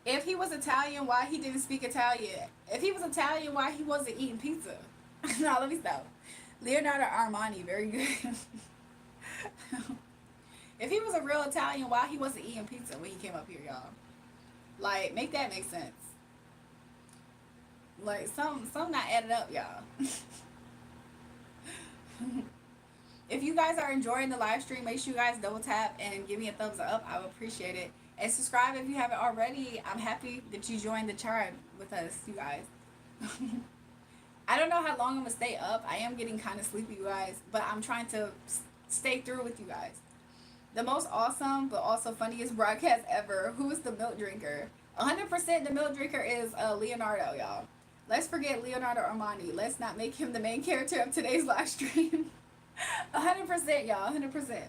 If he was Italian, why he didn't speak Italian? If he was Italian, why he wasn't eating pizza? No, let me stop. Leonardo Armani, very good. If he was a real Italian, why he wasn't eating pizza when he came up here, y'all? Like, make that make sense. Like, some not added up, y'all. If you guys are enjoying the live stream, make sure you guys double tap and give me a thumbs up. I would appreciate it. And subscribe if you haven't already. I'm happy that you joined the chart with us, you guys. I don't know how long I'm going to stay up. I am getting kind of sleepy, you guys. But I'm trying to stay through with you guys. The most awesome but also funniest broadcast ever. Who is the milk drinker? 100% the milk drinker is Leonardo, y'all. Let's forget Leonardo Armani. Let's not make him the main character of today's live stream. 100%, y'all. 100%.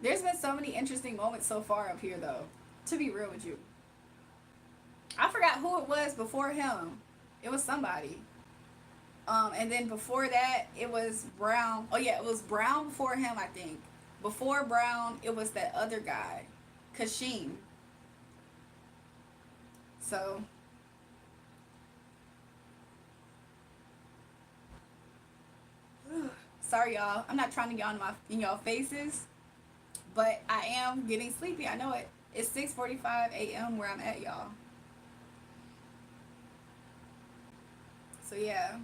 There's been so many interesting moments so far up here, though. To be real with you, I forgot who it was before him. It was somebody. And then before that, it was Brown. Oh yeah, it was Brown before him, I think. Before Brown, it was that other guy, Kashim. So sorry, y'all. I'm not trying to get on my in y'all faces, but I am getting sleepy. I know it. It's 6:45 a.m. where I'm at, y'all. So yeah.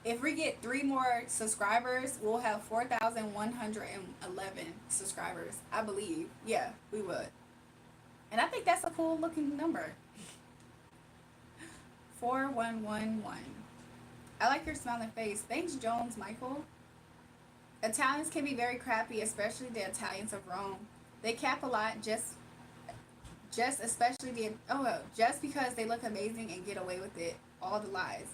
If we get 3 more subscribers, we'll have 4,111 subscribers. I believe. Yeah, we would. And I think that's a cool looking number. 4111. I like your smiling face. Thanks, Jones Michael. Italians can be very crappy, especially the Italians of Rome. They cap a lot just especially the just because they look amazing and get away with it. All the lies.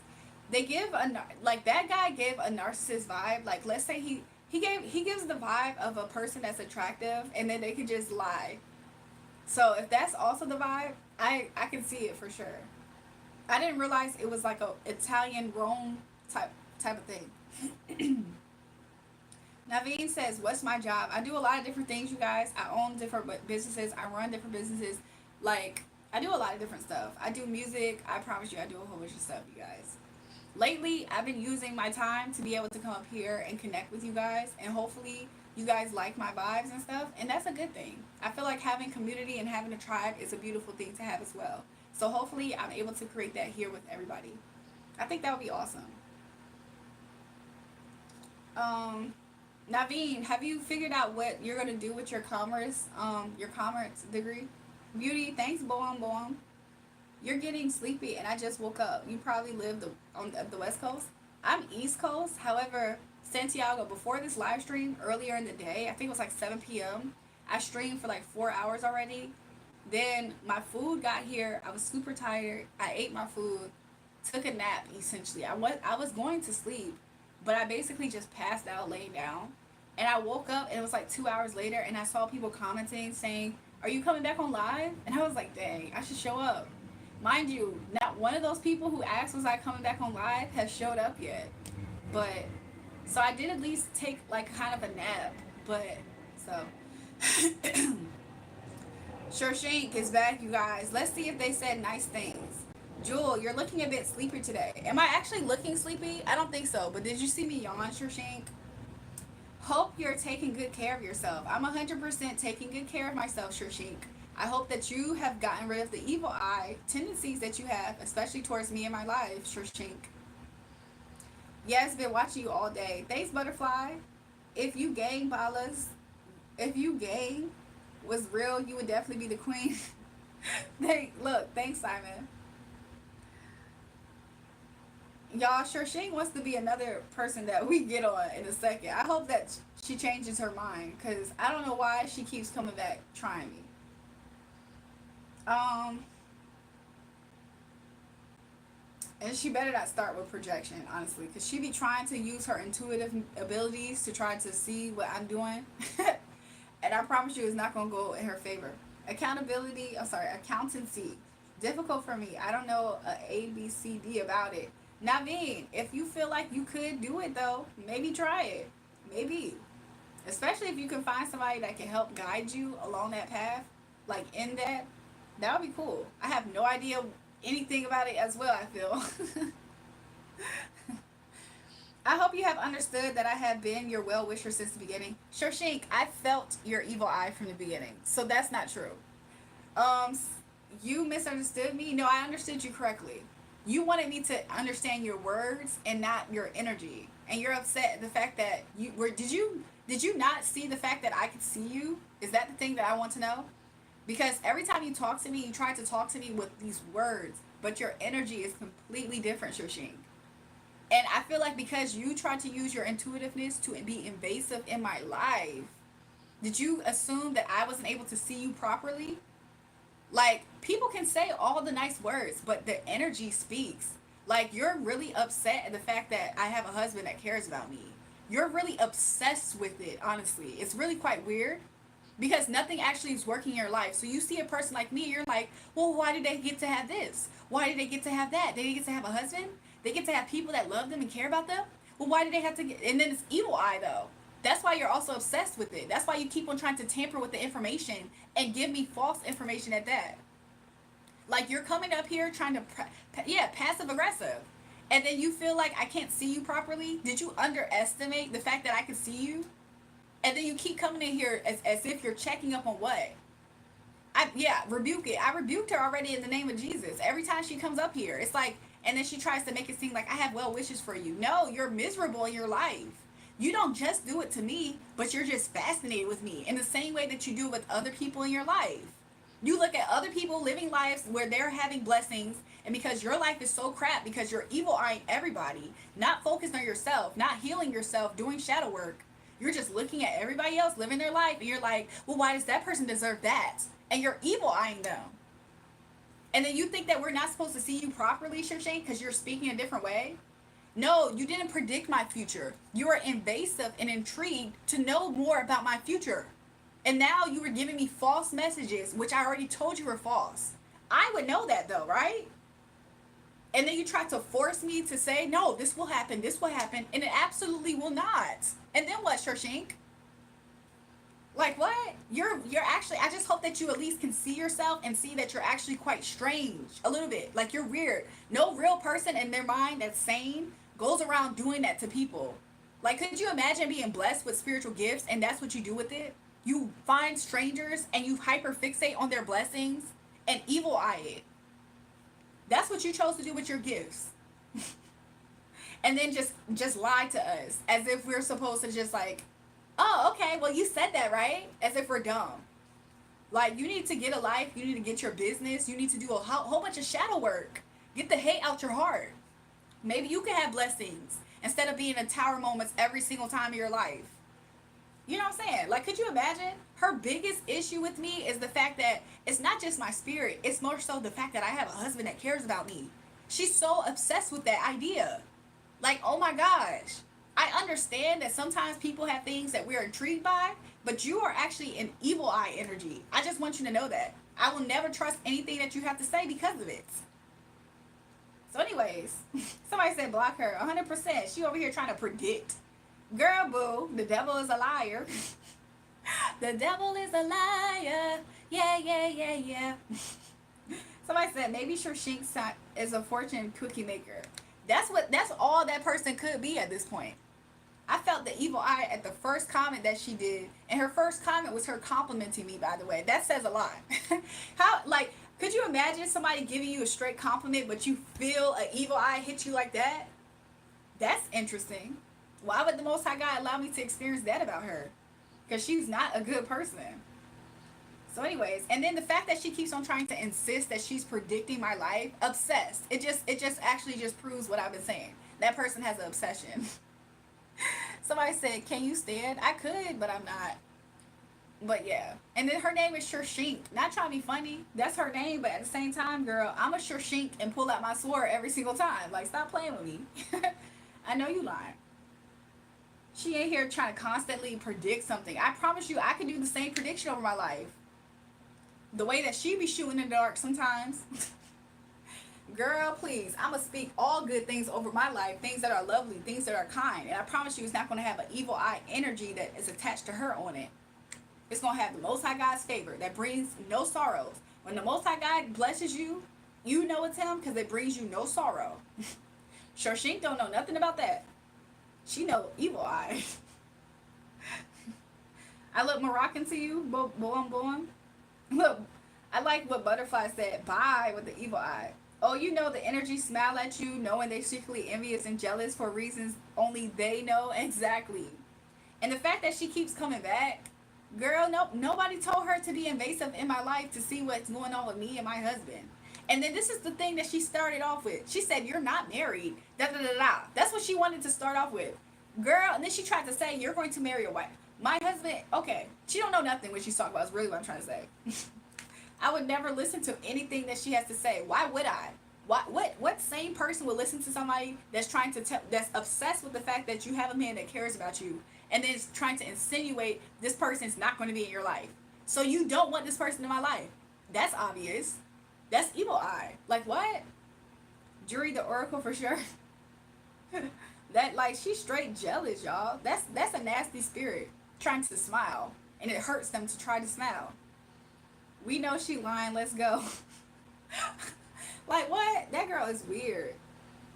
They give a like that guy gave a narcissist vibe. Like let's say he gives the vibe of a person that's attractive and then they could just lie. So if that's also the vibe, I can see it for sure. I didn't realize it was like a Italian Rome type of thing. Naveen says, "What's my job? I do a lot of different things, you guys. I own different businesses. I run different businesses. Like I do a lot of different stuff. I do music. I promise you, I do a whole bunch of stuff, you guys. Lately, I've been using my time to be able to come up here and connect with you guys, and hopefully, you guys like my vibes and stuff, and that's a good thing. I feel like having community and having a tribe is a beautiful thing to have as well. So hopefully, I'm able to create that here with everybody. I think that would be awesome. Naveen, have you figured out what you're gonna do with your commerce degree? Beauty, thanks, Boam Boam. You're getting sleepy, and I just woke up. You probably live on the West Coast. I'm East Coast. However, Santiago, before this live stream earlier in the day, I think it was like 7 p.m. I streamed for like 4 hours already. Then my food got here. I was super tired. I ate my food, took a nap essentially. I was going to sleep, but I basically just passed out laying down. And I woke up and it was like 2 hours later and I saw people commenting saying, "Are you coming back on live?" And I was like, dang, I should show up. Mind you, not one of those people who asked was I coming back on live has showed up yet. But so I did at least take like kind of a nap. But so Shorshink is back, you guys. Let's see if they said nice things. Jewel, you're looking a bit sleepy today. Am I actually looking sleepy? I don't think so. But did you see me yawn, Shorshink? Hope you're taking good care of yourself. I'm 100% taking good care of myself, Shorshink. I hope that you have gotten rid of the evil eye tendencies that you have, especially towards me and my life, Shorshink. Yes, been watching you all day. Thanks, Butterfly. If you gang Balas, if you gang was real, you would definitely be the queen. Thanks, Simon. Y'all, Shorshing wants to be another person that we get on in a second. I hope that she changes her mind, because I don't know why she keeps coming back trying me. And she better not start with projection, honestly, because she be trying to use her intuitive abilities to try to see what I'm doing. And I promise you it's not going to go in her favor. Accountancy. Difficult for me. I don't know A, B, C, D about it. Naveen, if you feel like you could do it, though, maybe try it. Maybe. Especially if you can find somebody that can help guide you along that path, like in that. That would be cool. I have no idea anything about it as well, I feel. I hope you have understood that I have been your well-wisher since the beginning. Shorshink, I felt your evil eye from the beginning, so that's not true. You misunderstood me. No, I understood you correctly. You wanted me to understand your words and not your energy, and you're upset at the fact that you were. Did you not see the fact that I could see you? Is that the thing that I want to know? Because every time you talk to me, you try to talk to me with these words, but your energy is completely different, Shorshink. And I feel like because you tried to use your intuitiveness to be invasive in my life, Did you assume that I wasn't able to see you properly? Like, people can say all the nice words, but the energy speaks. Like, you're really upset at the fact that I have a husband that cares about me. You're really obsessed with it, honestly. It's really quite weird because nothing actually is working in your life. So you see a person like me, you're like, well, why do they get to have this? Why do they get to have that? They get to have a husband? They get to have people that love them and care about them? Well, why do they have to get... And then it's evil eye, though. That's why you're also obsessed with it. That's why you keep on trying to tamper with the information and give me false information at that. Like, you're coming up here trying to, passive aggressive. And then you feel like I can't see you properly. Did you underestimate the fact that I can see you? And then you keep coming in here as if you're checking up on what? Rebuke it. I rebuked her already in the name of Jesus. Every time she comes up here, it's like, and then she tries to make it seem like I have well wishes for you. No, you're miserable in your life. You don't just do it to me, but you're just fascinated with me in the same way that you do with other people in your life. You look at other people living lives where they're having blessings, and because your life is so crap, because you're evil eyeing everybody, not focused on yourself, not healing yourself, doing shadow work, you're just looking at everybody else living their life, and you're like, well, why does that person deserve that? And you're evil eyeing them. And then you think that we're not supposed to see you properly, Shashank, because you're speaking a different way? No, you didn't predict my future. You are invasive and intrigued to know more about my future. And now you were giving me false messages, which I already told you were false. I would know that though, right? And then you try to force me to say, no, this will happen, and it absolutely will not. And then what, Shashank? Like what? You're actually, I just hope that you at least can see yourself and see that you're actually quite strange. A little bit. Like you're weird. No real person in their mind that's sane goes around doing that to people. Like, could you imagine being blessed with spiritual gifts and that's what you do with it? You find strangers and you hyper fixate on their blessings and evil eye it. That's what you chose to do with your gifts. And then just lie to us as if we're supposed to just like, oh, okay, well, you said that, right? As if we're dumb. Like, you need to get a life. You need to get your business. You need to do a whole bunch of shadow work. Get the hate out your heart. Maybe you can have blessings instead of being in tower moments every single time of your life. You know what I'm saying? Like, could you imagine? Her biggest issue with me is the fact that it's not just my spirit. It's more so the fact that I have a husband that cares about me. She's so obsessed with that idea. Like, oh my gosh. I understand that sometimes people have things that we're intrigued by, but you are actually an evil eye energy. I just want you to know that. I will never trust anything that you have to say because of it. So anyways, somebody said block her. 100%. She over here trying to predict. Girl, boo, the devil is a liar. The devil is a liar. Yeah. Somebody said maybe Shashank is a fortune cookie maker. That's all that person could be at this point. I felt the evil eye at the first comment that she did, and her first comment was her complimenting me, by the way. That says a lot. How, like, could you imagine somebody giving you a straight compliment, but you feel an evil eye hit you like that? That's interesting. Why would the Most High God allow me to experience that about her? Because she's not a good person. So anyways, and then the fact that she keeps on trying to insist that she's predicting my life, obsessed. It just actually just proves what I've been saying. That person has an obsession. Somebody said, can you stand? I could, but I'm not. But yeah. And then her name is Shashank. Not trying to be funny. That's her name, but at the same time, girl, I'm a Shashank and pull out my sword every single time. Like, stop playing with me. I know you lying. She ain't here trying to constantly predict something. I promise you, I can do the same prediction over my life. The way that she be shooting in the dark sometimes. Girl, please. I'm going to speak all good things over my life. Things that are lovely. Things that are kind. And I promise you it's not going to have an evil eye energy that is attached to her on it. It's going to have the Most High God's favor that brings no sorrows. When the Most High God blesses you, you know it's him because it brings you no sorrow. Shashank don't know nothing about that. She know evil eye. I look Moroccan to you. Boom. Look, I like what Butterfly said. Bye with the evil eye. Oh, you know the energy smile at you, knowing they secretly envious and jealous for reasons only they know. Exactly. And the fact that she keeps coming back, girl, nobody told her to be invasive in my life to see what's going on with me and my husband. And then this is the thing that she started off with. She said, you're not married. Da. That's what she wanted to start off with. Girl, and then she tried to say, you're going to marry a wife. My husband, okay, she don't know nothing when she's talking about. Is really what I'm trying to say. I would never listen to anything that she has to say. Why would I? What sane person would listen to somebody that's trying to that's obsessed with the fact that you have a man that cares about you and then is trying to insinuate this person's not going to be in your life. So you don't want this person in my life. That's obvious. That's evil eye. Like what? Jury the oracle for sure. That like she's straight jealous, y'all. That's a nasty spirit trying to smile, and it hurts them to try to smile. We know she lying. Let's go. Like what? That girl is weird.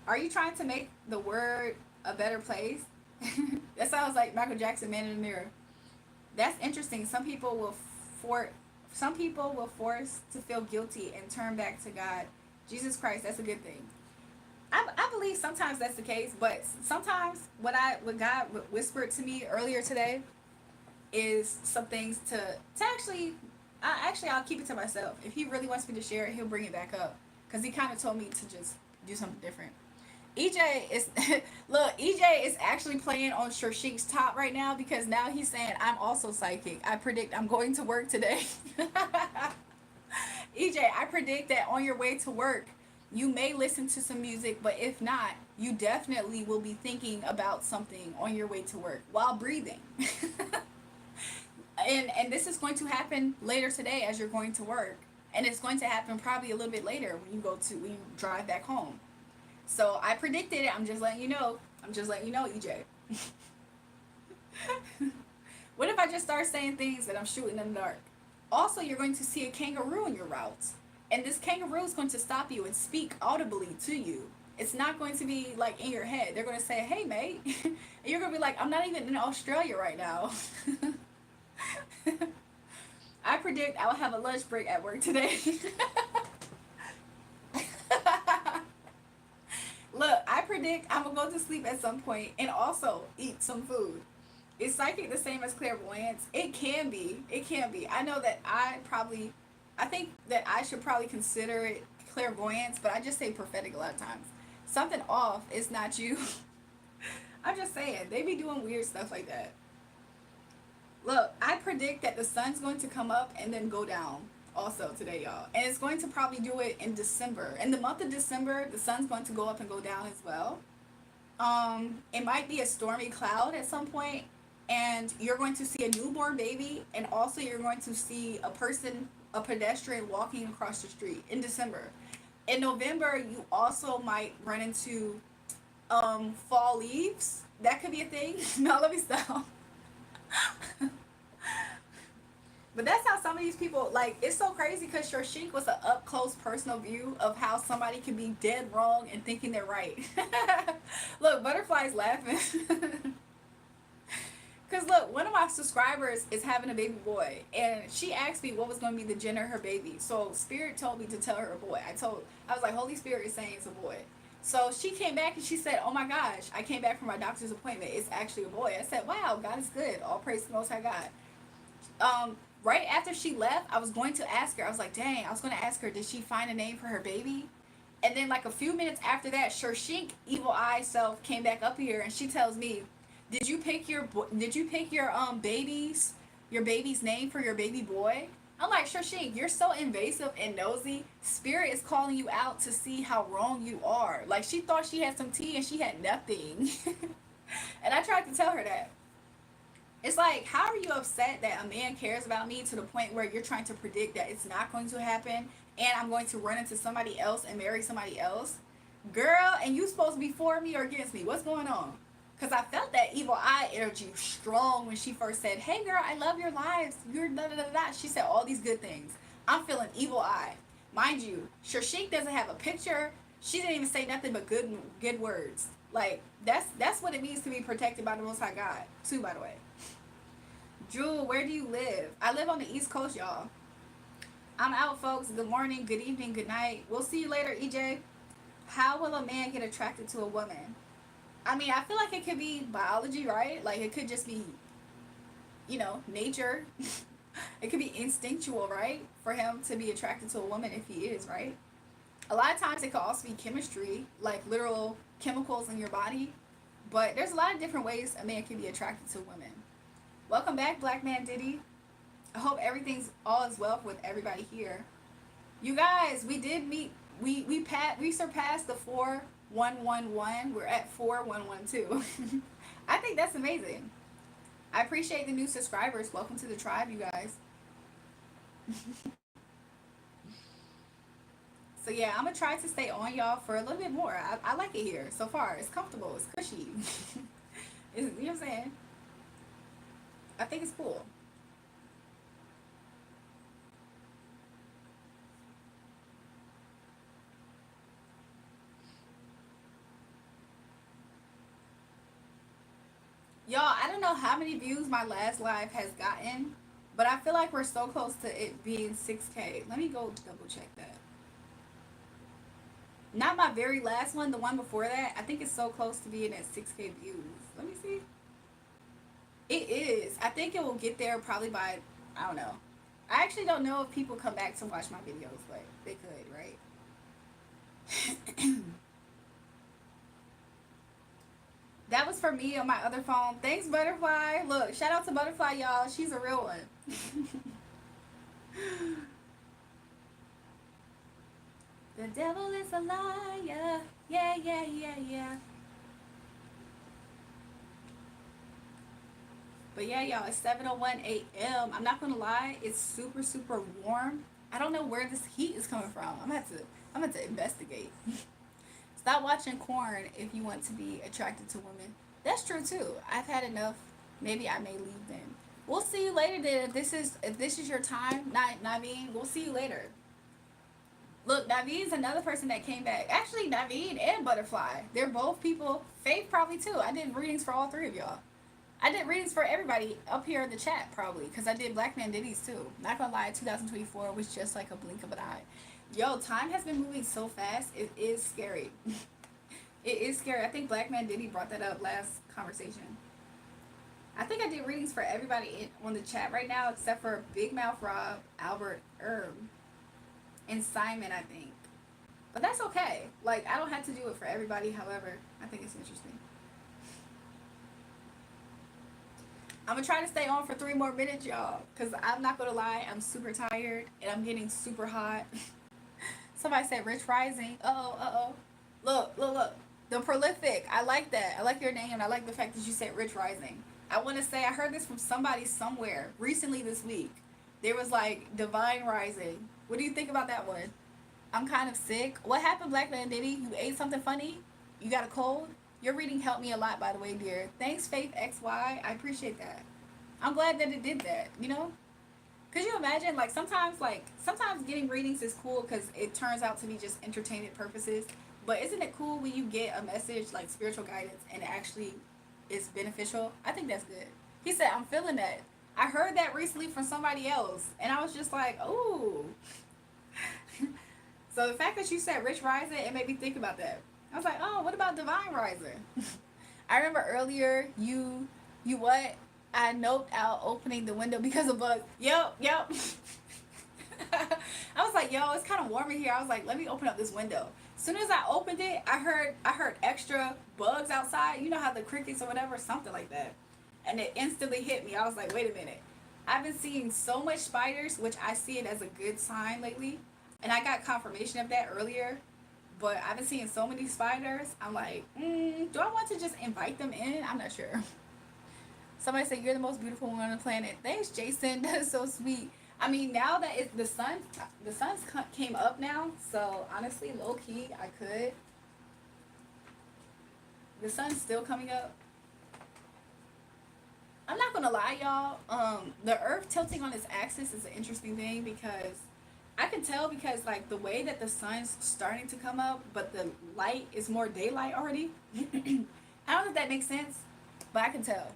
Are you trying to make the word a better place? That sounds like Michael Jackson, Man in the Mirror. That's interesting. For some people will force to feel guilty and turn back to God. Jesus Christ, that's a good thing. I believe sometimes that's the case, but sometimes what God whispered to me earlier today is some things to actually I'll keep it to myself. If he really wants me to share it, he'll bring it back up because he kind of told me to just do something different. EJ is look, EJ is actually playing on Sheik's top right now because now he's saying I'm also psychic. I predict I'm going to work today. EJ, I predict that on your way to work, you may listen to some music, but if not, you definitely will be thinking about something on your way to work while breathing. And this is going to happen later today as you're going to work. And it's going to happen probably a little bit later when you drive back home. So I predicted it. I'm just letting you know. EJ. What if I just start saying things that I'm shooting in the dark? Also, you're going to see a kangaroo in your routes. And this kangaroo is going to stop you and speak audibly to you. It's not going to be like in your head. They're going to say, hey, mate. And you're going to be like, I'm not even in Australia right now. I predict I will have a lunch break at work today. Look, I predict I'm going to go to sleep at some point and also eat some food. Is psychic the same as clairvoyance? It can be. It can be. I know that I think that I should probably consider it clairvoyance, but I just say prophetic a lot of times. Something off is not you. I'm just saying, they be doing weird stuff like that. Look, I predict that the sun's going to come up and then go down also today, y'all. And it's going to probably do it in December. In the month of December, the sun's going to go up and go down as well. It might be a stormy cloud at some point, and you're going to see a newborn baby, and also you're going to see a pedestrian walking across the street in December. In November, you also might run into fall leaves. That could be a thing. No, let me stop. But that's how some of these people, like, it's so crazy because Sheik was an up close personal view of how somebody can be dead wrong and thinking they're right. Look, Butterfly's laughing. Because look, one of my subscribers is having a baby boy, and she asked me what was going to be the gender of her baby. So Spirit told me to tell her a boy. I was like, Holy Spirit is saying it's a boy. So she came back and she said, oh my gosh, I came back from my doctor's appointment. It's actually a boy. I said, wow, God is good. All praise to the Most High God. Right after she left, I was going to ask her. I was like, dang, I was going to ask her, did she find a name for her baby? And then like a few minutes after that, Sheik evil eye self came back up here and she tells me, did you pick your baby's name for your baby boy? I'm like, Sheik, you're so invasive and nosy. Spirit is calling you out to see how wrong you are. Like, she thought she had some tea and she had nothing. And I tried to tell her that. It's like, how are you upset that a man cares about me to the point where you're trying to predict that it's not going to happen and I'm going to run into somebody else and marry somebody else? Girl, and you supposed to be for me or against me? What's going on? Because I felt that evil eye energy strong when she first said, hey girl, I love your lives. You're da da da da. She said all these good things. I'm feeling evil eye. Mind you, Sheik doesn't have a picture. She didn't even say nothing but good words. Like, that's what it means to be protected by the Most High God, too, by the way. Jewel, where do you live? I live on the East Coast, y'all. I'm out, folks. Good morning, good evening, good night. We'll see you later, EJ. How will a man get attracted to a woman? I mean, I feel like it could be biology, right? Like, it could just be, nature. It could be instinctual, right? For him to be attracted to a woman if he is, right? A lot of times it could also be chemistry, like literal chemicals in your body. But there's a lot of different ways a man can be attracted to women. Welcome back, Black Man Diddy. I hope everything's all is well with everybody here. You guys, we did meet. We surpassed the 4111. We're at 4112. I think that's amazing. I appreciate the new subscribers. Welcome to the tribe, you guys. So yeah, I'm gonna try to stay on y'all for a little bit more. I like it here so far. It's comfortable. It's cushy. You know what I'm saying? I think it's cool. Y'all, I don't know how many views my last live has gotten, but I feel like we're so close to it being 6K. Let me go double check that. Not my very last one, the one before that. I think it's so close to being at 6K views. Let me see. It is. I think it will get there probably by, I don't know. I actually don't know if people come back to watch my videos, but they could, right? That was for me on my other phone. Thanks, Butterfly. Look, shout out to Butterfly, y'all. She's a real one. The devil is a liar. Yeah, yeah, yeah, yeah. But yeah, y'all, it's 7:01 a.m. I'm not gonna lie, it's super, super warm. I don't know where this heat is coming from. I'm gonna have to investigate. Stop watching corn if you want to be attracted to women. That's true too. I've had enough. Maybe I may leave then. We'll see you later then. If this is your time, Naveen, we'll see you later. Look, Naveen's another person that came back. Actually, Naveen and Butterfly. They're both people. Faith probably too. I did readings for all three of y'all. I did readings for everybody up here in the chat probably because I did Black Man Diddy's too. Not gonna lie, 2024 was just like a blink of an eye. Yo, time has been moving so fast. It is scary. It is scary. I think Black Man Diddy brought that up last conversation. I think I did readings for everybody on the chat right now except for Big Mouth Rob, Albert, Herb, and Simon, I think. But that's okay. Like, I don't have to do it for everybody. However, I think it's interesting. I'm gonna try to stay on for 3 more minutes, y'all. Because I'm not gonna lie, I'm super tired and I'm getting super hot. Somebody said Rich Rising. Uh-oh. Look. The Prolific. I like that. I like your name. I like the fact that you said Rich Rising. I want to say I heard this from somebody somewhere recently this week. There was like Divine Rising. What do you think about that one? I'm kind of sick. What happened, Black Man Diddy? You ate something funny? You got a cold? Your reading helped me a lot, by the way, dear. Thanks, Faith XY. I appreciate that. I'm glad that it did that, you know? Could you imagine, sometimes getting readings is cool because it turns out to be just entertainment purposes. But isn't it cool when you get a message, like spiritual guidance, and it actually is beneficial? I think that's good. He said, I'm feeling that. I heard that recently from somebody else, and I was just like, ooh. So the fact that you said Rich Rising, it made me think about that. I was like, oh, what about Divine Rising? I remember earlier you what? I noped out opening the window because of bugs. Yep. I was like, yo, it's kind of warm in here. I was like, let me open up this window. As soon as I opened it, I heard extra bugs outside. You know how the crickets or whatever, something like that. And it instantly hit me. I was like, wait a minute. I've been seeing so much spiders, which I see it as a good sign lately. And I got confirmation of that earlier. But I've been seeing so many spiders. I'm like, do I want to just invite them in? I'm not sure. Somebody said you're the most beautiful one on the planet. Thanks, Jason. That is so sweet. I mean, now that the sun's came up now, so honestly, low key, I could. The sun's still coming up. I'm not gonna lie, y'all. The Earth tilting on its axis is an interesting thing because I can tell because like the way that the sun's starting to come up, but the light is more daylight already. I don't know if that makes sense, but I can tell.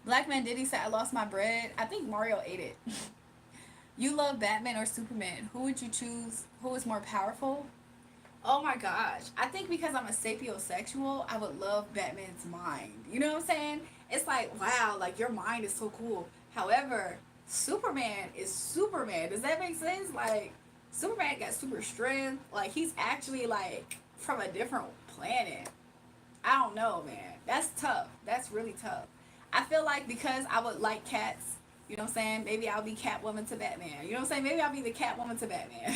Black Man Diddy said I lost my bread. I think Mario ate it. You love Batman or Superman? Who would you choose? Who is more powerful? Oh my gosh. I think because I'm a sapiosexual, I would love Batman's mind. You know what I'm saying? It's like, wow, like your mind is so cool. However, Superman is Superman. Does that make sense? Like, Superman got super strength. Like, he's actually like from a different planet. I don't know, man. That's tough. That's really tough. I feel like because I would like cats, you know what I'm saying? Maybe I'll be Catwoman to Batman. You know what I'm saying? Maybe I'll be the Catwoman to Batman.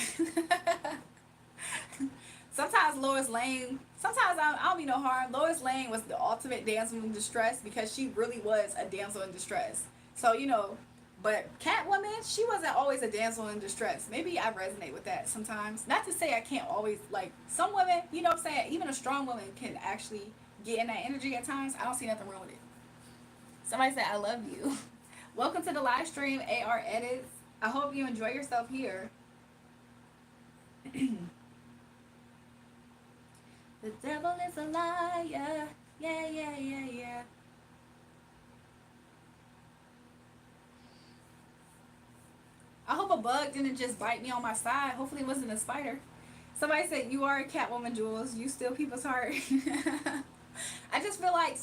Sometimes Lois Lane, sometimes I don't mean no harm. Lois Lane was the ultimate damsel in distress because she really was a damsel in distress. So, you know, but Catwoman, she wasn't always a damsel in distress. Maybe I resonate with that sometimes. Not to say I can't always, like, some women, you know what I'm saying? Even a strong woman can actually get in that energy at times. I don't see nothing wrong with it. Somebody said, I love you. Welcome to the live stream, AR Edits. I hope you enjoy yourself here. The devil is a liar. Yeah, yeah, yeah, yeah. I hope a bug didn't just bite me on my side. Hopefully it wasn't a spider. Somebody said, you are a Catwoman, Jules. You steal people's heart. I just feel like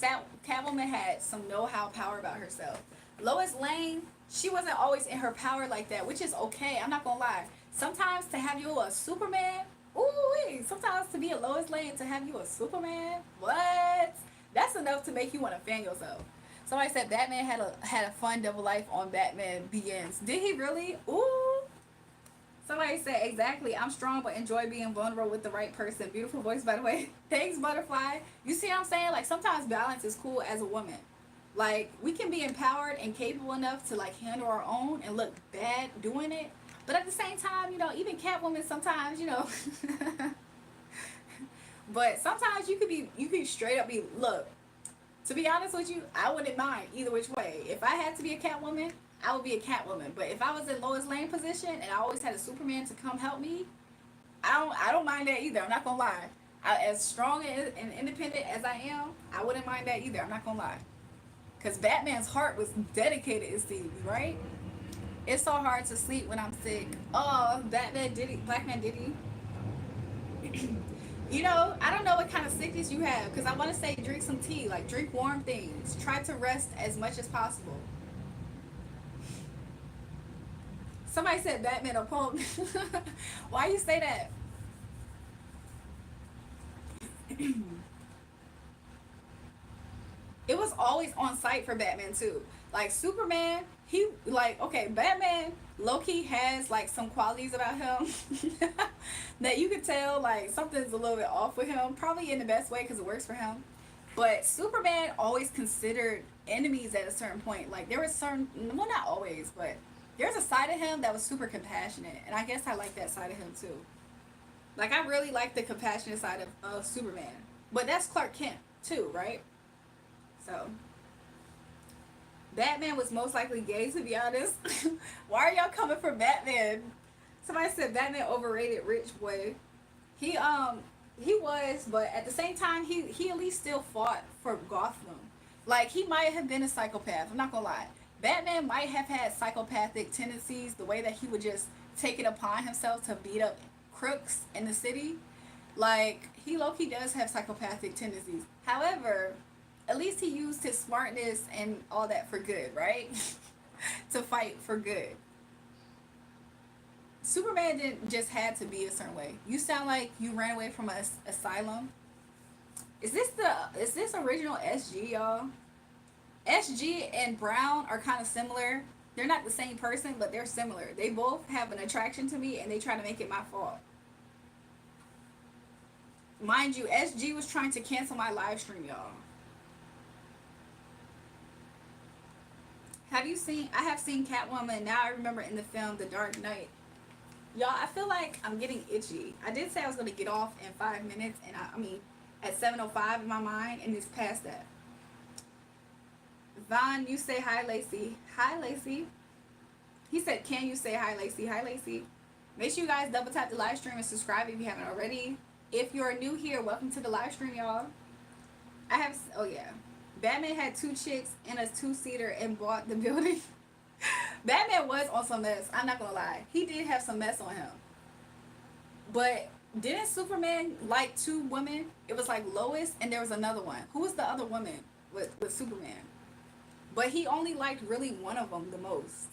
Catwoman had some know-how power about herself. Lois Lane, she wasn't always in her power like that, which is okay. I'm not going to lie. Sometimes to have you a Superman, ooh, sometimes to be a Lois Lane, to have you a Superman, what? That's enough to make you want to fan yourself. Somebody said Batman had a fun double life on Batman Begins. Did he really? Ooh. Somebody said, exactly, I'm strong but enjoy being vulnerable with the right person. Beautiful voice, by the way. Thanks, Butterfly. You see what I'm saying? Like, sometimes balance is cool as a woman. Like, we can be empowered and capable enough to, like, handle our own and look bad doing it. But at the same time, you know, even Catwoman sometimes, you know. But sometimes you could straight up be, look, to be honest with you, I wouldn't mind either which way. If I had to be a Catwoman, I would be a Catwoman. But if I was in Lois Lane position and I always had a Superman to come help me, I don't mind that either. I'm not gonna lie. As strong and independent as I am, I wouldn't mind that either. I'm not gonna lie. Cause Batman's heart was dedicated, it seems, right? It's so hard to sleep when I'm sick. Oh, Batman did it. Black Man did he? You know, I don't know what kind of sickness you have, because I want to say drink some tea, like drink warm things. Try to rest as much as possible. Somebody said Batman a punk. Why you say that? It was always on site for Batman too. Like Superman, he like okay, Batman low-key has like some qualities about him that you could tell like something's a little bit off with him, probably in the best way because it works for him. But Superman always considered enemies at a certain point. Like there was certain, well, not always, but there's a side of him that was super compassionate, and I guess I like that side of him too. Like I really like the compassionate side of Superman, but that's Clark Kent too, right? So Batman was most likely gay, to be honest. Why are y'all coming for Batman? Somebody said Batman overrated, rich boy. He he was, but at the same time he at least still fought for Gotham. Like he might have been a psychopath. I'm not gonna lie. Batman might have had psychopathic tendencies, the way that he would just take it upon himself to beat up crooks in the city. Like he low-key does have psychopathic tendencies. However, at least he used his smartness and all that for good, right? To fight for good. Superman didn't just had to be a certain way. You sound like you ran away from an asylum. Is this original SG, y'all? SG and Brown are kind of similar. They're not the same person, but they're similar. They both have an attraction to me, and they try to make it my fault. Mind you, SG was trying to cancel my live stream, y'all. I have seen Catwoman. Now I remember in the film The Dark Knight. Y'all, I feel like I'm getting itchy. I did say I was going to get off in 5 minutes, and I mean, at 7:05 in my mind, and it's past that. Vaughn, you say hi, Lacey. Hi, Lacey. He said, can you say hi, Lacey? Hi, Lacey. Make sure you guys double tap the live stream and subscribe if you haven't already. If you're new here, welcome to the live stream, y'all. Oh yeah. Batman had 2 chicks in a 2-seater and bought the building. Batman was on some mess. I'm not gonna lie. He did have some mess on him. But didn't Superman like 2 women? It was like Lois and there was another one. Who was the other woman with Superman? But he only liked really one of them the most.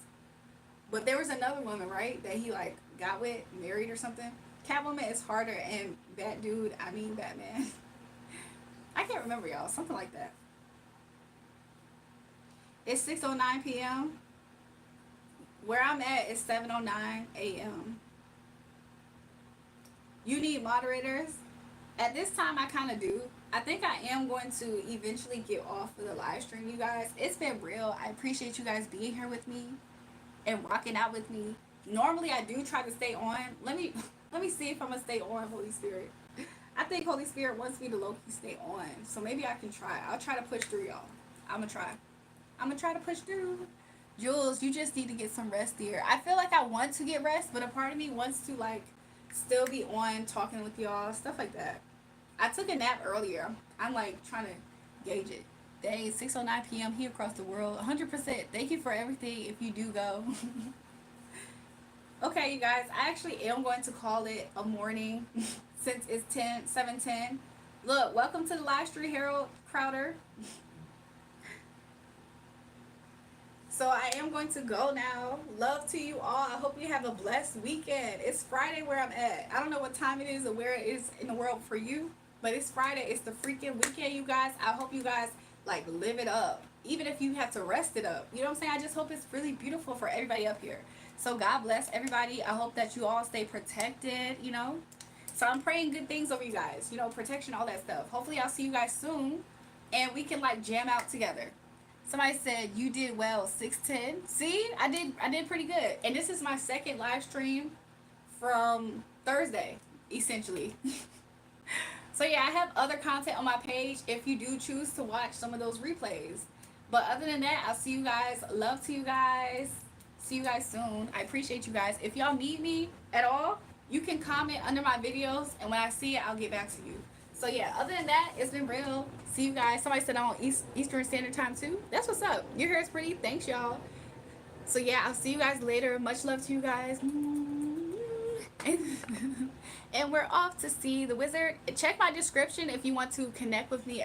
But there was another woman, right? That he like got with, married or something. Catwoman is harder, and Batman. I can't remember, y'all. Something like that. It's 6:09 p.m. Where I'm at is 7:09 a.m. You need moderators. At this time, I kind of do. I think I am going to eventually get off of the live stream, you guys. It's been real. I appreciate you guys being here with me and rocking out with me. Normally, I do try to stay on. Let me see if I'm gonna stay on, Holy Spirit. I think Holy Spirit wants me to low key stay on, so maybe I can try. I'll try to push through, y'all. I'm gonna try. I'm gonna try to push through. Jules, you just need to get some rest, dear. I feel like I want to get rest, but a part of me wants to like still be on talking with y'all, stuff like that. I took a nap earlier. I'm like trying to gauge it. Dang, 6:09 p.m. here across the world. 100%. Thank you for everything if you do go. Okay, you guys, I actually am going to call it a morning since it's 7:10. Look, welcome to the live stream, Harold Crowder. So I am going to go now. Love to you all. I hope you have a blessed weekend. It's Friday where I'm at. I don't know what time it is or where it is in the world for you, but it's Friday. It's the freaking weekend, you guys. I hope you guys like live it up. Even if you have to rest it up. You know what I'm saying? I just hope it's really beautiful for everybody up here. So God bless everybody. I hope that you all stay protected, you know. So I'm praying good things over you guys. You know, protection, all that stuff. Hopefully I'll see you guys soon and we can like jam out together. Somebody said you did well, 6:10. See, I did pretty good. And this is my second live stream from Thursday, essentially. So yeah, I have other content on my page if you do choose to watch some of those replays. But other than that, I'll see you guys. Love to you guys. See you guys soon. I appreciate you guys. If y'all need me at all, you can comment under my videos, and when I see it, I'll get back to you. So yeah, other than that, it's been real. See you guys. Somebody said I'm on Eastern Standard Time too. That's what's up. Your hair is pretty. Thanks, y'all. So yeah, I'll see you guys later. Much love to you guys. And we're off to see the wizard. Check my description if you want to connect with me